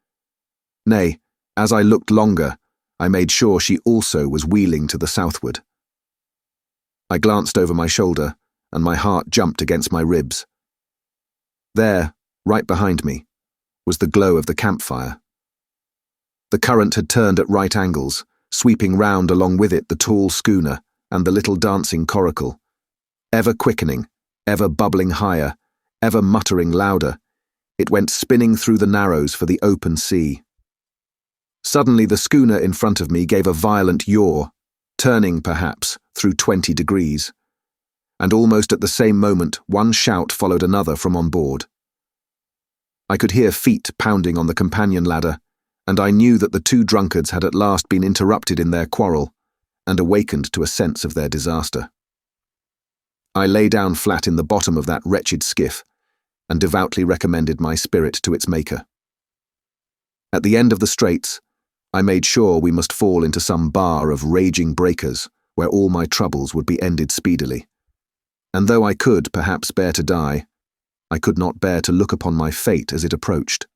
Nay, as I looked longer, I made sure she also was wheeling to the southward. I glanced over my shoulder, and my heart jumped against my ribs. There, right behind me, was the glow of the campfire. The current had turned at right angles, sweeping round along with it the tall schooner and the little dancing Coracle. Ever quickening, ever bubbling higher, ever muttering louder, it went spinning through the narrows for the open sea. Suddenly the schooner in front of me gave a violent yaw, turning, perhaps, through 20 degrees. And almost at the same moment one shout followed another from on board. I could hear feet pounding on the companion ladder, and I knew that the two drunkards had at last been interrupted in their quarrel, and awakened to a sense of their disaster. I lay down flat in the bottom of that wretched skiff, and devoutly recommended my spirit to its maker. At the end of the straits, I made sure we must fall into some bar of raging breakers, where all my troubles would be ended speedily. And though I could perhaps bear to die, I could not bear to look upon my fate as it approached.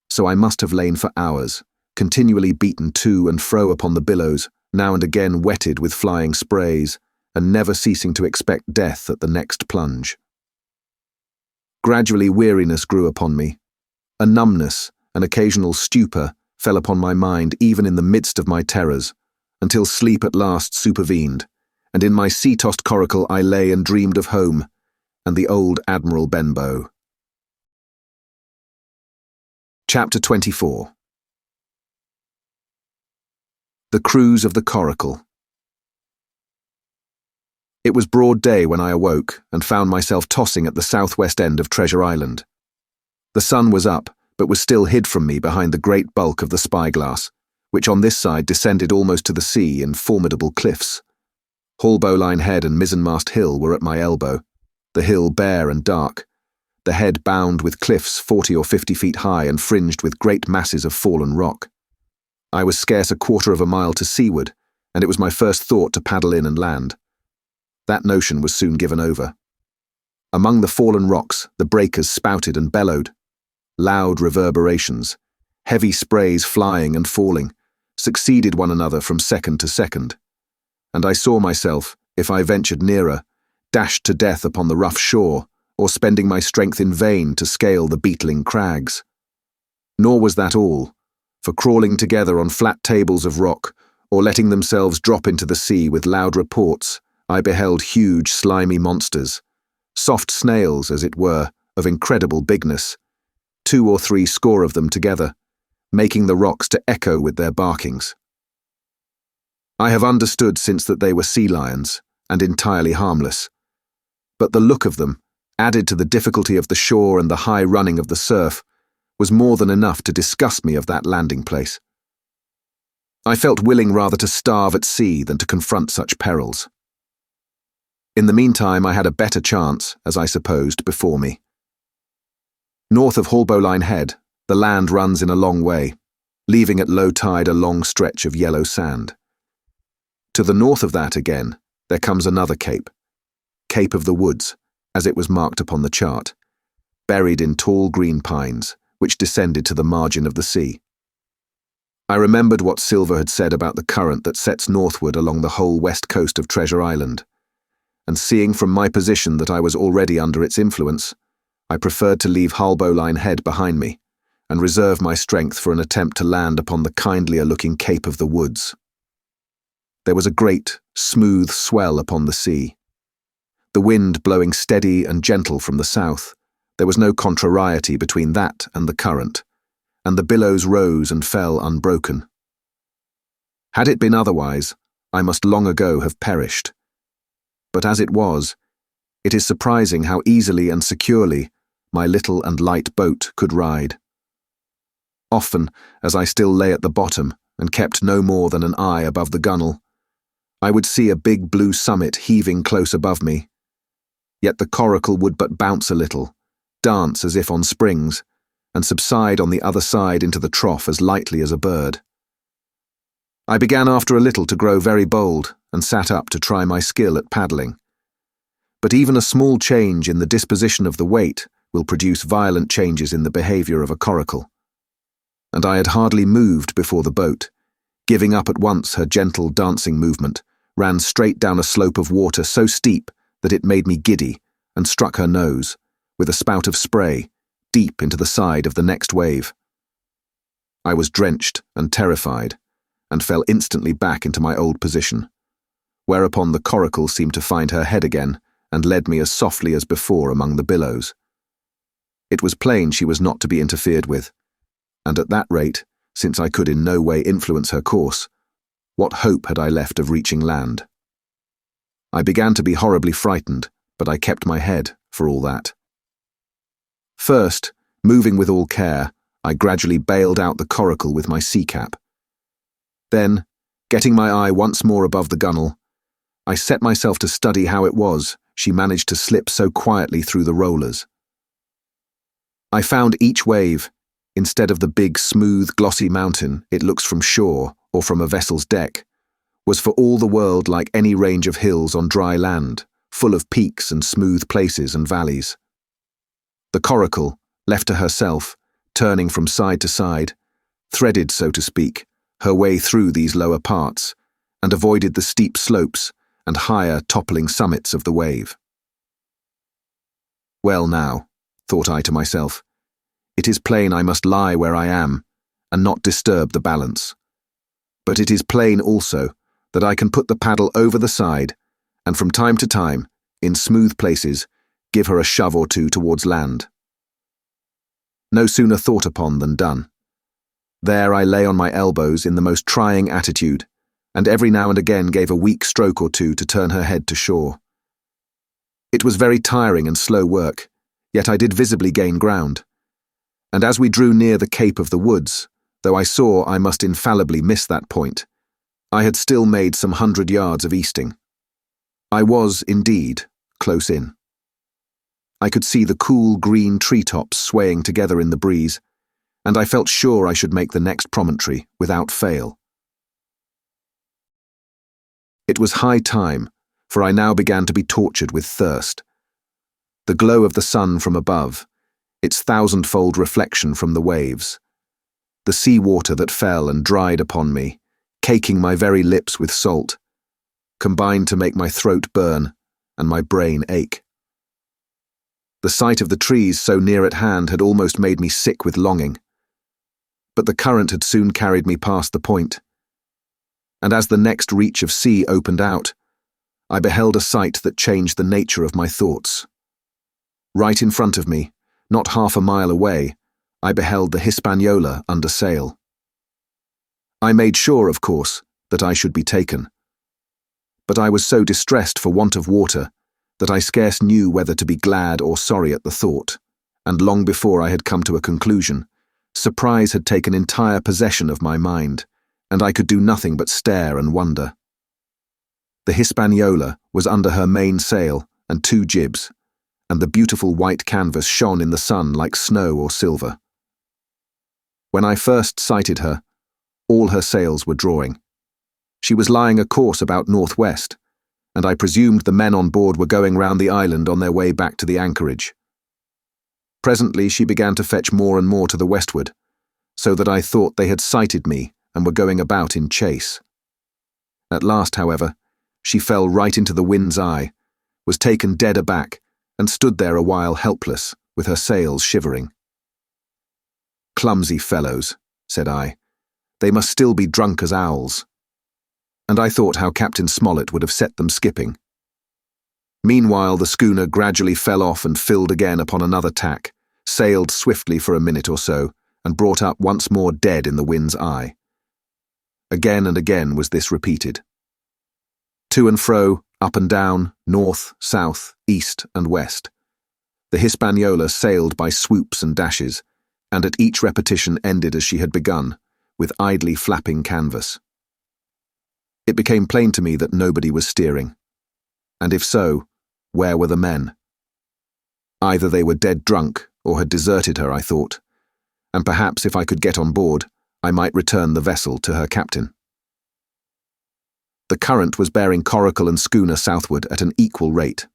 So I must have lain for hours, continually beaten to and fro upon the billows, now and again wetted with flying sprays, and never ceasing to expect death at the next plunge. Gradually weariness grew upon me. A numbness, an occasional stupor, fell upon my mind even in the midst of my terrors, until sleep at last supervened, and in my sea-tossed coracle I lay and dreamed of home, and the old Admiral Benbow. Chapter 24. The Cruise of the Coracle. It was broad day when I awoke and found myself tossing at the southwest end of Treasure Island. The sun was up, but was still hid from me behind the great bulk of the spyglass, which on this side descended almost to the sea in formidable cliffs. Haulbowline Head and Mizzenmast Hill were at my elbow, the hill bare and dark, the head bound with cliffs 40 or 50 feet high and fringed with great masses of fallen rock. I was scarce a quarter of a mile to seaward, and it was my first thought to paddle in and land. That notion was soon given over. Among the fallen rocks, the breakers spouted and bellowed. Loud reverberations, heavy sprays flying and falling, succeeded one another from second to second, and I saw myself, if I ventured nearer, dashed to death upon the rough shore, or spending my strength in vain to scale the beetling crags. Nor was that all, for crawling together on flat tables of rock, or letting themselves drop into the sea with loud reports, I beheld huge slimy monsters, soft snails, as it were, of incredible bigness, 2 or 3 score of them together, making the rocks to echo with their barkings. I have understood since that they were sea lions, and entirely harmless, but the look of them, added to the difficulty of the shore and the high running of the surf, was more than enough to disgust me of that landing place. I felt willing rather to starve at sea than to confront such perils. In the meantime I had a better chance, as I supposed, before me. North of Haulbowline Head, the land runs in a long way, leaving at low tide a long stretch of yellow sand. To the north of that again, there comes another cape, Cape of the Woods, as it was marked upon the chart, buried in tall green pines, which descended to the margin of the sea. I remembered what Silver had said about the current that sets northward along the whole west coast of Treasure Island, and seeing from my position that I was already under its influence, I preferred to leave Hull-Bowline Head behind me and reserve my strength for an attempt to land upon the kindlier-looking Cape of the Woods. There was a great, smooth swell upon the sea. The wind blowing steady and gentle from the south, there was no contrariety between that and the current, and the billows rose and fell unbroken. Had it been otherwise, I must long ago have perished. But as it was, it is surprising how easily and securely my little and light boat could ride. Often, as I still lay at the bottom and kept no more than an eye above the gunwale, I would see a big blue summit heaving close above me. Yet the Coracle would but bounce a little, dance as if on springs, and subside on the other side into the trough as lightly as a bird. I began after a little to grow very bold and sat up to try my skill at paddling. But even a small change in the disposition of the weight will produce violent changes in the behaviour of a coracle. And I had hardly moved before the boat, giving up at once her gentle dancing movement, ran straight down a slope of water so steep that it made me giddy and struck her nose, with a spout of spray, deep into the side of the next wave. I was drenched and terrified, and fell instantly back into my old position, whereupon the Coracle seemed to find her head again and led me as softly as before among the billows. It was plain she was not to be interfered with, and at that rate, since I could in no way influence her course, what hope had I left of reaching land? I began to be horribly frightened, but I kept my head for all that. First, moving with all care, I gradually bailed out the Coracle with my sea cap. Then, getting my eye once more above the gunwale, I set myself to study how it was she managed to slip so quietly through the rollers. I found each wave, instead of the big, smooth, glossy mountain it looks from shore or from a vessel's deck, was for all the world like any range of hills on dry land, full of peaks and smooth places and valleys. The Coracle, left to herself, turning from side to side, threaded, so to speak, her way through these lower parts, and avoided the steep slopes and higher toppling summits of the wave. Well now, thought I to myself, it is plain I must lie where I am, and not disturb the balance. But it is plain also that I can put the paddle over the side, and from time to time, in smooth places, give her a shove or two towards land. No sooner thought upon than done. There I lay on my elbows in the most trying attitude, and every now and again gave a weak stroke or two to turn her head to shore. It was very tiring and slow work, yet I did visibly gain ground, and as we drew near the Cape of the Woods, though I saw I must infallibly miss that point, I had still made some 100 yards of easting. I was, indeed, close in. I could see the cool green treetops swaying together in the breeze, and I felt sure I should make the next promontory without fail. It was high time, for I now began to be tortured with thirst. The glow of the sun from above, its thousand-fold reflection from the waves, the sea water that fell and dried upon me, caking my very lips with salt, combined to make my throat burn and my brain ache. The sight of the trees so near at hand had almost made me sick with longing. But the current had soon carried me past the point, and as the next reach of sea opened out, I beheld a sight that changed the nature of my thoughts. Right in front of me, not half a mile away, I beheld the Hispaniola under sail. I made sure, of course, that I should be taken. But I was so distressed for want of water that I scarce knew whether to be glad or sorry at the thought, and long before I had come to a conclusion, surprise had taken entire possession of my mind, and I could do nothing but stare and wonder. The Hispaniola was under her main sail and 2 jibs, and the beautiful white canvas shone in the sun like snow or silver. When I first sighted her, all her sails were drawing. She was lying a course about northwest, and I presumed the men on board were going round the island on their way back to the anchorage. Presently she began to fetch more and more to the westward, so that I thought they had sighted me and were going about in chase. At last, however, she fell right into the wind's eye, was taken dead aback and stood there a while helpless, with her sails shivering. "Clumsy fellows," said I. "They must still be drunk as owls." And I thought how Captain Smollett would have set them skipping. Meanwhile, the schooner gradually fell off and filled again upon another tack, sailed swiftly for a minute or so, and brought up once more dead in the wind's eye. Again and again was this repeated. To and fro, up and down, north, south, east, and west. The Hispaniola sailed by swoops and dashes, and at each repetition ended as she had begun, with idly flapping canvas. It became plain to me that nobody was steering. And if so, where were the men? Either they were dead drunk or had deserted her, I thought, and perhaps if I could get on board, I might return the vessel to her captain. The current was bearing Coracle and schooner southward at an equal rate.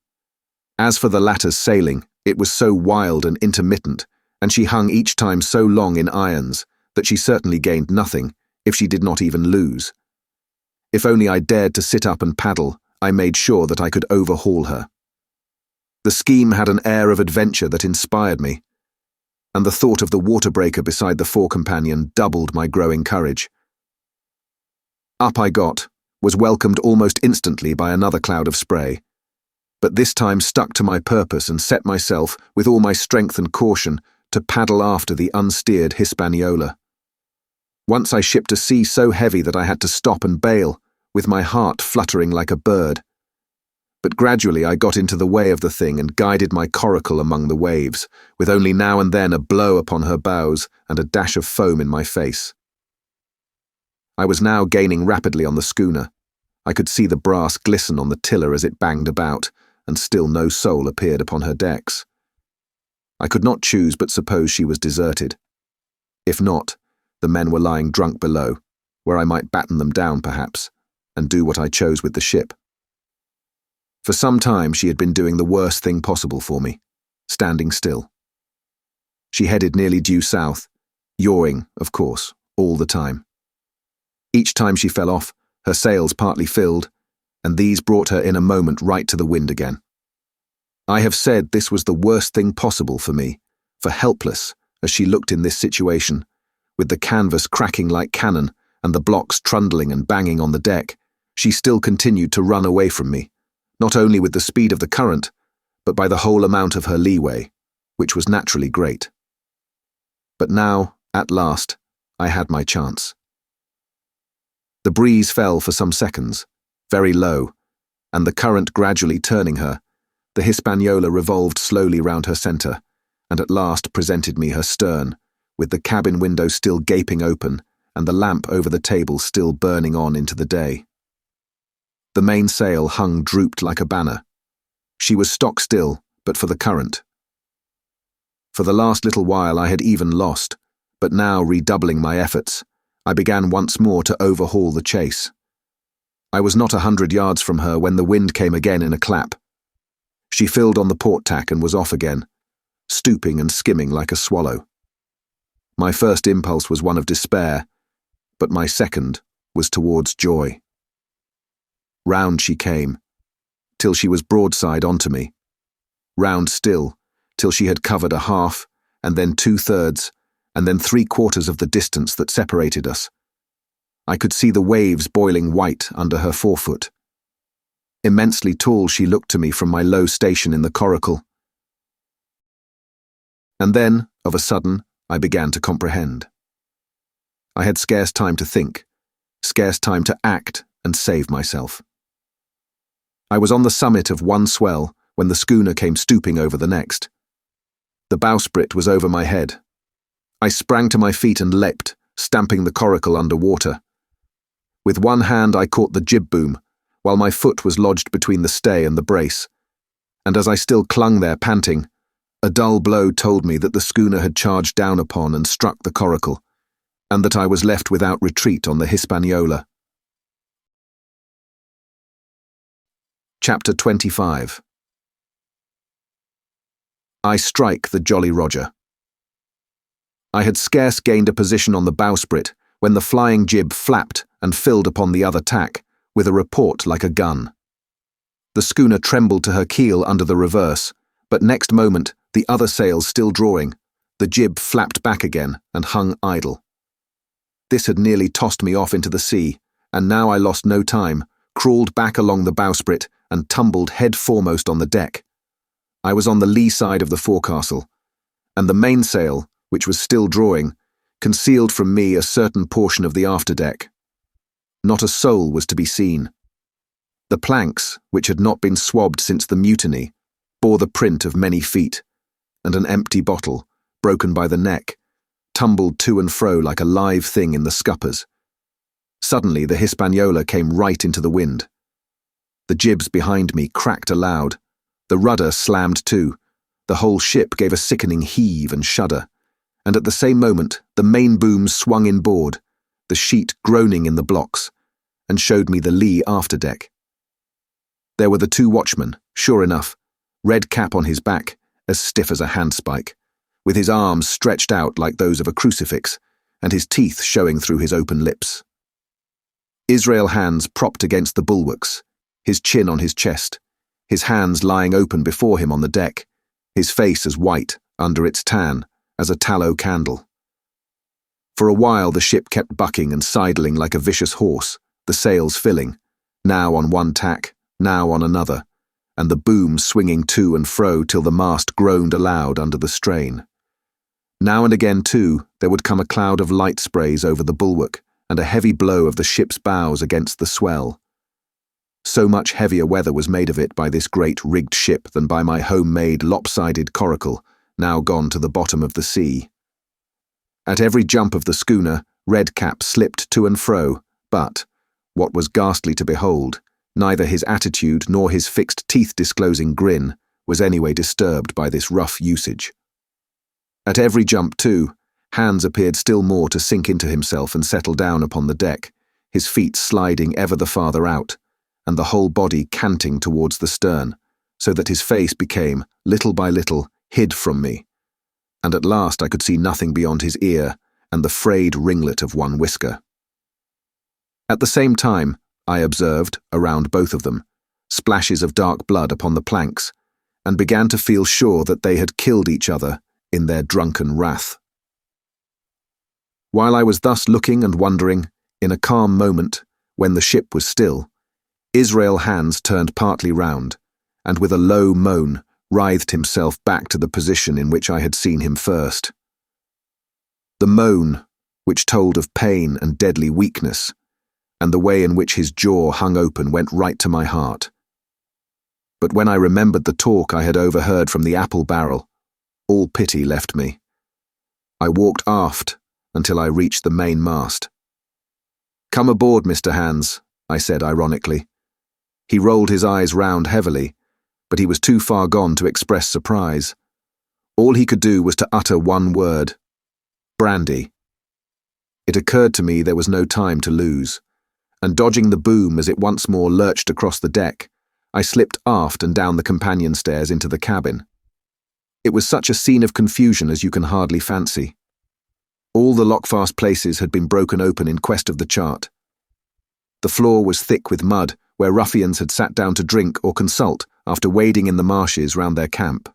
As for the latter's sailing, it was so wild and intermittent, and she hung each time so long in irons, that she certainly gained nothing, if she did not even lose. If only I dared to sit up and paddle, I made sure that I could overhaul her. The scheme had an air of adventure that inspired me, and the thought of the water-breaker beside the fore-companion doubled my growing courage. Up I got, was welcomed almost instantly by another cloud of spray, but this time stuck to my purpose and set myself, with all my strength and caution, to paddle after the unsteered Hispaniola. Once I shipped a sea so heavy that I had to stop and bail, with my heart fluttering like a bird. But gradually I got into the way of the thing and guided my Coracle among the waves, with only now and then a blow upon her bows and a dash of foam in my face. I was now gaining rapidly on the schooner. I could see the brass glisten on the tiller as it banged about, and still no soul appeared upon her decks. I could not choose but suppose she was deserted. If not, the men were lying drunk below, where I might batten them down perhaps, and do what I chose with the ship. For some time she had been doing the worst thing possible for me, standing still. She headed nearly due south, yawing, of course, all the time. Each time she fell off, her sails partly filled, and these brought her in a moment right to the wind again. I have said this was the worst thing possible for me, for helpless, as she looked in this situation, with the canvas cracking like cannon and the blocks trundling and banging on the deck, she still continued to run away from me, not only with the speed of the current, but by the whole amount of her leeway, which was naturally great. But now, at last, I had my chance. The breeze fell for some seconds, very low, and the current gradually turning her, the Hispaniola revolved slowly round her centre, and at last presented me her stern, with the cabin window still gaping open and the lamp over the table still burning on into the day. The mainsail hung drooped like a banner. She was stock still, but for the current. For the last little while I had even lost, but now redoubling my efforts, I began once more to overhaul the chase. I was not 100 yards from her when the wind came again in a clap. She filled on the port tack and was off again, stooping and skimming like a swallow. My first impulse was one of despair, but my second was towards joy. Round she came, till she was broadside onto me. Round still, till she had covered a half, and then 2/3, and then 3/4 of the distance that separated us. I could see the waves boiling white under her forefoot. Immensely tall she looked to me from my low station in the Coracle. And then, of a sudden, I began to comprehend. I had scarce time to think, scarce time to act and save myself. I was on the summit of one swell when the schooner came stooping over the next. The bowsprit was over my head. I sprang to my feet and leapt, stamping the Coracle under water. With one hand I caught the jib boom, while my foot was lodged between the stay and the brace, and as I still clung there panting, a dull blow told me that the schooner had charged down upon and struck the Coracle, and that I was left without retreat on the Hispaniola. Chapter 25. I strike the Jolly Roger. I had scarce gained a position on the bowsprit when the flying jib flapped and filled upon the other tack, with a report like a gun. The schooner trembled to her keel under the reverse, but next moment, the other sails still drawing, the jib flapped back again and hung idle. This had nearly tossed me off into the sea, and now I lost no time, crawled back along the bowsprit and tumbled head foremost on the deck. I was on the lee side of the forecastle, and the mainsail, which was still drawing, concealed from me a certain portion of the afterdeck. Not a soul was to be seen. The planks, which had not been swabbed since the mutiny, bore the print of many feet, and an empty bottle, broken by the neck, tumbled to and fro like a live thing in the scuppers. Suddenly the Hispaniola came right into the wind. The jibs behind me cracked aloud. The rudder slammed to. The whole ship gave a sickening heave and shudder, and at the same moment the main boom swung inboard, the sheet groaning in the blocks, and showed me the lee afterdeck. There were the two watchmen, sure enough, red cap on his back, as stiff as a handspike, with his arms stretched out like those of a crucifix, and his teeth showing through his open lips. Israel hands propped against the bulwarks, his chin on his chest, his hands lying open before him on the deck, his face as white, under its tan, as a tallow candle. For a while the ship kept bucking and sidling like a vicious horse, the sails filling, now on one tack, now on another, and the boom swinging to and fro till the mast groaned aloud under the strain. Now and again, too, there would come a cloud of light sprays over the bulwark, and a heavy blow of the ship's bows against the swell. So much heavier weather was made of it by this great rigged ship than by my home-made lopsided Coracle, now gone to the bottom of the sea. At every jump of the schooner, Redcap slipped to and fro, but, what was ghastly to behold, neither his attitude nor his fixed teeth-disclosing grin was anyway disturbed by this rough usage. At every jump, too, Hans appeared still more to sink into himself and settle down upon the deck, his feet sliding ever the farther out, and the whole body canting towards the stern, so that his face became, little by little, hid from me, and at last I could see nothing beyond his ear and the frayed ringlet of one whisker. At the same time, I observed, around both of them, splashes of dark blood upon the planks, and began to feel sure that they had killed each other in their drunken wrath. While I was thus looking and wondering, in a calm moment, when the ship was still, Israel Hands turned partly round, and with a low moan writhed himself back to the position in which I had seen him first. The moan, which told of pain and deadly weakness, and the way in which his jaw hung open went right to my heart. But when I remembered the talk I had overheard from the apple barrel, all pity left me. I walked aft until I reached the main mast. "Come aboard, Mr. Hands," I said ironically. He rolled his eyes round heavily, but he was too far gone to express surprise. All he could do was to utter one word: brandy. It occurred to me there was no time to lose, and dodging the boom as it once more lurched across the deck, I slipped aft and down the companion stairs into the cabin. It was such a scene of confusion as you can hardly fancy. All the lockfast places had been broken open in quest of the chart. The floor was thick with mud, where ruffians had sat down to drink or consult after wading in the marshes round their camp.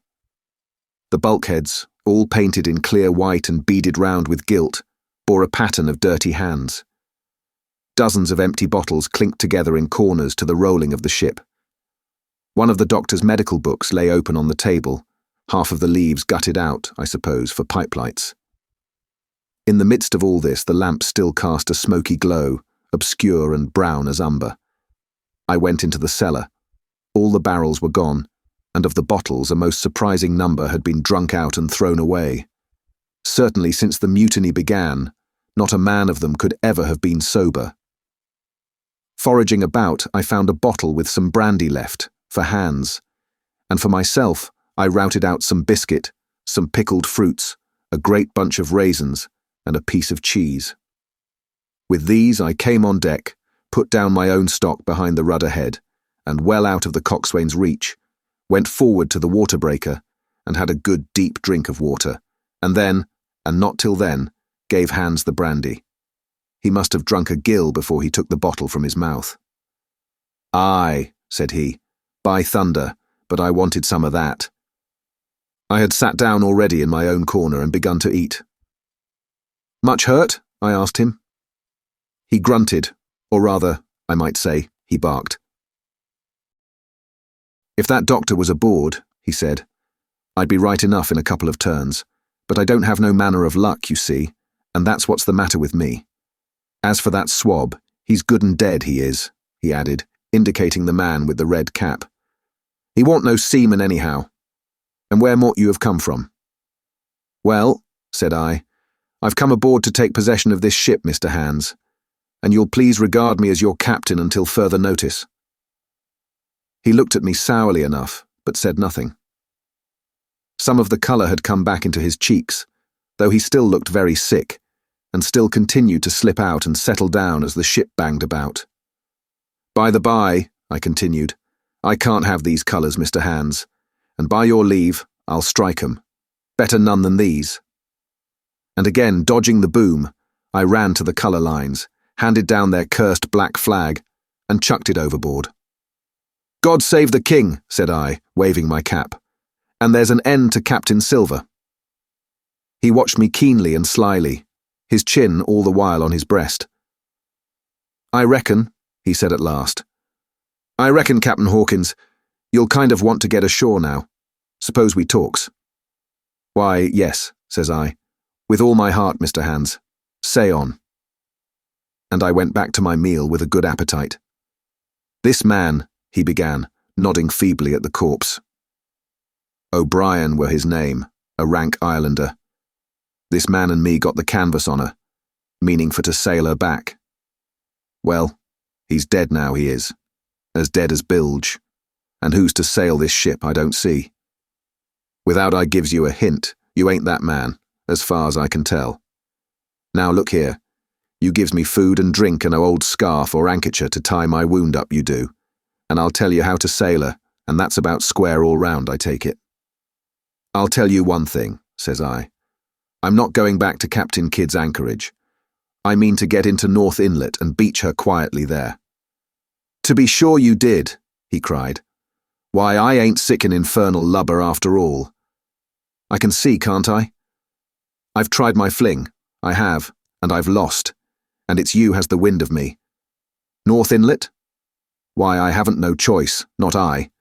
The bulkheads, all painted in clear white and beaded round with gilt, bore a pattern of dirty hands. Dozens of empty bottles clinked together in corners to the rolling of the ship. One of the doctor's medical books lay open on the table, half of the leaves gutted out, I suppose, for pipe lights. In the midst of all this, the lamp still cast a smoky glow, obscure and brown as umber. I went into the cellar. All the barrels were gone, and of the bottles a most surprising number had been drunk out and thrown away. Certainly since the mutiny began, not a man of them could ever have been sober. Foraging about, I found a bottle with some brandy left, for Hans, and for myself I routed out some biscuit, some pickled fruits, a great bunch of raisins, and a piece of cheese. With these I came on deck, put down my own stock behind the rudder head, and well out of the coxswain's reach, went forward to the water breaker, and had a good deep drink of water, and then, and not till then, gave Hans the brandy. He must have drunk a gill before he took the bottle from his mouth. "Aye," said he, By thunder, but I wanted some of that. I had sat down already in my own corner and begun to eat. "Much hurt?" I asked him. He grunted, or rather, I might say, he barked. "If that doctor was aboard," he said, "I'd be right enough in a couple of turns, but I don't have no manner of luck, you see, and that's what's the matter with me. As for that swab, he's good and dead, he is," he added, indicating the man with the red cap. "He warn't no seaman anyhow. And where mought you have come from?" "Well," said I, "I've come aboard to take possession of this ship, Mr. Hands, and you'll please regard me as your captain until further notice." He looked at me sourly enough, but said nothing. Some of the colour had come back into his cheeks, though he still looked very sick, and still continued to slip out and settle down as the ship banged about. "By the by," I continued, "I can't have these colours, Mr. Hands, and by your leave, I'll strike 'em. Better none than these." And again, dodging the boom, I ran to the colour lines, handed down their cursed black flag, and chucked it overboard. "God save the King," said I, waving my cap, "and there's an end to Captain Silver." He watched me keenly and slyly, his chin all the while on his breast. "I reckon," he said at last, "I reckon, Captain Hawkins, you'll kind of want to get ashore now. Suppose we talks." "Why, yes," says I, "with all my heart, Mr. Hands. Say on." And I went back to my meal with a good appetite. "This man," he began, nodding feebly at the corpse. O'Brien were his name, a rank islander. "This man and me got the canvas on her, meaning for to sail her back. Well, he's dead now, he is, as dead as bilge, and who's to sail this ship I don't see. Without I gives you a hint, you ain't that man, as far as I can tell. Now look here, you gives me food and drink and a old scarf or handkercher to tie my wound up, you do, and I'll tell you how to sail her, and that's about square all round, I take it. I'll tell you one thing," says I. "I'm not going back to Captain Kidd's anchorage. I mean to get into North Inlet and beach her quietly there." "To be sure you did," he cried. "Why, I ain't sick an infernal lubber after all. I can see, can't I? I've tried my fling, I have, and I've lost, and it's you has the wind of me. North Inlet? Why, I haven't no choice, not I.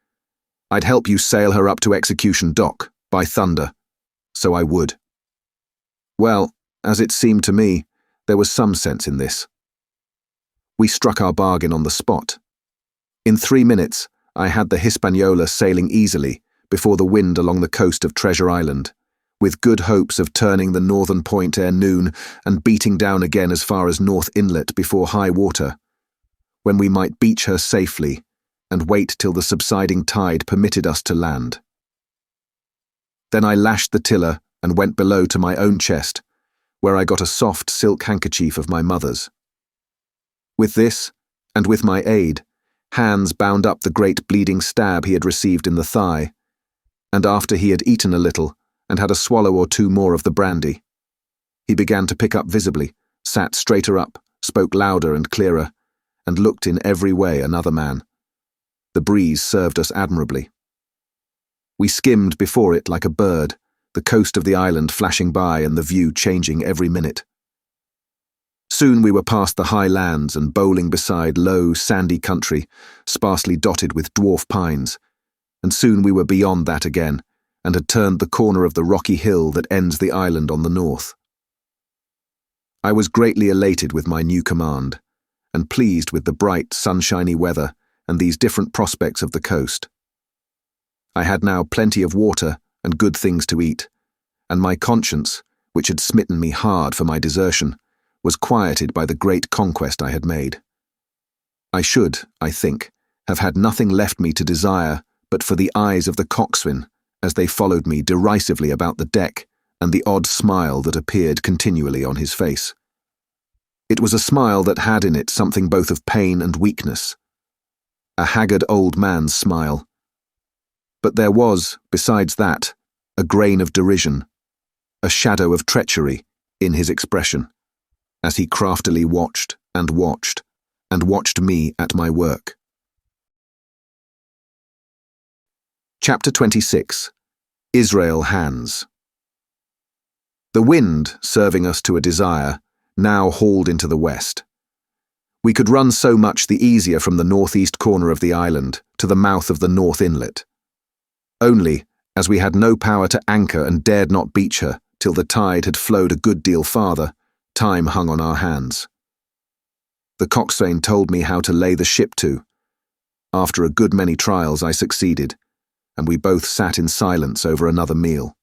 I'd help you sail her up to Execution Dock, by thunder. So I would." Well, as it seemed to me, there was some sense in this. We struck our bargain on the spot. In 3 minutes, I had the Hispaniola sailing easily before the wind along the coast of Treasure Island, with good hopes of turning the northern point ere noon and beating down again as far as North Inlet before high water, when we might beach her safely and wait till the subsiding tide permitted us to land. Then I lashed the tiller and went below to my own chest, where I got a soft silk handkerchief of my mother's. With this, and with my aid, Hands bound up the great bleeding stab he had received in the thigh, and after he had eaten a little and had a swallow or two more of the brandy, he began to pick up visibly, sat straighter up, spoke louder and clearer, and looked in every way another man. The breeze served us admirably. We skimmed before it like a bird, the coast of the island flashing by and the view changing every minute. Soon we were past the high lands and bowling beside low, sandy country, sparsely dotted with dwarf pines, and soon we were beyond that again, and had turned the corner of the rocky hill that ends the island on the north. I was greatly elated with my new command, and pleased with the bright, sunshiny weather and these different prospects of the coast. I had now plenty of water and good things to eat, and my conscience, which had smitten me hard for my desertion, was quieted by the great conquest I had made. I should, I think, have had nothing left me to desire but for the eyes of the coxswain as they followed me derisively about the deck and the odd smile that appeared continually on his face. It was a smile that had in it something both of pain and weakness, a haggard old man's smile. But there was, besides that, a grain of derision, a shadow of treachery in his expression, as he craftily watched and watched me at my work. Chapter 26. Israel Hands. The wind, serving us to a desire, now hauled into the west. We could run so much the easier from the northeast corner of the island to the mouth of the North Inlet. Only, as we had no power to anchor and dared not beach her till the tide had flowed a good deal farther, time hung on our hands. The coxswain told me how to lay the ship to. After a good many trials I succeeded, and we both sat in silence over another meal.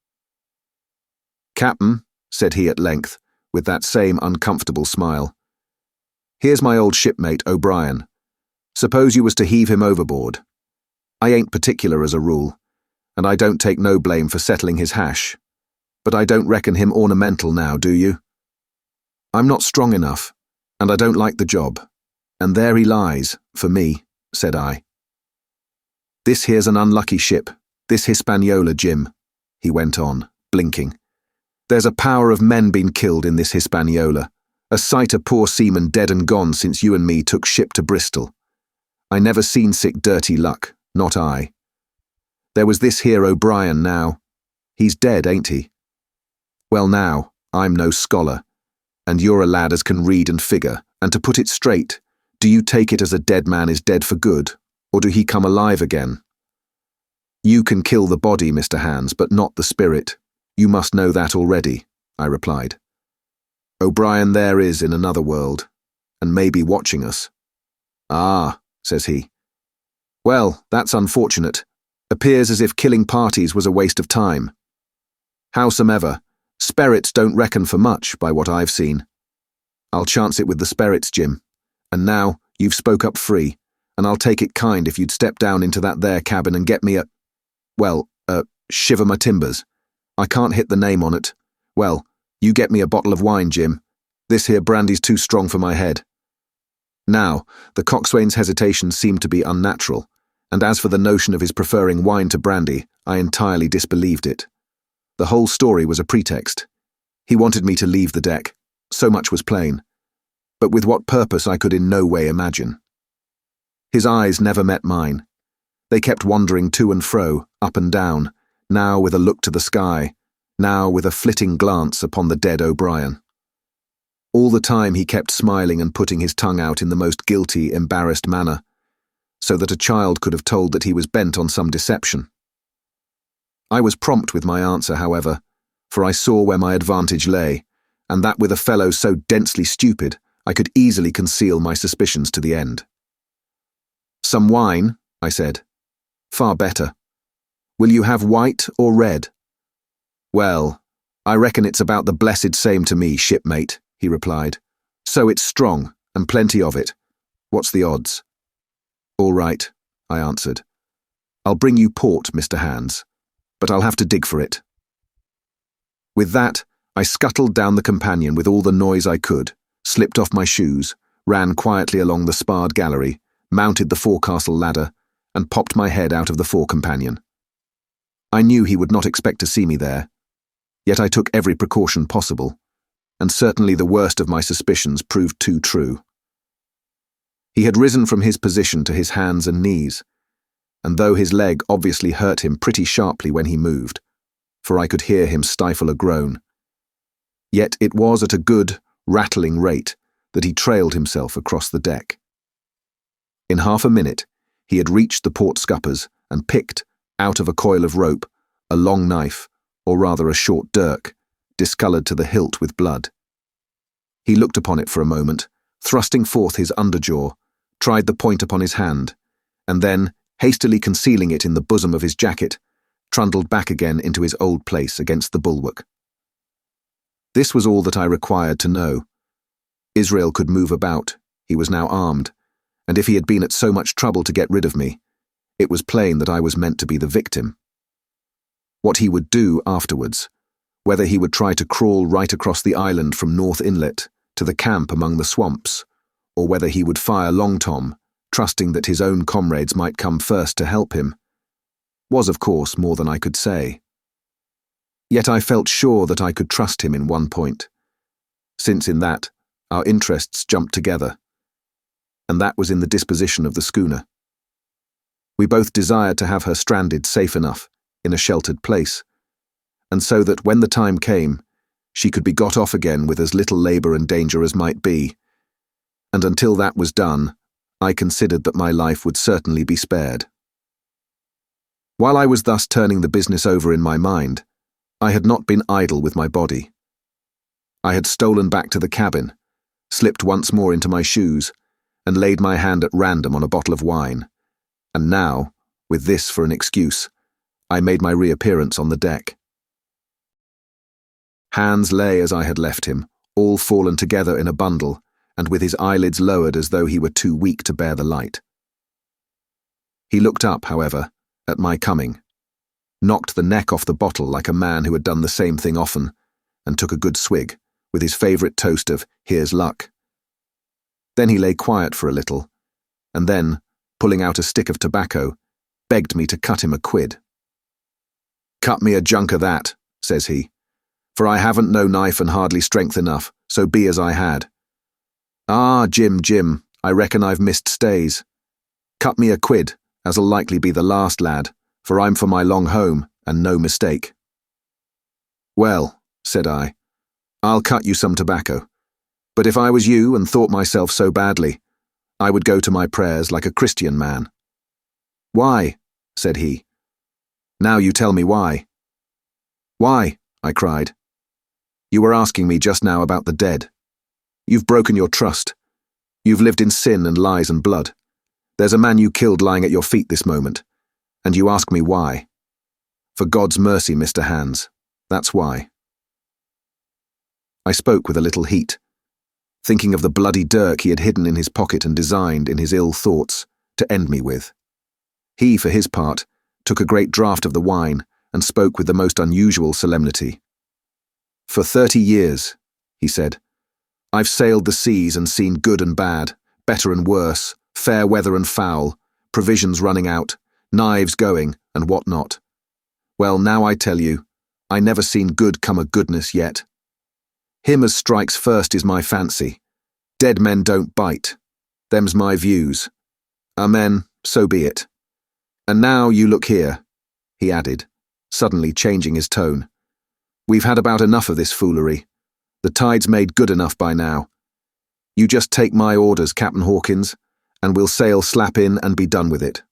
"Captain," said he at length, with that same uncomfortable smile, "here's my old shipmate, O'Brien. Suppose you was to heave him overboard. I ain't particular as a rule, and I don't take no blame for settling his hash, but I don't reckon him ornamental now, do you? I'm not strong enough, and I don't like the job, and there he lies, for me," said I. "This here's an unlucky ship, this Hispaniola, Jim," he went on, blinking. "There's a power of men been killed in this Hispaniola, a sight of poor seamen dead and gone since you and me took ship to Bristol. I never seen sick dirty luck, not I. There was this here O'Brien now. He's dead, ain't he? Well now, I'm no scholar, and you're a lad as can read and figure, and to put it straight, do you take it as a dead man is dead for good, or do he come alive again? You can kill the body, Mr. Hands, but not the spirit. You must know that already," I replied. "O'Brien there is in another world, and may be watching us." "Ah," says he. "Well, that's unfortunate. Appears as if killing parties was a waste of time. Howsomever, sperits don't reckon for much by what I've seen. I'll chance it with the sperits, Jim, and now you've spoke up free, and I'll take it kind if you'd step down into that there cabin and get me shiver my timbers. I can't hit the name on it. Well, you get me a bottle of wine, Jim. This here brandy's too strong for my head." Now, the coxswain's hesitation seemed to be unnatural, and as for the notion of his preferring wine to brandy, I entirely disbelieved it. The whole story was a pretext. He wanted me to leave the deck, so much was plain, but with what purpose I could in no way imagine. His eyes never met mine. They kept wandering to and fro, up and down, now with a look to the sky, now with a flitting glance upon the dead O'Brien. All the time he kept smiling and putting his tongue out in the most guilty, embarrassed manner, so that a child could have told that he was bent on some deception. I was prompt with my answer, however, for I saw where my advantage lay, and that with a fellow so densely stupid, I could easily conceal my suspicions to the end. "Some wine," I said. "Far better. Will you have white or red?" "Well, I reckon it's about the blessed same to me, shipmate," he replied. "So it's strong, and plenty of it. What's the odds?" "All right," I answered. "I'll bring you port, Mr. Hands, but I'll have to dig for it." With that, I scuttled down the companion with all the noise I could, slipped off my shoes, ran quietly along the sparred gallery, mounted the forecastle ladder, and popped my head out of the fore companion. I knew he would not expect to see me there, yet I took every precaution possible, and certainly the worst of my suspicions proved too true. He had risen from his position to his hands and knees, and though his leg obviously hurt him pretty sharply when he moved, for I could hear him stifle a groan, yet it was at a good, rattling rate that he trailed himself across the deck. In half a minute, he had reached the port scuppers and picked, out of a coil of rope, a long knife, or rather a short dirk, discoloured to the hilt with blood. He looked upon it for a moment, thrusting forth his underjaw, tried the point upon his hand, and then, hastily concealing it in the bosom of his jacket, trundled back again into his old place against the bulwark. This was all that I required to know. Israel could move about, he was now armed, and if he had been at so much trouble to get rid of me, it was plain that I was meant to be the victim. What he would do afterwards, whether he would try to crawl right across the island from North Inlet to the camp among the swamps, or whether he would fire Long Tom, trusting that his own comrades might come first to help him, was of course more than I could say. Yet I felt sure that I could trust him in one point, since in that our interests jumped together, and that was in the disposition of the schooner. We both desired to have her stranded safe enough, in a sheltered place, and so that when the time came, she could be got off again with as little labour and danger as might be, and until that was done, I considered that my life would certainly be spared. While I was thus turning the business over in my mind, I had not been idle with my body. I had stolen back to the cabin, slipped once more into my shoes, and laid my hand at random on a bottle of wine, and now, with this for an excuse, I made my reappearance on the deck. Hans lay as I had left him, all fallen together in a bundle, and with his eyelids lowered as though he were too weak to bear the light. He looked up, however, at my coming, knocked the neck off the bottle like a man who had done the same thing often, and took a good swig, with his favourite toast of "Here's luck." Then he lay quiet for a little, and then, pulling out a stick of tobacco, begged me to cut him a quid. "Cut me a junk of that," says he, "for I haven't no knife and hardly strength enough, so be as I had. Ah, Jim, I reckon I've missed stays. Cut me a quid, as'll likely be the last, lad, for I'm for my long home, and no mistake." "Well," said I, "I'll cut you some tobacco, but if I was you and thought myself so badly, I would go to my prayers like a Christian man." "Why?" said he. "Now you tell me why." "Why?" I cried. "You were asking me just now about the dead. You've broken your trust. You've lived in sin and lies and blood. There's a man you killed lying at your feet this moment, and you ask me why. For God's mercy, Mr. Hans, that's why." I spoke with a little heat, thinking of the bloody dirk he had hidden in his pocket and designed, in his ill thoughts, to end me with. He, for his part, took a great draught of the wine and spoke with the most unusual solemnity. "For 30 years, he said, "I've sailed the seas and seen good and bad, better and worse, fair weather and foul, provisions running out, knives going, and what not. Well, now I tell you, I never seen good come of goodness yet. Him as strikes first is my fancy. Dead men don't bite. Them's my views. Amen, so be it. And now you look here," he added, suddenly changing his tone. "We've had about enough of this foolery. The tide's made good enough by now. You just take my orders, Captain Hawkins, and we'll sail slap in and be done with it."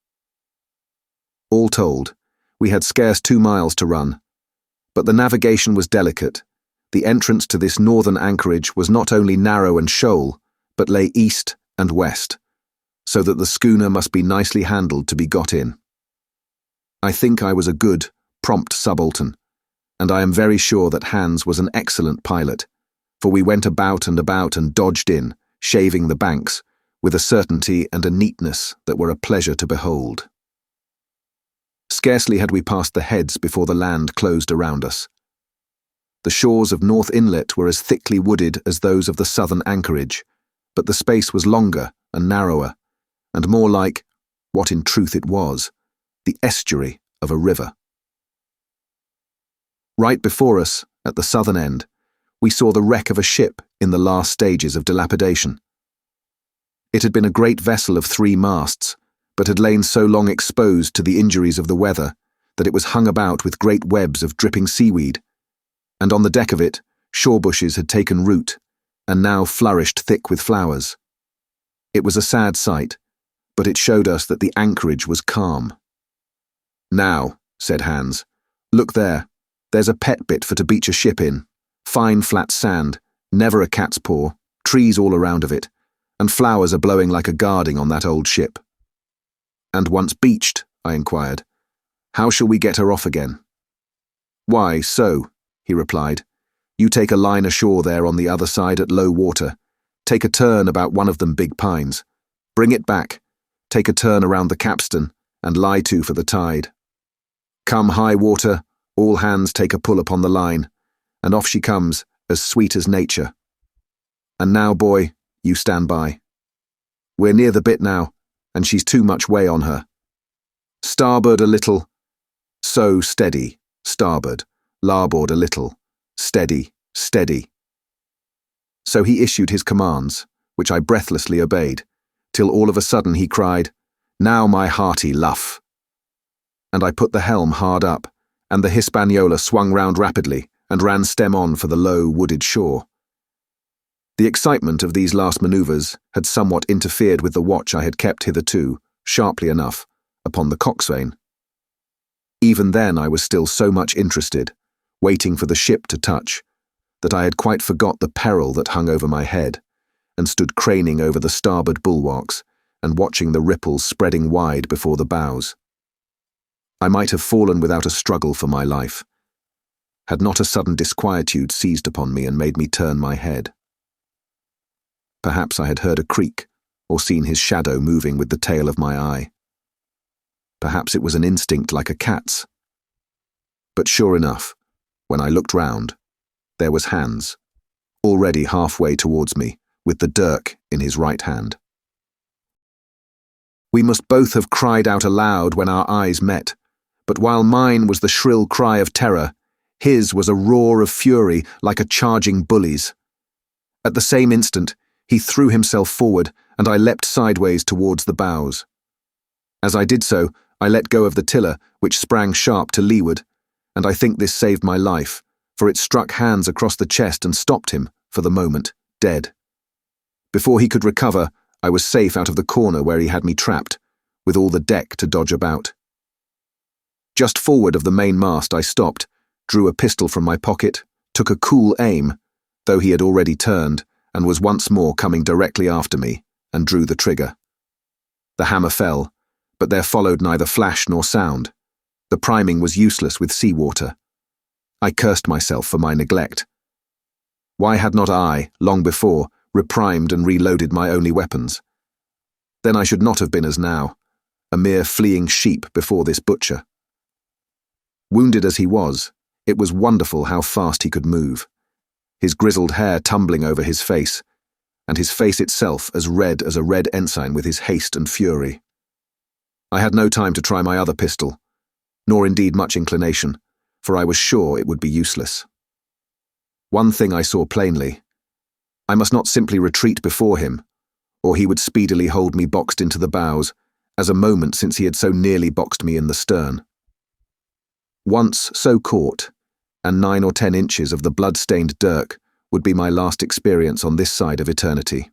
All told, we had scarce 2 miles to run, but the navigation was delicate. The entrance to this northern anchorage was not only narrow and shoal, but lay east and west, so that the schooner must be nicely handled to be got in. I think I was a good, prompt subaltern, and I am very sure that Hans was an excellent pilot, for we went about and dodged in, shaving the banks, with a certainty and a neatness that were a pleasure to behold. Scarcely had we passed the heads before the land closed around us. The shores of North Inlet were as thickly wooded as those of the southern anchorage, but the space was longer and narrower, and more like, what in truth it was, the estuary of a river. Right before us, at the southern end, we saw the wreck of a ship in the last stages of dilapidation. It had been a great vessel of 3 masts, but had lain so long exposed to the injuries of the weather that it was hung about with great webs of dripping seaweed, and on the deck of it, shore bushes had taken root, and now flourished thick with flowers. It was a sad sight, but it showed us that the anchorage was calm. "Now," said Hans, "look there, there's a pet bit for to beach a ship in. Fine flat sand, never a cat's paw, trees all around of it, and flowers are blowing like a guarding on that old ship." "And once beached," I inquired, "how shall we get her off again?" "Why, so," he replied. "You take a line ashore there on the other side at low water, take a turn about one of them big pines, bring it back, take a turn around the capstan, and lie to for the tide. Come high water, all hands take a pull upon the line, and off she comes, as sweet as nature. And now, boy, you stand by. We're near the bit now, and she's too much way on her. Starboard a little. So, steady, starboard, larboard a little, steady, steady." So he issued his commands, which I breathlessly obeyed, till all of a sudden he cried, Now my hearty luff. And I put the helm hard up, and the Hispaniola swung round rapidly and ran stem on for the low, wooded shore. The excitement of these last manoeuvres had somewhat interfered with the watch I had kept hitherto, sharply enough, upon the coxswain. Even then I was still so much interested, waiting for the ship to touch, that I had quite forgot the peril that hung over my head, and stood craning over the starboard bulwarks and watching the ripples spreading wide before the bows. I might have fallen without a struggle for my life, had not a sudden disquietude seized upon me and made me turn my head. Perhaps I had heard a creak, or seen his shadow moving with the tail of my eye. Perhaps it was an instinct like a cat's. But sure enough, when I looked round, there was Hans, already halfway towards me, with the dirk in his right hand. We must both have cried out aloud when our eyes met, but while mine was the shrill cry of terror, his was a roar of fury like a charging bully's. At the same instant, he threw himself forward, and I leapt sideways towards the bows. As I did so, I let go of the tiller, which sprang sharp to leeward, and I think this saved my life, for it struck Hans across the chest and stopped him, for the moment, dead. Before he could recover, I was safe out of the corner where he had me trapped, with all the deck to dodge about. Just forward of the main mast I stopped, drew a pistol from my pocket, took a cool aim, though he had already turned, and was once more coming directly after me, and drew the trigger. The hammer fell, but there followed neither flash nor sound. The priming was useless with seawater. I cursed myself for my neglect. Why had not I, long before, reprimed and reloaded my only weapons? Then I should not have been as now, a mere fleeing sheep before this butcher. Wounded as he was, it was wonderful how fast he could move, his grizzled hair tumbling over his face, and his face itself as red as a red ensign with his haste and fury. I had no time to try my other pistol, nor indeed much inclination, for I was sure it would be useless. One thing I saw plainly. I must not simply retreat before him, or he would speedily hold me boxed into the bows, as a moment since he had so nearly boxed me in the stern. Once so caught, and 9 or 10 inches of the blood-stained dirk would be my last experience on this side of eternity.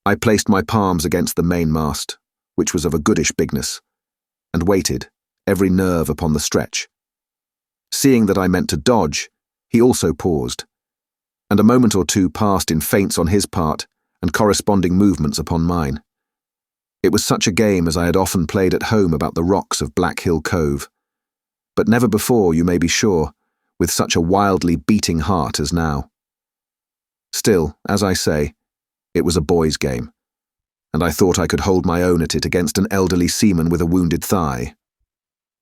I placed my palms against the mainmast, which was of a goodish bigness, and waited, every nerve upon the stretch. Seeing that I meant to dodge, he also paused, and a moment or two passed in feints on his part and corresponding movements upon mine. It was such a game as I had often played at home about the rocks of Black Hill Cove, but never before, you may be sure, with such a wildly beating heart as now. Still, as I say, it was a boy's game, and I thought I could hold my own at it against an elderly seaman with a wounded thigh.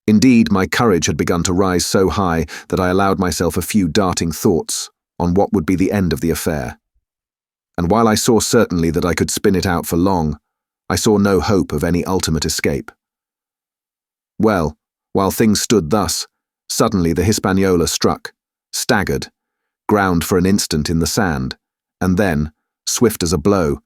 Indeed, my courage had begun to rise so high that I allowed myself a few darting thoughts on what would be the end of the affair. And while I saw certainly that I could spin it out for long, I saw no hope of any ultimate escape. Well, while things stood thus, suddenly the Hispaniola struck, staggered, ground for an instant in the sand, and then, swift as a blow,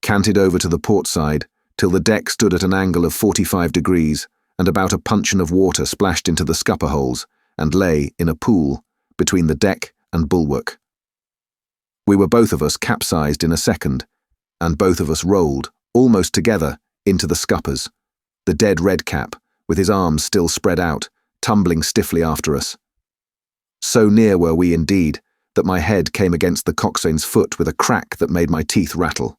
canted over to the port side till the deck stood at an angle of 45 degrees, and about a puncheon of water splashed into the scupper holes and lay in a pool between the deck and bulwark. We were both of us capsized in a second, and both of us rolled, almost together, into the scuppers, the dead redcap, with his arms still spread out, tumbling stiffly after us. So near were we indeed, that my head came against the coxswain's foot with a crack that made my teeth rattle.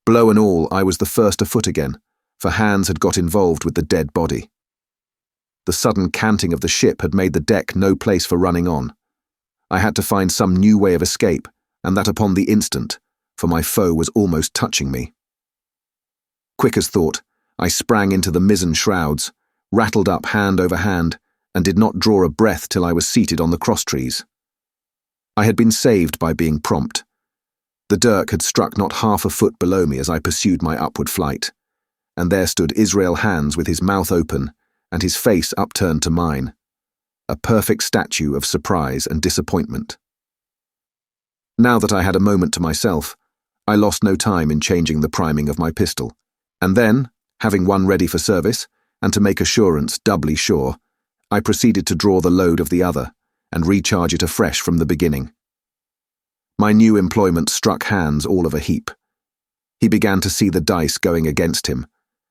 Blow and all, I was the first afoot again, for Hans had got involved with the dead body. The sudden canting of the ship had made the deck no place for running on. I had to find some new way of escape, and that upon the instant, for my foe was almost touching me. Quick as thought, I sprang into the mizzen shrouds, rattled up hand over hand, and did not draw a breath till I was seated on the crosstrees. I had been saved by being prompt. The dirk had struck not half a foot below me as I pursued my upward flight, and there stood Israel Hands with his mouth open and his face upturned to mine, a perfect statue of surprise and disappointment. Now that I had a moment to myself, I lost no time in changing the priming of my pistol, and then, Having one ready for service, and to make assurance doubly sure, I proceeded to draw the load of the other and recharge it afresh from the beginning. My new employment struck Hans all of a heap. He began to see the dice going against him,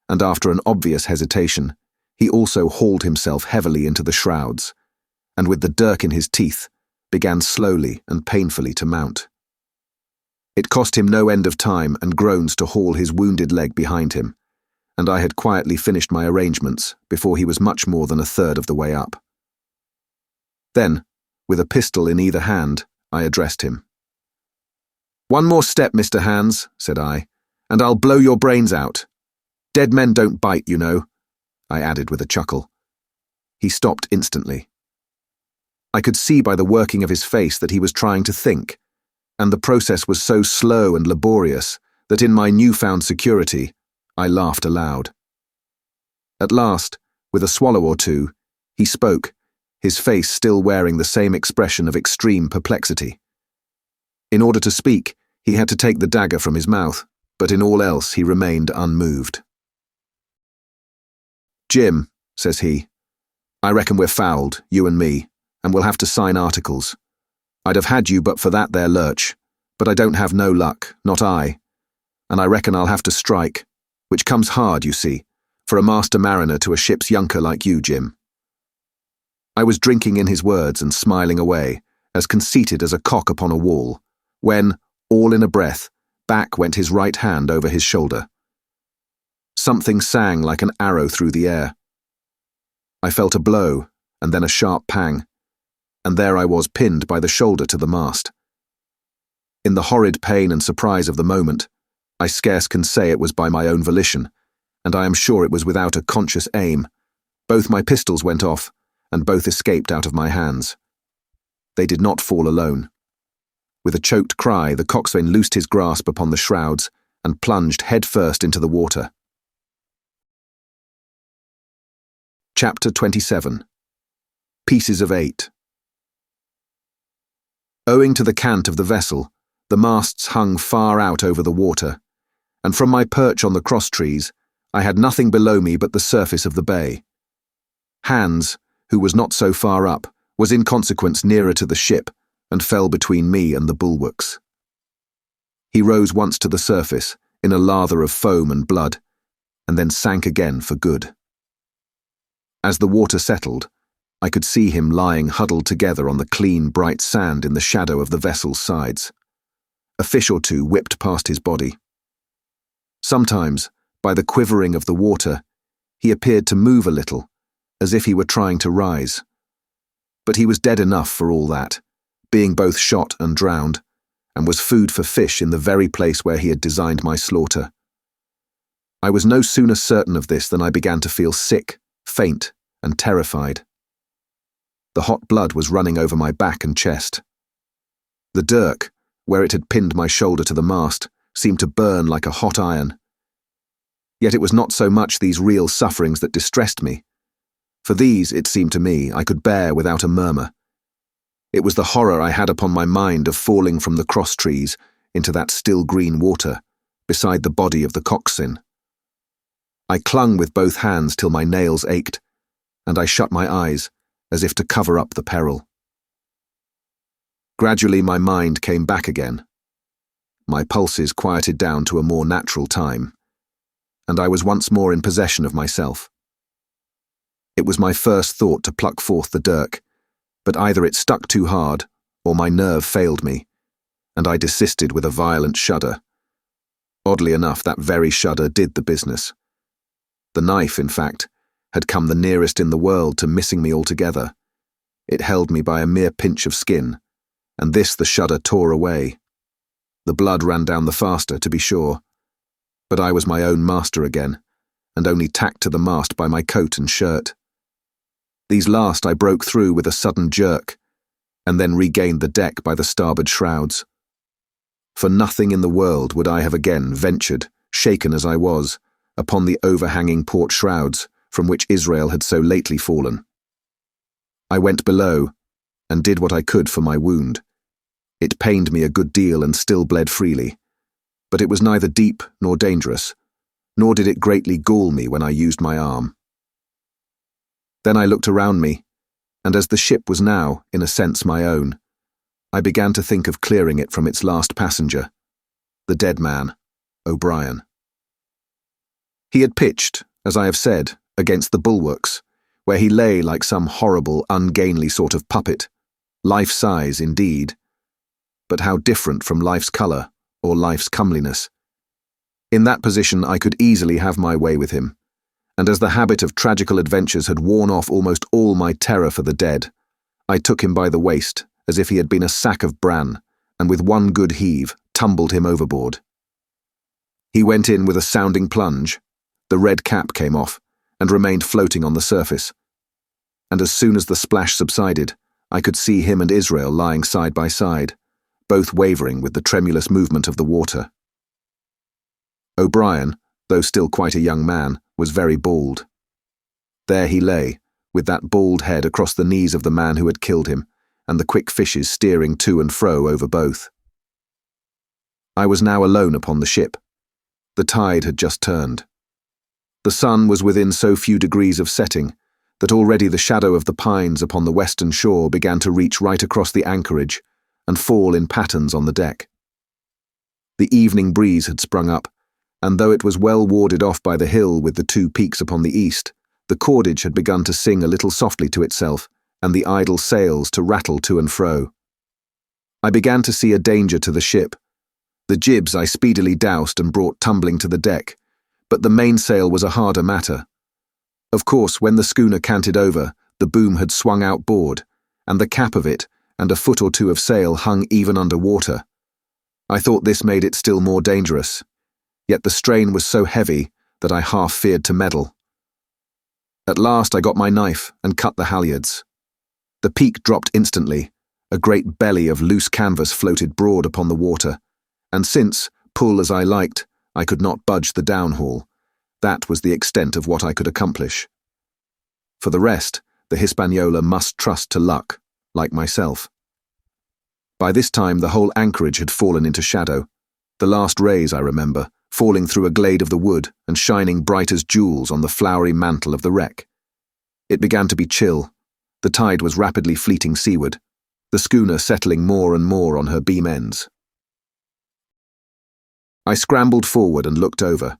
and after an obvious hesitation, he also hauled himself heavily into the shrouds, and with the dirk in his teeth, began slowly and painfully to mount. It cost him no end of time and groans to haul his wounded leg behind him, and I had quietly finished my arrangements before he was much more than a third of the way up. Then, with a pistol in either hand, I addressed him. "One more step, Mr. Hans," said I, "and I'll blow your brains out. Dead men don't bite, you know," I added with a chuckle. He stopped instantly. I could see by the working of his face that he was trying to think, and the process was so slow and laborious that in my newfound security, I laughed aloud. At last, with a swallow or two, he spoke, his face still wearing the same expression of extreme perplexity. In order to speak, he had to take the dagger from his mouth, but in all else he remained unmoved. "Jim," says he, "I reckon we're fouled, you and me, and we'll have to sign articles. I'd have had you but for that there lurch, but I don't have no luck, not I, and I reckon I'll have to strike, which comes hard, you see, for a master mariner to a ship's younker like you, Jim." I was drinking in his words and smiling away, as conceited as a cock upon a wall, when, all in a breath, back went his right hand over his shoulder. Something sang like an arrow through the air. I felt a blow, and then a sharp pang, and there I was pinned by the shoulder to the mast. In the horrid pain and surprise of the moment, I scarce can say it was by my own volition, and I am sure it was without a conscious aim. Both my pistols went off, and both escaped out of my hands. They did not fall alone. With a choked cry, the coxswain loosed his grasp upon the shrouds and plunged head-first into the water. Chapter 27. Pieces of 8. Owing to the cant of the vessel, the masts hung far out over the water, and from my perch on the cross-trees, I had nothing below me but the surface of the bay. Hans, who was not so far up, was in consequence nearer to the ship, and fell between me and the bulwarks. He rose once to the surface, in a lather of foam and blood, and then sank again for good. As the water settled, I could see him lying huddled together on the clean, bright sand in the shadow of the vessel's sides. A fish or two whipped past his body. Sometimes, by the quivering of the water, he appeared to move a little, as if he were trying to rise. But he was dead enough for all that, being both shot and drowned, and was food for fish in the very place where he had designed my slaughter. I was no sooner certain of this than I began to feel sick, faint, and terrified. The hot blood was running over my back and chest. The dirk, where it had pinned my shoulder to the mast, seemed to burn like a hot iron. Yet it was not so much these real sufferings that distressed me. For these, it seemed to me, I could bear without a murmur. It was the horror I had upon my mind of falling from the cross-trees into that still green water, beside the body of the coxswain. I clung with both hands till my nails ached, and I shut my eyes, as if to cover up the peril. Gradually my mind came back again. My pulses quieted down to a more natural time, and I was once more in possession of myself. It was my first thought to pluck forth the dirk, but either it stuck too hard, or my nerve failed me, and I desisted with a violent shudder. Oddly enough, that very shudder did the business. The knife, in fact, had come the nearest in the world to missing me altogether. It held me by a mere pinch of skin, and this the shudder tore away. The blood ran down the faster, to be sure, but I was my own master again, and only tacked to the mast by my coat and shirt. These last I broke through with a sudden jerk, and then regained the deck by the starboard shrouds. For nothing in the world would I have again ventured, shaken as I was, upon the overhanging port shrouds from which Israel had so lately fallen. I went below, and did what I could for my wound. It pained me a good deal and still bled freely, but it was neither deep nor dangerous, nor did it greatly gall me when I used my arm. Then I looked around me, and as the ship was now, in a sense, my own, I began to think of clearing it from its last passenger, the dead man, O'Brien. He had pitched, as I have said, against the bulwarks, where he lay like some horrible, ungainly sort of puppet, life-size indeed, but how different from life's colour or life's comeliness. In that position I could easily have my way with him, and as the habit of tragical adventures had worn off almost all my terror for the dead, I took him by the waist as if he had been a sack of bran, and with one good heave tumbled him overboard. He went in with a sounding plunge, the red cap came off, and remained floating on the surface, and as soon as the splash subsided, I could see him and Israel lying side by side, both wavering with the tremulous movement of the water. O'Brien, though still quite a young man, was very bald. There he lay, with that bald head across the knees of the man who had killed him, and the quick fishes steering to and fro over both. I was now alone upon the ship. The tide had just turned. The sun was within so few degrees of setting that already the shadow of the pines upon the western shore began to reach right across the anchorage and fall in patterns on the deck. The evening breeze had sprung up, and though it was well warded off by the hill with the two peaks upon the east, the cordage had begun to sing a little softly to itself, and the idle sails to rattle to and fro. I began to see a danger to the ship. The jibs I speedily doused and brought tumbling to the deck, but the mainsail was a harder matter. Of course, when the schooner canted over, the boom had swung outboard, and the cap of it and a foot or two of sail hung even under water. I thought this made it still more dangerous, yet the strain was so heavy that I half feared to meddle. At last I got my knife and cut the halyards. The peak dropped instantly, a great belly of loose canvas floated broad upon the water, and since, pull as I liked, I could not budge the downhaul, that was the extent of what I could accomplish. For the rest, the Hispaniola must trust to luck, like myself. By this time the whole anchorage had fallen into shadow, the last rays, I remember, falling through a glade of the wood and shining bright as jewels on the flowery mantle of the wreck. It began to be chill. The tide was rapidly fleeting seaward, the schooner settling more and more on her beam ends. I scrambled forward and looked over.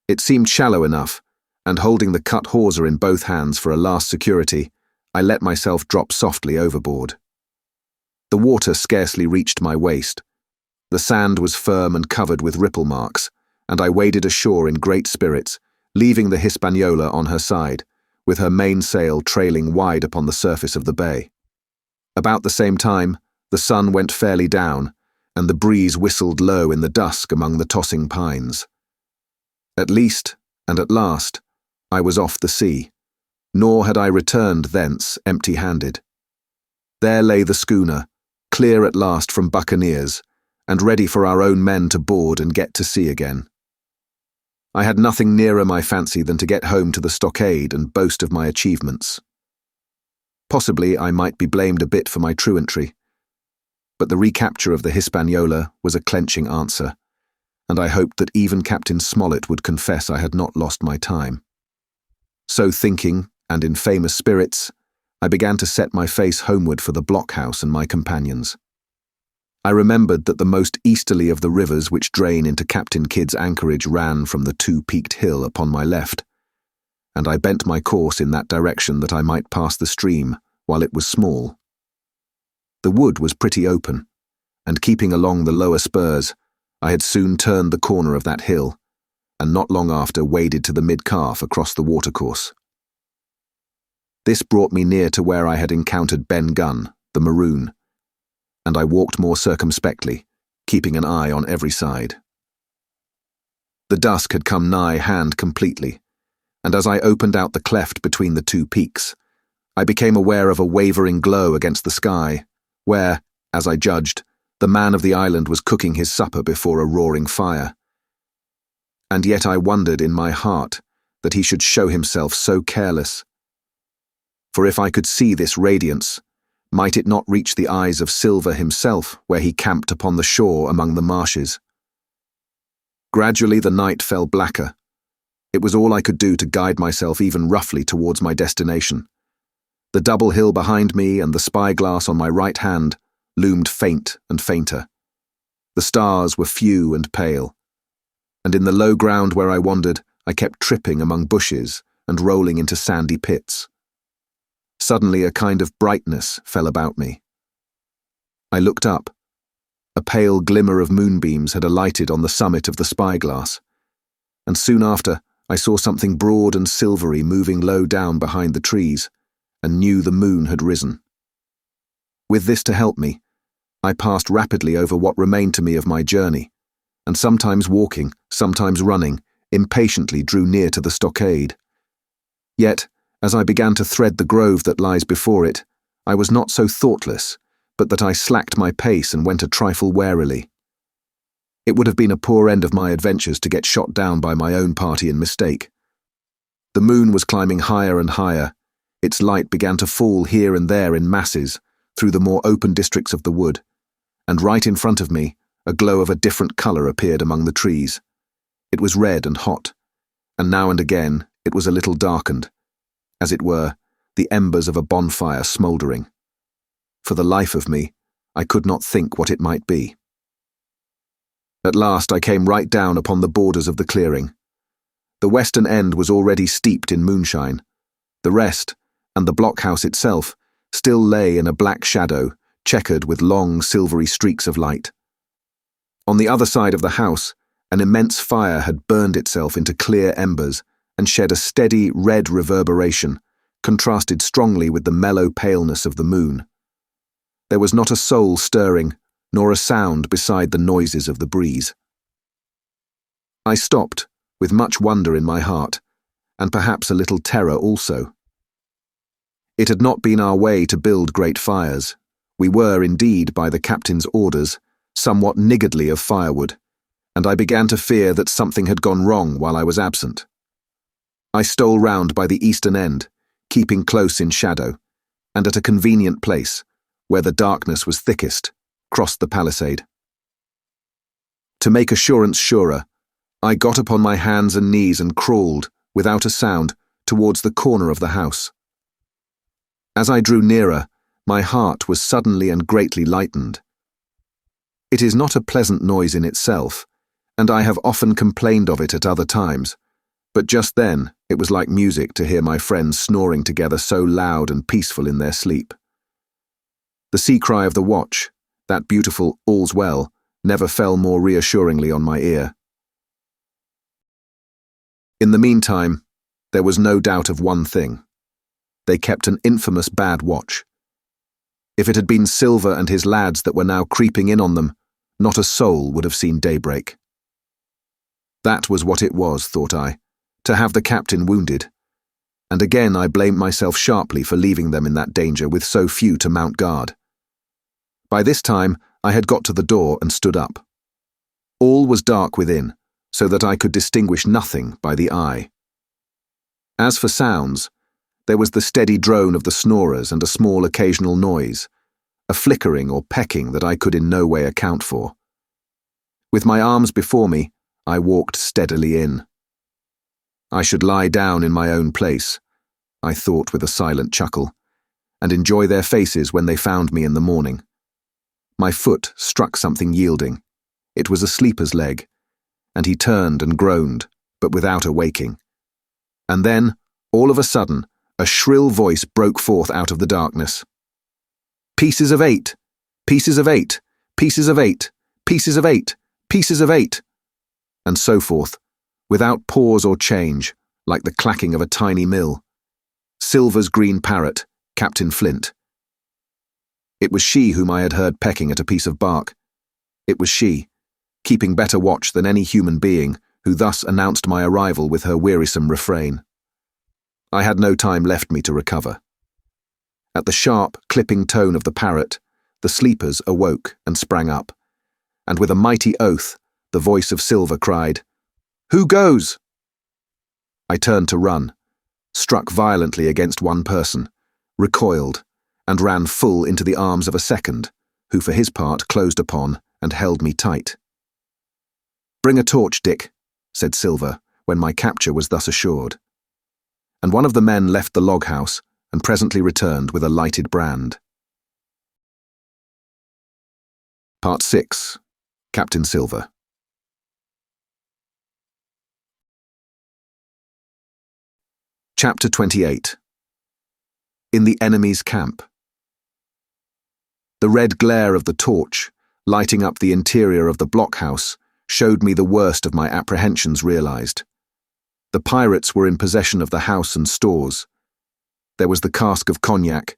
It seemed shallow enough, and holding the cut hawser in both hands for a last security, I let myself drop softly overboard. The water scarcely reached my waist. The sand was firm and covered with ripple marks, and I waded ashore in great spirits, leaving the Hispaniola on her side, with her mainsail trailing wide upon the surface of the bay. About the same time, the sun went fairly down, and the breeze whistled low in the dusk among the tossing pines. At least, and at last, I was off the sea, nor had I returned thence empty-handed. There lay the schooner, clear at last from buccaneers, and ready for our own men to board and get to sea again. I had nothing nearer my fancy than to get home to the Stockade and boast of my achievements. Possibly I might be blamed a bit for my truantry, but the recapture of the Hispaniola was a clenching answer, and I hoped that even Captain Smollett would confess I had not lost my time. So thinking, and in famous spirits, I began to set my face homeward for the blockhouse and my companions. I remembered that the most easterly of the rivers which drain into Captain Kidd's anchorage ran from the two-peaked hill upon my left, and I bent my course in that direction that I might pass the stream while it was small. The wood was pretty open, and keeping along the lower spurs, I had soon turned the corner of that hill, and not long after waded to the mid-calf across the watercourse. This brought me near to where I had encountered Ben Gunn, the maroon, and I walked more circumspectly, keeping an eye on every side. The dusk had come nigh hand completely, and as I opened out the cleft between the two peaks, I became aware of a wavering glow against the sky, where, as I judged, the man of the island was cooking his supper before a roaring fire. And yet I wondered in my heart that he should show himself so careless. For if I could see this radiance, might it not reach the eyes of Silver himself where he camped upon the shore among the marshes? Gradually the night fell blacker, It was all I could do to guide myself even roughly towards my destination. The double hill behind me and the spyglass on my right hand loomed faint and fainter. The stars were few and pale, and in the low ground where I wandered, I kept tripping among bushes and rolling into sandy pits. Suddenly a kind of brightness fell about me. I looked up. A pale glimmer of moonbeams had alighted on the summit of the spyglass, and soon after I saw something broad and silvery moving low down behind the trees, and knew the moon had risen. With this to help me, I passed rapidly over what remained to me of my journey, and sometimes walking, sometimes running, impatiently drew near to the stockade. Yet, as I began to thread the grove that lies before it, I was not so thoughtless, but that I slacked my pace and went a trifle warily. It would have been a poor end of my adventures to get shot down by my own party in mistake. The moon was climbing higher and higher. Its light began to fall here and there in masses through the more open districts of the wood, and right in front of me, a glow of a different colour appeared among the trees. It was red and hot, and now and again it was a little darkened, as it were, the embers of a bonfire smouldering. For the life of me, I could not think what it might be. At last I came right down upon the borders of the clearing. The western end was already steeped in moonshine. The rest, and the blockhouse itself, still lay in a black shadow, checkered with long silvery streaks of light. On the other side of the house, an immense fire had burned itself into clear embers and shed a steady red reverberation, contrasted strongly with the mellow paleness of the moon. There was not a soul stirring, nor a sound beside the noises of the breeze. I stopped, with much wonder in my heart, and perhaps a little terror also. It had not been our way to build great fires. We were, indeed, by the captain's orders, somewhat niggardly of firewood, and I began to fear that something had gone wrong while I was absent. I stole round by the eastern end, keeping close in shadow, and at a convenient place, where the darkness was thickest, crossed the palisade. To make assurance surer, I got upon my hands and knees and crawled, without a sound, towards the corner of the house. As I drew nearer, my heart was suddenly and greatly lightened. It is not a pleasant noise in itself, and I have often complained of it at other times, but just then it was like music to hear my friends snoring together so loud and peaceful in their sleep. The sea cry of the watch, that beautiful "all's well," never fell more reassuringly on my ear. In the meantime, there was no doubt of one thing. They kept an infamous bad watch. If it had been Silver and his lads that were now creeping in on them, not a soul would have seen daybreak. That was what it was, thought I, to have the captain wounded, and again I blamed myself sharply for leaving them in that danger with so few to mount guard. By this time I had got to the door and stood up. All was dark within, so that I could distinguish nothing by the eye. As for sounds, there was the steady drone of the snorers and a small occasional noise, a flickering or pecking that I could in no way account for. With my arms before me, I walked steadily in. I should lie down in my own place, I thought with a silent chuckle, and enjoy their faces when they found me in the morning. My foot struck something yielding. It was a sleeper's leg, and he turned and groaned, but without awaking. And then, all of a sudden, a shrill voice broke forth out of the darkness. "Pieces of 8! Pieces of 8! Pieces of 8! Pieces of 8! Pieces of 8!" And so forth, without pause or change, like the clacking of a tiny mill. Silver's green parrot, Captain Flint. It was she whom I had heard pecking at a piece of bark. It was she, keeping better watch than any human being, who thus announced my arrival with her wearisome refrain. I had no time left me to recover. At the sharp, clipping tone of the parrot, the sleepers awoke and sprang up, and with a mighty oath, the voice of Silver cried, "Who goes?" I turned to run, struck violently against one person, recoiled, and ran full into the arms of a second, who for his part closed upon and held me tight. "Bring a torch, Dick," said Silver, when my capture was thus assured. And one of the men left the log-house and presently returned with a lighted brand. Part 6. Captain Silver. Chapter 28. In the enemy's camp. The red glare of the torch, lighting up the interior of the blockhouse, showed me the worst of my apprehensions realized. The pirates were in possession of the house and stores. There was the cask of cognac,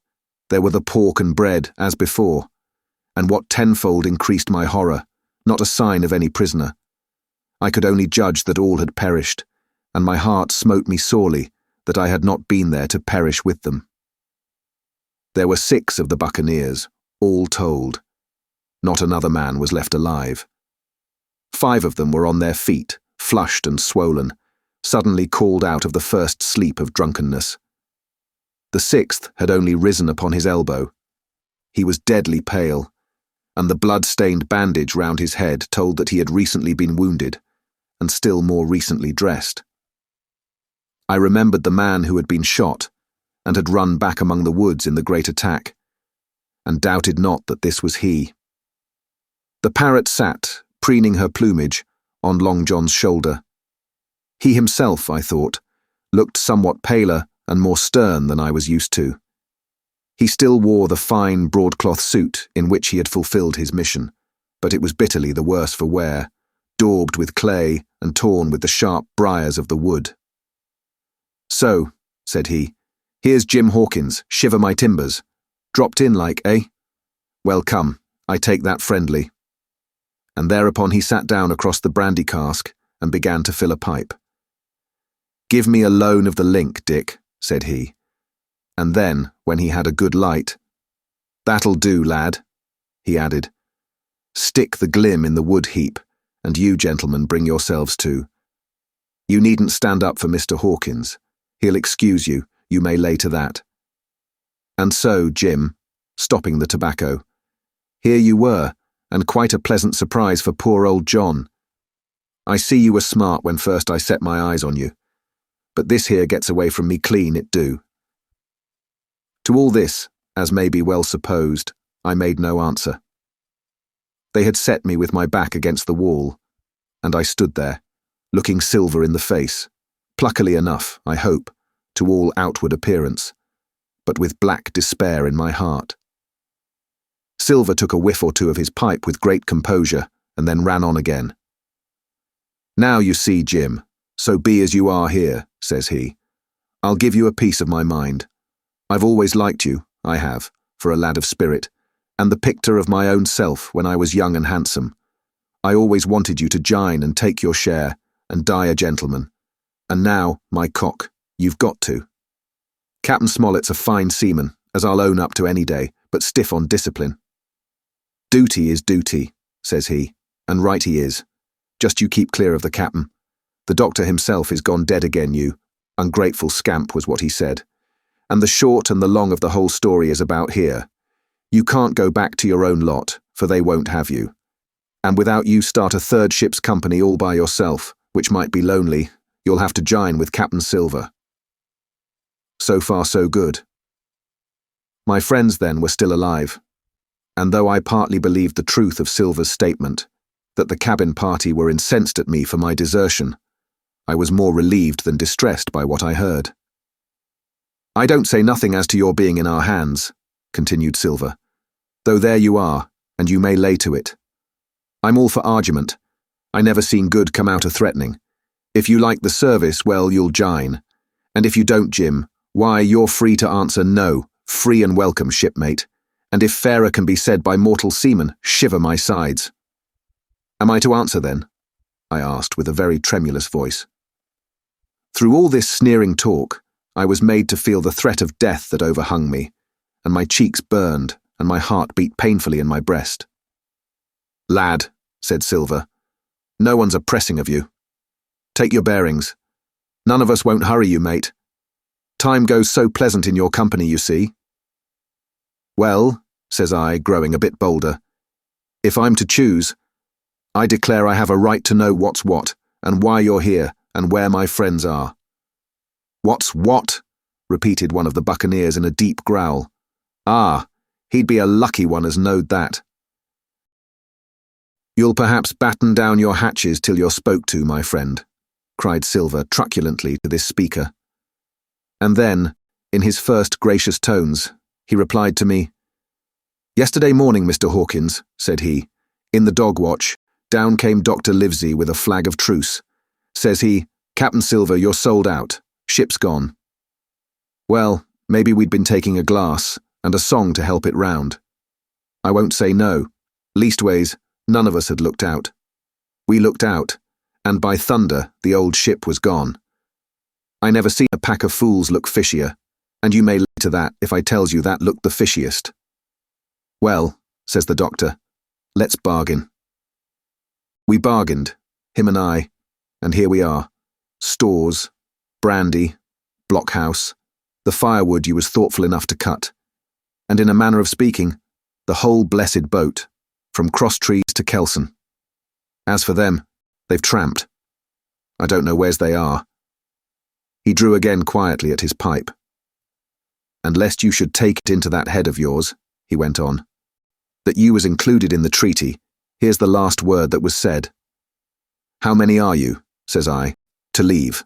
there were the pork and bread, as before, and what tenfold increased my horror, not a sign of any prisoner. I could only judge that all had perished, and my heart smote me sorely that I had not been there to perish with them. There were 6 of the Buccaneers, all told. Not another man was left alive. 5 of them were on their feet, flushed and swollen, suddenly called out of the first sleep of drunkenness. The 6th had only risen upon his elbow. He was deadly pale, and the blood-stained bandage round his head told that he had recently been wounded, and still more recently dressed. I remembered the man who had been shot, and had run back among the woods in the great attack, and doubted not that this was he. The parrot sat, preening her plumage, on Long John's shoulder. He himself, I thought, looked somewhat paler and more stern than I was used to. He still wore the fine broadcloth suit in which he had fulfilled his mission, but it was bitterly the worse for wear, daubed with clay and torn with the sharp briars of the wood. "So," said he, "here's Jim Hawkins, shiver my timbers. Dropped in like, eh? Well, come, I take that friendly." And thereupon he sat down across the brandy cask and began to fill a pipe. "Give me a loan of the link, Dick," said he. And then, when he had a good light, "That'll do, lad," he added. "Stick the glim in the wood heap, and you gentlemen bring yourselves to. You needn't stand up for Mr. Hawkins. He'll excuse you, you may lay to that. And so, Jim," stopping the tobacco, "here you were, and quite a pleasant surprise for poor old John. I see you were smart when first I set my eyes on you, but this here gets away from me clean, it do." To all this, as may be well supposed, I made no answer. They had set me with my back against the wall, and I stood there, looking Silver in the face, pluckily enough, I hope, to all outward appearance, but with black despair in my heart. Silver took a whiff or two of his pipe with great composure, and then ran on again. "Now you see, Jim, so be as you are here," says he. "I'll give you a piece of my mind. I've always liked you, I have, for a lad of spirit, and the picture of my own self when I was young and handsome. I always wanted you to jine and take your share, and die a gentleman. And now, my cock, you've got to. Captain Smollett's a fine seaman, as I'll own up to any day, but stiff on discipline. Duty is duty," says he, "and right he is. Just you keep clear of the captain. The doctor himself is gone dead again, you. Ungrateful scamp was what he said. And the short and the long of the whole story is about here. You can't go back to your own lot, for they won't have you. And without you start a 3rd ship's company all by yourself, which might be lonely, you'll have to jine with Captain Silver." So far so good. My friends then were still alive, and though I partly believed the truth of Silver's statement, that the cabin party were incensed at me for my desertion, I was more relieved than distressed by what I heard. "I don't say nothing as to your being in our hands," continued Silver, "though there you are, and you may lay to it. I'm all for argument. I never seen good come out of threatening. If you like the service, well, you'll jine. And if you don't, Jim, why, you're free to answer no, free and welcome, shipmate. And if fairer can be said by mortal seamen, shiver my sides." "Am I to answer then?" I asked with a very tremulous voice. Through all this sneering talk, I was made to feel the threat of death that overhung me, and my cheeks burned, and my heart beat painfully in my breast. "Lad," said Silver, "no one's a pressing of you. Take your bearings. None of us won't hurry you, mate. Time goes so pleasant in your company, you see." "Well," says I, growing a bit bolder, "if I'm to choose, I declare I have a right to know what's what, and why you're here, and where my friends are." "What's what?" repeated one of the buccaneers in a deep growl. "Ah, he'd be a lucky one as knowed that." "You'll perhaps batten down your hatches till you're spoke to, my friend," cried Silver truculently to this speaker. And then, in his first gracious tones, he replied to me. "Yesterday morning, Mr. Hawkins," said he, "in the dog watch, down came Dr. Livesey with a flag of truce. Says he, 'Captain Silver, you're sold out. Ship's gone.' Well, maybe we'd been taking a glass, and a song to help it round. I won't say no. Leastways, none of us had looked out. We looked out, and by thunder, the old ship was gone. I never seen a pack of fools look fishier, and you may lay to that if I tells you that looked the fishiest." "Well," says the doctor, "let's bargain." We bargained, him and I, and here we are. Stores, brandy, blockhouse, the firewood you was thoughtful enough to cut, and in a manner of speaking, the whole blessed boat, from Crosstrees to Kelson. As for them, they've tramped. I don't know where's they are. He drew again quietly at his pipe. "And lest you should take it into that head of yours," he went on, "that you was included in the treaty, here's the last word that was said." "How many are you," says I, "to leave?"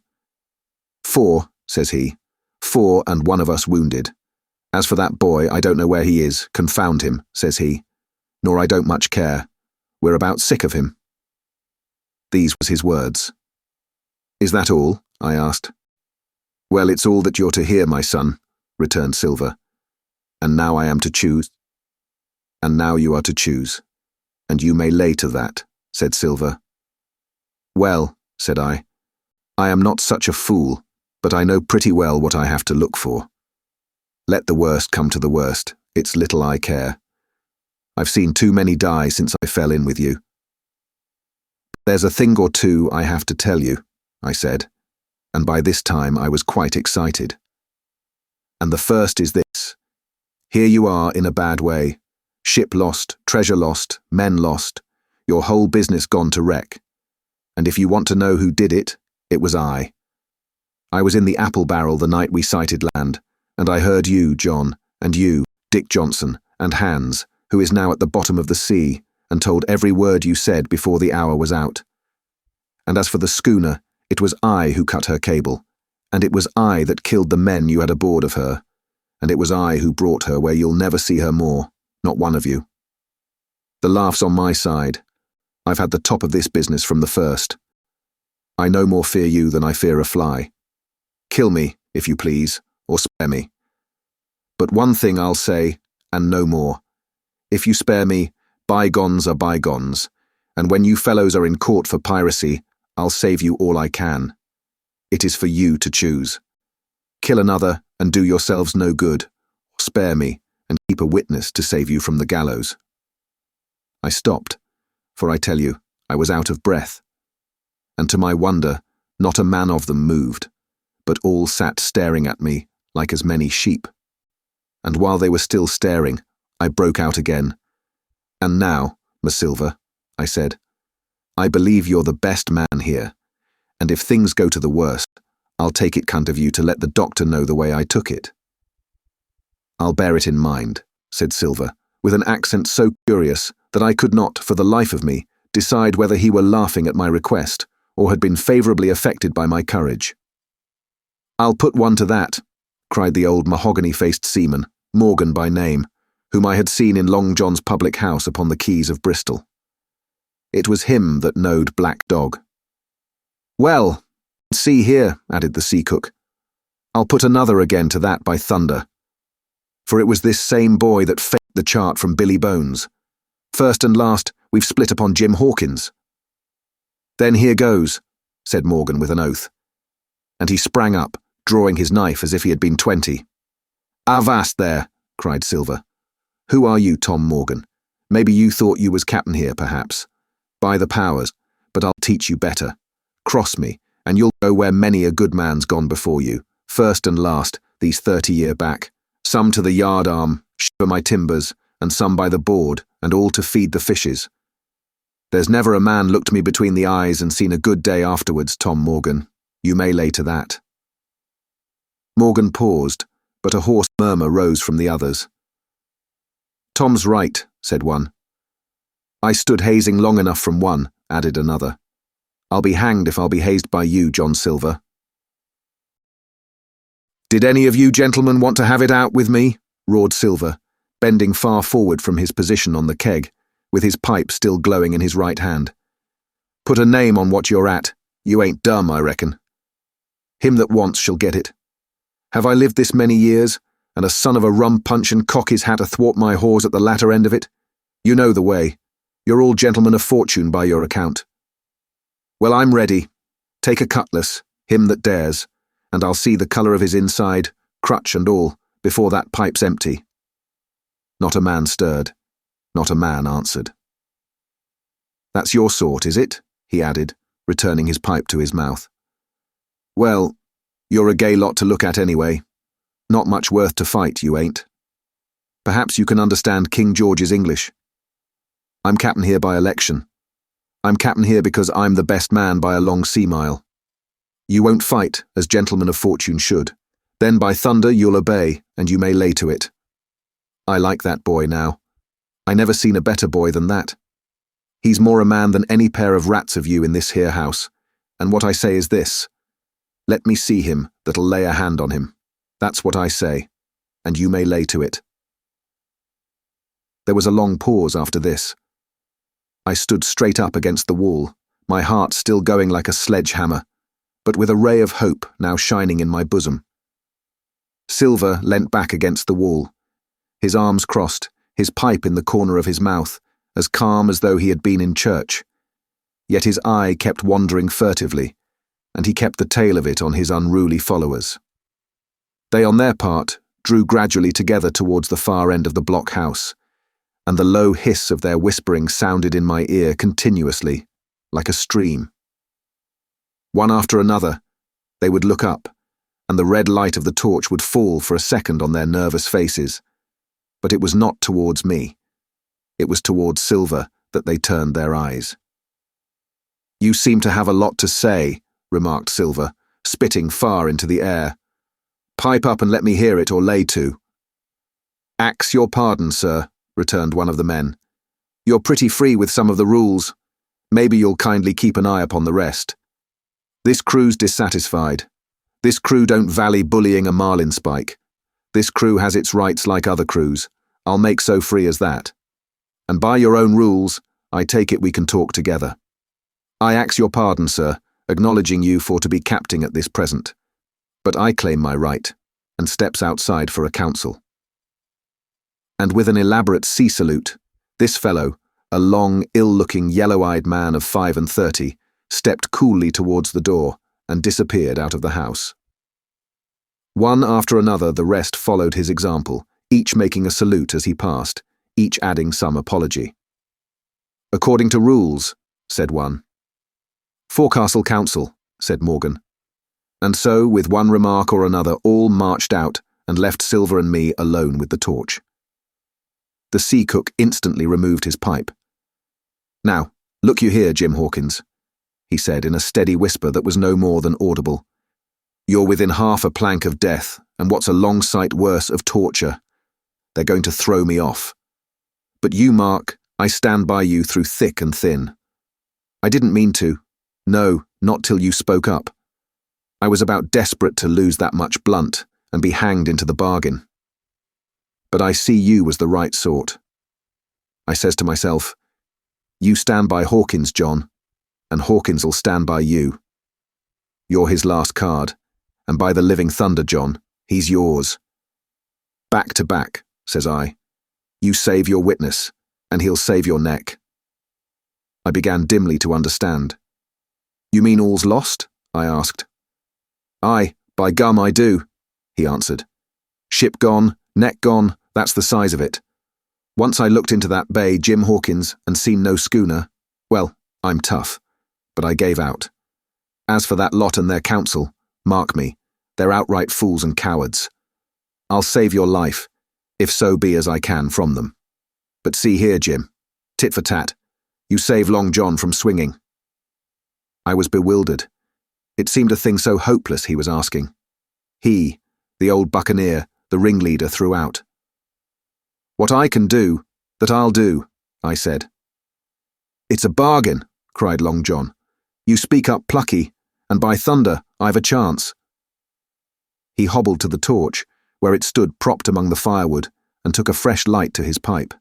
"4, says he. 4 and one of us wounded. As for that boy, I don't know where he is, confound him, says he. Nor I don't much care. We're about sick of him. These was his words. "Is that all?" I asked. "Well, it's all that you're to hear, my son," returned Silver. "And now I am to choose." "And now you are to choose. And you may lay to that," said Silver. "Well," said I am not such a fool, but I know pretty well what I have to look for. Let the worst come to the worst, it's little I care. I've seen too many die since I fell in with you. "There's a thing or two I have to tell you," I said, and by this time I was quite excited. "And the first is this. Here you are in a bad way. Ship lost, treasure lost, men lost, your whole business gone to wreck. And if you want to know who did it, it was I. I was in the apple barrel the night we sighted land, and I heard you, John, and you, Dick Johnson, and Hans, who is now at the bottom of the sea, and told every word you said before the hour was out. And as for the schooner, it was I who cut her cable, and it was I that killed the men you had aboard of her, and it was I who brought her where you'll never see her more, not one of you. The laugh's on my side. I've had the top of this business from the first. I no more fear you than I fear a fly. Kill me, if you please, or spare me. But one thing I'll say, and no more. If you spare me, bygones are bygones, and when you fellows are in court for piracy, I'll save you all I can. It is for you to choose. Kill another and do yourselves no good, or spare me and keep a witness to save you from the gallows." I stopped, for I tell you, I was out of breath. And to my wonder, not a man of them moved, but all sat staring at me like as many sheep. And while they were still staring, I broke out again. "And now, Miss Silver," I said, "I believe you're the best man here, and if things go to the worst, I'll take it cunt of you to let the doctor know the way I took it." "I'll bear it in mind," said Silver, with an accent so curious that I could not, for the life of me, decide whether he were laughing at my request or had been favourably affected by my courage. "I'll put one to that," cried the old mahogany-faced seaman, Morgan by name, whom I had seen in Long John's public house upon the quays of Bristol. It was him that knowed Black Dog. "Well, see here," added the sea cook, "I'll put another again to that by thunder. For it was this same boy that faked the chart from Billy Bones. First and last, we've split upon Jim Hawkins." "Then here goes," said Morgan with an oath. And he sprang up, drawing his knife as if he had been 20. "Avast there," cried Silver. "Who are you, Tom Morgan? Maybe you thought you was captain here, perhaps. By the powers, but I'll teach you better. Cross me, and you'll go where many a good man's gone before you, first and last, these 30-year back. Some to the yard arm, shiver my timbers, and some by the board, and all to feed the fishes. There's never a man looked me between the eyes and seen a good day afterwards, Tom Morgan, You may lay to that." Morgan paused, but a hoarse murmur rose from the others. "Tom's right," said one. "I stood hazing long enough from one," added another. "I'll be hanged if I'll be hazed by you, John Silver." "Did any of you gentlemen want to have it out with me?" roared Silver, bending far forward from his position on the keg, with his pipe still glowing in his right hand. "Put a name on what you're at. You ain't dumb, I reckon. Him that wants shall get it. Have I lived this many years, and a son of a rum-punchin' cock his hat athwart my whores at the latter end of it? You know the way. You're all gentlemen of fortune by your account. Well, I'm ready. Take a cutlass, him that dares, and I'll see the colour of his inside, crutch and all, before that pipe's empty." Not a man stirred. Not a man answered. "That's your sort, is it?" he added, returning his pipe to his mouth. "Well, you're a gay lot to look at anyway. Not much worth to fight, you ain't. Perhaps you can understand King George's English. I'm captain here by election. I'm captain here because I'm the best man by a long sea mile. You won't fight, as gentlemen of fortune should. Then by thunder you'll obey, and you may lay to it. I like that boy now. I never seen a better boy than that. He's more a man than any pair of rats of you in this here house, and what I say is this. Let me see him that'll lay a hand on him. That's what I say, and you may lay to it." There was a long pause after this. I stood straight up against the wall, my heart still going like a sledgehammer, but with a ray of hope now shining in my bosom. Silver leant back against the wall, his arms crossed, his pipe in the corner of his mouth, as calm as though he had been in church. Yet his eye kept wandering furtively, and he kept the tail of it on his unruly followers. They, on their part, drew gradually together towards the far end of the block house, and the low hiss of their whispering sounded in my ear continuously, like a stream. One after another, they would look up, and the red light of the torch would fall for a second on their nervous faces, but it was not towards me. It was towards Silver that they turned their eyes. "You seem to have a lot to say," remarked Silver, spitting far into the air. "Pipe up and let me hear it, or lay to." "Axe your pardon, sir," returned one of the men. "You're pretty free with some of the rules. Maybe you'll kindly keep an eye upon the rest. This crew's dissatisfied. This crew don't vally bullying a marlinspike. This crew has its rights like other crews. I'll make so free as that. And by your own rules, I take it we can talk together. I axe your pardon, sir, acknowledging you for to be capting at this present. But I claim my right," and steps outside for a council. And with an elaborate sea salute, this fellow, a long, ill-looking, yellow-eyed man of 35, stepped coolly towards the door and disappeared out of the house. One after another the rest followed his example, each making a salute as he passed, each adding some apology. "According to rules," said one. "Forecastle Council," said Morgan. And so, with one remark or another, all marched out and left Silver and me alone with the torch. The sea cook instantly removed his pipe. "Now, look you here, Jim Hawkins," he said in a steady whisper that was no more than audible. "You're within half a plank of death, and what's a long sight worse, of torture. They're going to throw me off. But you, Mark, I stand by you through thick and thin. I didn't mean to. No, not till you spoke up. I was about desperate to lose that much blunt and be hanged into the bargain. But I see you as the right sort. I says to myself, you stand by Hawkins, John, and Hawkins'll stand by you. You're his last card, and by the living thunder, John, he's yours. Back to back, says I. You save your witness, and he'll save your neck." I began dimly to understand. "You mean all's lost?" I asked. "Aye, by gum I do," he answered. "Ship gone, neck gone, that's the size of it. Once I looked into that bay, Jim Hawkins, and seen no schooner, well, I'm tough, but I gave out. As for that lot and their council, mark me, they're outright fools and cowards. I'll save your life, if so be as I can from them. But see here, Jim, tit for tat, you save Long John from swinging." I was bewildered. It seemed a thing so hopeless he was asking. He, the old Buccaneer, the ringleader throughout. "What I can do, that I'll do," I said. "It's a bargain," cried Long John. "You speak up plucky, and by thunder, I've a chance." He hobbled to the torch, where it stood propped among the firewood, and took a fresh light to his pipe.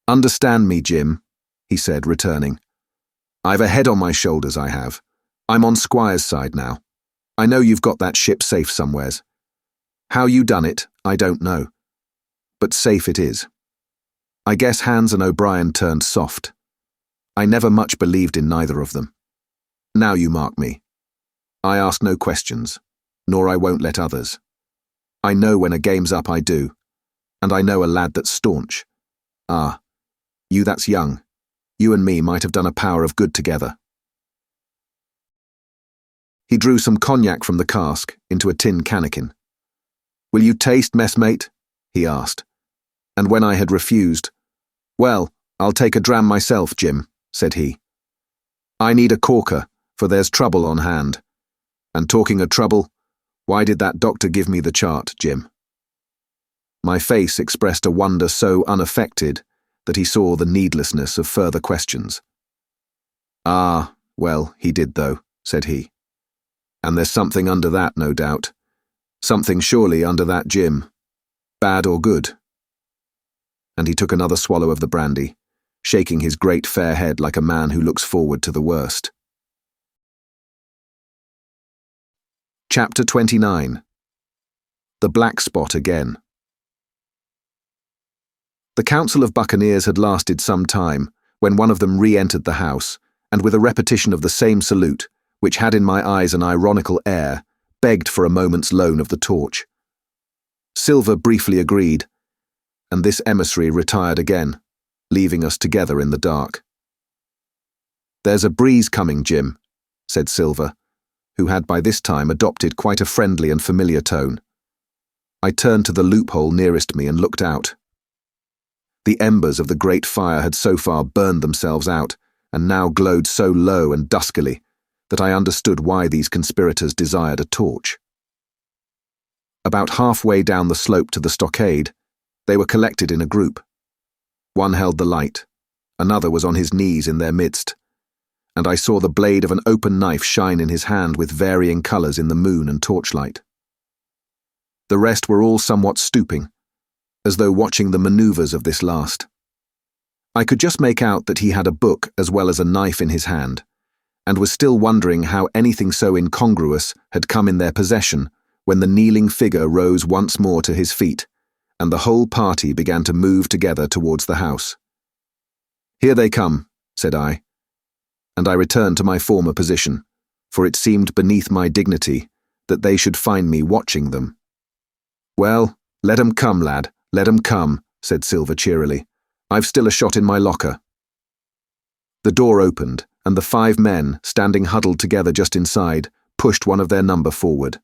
"Understand me, Jim," he said, returning. "I've a head on my shoulders, I have. I'm on Squire's side now. I know you've got that ship safe somewheres. How you done it, I don't know. But safe it is. I guess Hans and O'Brien turned soft. I never much believed in neither of them. Now you mark me. I ask no questions, nor I won't let others. I know when a game's up, I do, and I know a lad that's staunch. Ah, you that's young. You and me might have done a power of good together." He drew some cognac from the cask into a tin cannikin. "Will you taste, messmate?" he asked. And when I had refused, "Well, I'll take a dram myself, Jim," said he. "I need a corker, for there's trouble on hand. And talking of trouble, why did that doctor give me the chart, Jim?" My face expressed a wonder so unaffected that he saw the needlessness of further questions. "Ah, well, he did though," said he. "And there's something under that, no doubt. Something surely under that, Jim. Bad or good?" And he took another swallow of the brandy, shaking his great fair head like a man who looks forward to the worst. Chapter 29. The Black Spot Again. The council of buccaneers had lasted some time when one of them re-entered the house, and with a repetition of the same salute, which had in my eyes an ironical air, begged for a moment's loan of the torch. Silver briefly agreed, and this emissary retired again, leaving us together in the dark. "There's a breeze coming, Jim," said Silver, who had by this time adopted quite a friendly and familiar tone. I turned to the loophole nearest me and looked out. The embers of the great fire had so far burned themselves out, and now glowed so low and duskily that I understood why these conspirators desired a torch. About halfway down the slope to the stockade, they were collected in a group. One held the light, another was on his knees in their midst, and I saw the blade of an open knife shine in his hand with varying colours in the moon and torchlight. The rest were all somewhat stooping, as though watching the manoeuvres of this last. I could just make out that he had a book as well as a knife in his hand, and was still wondering how anything so incongruous had come in their possession when the kneeling figure rose once more to his feet, and the whole party began to move together towards the house. "Here they come," said I, and I returned to my former position, for it seemed beneath my dignity that they should find me watching them. "Well, let 'em come, lad, let 'em come," said Silver cheerily. "I've still a shot in my locker." The door opened, and the 5 men, standing huddled together just inside, pushed one of their number forward.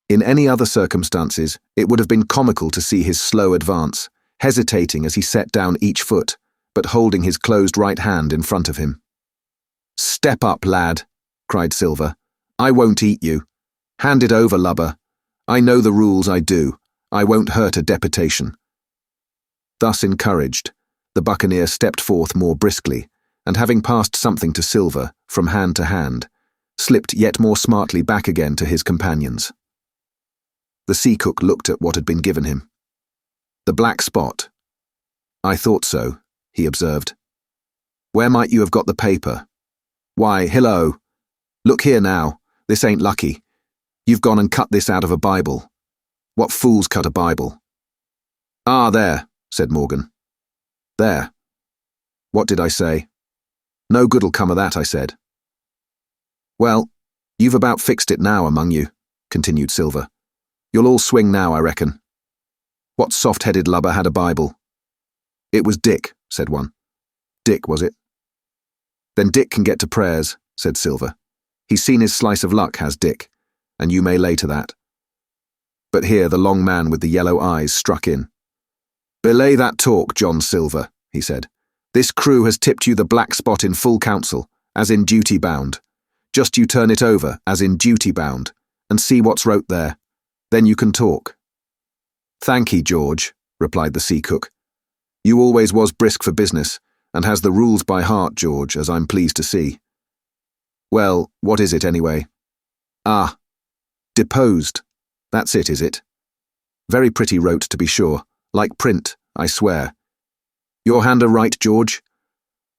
In any other circumstances, it would have been comical to see his slow advance, hesitating as he set down each foot, but holding his closed right hand in front of him. "Step up, lad," cried Silver. "I won't eat you. Hand it over, lubber. I know the rules, I do. I won't hurt a deputation." Thus encouraged, the Buccaneer stepped forth more briskly, and having passed something to Silver, from hand to hand, slipped yet more smartly back again to his companions. The sea cook looked at what had been given him. "The black spot." "I thought so," he observed. "Where might you have got the paper?" "Why, hello. Look here now, this ain't lucky. You've gone and cut this out of a Bible. What fools cut a Bible?" "Ah, there," said Morgan. "There. What did I say?" "No good'll come of that," I said. "Well, you've about fixed it now among you," continued Silver. "You'll all swing now, I reckon. What soft-headed lubber had a Bible?" "It was Dick," said one. "Dick, was it?" "Then Dick can get to prayers," said Silver. "He's seen his slice of luck, has Dick, and you may lay to that." But here the long man with the yellow eyes struck in. "Belay that talk, John Silver," he said. "This crew has tipped you the black spot in full council, as in duty bound. Just you turn it over, as in duty-bound, and see what's wrote there. Then you can talk." "Thankee, George," replied the sea cook. "You always was brisk for business, and has the rules by heart, George, as I'm pleased to see. Well, what is it anyway?" "Ah, deposed. That's it, is it? Very pretty wrote, to be sure, like print, I swear. Your hand a right, George?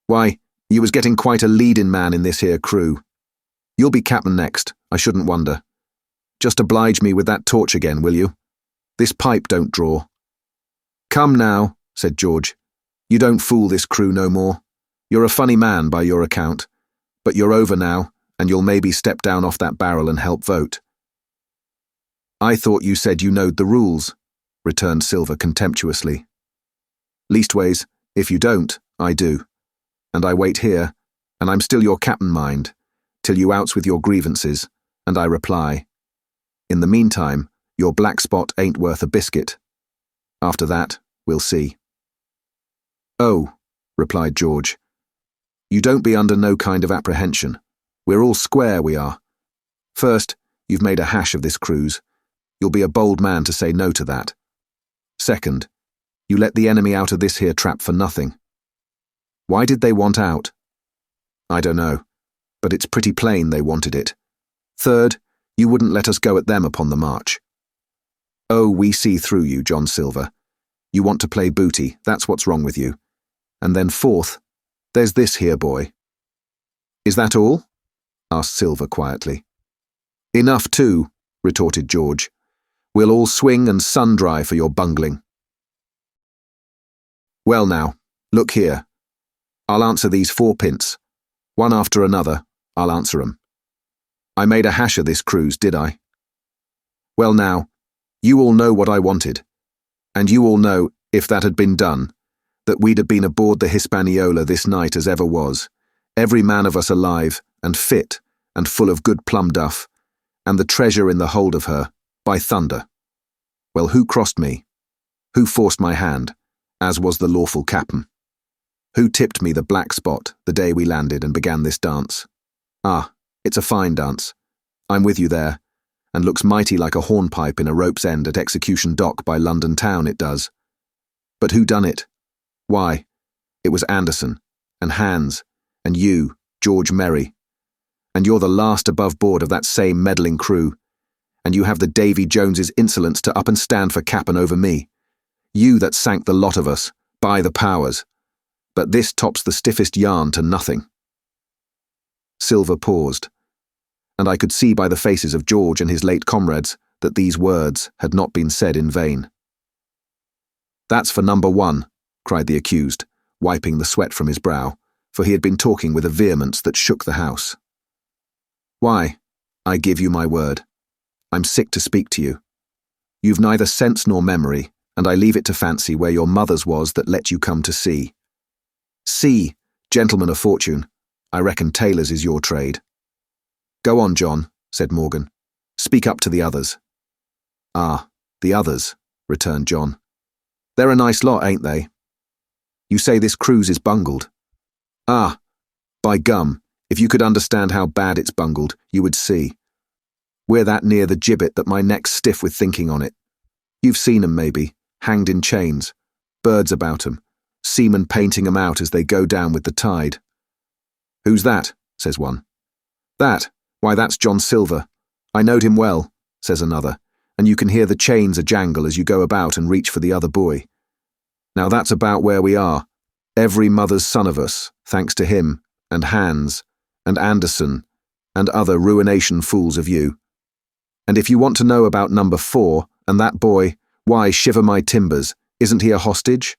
Why, you was getting quite a leading man in this here crew. You'll be captain next, I shouldn't wonder. Just oblige me with that torch again, will you? This pipe don't draw." "Come now," said George. "You don't fool this crew no more. You're a funny man by your account, but you're over now, and you'll maybe step down off that barrel and help vote." "I thought you said you knowed the rules," returned Silver contemptuously. "Leastways, if you don't, I do. And I wait here, and I'm still your captain, mind, till you outs with your grievances, and I reply. In the meantime, your black spot ain't worth a biscuit. After that, we'll see." "Oh," replied George, "you don't be under no kind of apprehension. We're all square, we are. First, you've made a hash of this cruise. You'll be a bold man to say no to that. Second, you let the enemy out of this here trap for nothing. Why did they want out? I don't know, but it's pretty plain they wanted it. Third, you wouldn't let us go at them upon the march. Oh, we see through you, John Silver. You want to play booty, that's what's wrong with you. And then fourth, there's this here boy." "Is that all?" asked Silver quietly. "Enough too," retorted George. "We'll all swing and sun-dry for your bungling." "Well now, look here. I'll answer these 4 pints. One after another, I'll answer 'em. I made a hash of this cruise, did I? Well now, you all know what I wanted, and you all know, if that had been done, that we'd have been aboard the Hispaniola this night as ever was, every man of us alive, and fit, and full of good plum duff, and the treasure in the hold of her, by thunder. Well, who crossed me? Who forced my hand, as was the lawful captain? Who tipped me the black spot the day we landed and began this dance? Ah, it's a fine dance. I'm with you there, and looks mighty like a hornpipe in a rope's end at Execution Dock by London town, it does. But who done it? Why, it was Anderson, and Hans, and you, George Merry. And you're the last above board of that same meddling crew, and you have the Davy Jones's insolence to up and stand for cap'n over me. You that sank the lot of us, by the powers. But this tops the stiffest yarn to nothing." Silver paused, and I could see by the faces of George and his late comrades that these words had not been said in vain. "That's for number 1, cried the accused, wiping the sweat from his brow, for he had been talking with a vehemence that shook the house. "Why, I give you my word. I'm sick to speak to you. You've neither sense nor memory, and I leave it to fancy where your mother's was that let you come to sea. Sea, gentlemen of fortune, I reckon tailors is your trade." "Go on, John," said Morgan. "Speak up to the others." "Ah, the others," returned John. "They're a nice lot, ain't they? You say this cruise is bungled. Ah, by gum, if you could understand how bad it's bungled, you would see. We're that near the gibbet that my neck's stiff with thinking on it. You've seen 'em, maybe, hanged in chains, birds about 'em, seamen painting 'em out as they go down with the tide. 'Who's that?' says one. 'That? Why, that's John Silver. I knowed him well,' says another, and you can hear the chains a-jangle as you go about and reach for the other buoy. Now that's about where we are, every mother's son of us, thanks to him, and Hans, and Anderson, and other ruination fools of you. And if you want to know about number 4, and that boy, why, shiver my timbers, isn't he a hostage?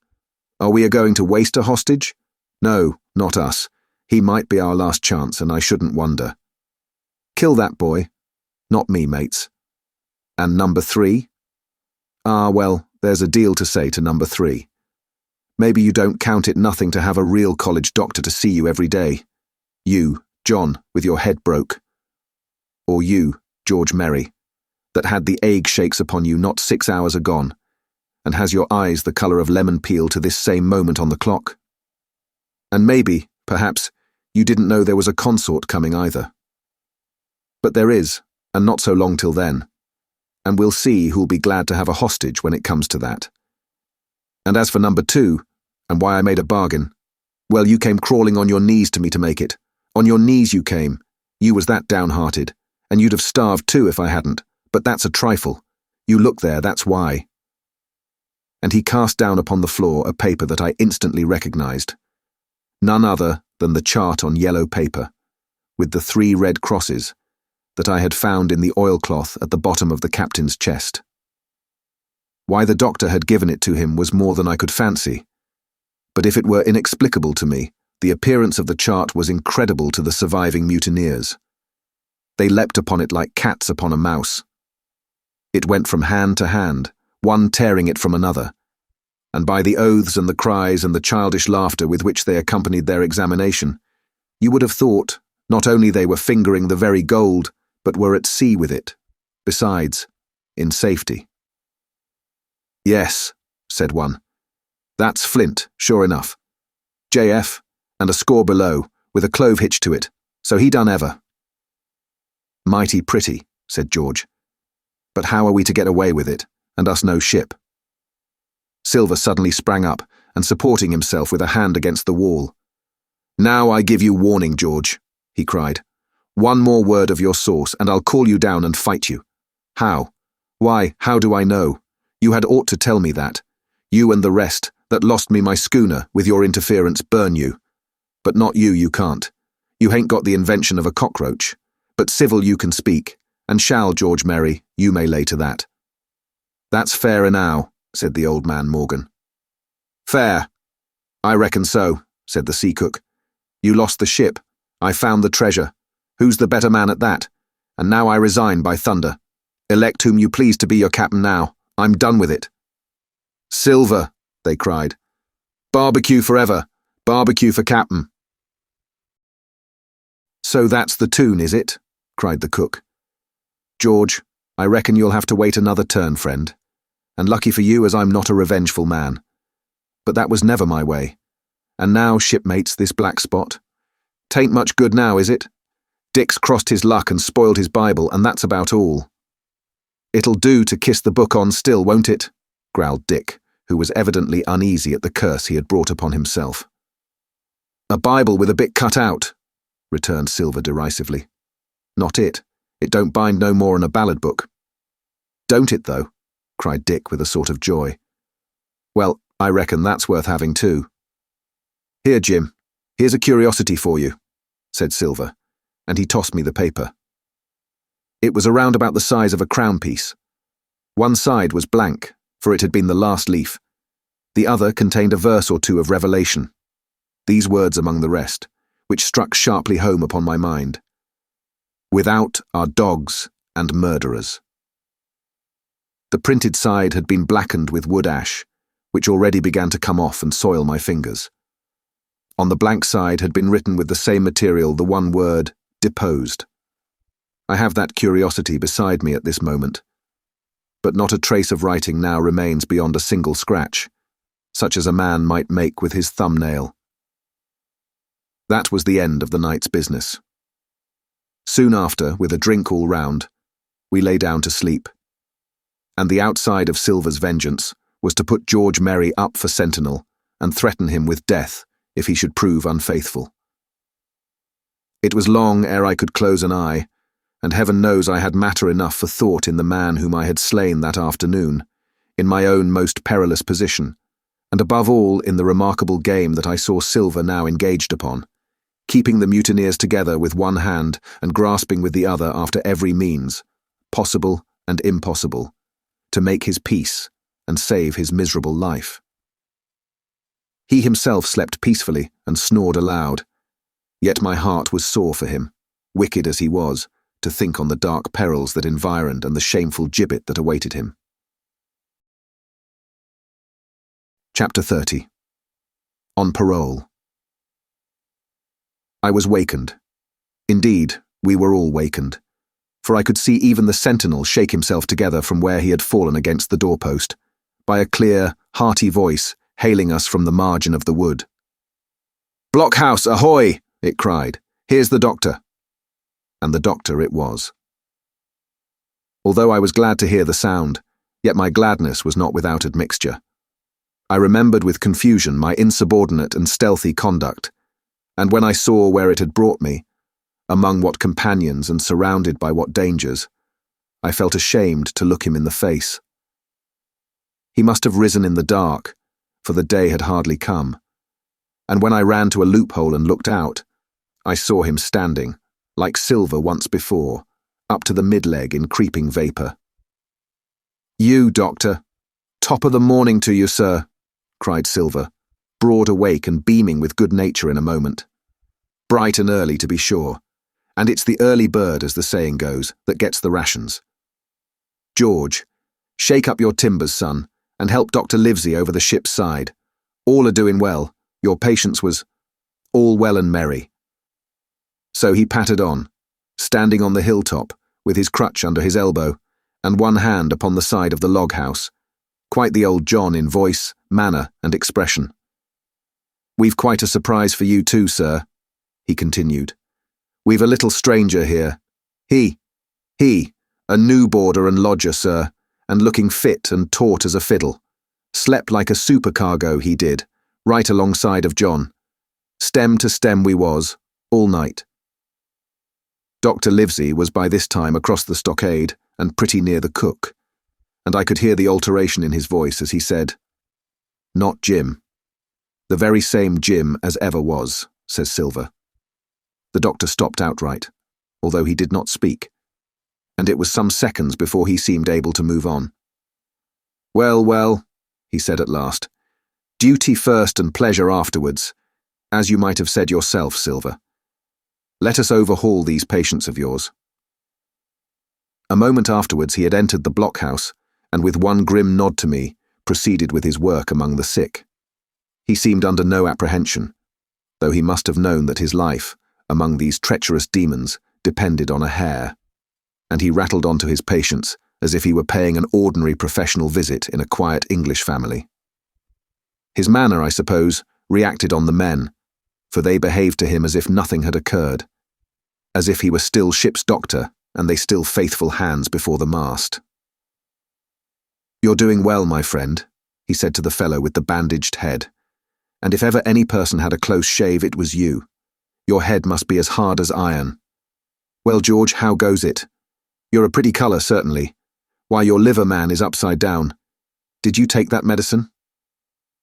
Are we going to waste a hostage? No, not us. He might be our last chance, and I shouldn't wonder. Kill that boy. Not me, mates. And number 3? Ah, well, there's a deal to say to number 3. Maybe you don't count it nothing to have a real college doctor to see you every day. You, John, with your head broke. Or you, George Merry, that had the ague shakes upon you not 6 hours agone, and has your eyes the colour of lemon peel to this same moment on the clock. And maybe, perhaps, you didn't know there was a consort coming either. But there is, and not so long till then. And we'll see who'll be glad to have a hostage when it comes to that. And as for number 2, and why I made a bargain, well, you came crawling on your knees to me to make it. On your knees you came. You was that downhearted, and you'd have starved too if I hadn't, but that's a trifle. You look there, that's why. And he cast down upon the floor a paper that I instantly recognized. None other than the chart on yellow paper, with the 3 red crosses, that I had found in the oilcloth at the bottom of the captain's chest. Why the doctor had given it to him was more than I could fancy, but if it were inexplicable to me, the appearance of the chart was incredible to the surviving mutineers. They leapt upon it like cats upon a mouse. It went from hand to hand, one tearing it from another, and by the oaths and the cries and the childish laughter with which they accompanied their examination, you would have thought not only they were fingering the very gold, but were at sea with it, besides, in safety. "Yes," said one. "That's Flint, sure enough. JF, and a score below, with a clove hitch to it, so he done ever." "Mighty pretty," said George. "But how are we to get away with it, and us no ship?" Silver suddenly sprang up, and supporting himself with a hand against the wall. "Now I give you warning, George," he cried. "One more word of your sauce, and I'll call you down and fight you." "How? Why, how do I know? You had ought to tell me that. You and the rest, that lost me my schooner, with your interference burn you. But not you, you can't. You hain't got the invention of a cockroach. But civil you can speak, and shall, George Merry, you may lay to that." "That's fair enow," said the old man Morgan. "Fair. I reckon so," said the sea cook. "You lost the ship. I found the treasure. Who's the better man at that? And now I resign, by thunder. Elect whom you please to be your captain now. I'm done with it." "Silver," they cried. "Barbecue forever. Barbecue for captain." "So that's the tune, is it?" cried the cook. "George, I reckon you'll have to wait another turn, friend. And lucky for you as I'm not a revengeful man. But that was never my way. And now, shipmates, this black spot. 'Tain't much good now, is it? Dick's crossed his luck and spoiled his Bible, and that's about all." "It'll do to kiss the book on still, won't it?" growled Dick, who was evidently uneasy at the curse he had brought upon himself. "A Bible with a bit cut out," returned Silver derisively. "Not it. It don't bind no more 'n a ballad book." "Don't it, though?" cried Dick with a sort of joy. "Well, I reckon that's worth having too." "Here, Jim, here's a curiosity for you," said Silver, and he tossed me the paper. It was around about the size of a crown piece. One side was blank, for it had been the last leaf. The other contained a verse or two of Revelation. These words among the rest, which struck sharply home upon my mind. "Without are dogs and murderers." The printed side had been blackened with wood ash, which already began to come off and soil my fingers. On the blank side had been written with the same material the one word, "deposed." I have that curiosity beside me at this moment, but not a trace of writing now remains beyond a single scratch, such as a man might make with his thumbnail. That was the end of the night's business. Soon after, with a drink all round, we lay down to sleep, and the outside of Silver's vengeance was to put George Merry up for sentinel and threaten him with death if he should prove unfaithful. It was long ere I could close an eye, and heaven knows I had matter enough for thought in the man whom I had slain that afternoon, in my own most perilous position, and above all in the remarkable game that I saw Silver now engaged upon, keeping the mutineers together with one hand and grasping with the other after every means, possible and impossible, to make his peace and save his miserable life. He himself slept peacefully and snored aloud, yet my heart was sore for him, wicked as he was, to think on the dark perils that environed and the shameful gibbet that awaited him. Chapter 30. On Parole. I was wakened. Indeed, we were all wakened, for I could see even the sentinel shake himself together from where he had fallen against the doorpost, by a clear, hearty voice hailing us from the margin of the wood. "Blockhouse, ahoy!" it cried. "Here's the doctor." and the doctor it was. Although I was glad to hear the sound, yet my gladness was not without admixture. I remembered with confusion my insubordinate and stealthy conduct, and when I saw where it had brought me, among what companions and surrounded by what dangers, I felt ashamed to look him in the face. He must have risen in the dark, for the day had hardly come, and when I ran to a loophole and looked out, I saw him standing, like silver once before, up to the mid-leg in creeping vapour. "You, Doctor! Top of the morning to you, sir!" cried Silver, broad awake and beaming with good nature in a moment. "Bright and early, to be sure, and it's the early bird, as the saying goes, that gets the rations. George, shake up your timbers, son, and help Dr. Livesey over the ship's side. All are doing well. Your patience was all well and merry." So he pattered on, standing on the hilltop, with his crutch under his elbow, and one hand upon the side of the log-house, quite the old John in voice, manner, and expression. "We've quite a surprise for you too, sir," he continued. "We've a little stranger here. He, a new boarder and lodger, sir, and looking fit and taut as a fiddle. Slept like a supercargo, he did, right alongside of John. Stem to stem we was, all night." Dr. Livesey was by this time across the stockade and pretty near the cook, and I could hear the alteration in his voice as he said, "Not Jim. The very same Jim as ever was," says Silver. The doctor stopped outright, although he did not speak, and it was some seconds before he seemed able to move on. Well, he said at last. "Duty first and pleasure afterwards, as you might have said yourself, Silver. Let us overhaul these patients of yours." A moment afterwards he had entered the blockhouse, and with one grim nod to me, proceeded with his work among the sick. He seemed under no apprehension, though he must have known that his life, among these treacherous demons, depended on a hair, and he rattled on to his patients as if he were paying an ordinary professional visit in a quiet English family. His manner, I suppose, reacted on the men, for they behaved to him as if nothing had occurred, as if he were still ship's doctor and they still faithful hands before the mast. "You're doing well, my friend," he said to the fellow with the bandaged head, "and if ever any person had a close shave it was you. Your head must be as hard as iron. Well, George, how goes it? You're a pretty colour, certainly. Why, your liver man is upside down. Did you take that medicine?"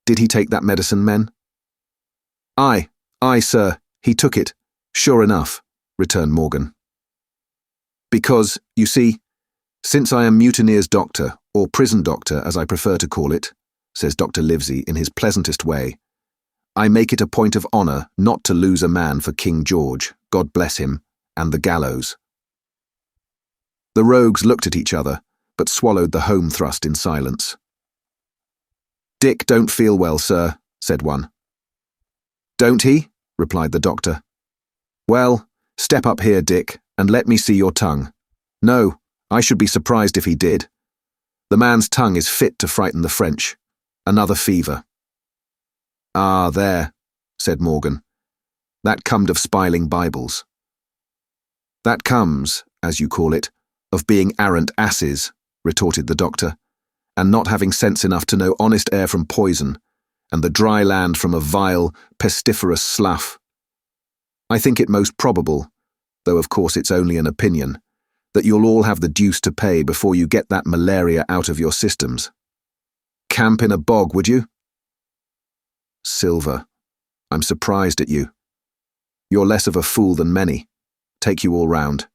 "Did he take that medicine, men?" Aye, sir, he took it, sure enough," returned Morgan. "Because, you see, since I am Mutineer's doctor, or prison doctor as I prefer to call it," says Dr. Livesey in his pleasantest way, "I make it a point of honour not to lose a man for King George, God bless him, and the gallows." The rogues looked at each other, but swallowed the home thrust in silence. "Dick don't feel well, sir," said one. "Don't he?" replied the doctor. "Well, step up here, Dick, and let me see your tongue. No, I should be surprised if he did. The man's tongue is fit to frighten the French. Another fever." "Ah, there," said Morgan. "That comed of spiling Bibles." "That comes, as you call it, of being arrant asses," retorted the doctor, "and not having sense enough to know honest air from poison, and the dry land from a vile, pestiferous slough. I think it most probable, though of course it's only an opinion, that you'll all have the deuce to pay before you get that malaria out of your systems. Camp in a bog, would you?" "Silver, I'm surprised at you. You're less of a fool than many, take you all round,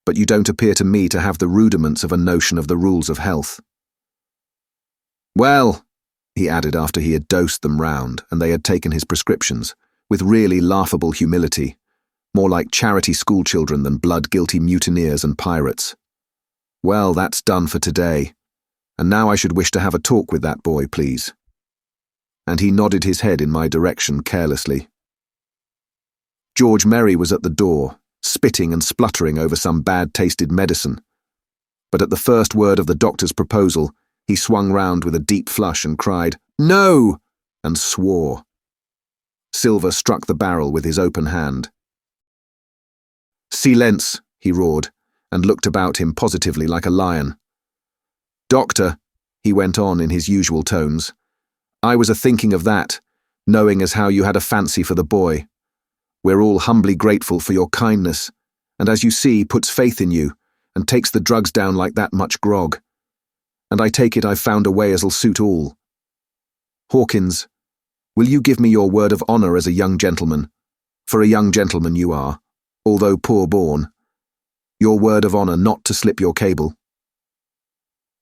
but you don't appear to me to have the rudiments of a notion of the rules of health." "Well," he added after he had dosed them round and they had taken his prescriptions, with really laughable humility, more like charity schoolchildren than blood-guilty mutineers and pirates. "Well, that's done for today, and now I should wish to have a talk with that boy, please." And he nodded his head in my direction carelessly. George Merry was at the door, spitting and spluttering over some bad-tasted medicine, but at the first word of the doctor's proposal, he swung round with a deep flush and cried, "No!" and swore. Silver struck the barrel with his open hand. "Silence," he roared, and looked about him positively like a lion. "Doctor," he went on in his usual tones, "I was a-thinking of that, knowing as how you had a fancy for the boy. We're all humbly grateful for your kindness, and as you see, puts faith in you, and takes the drugs down like that much grog. And I take it I've found a way as'll suit all. Hawkins, will you give me your word of honour as a young gentleman, for a young gentleman you are, although poor-born, your word of honour not to slip your cable?"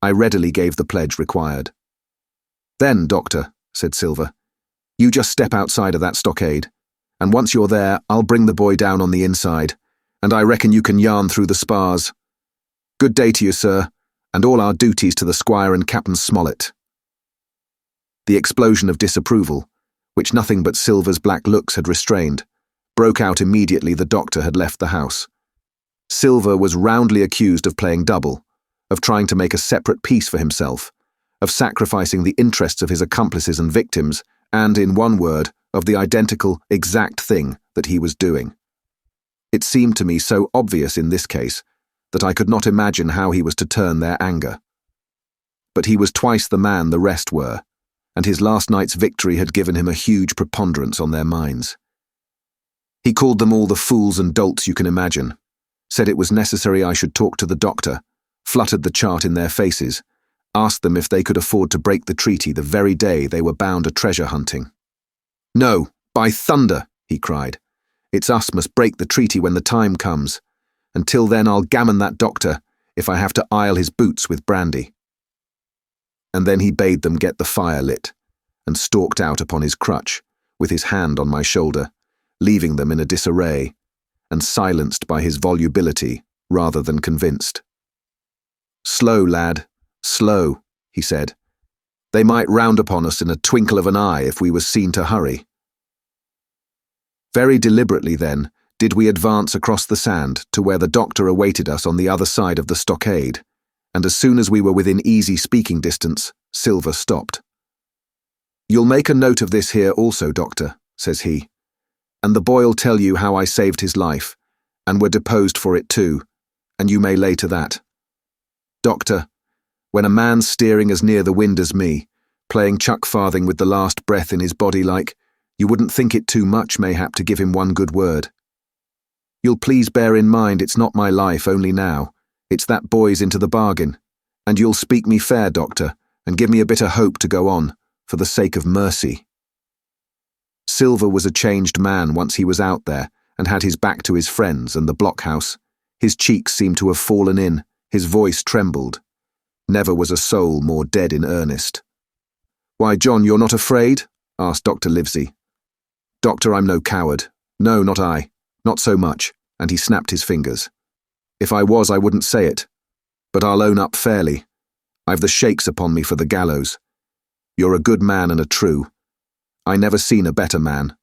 I readily gave the pledge required. "Then, Doctor," said Silver, "you just step outside of that stockade, and once you're there, I'll bring the boy down on the inside, and I reckon you can yarn through the spars. Good day to you, sir, and all our duties to the Squire and Captain Smollett." The explosion of disapproval, which nothing but Silver's black looks had restrained, broke out immediately the doctor had left the house. Silver was roundly accused of playing double, of trying to make a separate peace for himself, of sacrificing the interests of his accomplices and victims, and, in one word, of the identical, exact thing that he was doing. It seemed to me so obvious in this case that I could not imagine how he was to turn their anger. But he was twice the man the rest were, and his last night's victory had given him a huge preponderance on their minds. He called them all the fools and dolts you can imagine, said it was necessary I should talk to the doctor, fluttered the chart in their faces, asked them if they could afford to break the treaty the very day they were bound a treasure hunting. "No, by thunder," he cried. "It's us must break the treaty when the time comes. Until then I'll gammon that doctor if I have to ile his boots with brandy." And then he bade them get the fire lit, and stalked out upon his crutch, with his hand on my shoulder, leaving them in a disarray, and silenced by his volubility rather than convinced. "Slow, lad, slow," he said. "They might round upon us in a twinkle of an eye if we was seen to hurry." Very deliberately, then, did we advance across the sand to where the doctor awaited us on the other side of the stockade, and as soon as we were within easy speaking distance, Silver stopped. "You'll make a note of this here also, Doctor," says he, "and the boy'll tell you how I saved his life, and were deposed for it too, and you may lay to that. Doctor, when a man's steering as near the wind as me, playing chuck-farthing with the last breath in his body like, you wouldn't think it too much mayhap to give him one good word. You'll please bear in mind it's not my life only now, it's that boy's into the bargain, and you'll speak me fair, Doctor, and give me a bit of hope to go on, for the sake of mercy." Silver was a changed man once he was out there and had his back to his friends and the blockhouse. His cheeks seemed to have fallen in, his voice trembled. Never was a soul more dead in earnest. "Why, John, you're not afraid?" asked Dr. Livesey. "Doctor, I'm no coward. No, not I. Not so much," and he snapped his fingers. "If I was, I wouldn't say it. But I'll own up fairly. I've the shakes upon me for the gallows. You're a good man and a true. I never seen a better man.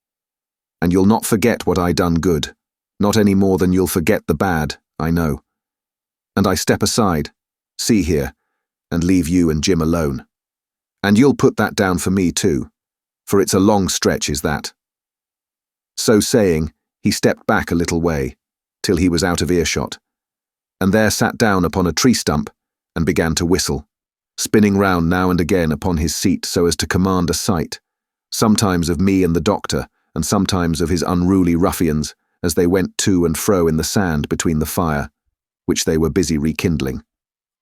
And you'll not forget what I done good, not any more than you'll forget the bad, I know. And I step aside, see here, and leave you and Jim alone. And you'll put that down for me too, for it's a long stretch, is that." So saying, he stepped back a little way, till he was out of earshot, and there sat down upon a tree stump and began to whistle, spinning round now and again upon his seat so as to command a sight, sometimes of me and the doctor, and sometimes of his unruly ruffians as they went to and fro in the sand between the fire, which they were busy rekindling,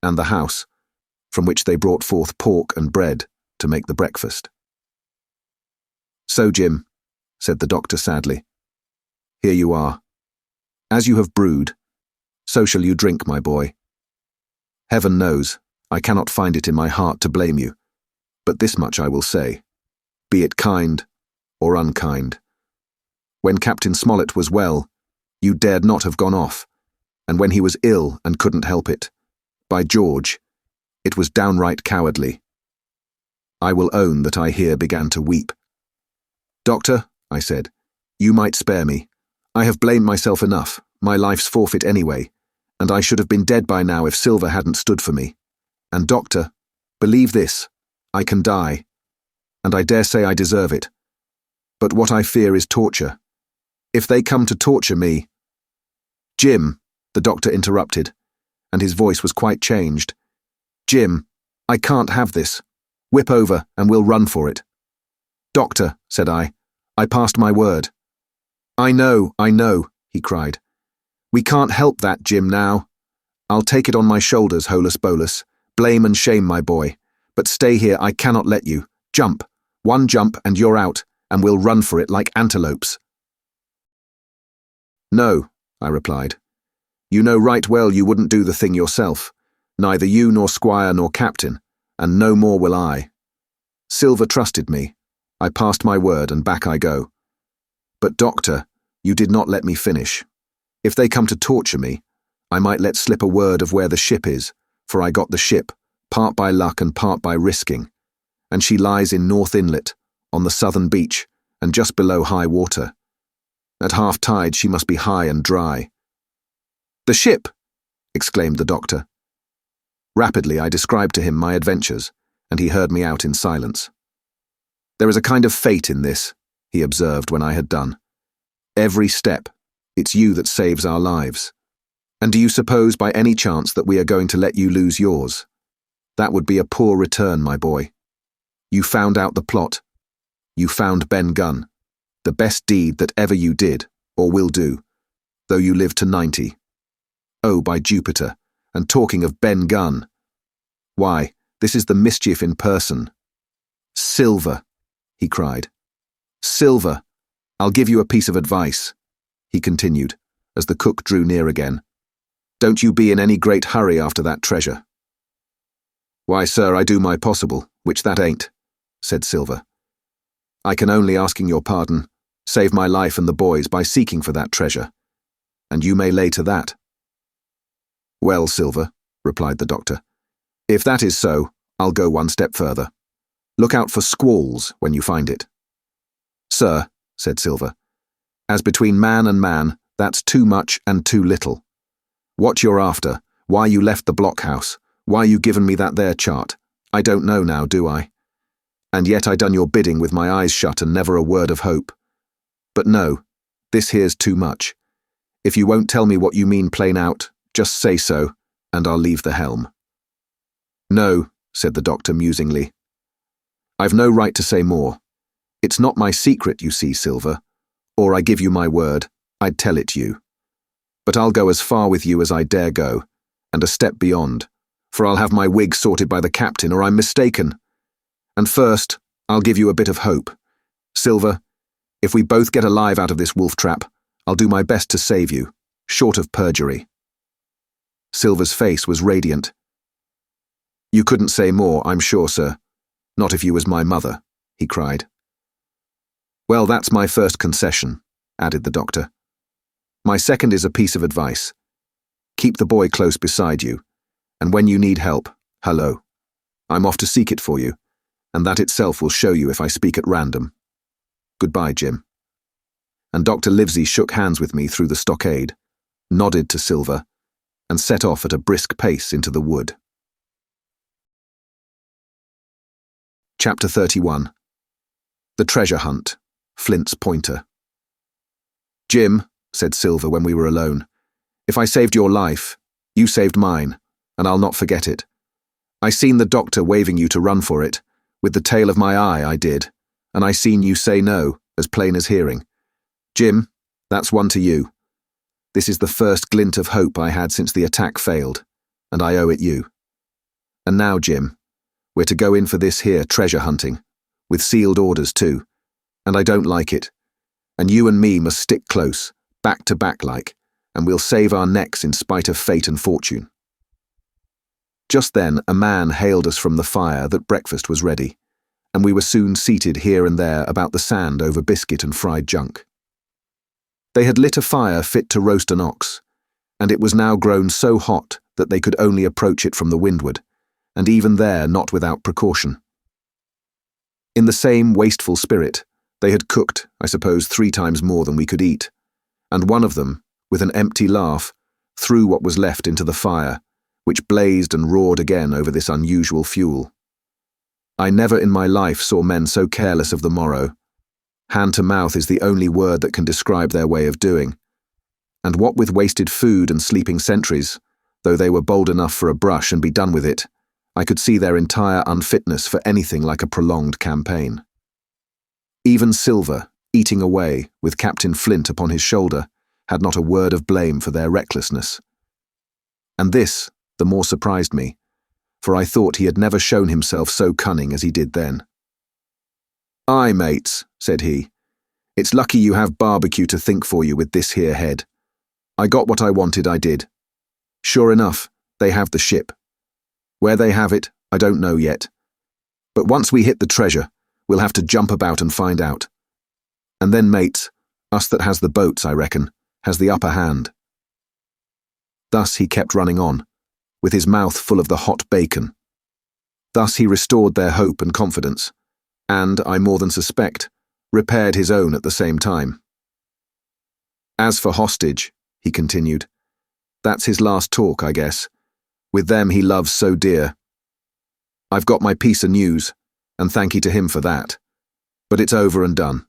and the house, from which they brought forth pork and bread to make the breakfast. "So, Jim," said the doctor sadly, "here you are. As you have brewed, so shall you drink, my boy. Heaven knows, I cannot find it in my heart to blame you, but this much I will say, be it kind or unkind. When Captain Smollett was well, you dared not have gone off, and when he was ill and couldn't help it, by George, it was downright cowardly. I will own that I here began to weep. Doctor, I said, you might spare me. I have blamed myself enough, my life's forfeit anyway, and I should have been dead by now if Silver hadn't stood for me. And doctor, believe this, I can die, and I dare say I deserve it. But what I fear is torture. If they come to torture me, Jim, The doctor interrupted, and his voice was quite changed. "Jim, I can't have this. Whip over and we'll run for it." "Doctor," said I passed my word." I know, he cried. "We can't help that, Jim, now. I'll take it on my shoulders, holus bolus. Blame and shame, my boy. But stay here, I cannot let you. Jump. One jump and you're out, and we'll run for it like antelopes." "No," I replied. "You know right well you wouldn't do the thing yourself. Neither you nor Squire nor Captain, and no more will I. Silver trusted me. I passed my word, and back I go. But, Doctor, you did not let me finish. If they come to torture me, I might let slip a word of where the ship is, for I got the ship, part by luck and part by risking, and she lies in North Inlet, on the southern beach, and just below high water. At half tide she must be high and dry." "The ship!" exclaimed the doctor. Rapidly I described to him my adventures, and he heard me out in silence. "There is a kind of fate in this," he observed when I had done. "Every step, it's you that saves our lives. And do you suppose by any chance that we are going to let you lose yours? That would be a poor return, my boy. You found out the plot. You found Ben Gunn, the best deed that ever you did, or will do, though you live to 90. Oh, by Jupiter, and talking of Ben Gunn. Why, this is the mischief in person. Silver," he cried. "Silver, I'll give you a piece of advice," he continued, as the cook drew near again. "Don't you be in any great hurry after that treasure." "Why, sir, I do my possible, which that ain't," said Silver. "I can only, asking your pardon, save my life and the boys by seeking for that treasure, and you may lay to that." "Well, Silver," replied the doctor, "if that is so, I'll go one step further. Look out for squalls when you find it." "Sir," said Silver, "as between man and man, that's too much and too little. What you're after, why you left the blockhouse, why you given me that there chart, I don't know now, do I? And yet I done your bidding with my eyes shut and never a word of hope. But no, this here's too much. If you won't tell me what you mean plain out, just say so, and I'll leave the helm." "No," said the doctor musingly. "I've no right to say more. It's not my secret, you see, Silver, or I give you my word, I'd tell it you. But I'll go as far with you as I dare go, and a step beyond, for I'll have my wig sorted by the captain, or I'm mistaken. And first, I'll give you a bit of hope. Silver, if we both get alive out of this wolf trap, I'll do my best to save you, short of perjury." Silver's face was radiant. "You couldn't say more, I'm sure, sir. Not if you was my mother," he cried. "Well, that's my first concession," added the doctor. "My second is a piece of advice. Keep the boy close beside you, and when you need help, hello. I'm off to seek it for you, and that itself will show you if I speak at random. Goodbye, Jim." And Dr. Livesey shook hands with me through the stockade, nodded to Silver, and set off at a brisk pace into the wood. Chapter 31. The Treasure Hunt, Flint's Pointer. "Jim," said Silver when we were alone, "if I saved your life, you saved mine, and I'll not forget it. I seen the doctor waving you to run for it. With the tail of my eye, I did, and I seen you say no, as plain as hearing. Jim, that's one to you. This is the first glint of hope I had since the attack failed, and I owe it you. And now, Jim, we're to go in for this here treasure hunting, with sealed orders too, and I don't like it. And you and me must stick close, back to back like, and we'll save our necks in spite of fate and fortune." Just then a man hailed us from the fire that breakfast was ready, and we were soon seated here and there about the sand over biscuit and fried junk. They had lit a fire fit to roast an ox, and it was now grown so hot that they could only approach it from the windward, and even there not without precaution. In the same wasteful spirit, they had cooked, I suppose, 3 times more than we could eat, and one of them, with an empty laugh, threw what was left into the fire, which blazed and roared again over this unusual fuel. I never in my life saw men so careless of the morrow. Hand to mouth is the only word that can describe their way of doing. And what with wasted food and sleeping sentries, though they were bold enough for a brush and be done with it, I could see their entire unfitness for anything like a prolonged campaign. Even Silver, eating away, with Captain Flint upon his shoulder, had not a word of blame for their recklessness. And this, the more surprised me, for I thought he had never shown himself so cunning as he did then. "Aye, mates," said he, "it's lucky you have barbecue to think for you with this here head. I got what I wanted, I did. Sure enough, they have the ship. Where they have it, I don't know yet. But once we hit the treasure, we'll have to jump about and find out. And then, mates, us that has the boats, I reckon, has the upper hand." Thus he kept running on, with his mouth full of the hot bacon. Thus he restored their hope and confidence, and, I more than suspect, repaired his own at the same time. "As for hostage," he continued, "that's his last talk, I guess. With them he loves so dear. I've got my piece of news, and thank ye to him for that. But it's over and done.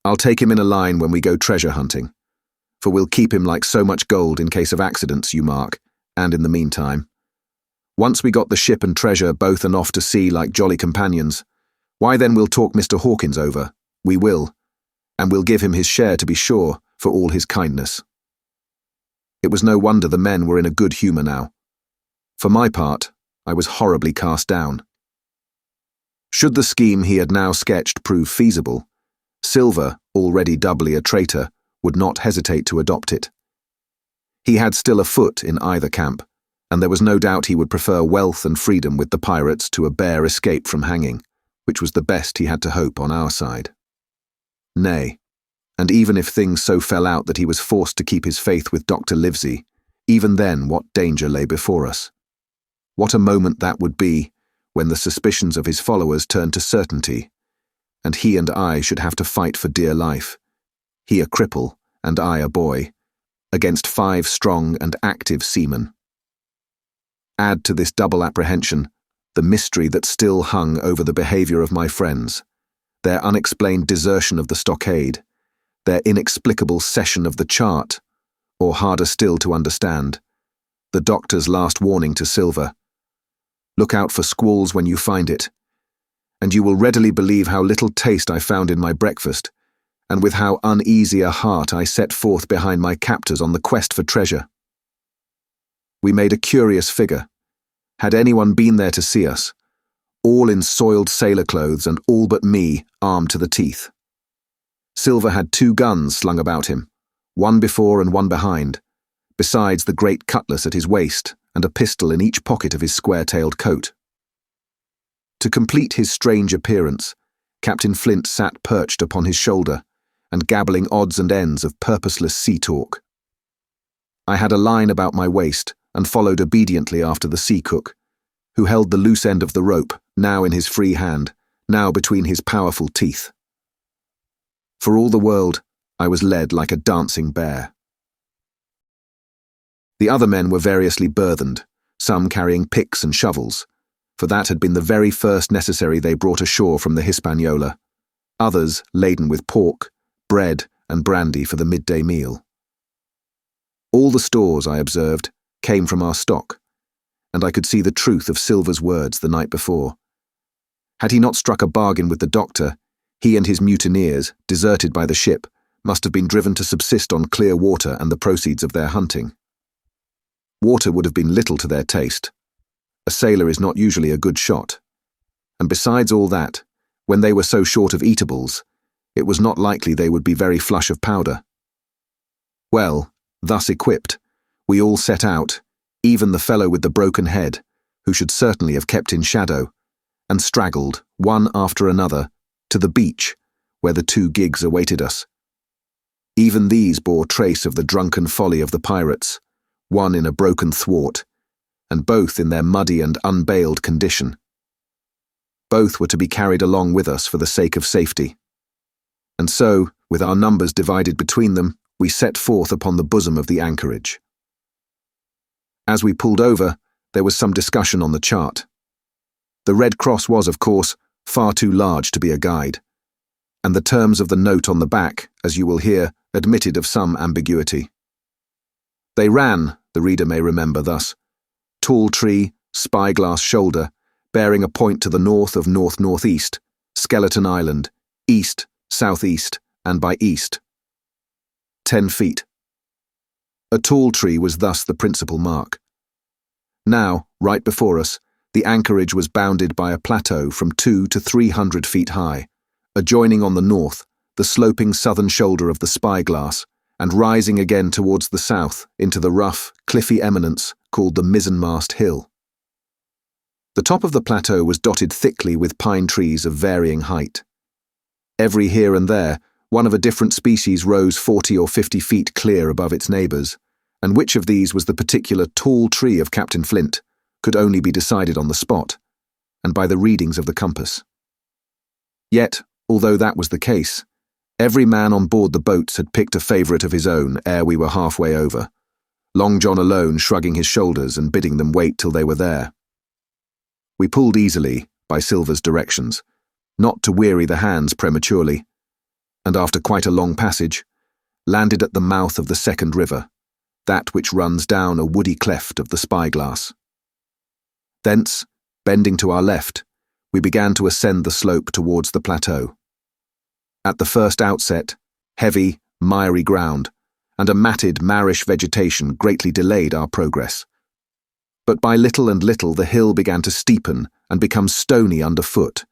I'll take him in a line when we go treasure hunting, for we'll keep him like so much gold in case of accidents, you mark, and in the meantime. Once we got the ship and treasure both and off to sea like jolly companions, why then we'll talk Mr. Hawkins over, we will, and we'll give him his share to be sure, for all his kindness." It was no wonder the men were in a good humour now. For my part, I was horribly cast down. Should the scheme he had now sketched prove feasible, Silver, already doubly a traitor, would not hesitate to adopt it. He had still a foot in either camp, and there was no doubt he would prefer wealth and freedom with the pirates to a bare escape from hanging, which was the best he had to hope on our side. Nay, and even if things so fell out that he was forced to keep his faith with Dr. Livesey, even then what danger lay before us? What a moment that would be, when the suspicions of his followers turned to certainty, and he and I should have to fight for dear life, he a cripple and I a boy, against 5 strong and active seamen. Add to this double apprehension the mystery that still hung over the behaviour of my friends, their unexplained desertion of the Stockade, their inexplicable cession of the chart, or harder still to understand, the doctor's last warning to Silver: "Look out for squalls when you find it," and you will readily believe how little taste I found in my breakfast, and with how uneasy a heart I set forth behind my captors on the quest for treasure. We made a curious figure. Had anyone been there to see us, all in soiled sailor clothes and all but me armed to the teeth. Silver had 2 guns slung about him, one before and one behind, besides the great cutlass at his waist and a pistol in each pocket of his square-tailed coat. To complete his strange appearance, Captain Flint sat perched upon his shoulder and gabbling odds and ends of purposeless sea talk. I had a line about my waist and followed obediently after the sea cook, who held the loose end of the rope, now in his free hand, now between his powerful teeth. For all the world, I was led like a dancing bear. The other men were variously burthened, some carrying picks and shovels, for that had been the very first necessary they brought ashore from the Hispaniola, others laden with pork, bread and brandy for the midday meal. All the stores, I observed, came from our stock, and I could see the truth of Silver's words the night before. Had he not struck a bargain with the doctor, he and his mutineers, deserted by the ship, must have been driven to subsist on clear water and the proceeds of their hunting. Water would have been little to their taste. A sailor is not usually a good shot. And besides all that, when they were so short of eatables, it was not likely they would be very flush of powder. Well, thus equipped, we all set out, even the fellow with the broken head, who should certainly have kept in shadow, and straggled, one after another, to the beach, where the 2 gigs awaited us. Even these bore trace of the drunken folly of the pirates, one in a broken thwart, and both in their muddy and unbailed condition. Both were to be carried along with us for the sake of safety. And so, with our numbers divided between them, we set forth upon the bosom of the anchorage. As we pulled over, there was some discussion on the chart. The Red Cross was, of course, far too large to be a guide, and the terms of the note on the back, as you will hear, admitted of some ambiguity. They ran, the reader may remember thus: tall tree, spyglass shoulder, bearing a point to the north of north-northeast, Skeleton Island, east, southeast, and by east. 10 feet. A tall tree was thus the principal mark. Now, right before us, the anchorage was bounded by a plateau from 200 to 300 feet high, adjoining on the north the sloping southern shoulder of the spyglass, and rising again towards the south into the rough, cliffy eminence called the mizzenmast hill. The top of the plateau was dotted thickly with pine trees of varying height. Every here and there, one of a different species rose 40 or 50 feet clear above its neighbours, and which of these was the particular tall tree of Captain Flint could only be decided on the spot, and by the readings of the compass. Yet, although that was the case, every man on board the boats had picked a favourite of his own ere we were halfway over, Long John alone shrugging his shoulders and bidding them wait till they were there. We pulled easily, by Silver's directions, not to weary the hands prematurely, and after quite a long passage, landed at the mouth of the second river, that which runs down a woody cleft of the spyglass. Thence, bending to our left, we began to ascend the slope towards the plateau. At the first outset, heavy, miry ground, and a matted, marish vegetation greatly delayed our progress. But by little and little the hill began to steepen and become stony underfoot,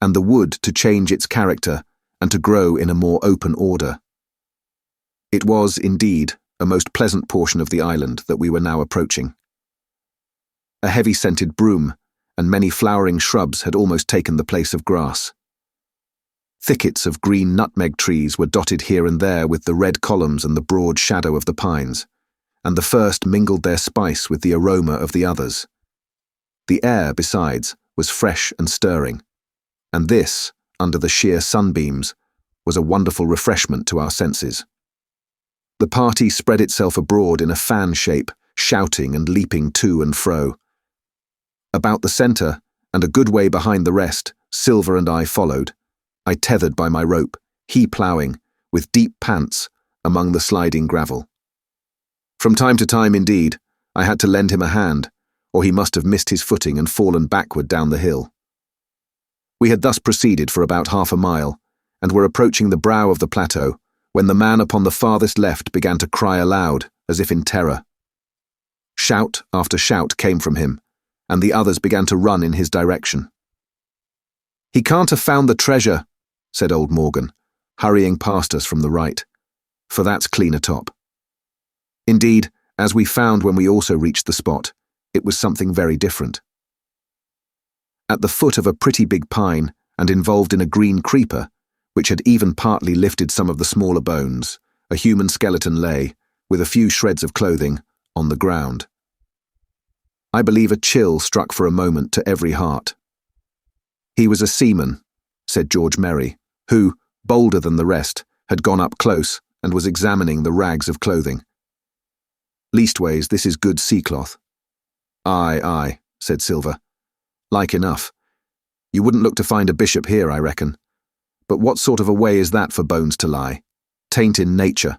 and the wood to change its character and to grow in a more open order. It was, indeed, a most pleasant portion of the island that we were now approaching. A heavy-scented broom and many flowering shrubs had almost taken the place of grass. Thickets of green nutmeg trees were dotted here and there with the red columns and the broad shadow of the pines, and the first mingled their spice with the aroma of the others. The air, besides, was fresh and stirring, and this, under the sheer sunbeams, was a wonderful refreshment to our senses. The party spread itself abroad in a fan shape, shouting and leaping to and fro. About the centre, and a good way behind the rest, Silver and I followed, I tethered by my rope, he ploughing, with deep pants, among the sliding gravel. From time to time, indeed, I had to lend him a hand, or he must have missed his footing and fallen backward down the hill. We had thus proceeded for about half a mile, and were approaching the brow of the plateau, when the man upon the farthest left began to cry aloud, as if in terror. Shout after shout came from him, and the others began to run in his direction. "He can't have found the treasure," said old Morgan, hurrying past us from the right, "for that's clean atop." Indeed, as we found when we also reached the spot, it was something very different. At the foot of a pretty big pine, and involved in a green creeper, which had even partly lifted some of the smaller bones, a human skeleton lay, with a few shreds of clothing, on the ground. I believe a chill struck for a moment to every heart. He was a seaman, said George Merry, who, bolder than the rest, had gone up close and was examining the rags of clothing. "Leastways, this is good sea-cloth." Aye, said Silver. "Like enough. You wouldn't look to find a bishop here, I reckon. But what sort of a way is that for bones to lie? Taint in nature."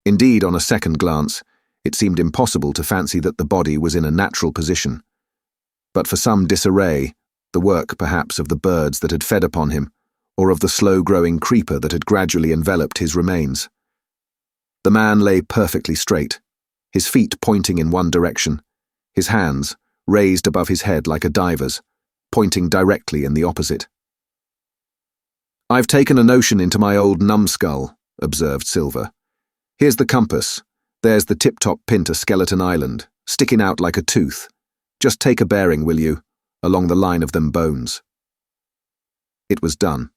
Indeed, on a second glance, it seemed impossible to fancy that the body was in a natural position. But for some disarray, the work, perhaps, of the birds that had fed upon him, or of the slow-growing creeper that had gradually enveloped his remains. The man lay perfectly straight, his feet pointing in one direction, his hands, raised above his head like a diver's, pointing directly in the opposite. "I've taken a notion into my old numbskull," observed Silver. "Here's the compass. There's the tip-top pin to Skeleton Island, sticking out like a tooth. Just take a bearing, will you, along the line of them bones." It was done.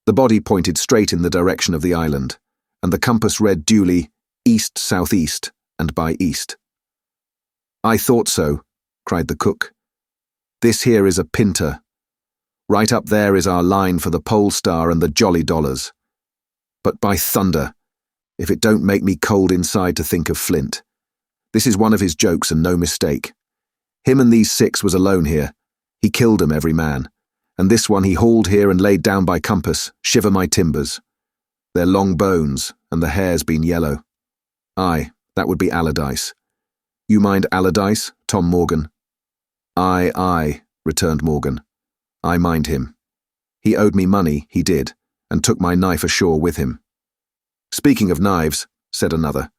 The body pointed straight in the direction of the island, and the compass read duly east-southeast and by east. "I thought so," cried the cook. "This here is a pinter. Right up there is our line for the Pole Star and the Jolly Dollars. But by thunder, if it don't make me cold inside to think of Flint. This is one of his jokes and no mistake. Him and these 6 was alone here. He killed 'em every man, and this one he hauled here and laid down by compass, shiver my timbers. They're long bones, and the hair's been yellow. Aye, that would be Allardyce. You mind Allardyce, Tom Morgan? Aye, returned Morgan. I mind him. He owed me money, he did, and took my knife ashore with him. Speaking of knives, said another,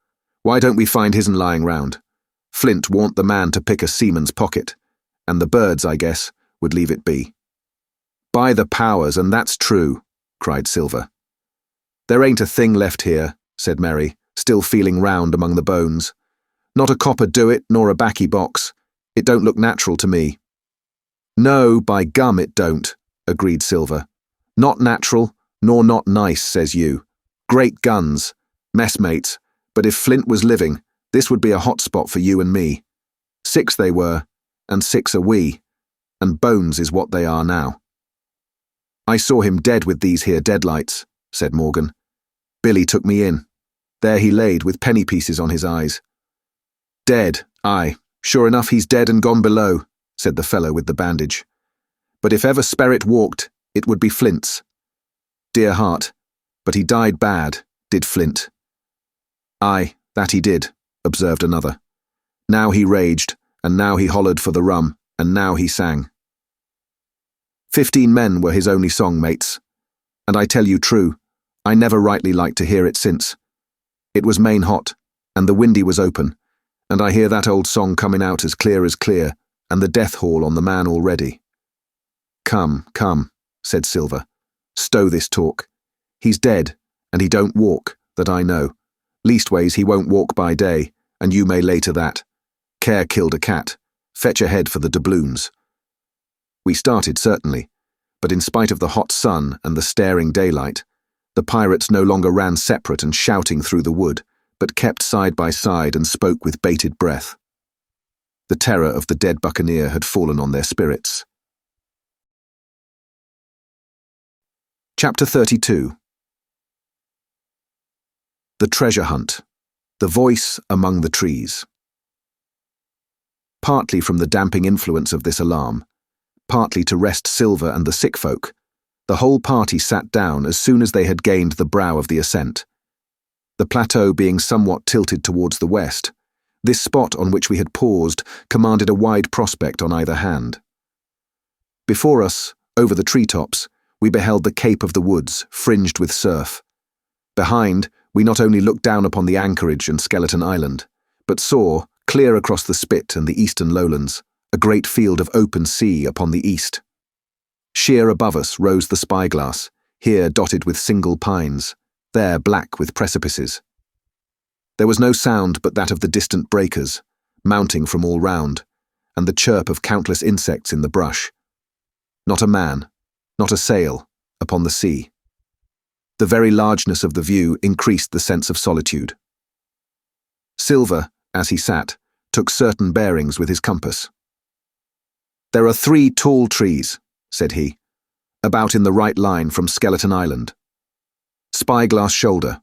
why don't we find his'n lying round? Flint warn't the man to pick a seaman's pocket, and the birds, I guess, would leave it be. By the powers, and that's true, cried Silver. There ain't a thing left here, said Merry, still feeling round among the bones. Not a copper do it, nor a baccy box. It don't look natural to me. No, by gum it don't, agreed Silver. Not natural, nor not nice, says you. Great guns, messmates, but if Flint was living, this would be a hot spot for you and me. 6 they were, and 6 are we, and bones is what they are now. I saw him dead with these here deadlights, said Morgan. Billy took me in. There he laid with penny pieces on his eyes. Dead, aye, sure enough he's dead and gone below, said the fellow with the bandage. But if ever spirit walked, it would be Flint's. Dear heart, but he died bad, did Flint. Aye, that he did, observed another. Now he raged, and now he hollered for the rum, and now he sang. 15 men were his only song, mates, and I tell you true, I never rightly liked to hear it since. It was main hot, and the windy was open, and I hear that old song coming out as clear, and the death hall on the man already. Come, said Silver, stow this talk. He's dead, and he don't walk, that I know. Leastways he won't walk by day, and you may lay to that. Care killed a cat. Fetch ahead for the doubloons. We started, certainly, but in spite of the hot sun and the staring daylight, the pirates no longer ran separate and shouting through the wood, but kept side by side and spoke with bated breath. The terror of the dead Buccaneer had fallen on their spirits. Chapter 32. The Treasure Hunt. The Voice Among the Trees. Partly from the damping influence of this alarm, partly to rest Silver and the sick folk, the whole party sat down as soon as they had gained the brow of the ascent. The plateau being somewhat tilted towards the west, this spot on which we had paused commanded a wide prospect on either hand. Before us, over the treetops, we beheld the cape of the woods, fringed with surf. Behind, we not only looked down upon the anchorage and Skeleton Island, but saw, clear across the spit and the eastern lowlands, a great field of open sea upon the east. Sheer above us rose the spyglass, here dotted with single pines, there black with precipices. There was no sound but that of the distant breakers, mounting from all round, and the chirp of countless insects in the brush. Not a man, not a sail, upon the sea. The very largeness of the view increased the sense of solitude. Silver, as he sat, took certain bearings with his compass. There are 3 tall trees, said he, about in the right line from Skeleton Island. Spyglass shoulder,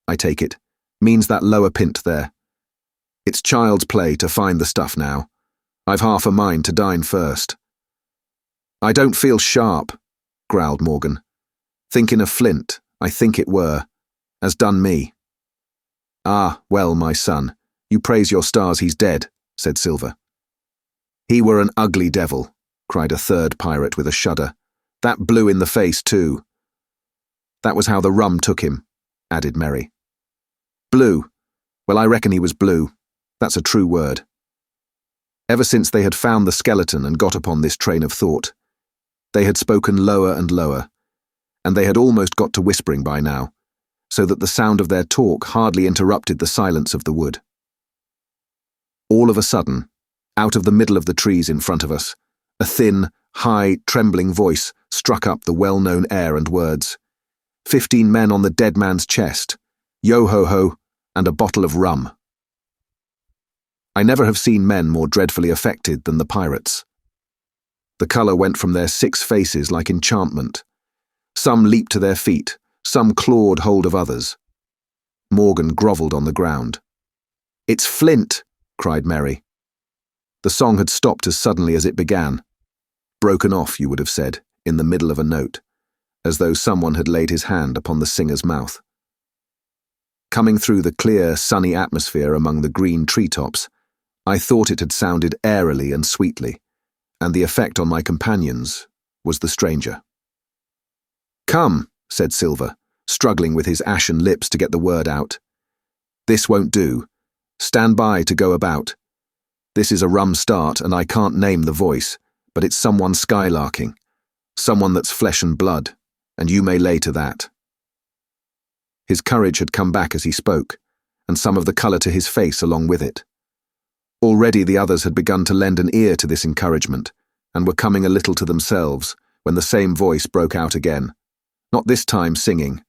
I take it, means that lower pint there. It's child's play to find the stuff now. I've half a mind to dine first. I don't feel sharp, growled Morgan. Thinking of Flint, I think it were, as done me. Ah, well, my son, you praise your stars he's dead, said Silver. He were an ugly devil, cried a third pirate with a shudder. That blew in the face too. That was how the rum took him, added Merry. Blue. Well, I reckon he was blue. That's a true word. Ever since they had found the skeleton and got upon this train of thought, they had spoken lower and lower, and they had almost got to whispering by now, so that the sound of their talk hardly interrupted the silence of the wood. All of a sudden, out of the middle of the trees in front of us, a thin, high, trembling voice struck up the well-known air and words. 15 men on the dead man's chest, yo-ho-ho, and a bottle of rum. I never have seen men more dreadfully affected than the pirates. The colour went from their 6 faces like enchantment. Some leaped to their feet, some clawed hold of others. Morgan grovelled on the ground. It's Flint, cried Merry. The song had stopped as suddenly as it began. Broken off, you would have said, in the middle of a note, as though someone had laid his hand upon the singer's mouth. Coming through the clear, sunny atmosphere among the green treetops, I thought it had sounded airily and sweetly, and the effect on my companions was the stranger. "Come," said Silver, struggling with his ashen lips to get the word out. "This won't do. Stand by to go about. This is a rum start, and I can't name the voice, but it's someone skylarking, someone that's flesh and blood, and you may lay to that." His courage had come back as he spoke, and some of the colour to his face along with it. Already the others had begun to lend an ear to this encouragement, and were coming a little to themselves, when the same voice broke out again, not this time singing,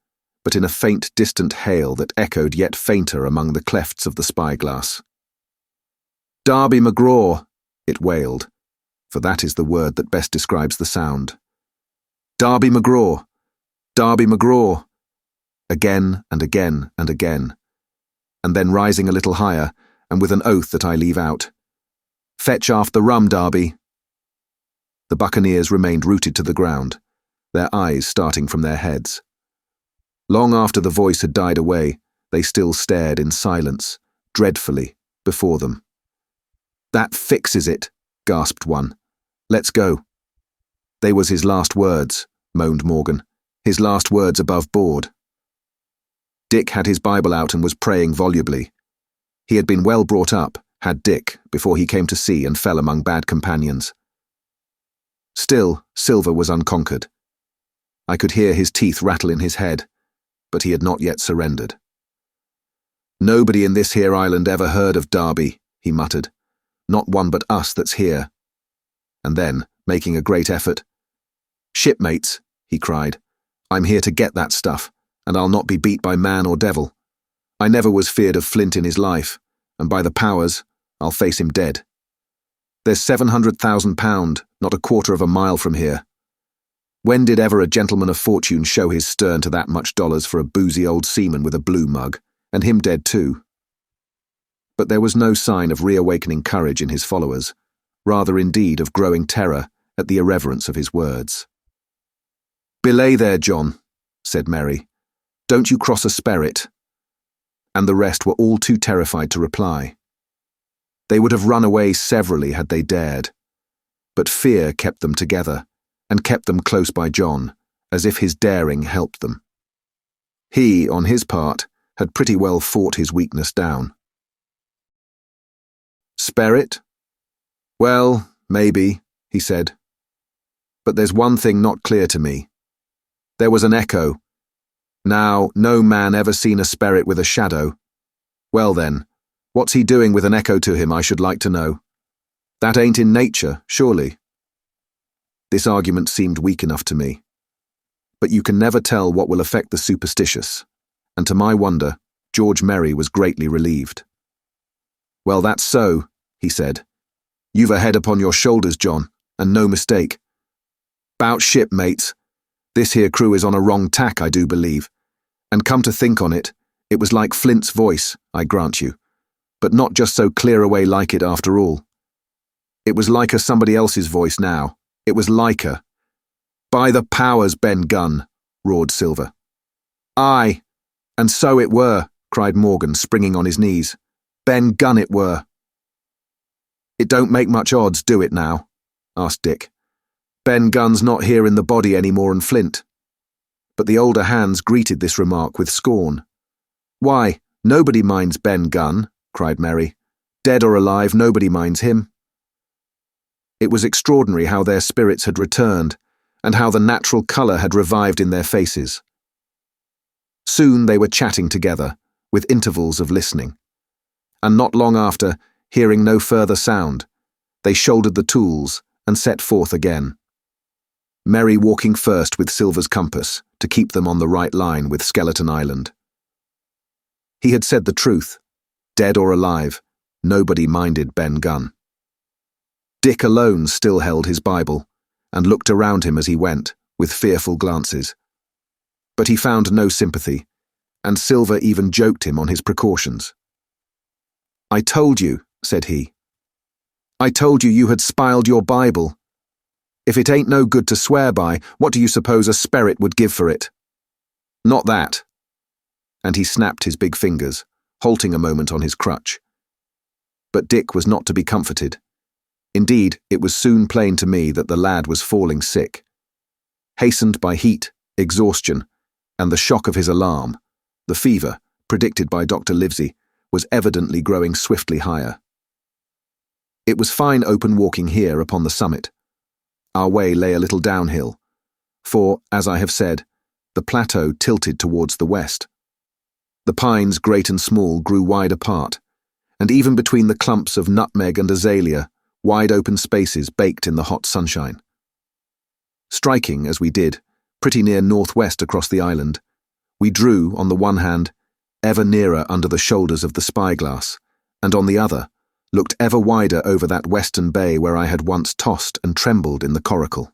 but in a faint, distant hail that echoed yet fainter among the clefts of the spyglass. "Darby McGraw," it wailed, for that is the word that best describes the sound. "Darby McGraw! Darby McGraw!" Again and again and again, and then rising a little higher, and with an oath that I leave out, "Fetch aft the rum, Darby." The buccaneers remained rooted to the ground, their eyes starting from their heads. Long after the voice had died away, they still stared in silence, dreadfully, before them. "That fixes it," gasped one. "Let's go." "They was his last words," moaned Morgan, "his last words above board." Dick had his Bible out and was praying volubly. He had been well brought up, had Dick, before he came to sea and fell among bad companions. Still, Silver was unconquered. I could hear his teeth rattle in his head, but he had not yet surrendered. "Nobody in this here island ever heard of Darby," he muttered. "Not one but us that's here." And then, making a great effort, "Shipmates," he cried, "I'm here to get that stuff, and I'll not be beat by man or devil. I never was feared of Flint in his life, and by the powers, I'll face him dead. There's £700,000, not a quarter of a mile from here. When did ever a gentleman of fortune show his stern to that much dollars for a boozy old seaman with a blue mug, and him dead too?" But there was no sign of reawakening courage in his followers, rather indeed of growing terror at the irreverence of his words. "Belay there, John," said Mary. "Don't you cross a sperrit." And the rest were all too terrified to reply. They would have run away severally had they dared, but fear kept them together, and kept them close by John, as if his daring helped them. He, on his part, had pretty well fought his weakness down. "Sperrit? Well, maybe," he said. "But there's one thing not clear to me. There was an echo. Now, no man ever seen a sperrit with a shadow. Well then, what's he doing with an echo to him, I should like to know? That ain't in nature, surely." This argument seemed weak enough to me. But you can never tell what will affect the superstitious, and to my wonder, George Merry was greatly relieved. "Well, that's so," he said. "You've a head upon your shoulders, John, and no mistake. 'Bout ship, mates. This here crew is on a wrong tack, I do believe. And come to think on it, it was like Flint's voice, I grant you, but not just so clear away like it after all. It was like somebody else's voice now. It was like her." "By the powers, Ben Gunn," roared Silver. "Aye, and so it were," cried Morgan, springing on his knees. "Ben Gunn it were." "It don't make much odds, do it now?" asked Dick. "Ben Gunn's not here in the body any more'n Flint." But the older hands greeted this remark with scorn. "Why, nobody minds Ben Gunn," cried Merry. "Dead or alive, nobody minds him." It was extraordinary how their spirits had returned, and how the natural colour had revived in their faces. Soon they were chatting together, with intervals of listening. And not long after, hearing no further sound, they shouldered the tools and set forth again. Merry walking first with Silver's compass, to keep them on the right line with Skeleton Island. He had said the truth. Dead or alive, nobody minded Ben Gunn. Dick alone still held his Bible, and looked around him as he went, with fearful glances. But he found no sympathy, and Silver even joked him on his precautions. "I told you," said he. "I told you you had spiled your Bible. If it ain't no good to swear by, what do you suppose a sperrit would give for it? Not that. and he snapped his big fingers, halting a moment on his crutch. But Dick was not to be comforted. Indeed, it was soon plain to me that the lad was falling sick. Hastened by heat, exhaustion, and the shock of his alarm, the fever, predicted by Dr. Livesey, was evidently growing swiftly higher. It was fine open walking here upon the summit. Our way lay a little downhill, for, as I have said, the plateau tilted towards the west. The pines, great and small, grew wide apart, and even between the clumps of nutmeg and azalea, wide open spaces baked in the hot sunshine. Striking, as we did, pretty near northwest across the island, we drew, on the one hand, ever nearer under the shoulders of the spyglass, and on the other, looked ever wider over that western bay where I had once tossed and trembled in the Coracle.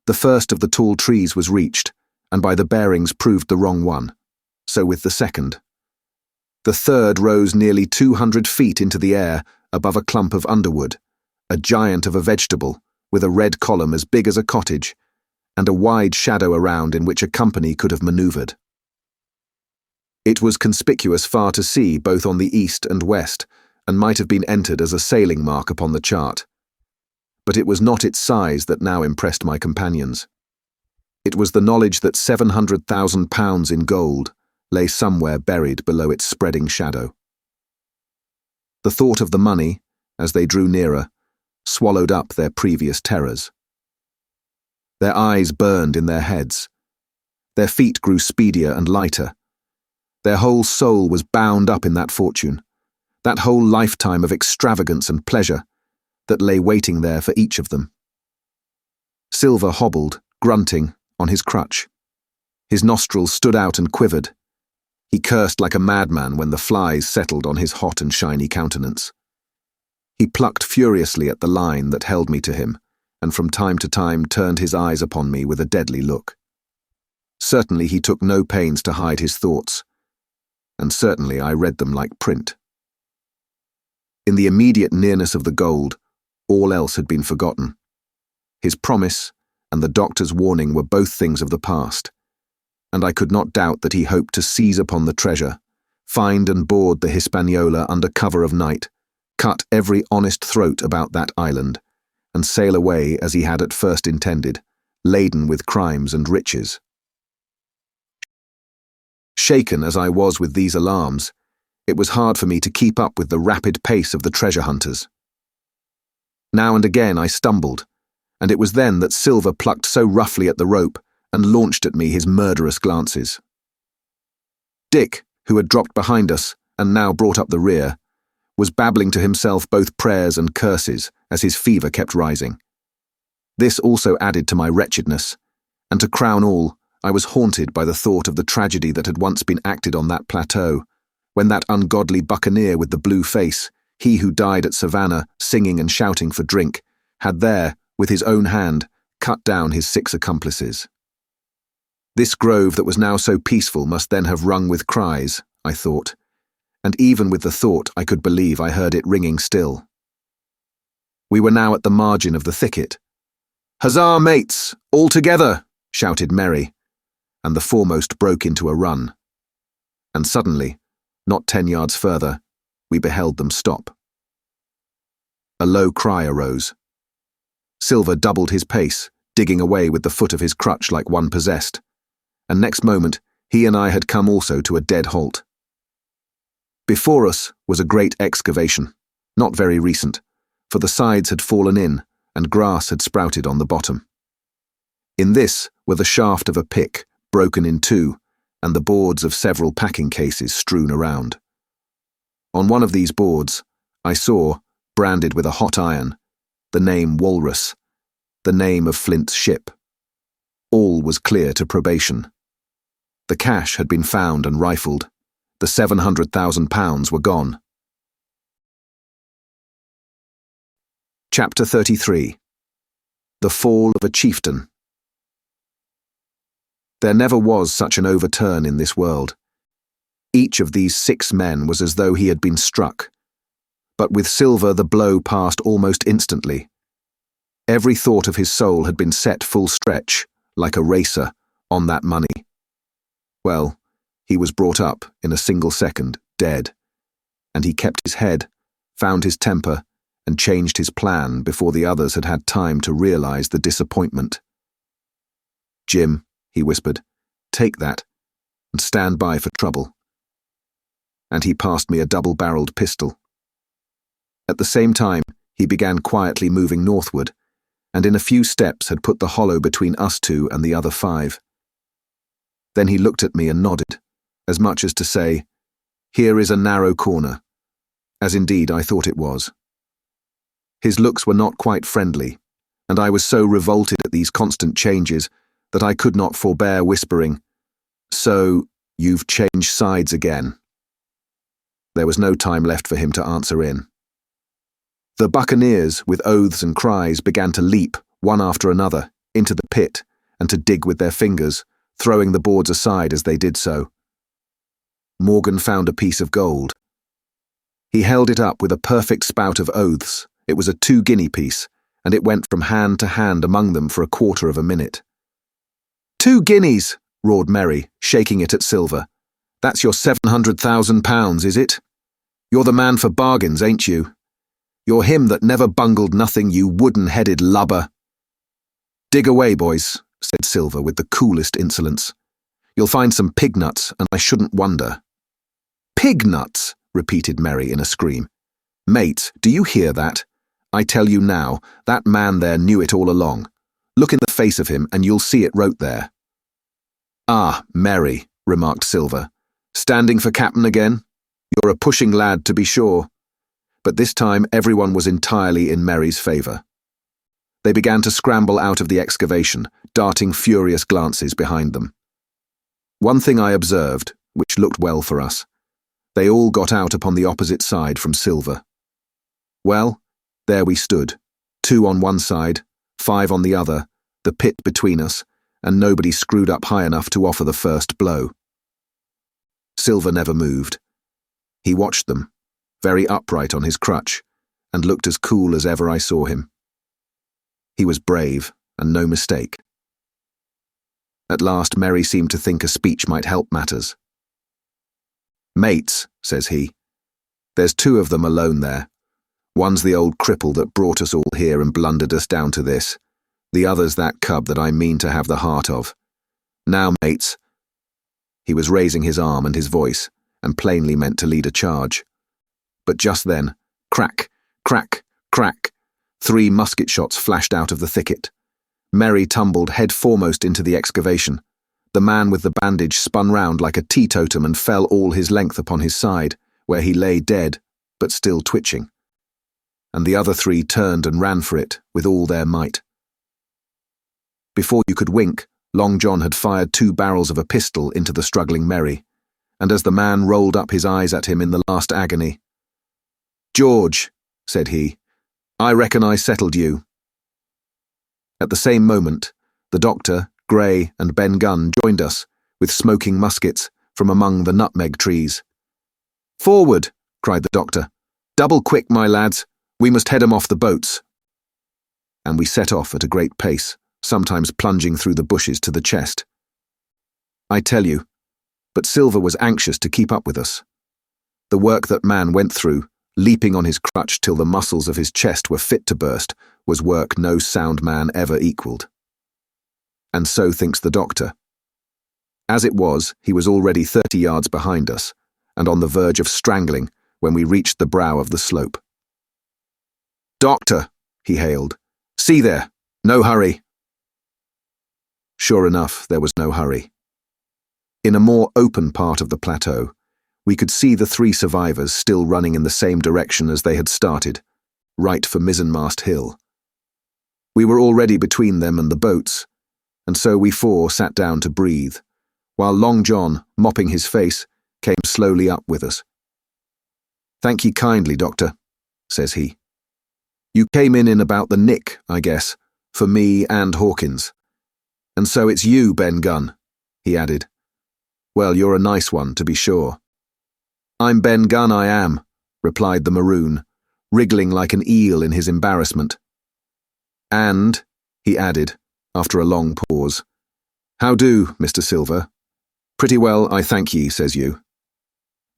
The first of the tall trees was reached, and by the bearings proved the wrong one, so with the second. The third rose nearly 200 feet into the air above a clump of underwood, a giant of a vegetable, with a red column as big as a cottage, and a wide shadow around in which a company could have manoeuvred. It was conspicuous far to sea both on the east and west, and might have been entered as a sailing mark upon the chart. But it was not its size that now impressed my companions. It was the knowledge that £700,000 in gold lay somewhere buried below its spreading shadow. The thought of the money, as they drew nearer, swallowed up their previous terrors. Their eyes burned in their heads. Their feet grew speedier and lighter. Their whole soul was bound up in that fortune, that whole lifetime of extravagance and pleasure that lay waiting there for each of them. Silver hobbled, grunting, on his crutch. His nostrils stood out and quivered. He cursed like a madman when the flies settled on his hot and shiny countenance. He plucked furiously at the line that held me to him, and from time to time turned his eyes upon me with a deadly look. Certainly he took no pains to hide his thoughts, and certainly I read them like print. In the immediate nearness of the gold, all else had been forgotten. His promise and the doctor's warning were both things of the past, and I could not doubt that he hoped to seize upon the treasure, find and board the Hispaniola under cover of night, cut every honest throat about that island, and sail away as he had at first intended, laden with crimes and riches. Shaken as I was with these alarms, it was hard for me to keep up with the rapid pace of the treasure hunters. Now and again I stumbled, and it was then that Silver plucked so roughly at the rope and launched at me his murderous glances. Dick, who had dropped behind us and now brought up the rear, was babbling to himself both prayers and curses as his fever kept rising. This also added to my wretchedness, and to crown all, I was haunted by the thought of the tragedy that had once been acted on that plateau, when that ungodly buccaneer with the blue face, he who died at Savannah singing and shouting for drink, had there, with his own hand, cut down his 6 accomplices. This grove that was now so peaceful must then have rung with cries, I thought, and even with the thought I could believe I heard it ringing still. We were now at the margin of the thicket. "Huzzah, mates! All together!" shouted Merry, and the foremost broke into a run. And suddenly, not 10 yards further, we beheld them stop. A low cry arose. Silver doubled his pace, digging away with the foot of his crutch like one possessed, and next moment he and I had come also to a dead halt. Before us was a great excavation, not very recent, for the sides had fallen in and grass had sprouted on the bottom. In this were the shaft of a pick, broken in two, and the boards of several packing cases strewn around. On one of these boards, I saw, branded with a hot iron, the name Walrus, the name of Flint's ship. All was clear to probation. The cash had been found and rifled. The £700,000 were gone. Chapter 33. The Fall of a Chieftain. There never was such an overturn in this world. Each of these 6 men was as though he had been struck, but with Silver the blow passed almost instantly. Every thought of his soul had been set full stretch, like a racer, on that money. Well, he was brought up in a single second, dead, and he kept his head, found his temper, and changed his plan before the others had had time to realize the disappointment. "Jim," he whispered, "take that, and stand by for trouble." And he passed me a double-barreled pistol. At the same time, he began quietly moving northward, and in a few steps had put the hollow between us two and the other 5. Then he looked at me and nodded, as much as to say, "Here is a narrow corner," as indeed I thought it was. His looks were not quite friendly, and I was so revolted at these constant changes that I could not forbear whispering, "So, you've changed sides again." There was no time left for him to answer in. The Buccaneers, with oaths and cries, began to leap, one after another, into the pit and to dig with their fingers, throwing the boards aside as they did so. Morgan found a piece of gold. He held it up with a perfect spout of oaths. It was a 2-guinea piece, and it went from hand to hand among them for a quarter of a minute. "2 guineas!" roared Merry, shaking it at Silver. "That's your £700,000, is it? You're the man for bargains, ain't you? You're him that never bungled nothing, you wooden-headed lubber." "Dig away, boys," said Silver with the coolest insolence. "You'll find some pig nuts, and I shouldn't wonder." "Pig nuts!" repeated Merry in a scream. "Mates, do you hear that? I tell you now, that man there knew it all along. Look in the face of him, and you'll see it wrote there." "Ah, Merry," remarked Silver. "Standing for captain again? You're a pushing lad, to be sure." But this time everyone was entirely in Merry's favour. They began to scramble out of the excavation, darting furious glances behind them. One thing I observed, which looked well for us. They all got out upon the opposite side from Silver. Well, there we stood, 2 on one side, 5 on the other, the pit between us, and nobody screwed up high enough to offer the first blow. Silver never moved. He watched them, very upright on his crutch, and looked as cool as ever I saw him. He was brave, and no mistake. At last Merry seemed to think a speech might help matters. "Mates," says he, "there's 2 of them alone there. One's the old cripple that brought us all here and blundered us down to this. The other's that cub that I mean to have the heart of. Now, mates." He was raising his arm and his voice, and plainly meant to lead a charge. But just then, crack, crack, crack, 3 musket shots flashed out of the thicket. Merry tumbled head foremost into the excavation. The man with the bandage spun round like a teetotum and fell all his length upon his side, where he lay dead, but still twitching. And the other 3 turned and ran for it with all their might. Before you could wink, Long John had fired 2 barrels of a pistol into the struggling Merry, and as the man rolled up his eyes at him in the last agony, "George," said he, "I reckon I settled you." At the same moment, the doctor, Gray, and Ben Gunn joined us, with smoking muskets, from among the nutmeg trees. "Forward!" cried the doctor. "Double quick, my lads. We must head 'em off the boats." And we set off at a great pace, sometimes plunging through the bushes to the chest. I tell you, but Silver was anxious to keep up with us. The work that man went through, leaping on his crutch till the muscles of his chest were fit to burst, was work no sound man ever equalled. And so thinks the doctor. As it was, he was already 30 yards behind us, and on the verge of strangling when we reached the brow of the slope. "Doctor," he hailed, "see there, no hurry." Sure enough, there was no hurry. In a more open part of the plateau, we could see the 3 survivors still running in the same direction as they had started, right for Mizzenmast Hill. We were already between them and the boats, and so we 4 sat down to breathe, while Long John, mopping his face, came slowly up with us. "Thank ye kindly, Doctor," says he. "You came in about the nick, I guess, for me and Hawkins. And so it's you, Ben Gunn," he added. "Well, you're a nice one, to be sure." "I'm Ben Gunn, I am," replied the Maroon, wriggling like an eel in his embarrassment. "And," he added, after a long pause, "how do, Mr. Silver? Pretty well, I thank ye, says you.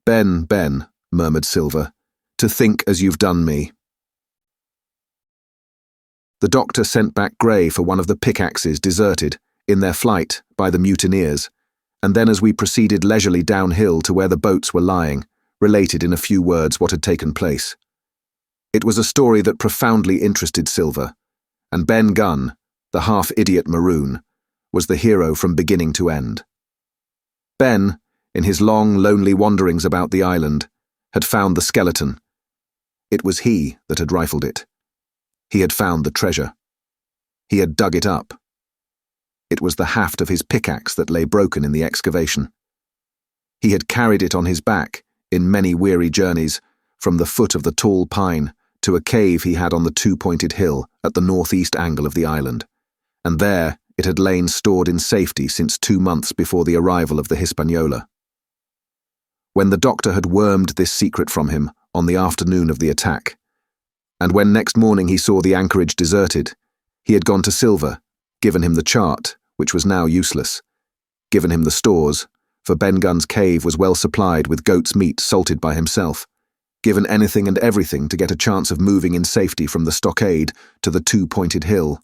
Ben, Ben, murmured Silver, to think as you've done me. The doctor sent back Grey for one of the pickaxes deserted, in their flight, by the mutineers, and then as we proceeded leisurely downhill to where the boats were lying, related in a few words what had taken place. It was a story that profoundly interested Silver, and Ben Gunn, the half-idiot maroon, was the hero from beginning to end. Ben, in his long, lonely wanderings about the island, had found the skeleton. It was he that had rifled it. He had found the treasure. He had dug it up. It was the haft of his pickaxe that lay broken in the excavation. He had carried it on his back, in many weary journeys, from the foot of the tall pine to a cave he had on the two-pointed hill at the northeast angle of the island, and there it had lain stored in safety since 2 months before the arrival of the Hispaniola. When the doctor had wormed this secret from him on the afternoon of the attack, and when next morning he saw the anchorage deserted, he had gone to Silver, given him the chart, which was now useless, given him the stores, for Ben Gunn's cave was well supplied with goat's meat salted by himself, given anything and everything to get a chance of moving in safety from the Stockade to the two-pointed hill,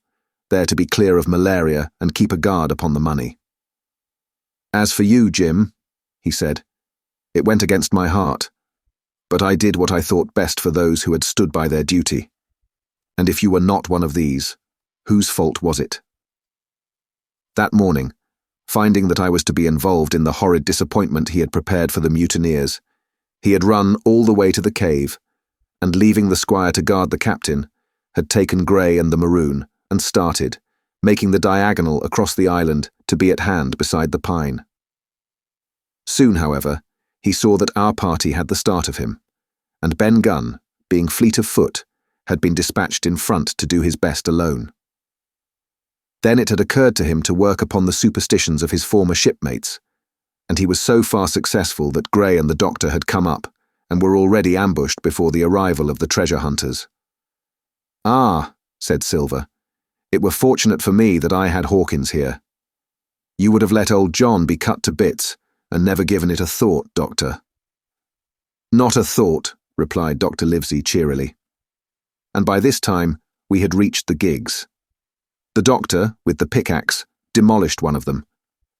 there to be clear of malaria and keep a guard upon the money. As for you, Jim, he said, it went against my heart, but I did what I thought best for those who had stood by their duty. And if you were not one of these, whose fault was it? That morning, finding that I was to be involved in the horrid disappointment he had prepared for the mutineers, he had run all the way to the cave, and leaving the squire to guard the captain, had taken Grey and the maroon, and started, making the diagonal across the island to be at hand beside the pine. Soon, however, he saw that our party had the start of him, and Ben Gunn, being fleet of foot, had been dispatched in front to do his best alone. Then it had occurred to him to work upon the superstitions of his former shipmates, and he was so far successful that Grey and the doctor had come up and were already ambushed before the arrival of the treasure hunters. "Ah," said Silver, "it were fortunate for me that I had Hawkins here. You would have let old John be cut to bits and never given it a thought, Doctor." "Not a thought," replied Dr. Livesey cheerily. And by this time we had reached the gigs. The doctor, with the pickaxe, demolished one of them,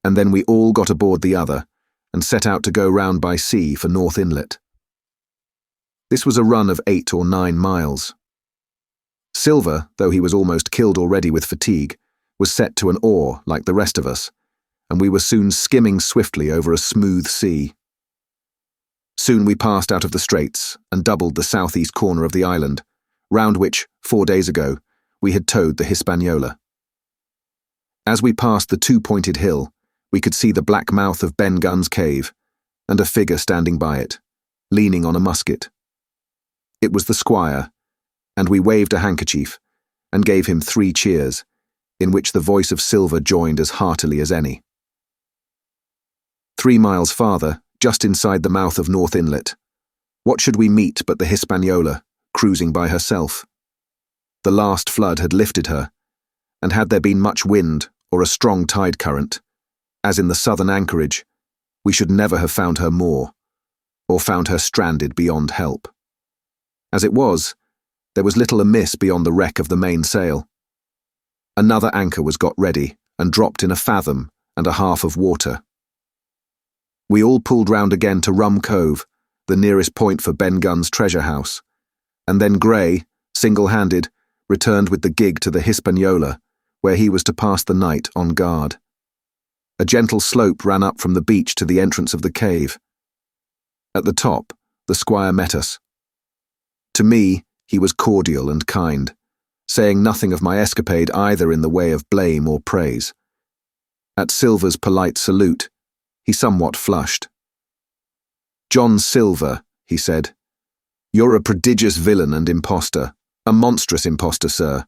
and then we all got aboard the other and set out to go round by sea for North Inlet. This was a run of 8 or 9 miles. Silver, though he was almost killed already with fatigue, was set to an oar like the rest of us, and we were soon skimming swiftly over a smooth sea. Soon we passed out of the straits and doubled the southeast corner of the island, round which, 4 days ago, we had towed the Hispaniola. As we passed the two-pointed hill, we could see the black mouth of Ben Gunn's cave, and a figure standing by it, leaning on a musket. It was the squire, and we waved a handkerchief, and gave him 3 cheers, in which the voice of Silver joined as heartily as any. 3 miles farther, just inside the mouth of North Inlet, what should we meet but the Hispaniola, cruising by herself? The last flood had lifted her, and had there been much wind or a strong tide current, as in the southern anchorage, we should never have found her more, or found her stranded beyond help. As it was, there was little amiss beyond the wreck of the mainsail. Another anchor was got ready and dropped in a fathom and a half of water. We all pulled round again to Rum Cove, the nearest point for Ben Gunn's treasure house, and then Grey, single-handed, returned with the gig to the Hispaniola, where he was to pass the night on guard. A gentle slope ran up from the beach to the entrance of the cave. At the top, the squire met us. To me, he was cordial and kind, saying nothing of my escapade either in the way of blame or praise. At Silver's polite salute, he somewhat flushed. "John Silver," he said, "you're a prodigious villain and impostor, a monstrous impostor, sir.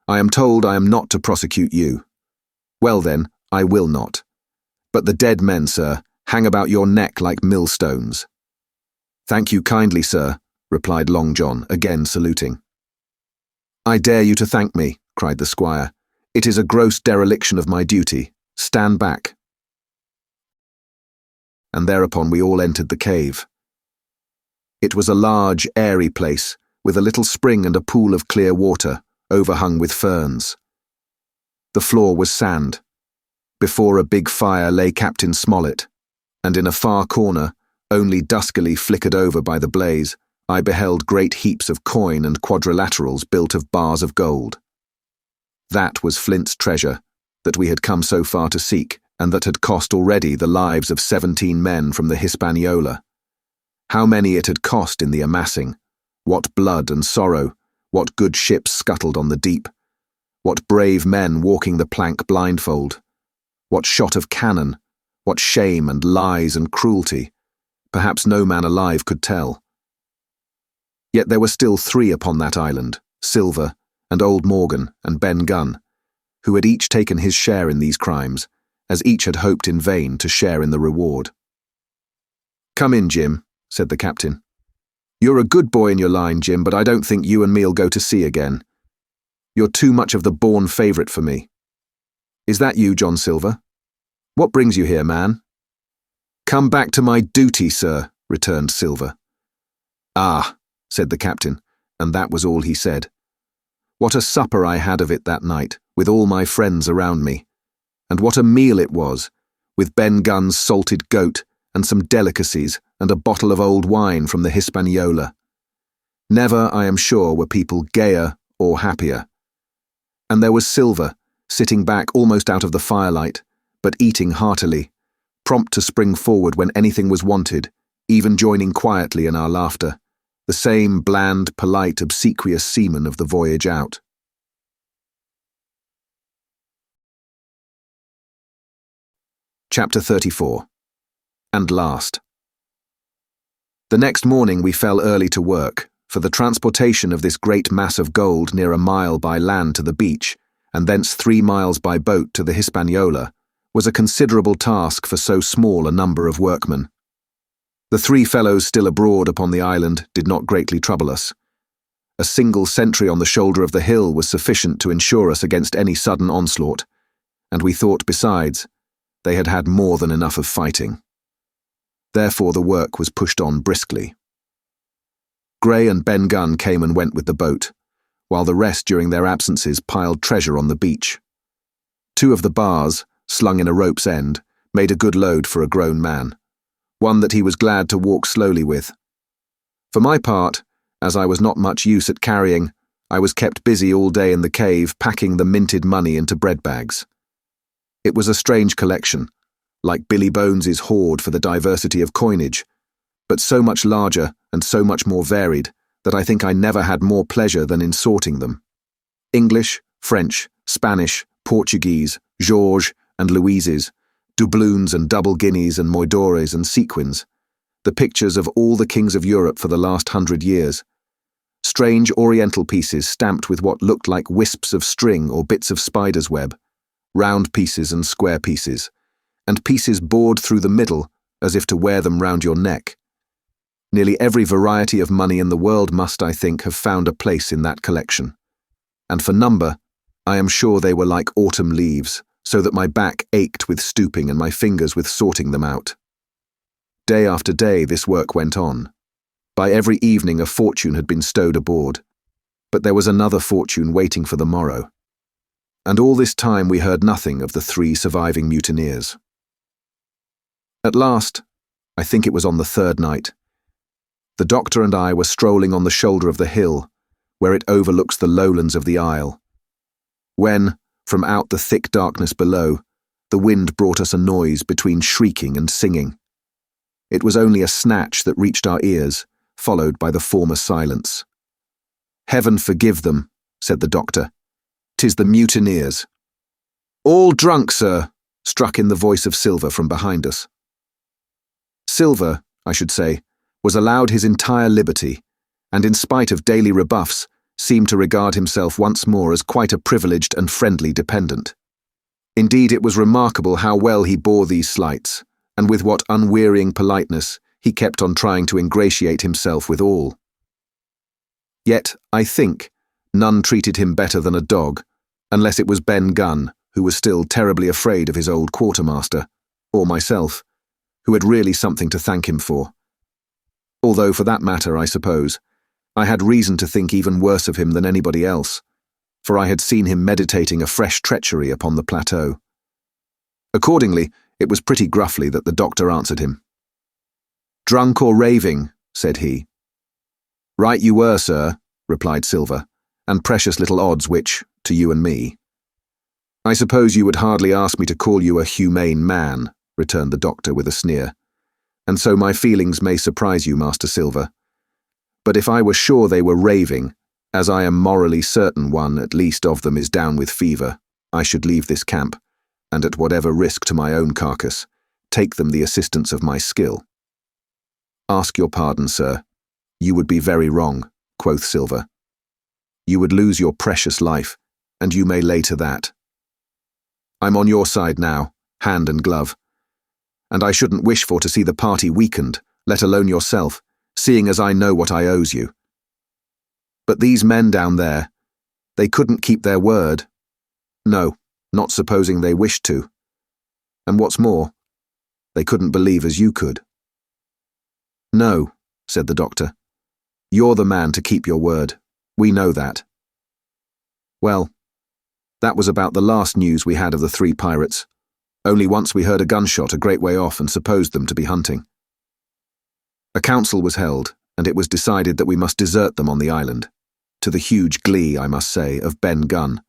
I am told I am not to prosecute you. Well then, I will not. But the dead men, sir, hang about your neck like millstones." "Thank you kindly, sir," replied Long John, again saluting. "I dare you to thank me," cried the squire. "It is a gross dereliction of my duty. Stand back." and thereupon we all entered the cave. It was a large, airy place, with a little spring and a pool of clear water, overhung with ferns. The floor was sand. Before a big fire lay Captain Smollett, and in a far corner, only duskily flickered over by the blaze, I beheld great heaps of coin and quadrilaterals built of bars of gold. That was Flint's treasure, that we had come so far to seek, and that had cost already the lives of 17 men from the Hispaniola. How many it had cost in the amassing, what blood and sorrow, what good ships scuttled on the deep, what brave men walking the plank blindfold, what shot of cannon, what shame and lies and cruelty, perhaps no man alive could tell. Yet there were still 3 upon that island, Silver, and old Morgan, and Ben Gunn, who had each taken his share in these crimes, as each had hoped in vain to share in the reward. "Come in, Jim," said the captain. "You're a good boy in your line, Jim, but I don't think you and me'll go to sea again. You're too much of the born favourite for me. Is that you, John Silver? What brings you here, man?" "Come back to my duty, sir," returned Silver. "Ah," said the captain, and that was all he said. What a supper I had of it that night, with all my friends around me. And what a meal it was, with Ben Gunn's salted goat, and some delicacies, and a bottle of old wine from the Hispaniola. Never, I am sure, were people gayer or happier. And there was Silver, sitting back almost out of the firelight, but eating heartily, prompt to spring forward when anything was wanted, even joining quietly in our laughter, the same bland, polite, obsequious seaman of the voyage out. Chapter 34. And last. The next morning we fell early to work, for the transportation of this great mass of gold near a mile by land to the beach, and thence 3 miles by boat to the Hispaniola, was a considerable task for so small a number of workmen. The 3 fellows still abroad upon the island did not greatly trouble us. A single sentry on the shoulder of the hill was sufficient to ensure us against any sudden onslaught, and we thought, besides, they had had more than enough of fighting. Therefore the work was pushed on briskly. Gray and Ben Gunn came and went with the boat, while the rest during their absences piled treasure on the beach. 2 of the bars, slung in a rope's end, made a good load for a grown man, one that he was glad to walk slowly with. For my part, as I was not much use at carrying, I was kept busy all day in the cave packing the minted money into bread bags. It was a strange collection, like Billy Bones's hoard for the diversity of coinage, but so much larger and so much more varied that I think I never had more pleasure than in sorting them. English, French, Spanish, Portuguese, Georges and Louises, doubloons and double guineas and moidores and sequins, the pictures of all the kings of Europe for the last 100 years, strange oriental pieces stamped with what looked like wisps of string or bits of spider's web, round pieces and square pieces, and pieces bored through the middle as if to wear them round your neck. Nearly every variety of money in the world must, I think, have found a place in that collection. And for number, I am sure they were like autumn leaves, so that my back ached with stooping and my fingers with sorting them out. Day after day this work went on. By every evening a fortune had been stowed aboard, but there was another fortune waiting for the morrow. And all this time we heard nothing of the 3 surviving mutineers. At last, I think it was on the 3rd night, the doctor and I were strolling on the shoulder of the hill, where it overlooks the lowlands of the isle, when, from out the thick darkness below, the wind brought us a noise between shrieking and singing. It was only a snatch that reached our ears, followed by the former silence. "Heaven forgive them," said the doctor. "'Tis the mutineers." "All drunk, sir," struck in the voice of Silver from behind us. Silver, I should say, was allowed his entire liberty, and in spite of daily rebuffs, seemed to regard himself once more as quite a privileged and friendly dependent. Indeed, it was remarkable how well he bore these slights, and with what unwearying politeness he kept on trying to ingratiate himself with all. Yet, I think, none treated him better than a dog, unless it was Ben Gunn, who was still terribly afraid of his old quartermaster, or myself, who had really something to thank him for. Although, for that matter, I suppose, I had reason to think even worse of him than anybody else, for I had seen him meditating a fresh treachery upon the plateau. Accordingly, it was pretty gruffly that the doctor answered him. "Drunk or raving?" said he. "Right you were, sir," replied Silver, "and precious little odds which, to you and me." "I suppose you would hardly ask me to call you a humane man," returned the doctor with a sneer, "and so my feelings may surprise you, Master Silver. But if I were sure they were raving, as I am morally certain one at least of them is down with fever, I should leave this camp, and at whatever risk to my own carcass, take them the assistance of my skill." "Ask your pardon, sir. You would be very wrong," quoth Silver. "You would lose your precious life, and you may lay to that. I'm on your side now, hand and glove, and I shouldn't wish for to see the party weakened, let alone yourself, seeing as I know what I owes you. But these men down there, they couldn't keep their word. No, not supposing they wished to. And what's more, they couldn't believe as you could." "No," said the doctor. "You're the man to keep your word. We know that." Well, that was about the last news we had of the 3 pirates. Only once we heard a gunshot a great way off and supposed them to be hunting. A council was held, and it was decided that we must desert them on the island, to the huge glee, I must say, of Ben Gunn,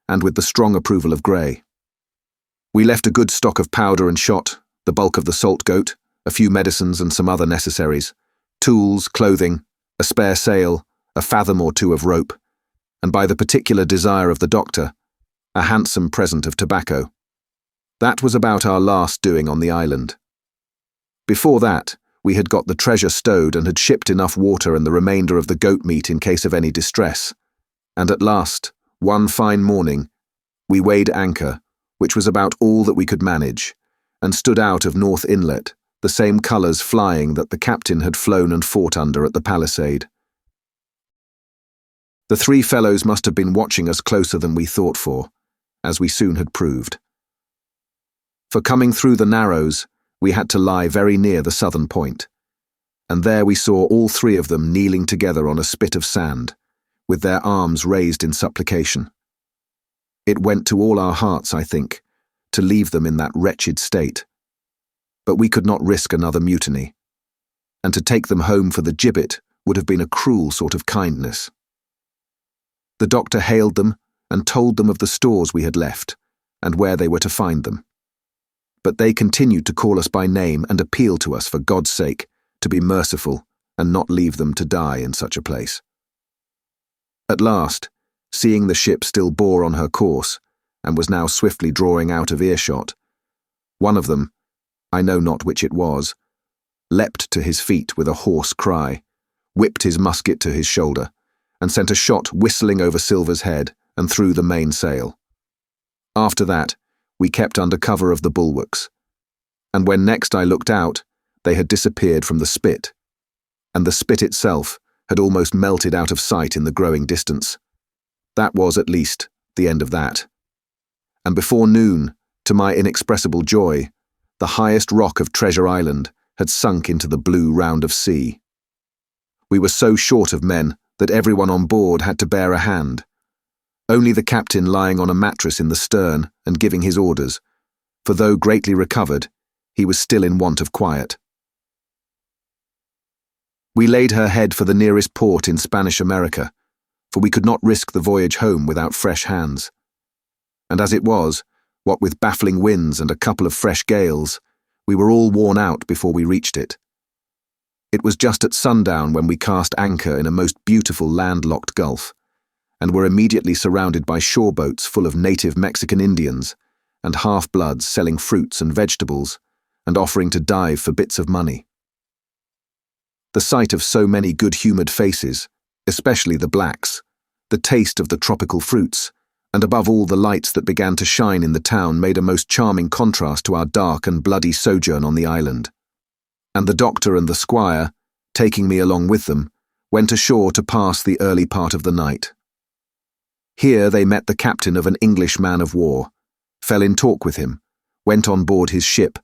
and with the strong approval of Gray. We left a good stock of powder and shot, the bulk of the salt goat, a few medicines and some other necessaries, tools, clothing, a spare sail, a fathom or 2 of rope, and by the particular desire of the doctor, a handsome present of tobacco. That was about our last doing on the island. Before that, we had got the treasure stowed and had shipped enough water and the remainder of the goat meat in case of any distress, and at last, one fine morning, we weighed anchor, which was about all that we could manage, and stood out of North Inlet, the same colours flying that the captain had flown and fought under at the palisade. The 3 fellows must have been watching us closer than we thought for, as we soon had proved. For coming through the Narrows, we had to lie very near the southern point, and there we saw all 3 of them kneeling together on a spit of sand, with their arms raised in supplication. It went to all our hearts, I think, to leave them in that wretched state, but we could not risk another mutiny, and to take them home for the gibbet would have been a cruel sort of kindness. The doctor hailed them and told them of the stores we had left, and where they were to find them. But they continued to call us by name and appeal to us for God's sake to be merciful and not leave them to die in such a place. At last, seeing the ship still bore on her course, and was now swiftly drawing out of earshot, one of them, I know not which it was, leapt to his feet with a hoarse cry, whipped his musket to his shoulder, and sent a shot whistling over Silver's head and through the mainsail. After that, we kept under cover of the bulwarks, and when next I looked out, they had disappeared from the spit, and the spit itself had almost melted out of sight in the growing distance. That was, at least, the end of that. And before noon, to my inexpressible joy, the highest rock of Treasure Island had sunk into the blue round of sea. We were so short of men that everyone on board had to bear a hand, only the captain lying on a mattress in the stern and giving his orders, for though greatly recovered, he was still in want of quiet. We laid her head for the nearest port in Spanish America, for we could not risk the voyage home without fresh hands. And as it was, what with baffling winds and a couple of fresh gales, we were all worn out before we reached it. It was just at sundown when we cast anchor in a most beautiful landlocked gulf, and were immediately surrounded by shore boats full of native Mexican Indians and half-bloods selling fruits and vegetables and offering to dive for bits of money. The sight of so many good-humoured faces, especially the blacks, the taste of the tropical fruits, and above all the lights that began to shine in the town made a most charming contrast to our dark and bloody sojourn on the island. And the doctor and the squire, taking me along with them, went ashore to pass the early part of the night. Here they met the captain of an English man of war, fell in talk with him, went on board his ship,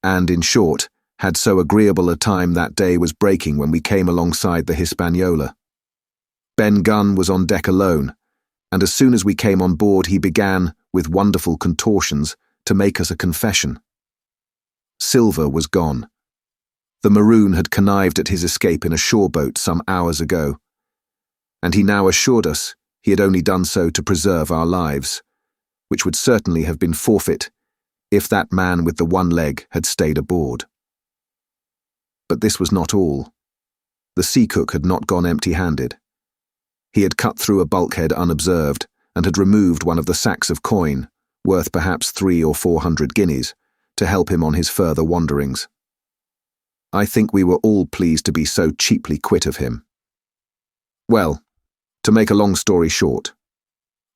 and, in short, had so agreeable a time that day was breaking when we came alongside the Hispaniola. Ben Gunn was on deck alone, and as soon as we came on board he began, with wonderful contortions, to make us a confession. Silver was gone. The Maroon had connived at his escape in a shore boat some hours ago, and he now assured us he had only done so to preserve our lives, which would certainly have been forfeit if that man with the one leg had stayed aboard. But this was not all. The sea cook had not gone empty-handed. He had cut through a bulkhead unobserved and had removed one of the sacks of coin, worth perhaps 300 or 400 guineas, to help him on his further wanderings. I think we were all pleased to be so cheaply quit of him. Well, to make a long story short,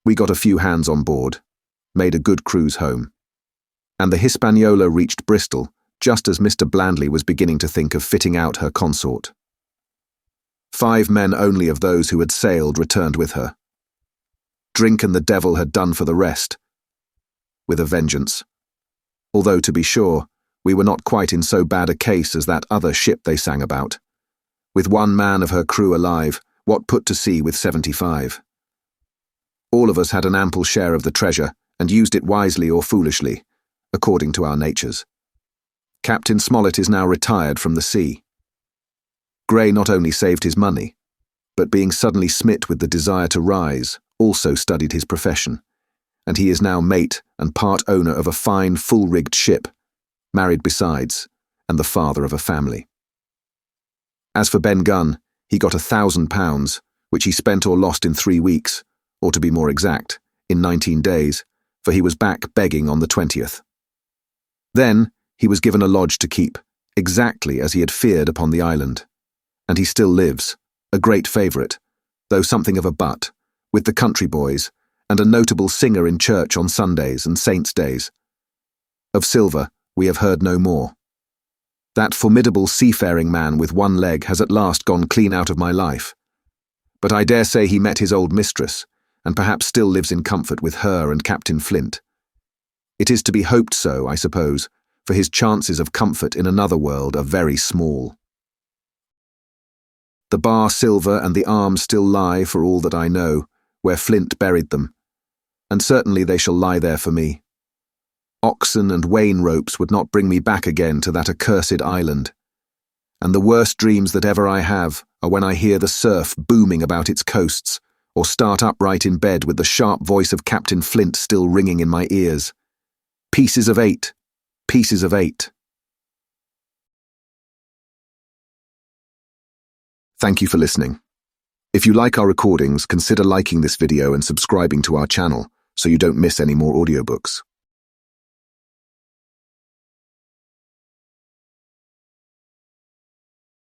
we got a few hands on board, made a good cruise home, and the Hispaniola reached Bristol just as Mr. Blandley was beginning to think of fitting out her consort. 5 men only of those who had sailed returned with her. Drink and the devil had done for the rest, with a vengeance. Although, to be sure, we were not quite in so bad a case as that other ship they sang about. With 1 man of her crew alive, what put to sea with 75? All of us had an ample share of the treasure, and used it wisely or foolishly, according to our natures. Captain Smollett is now retired from the sea. Gray not only saved his money, but being suddenly smit with the desire to rise, also studied his profession, and he is now mate and part owner of a fine, full-rigged ship, married besides, and the father of a family. As for Ben Gunn, he got £1,000, which he spent or lost in 3 weeks, or to be more exact, in 19 days, for he was back begging on the 20th. Then he was given a lodge to keep, exactly as he had feared upon the island, and he still lives, a great favourite, though something of a butt, with the country boys, and a notable singer in church on Sundays and saints' days. Of Silver we have heard no more. That formidable seafaring man with 1 leg has at last gone clean out of my life, but I dare say he met his old mistress, and perhaps still lives in comfort with her and Captain Flint. It is to be hoped so, I suppose, for his chances of comfort in another world are very small. The bar silver and the arms still lie, for all that I know, where Flint buried them, and certainly they shall lie there for me. Oxen and wain ropes would not bring me back again to that accursed island, and the worst dreams that ever I have are when I hear the surf booming about its coasts, or start upright in bed with the sharp voice of Captain Flint still ringing in my ears. Pieces of 8, pieces of 8. Thank you for listening. If you like our recordings, consider liking this video and subscribing to our channel so you don't miss any more audiobooks.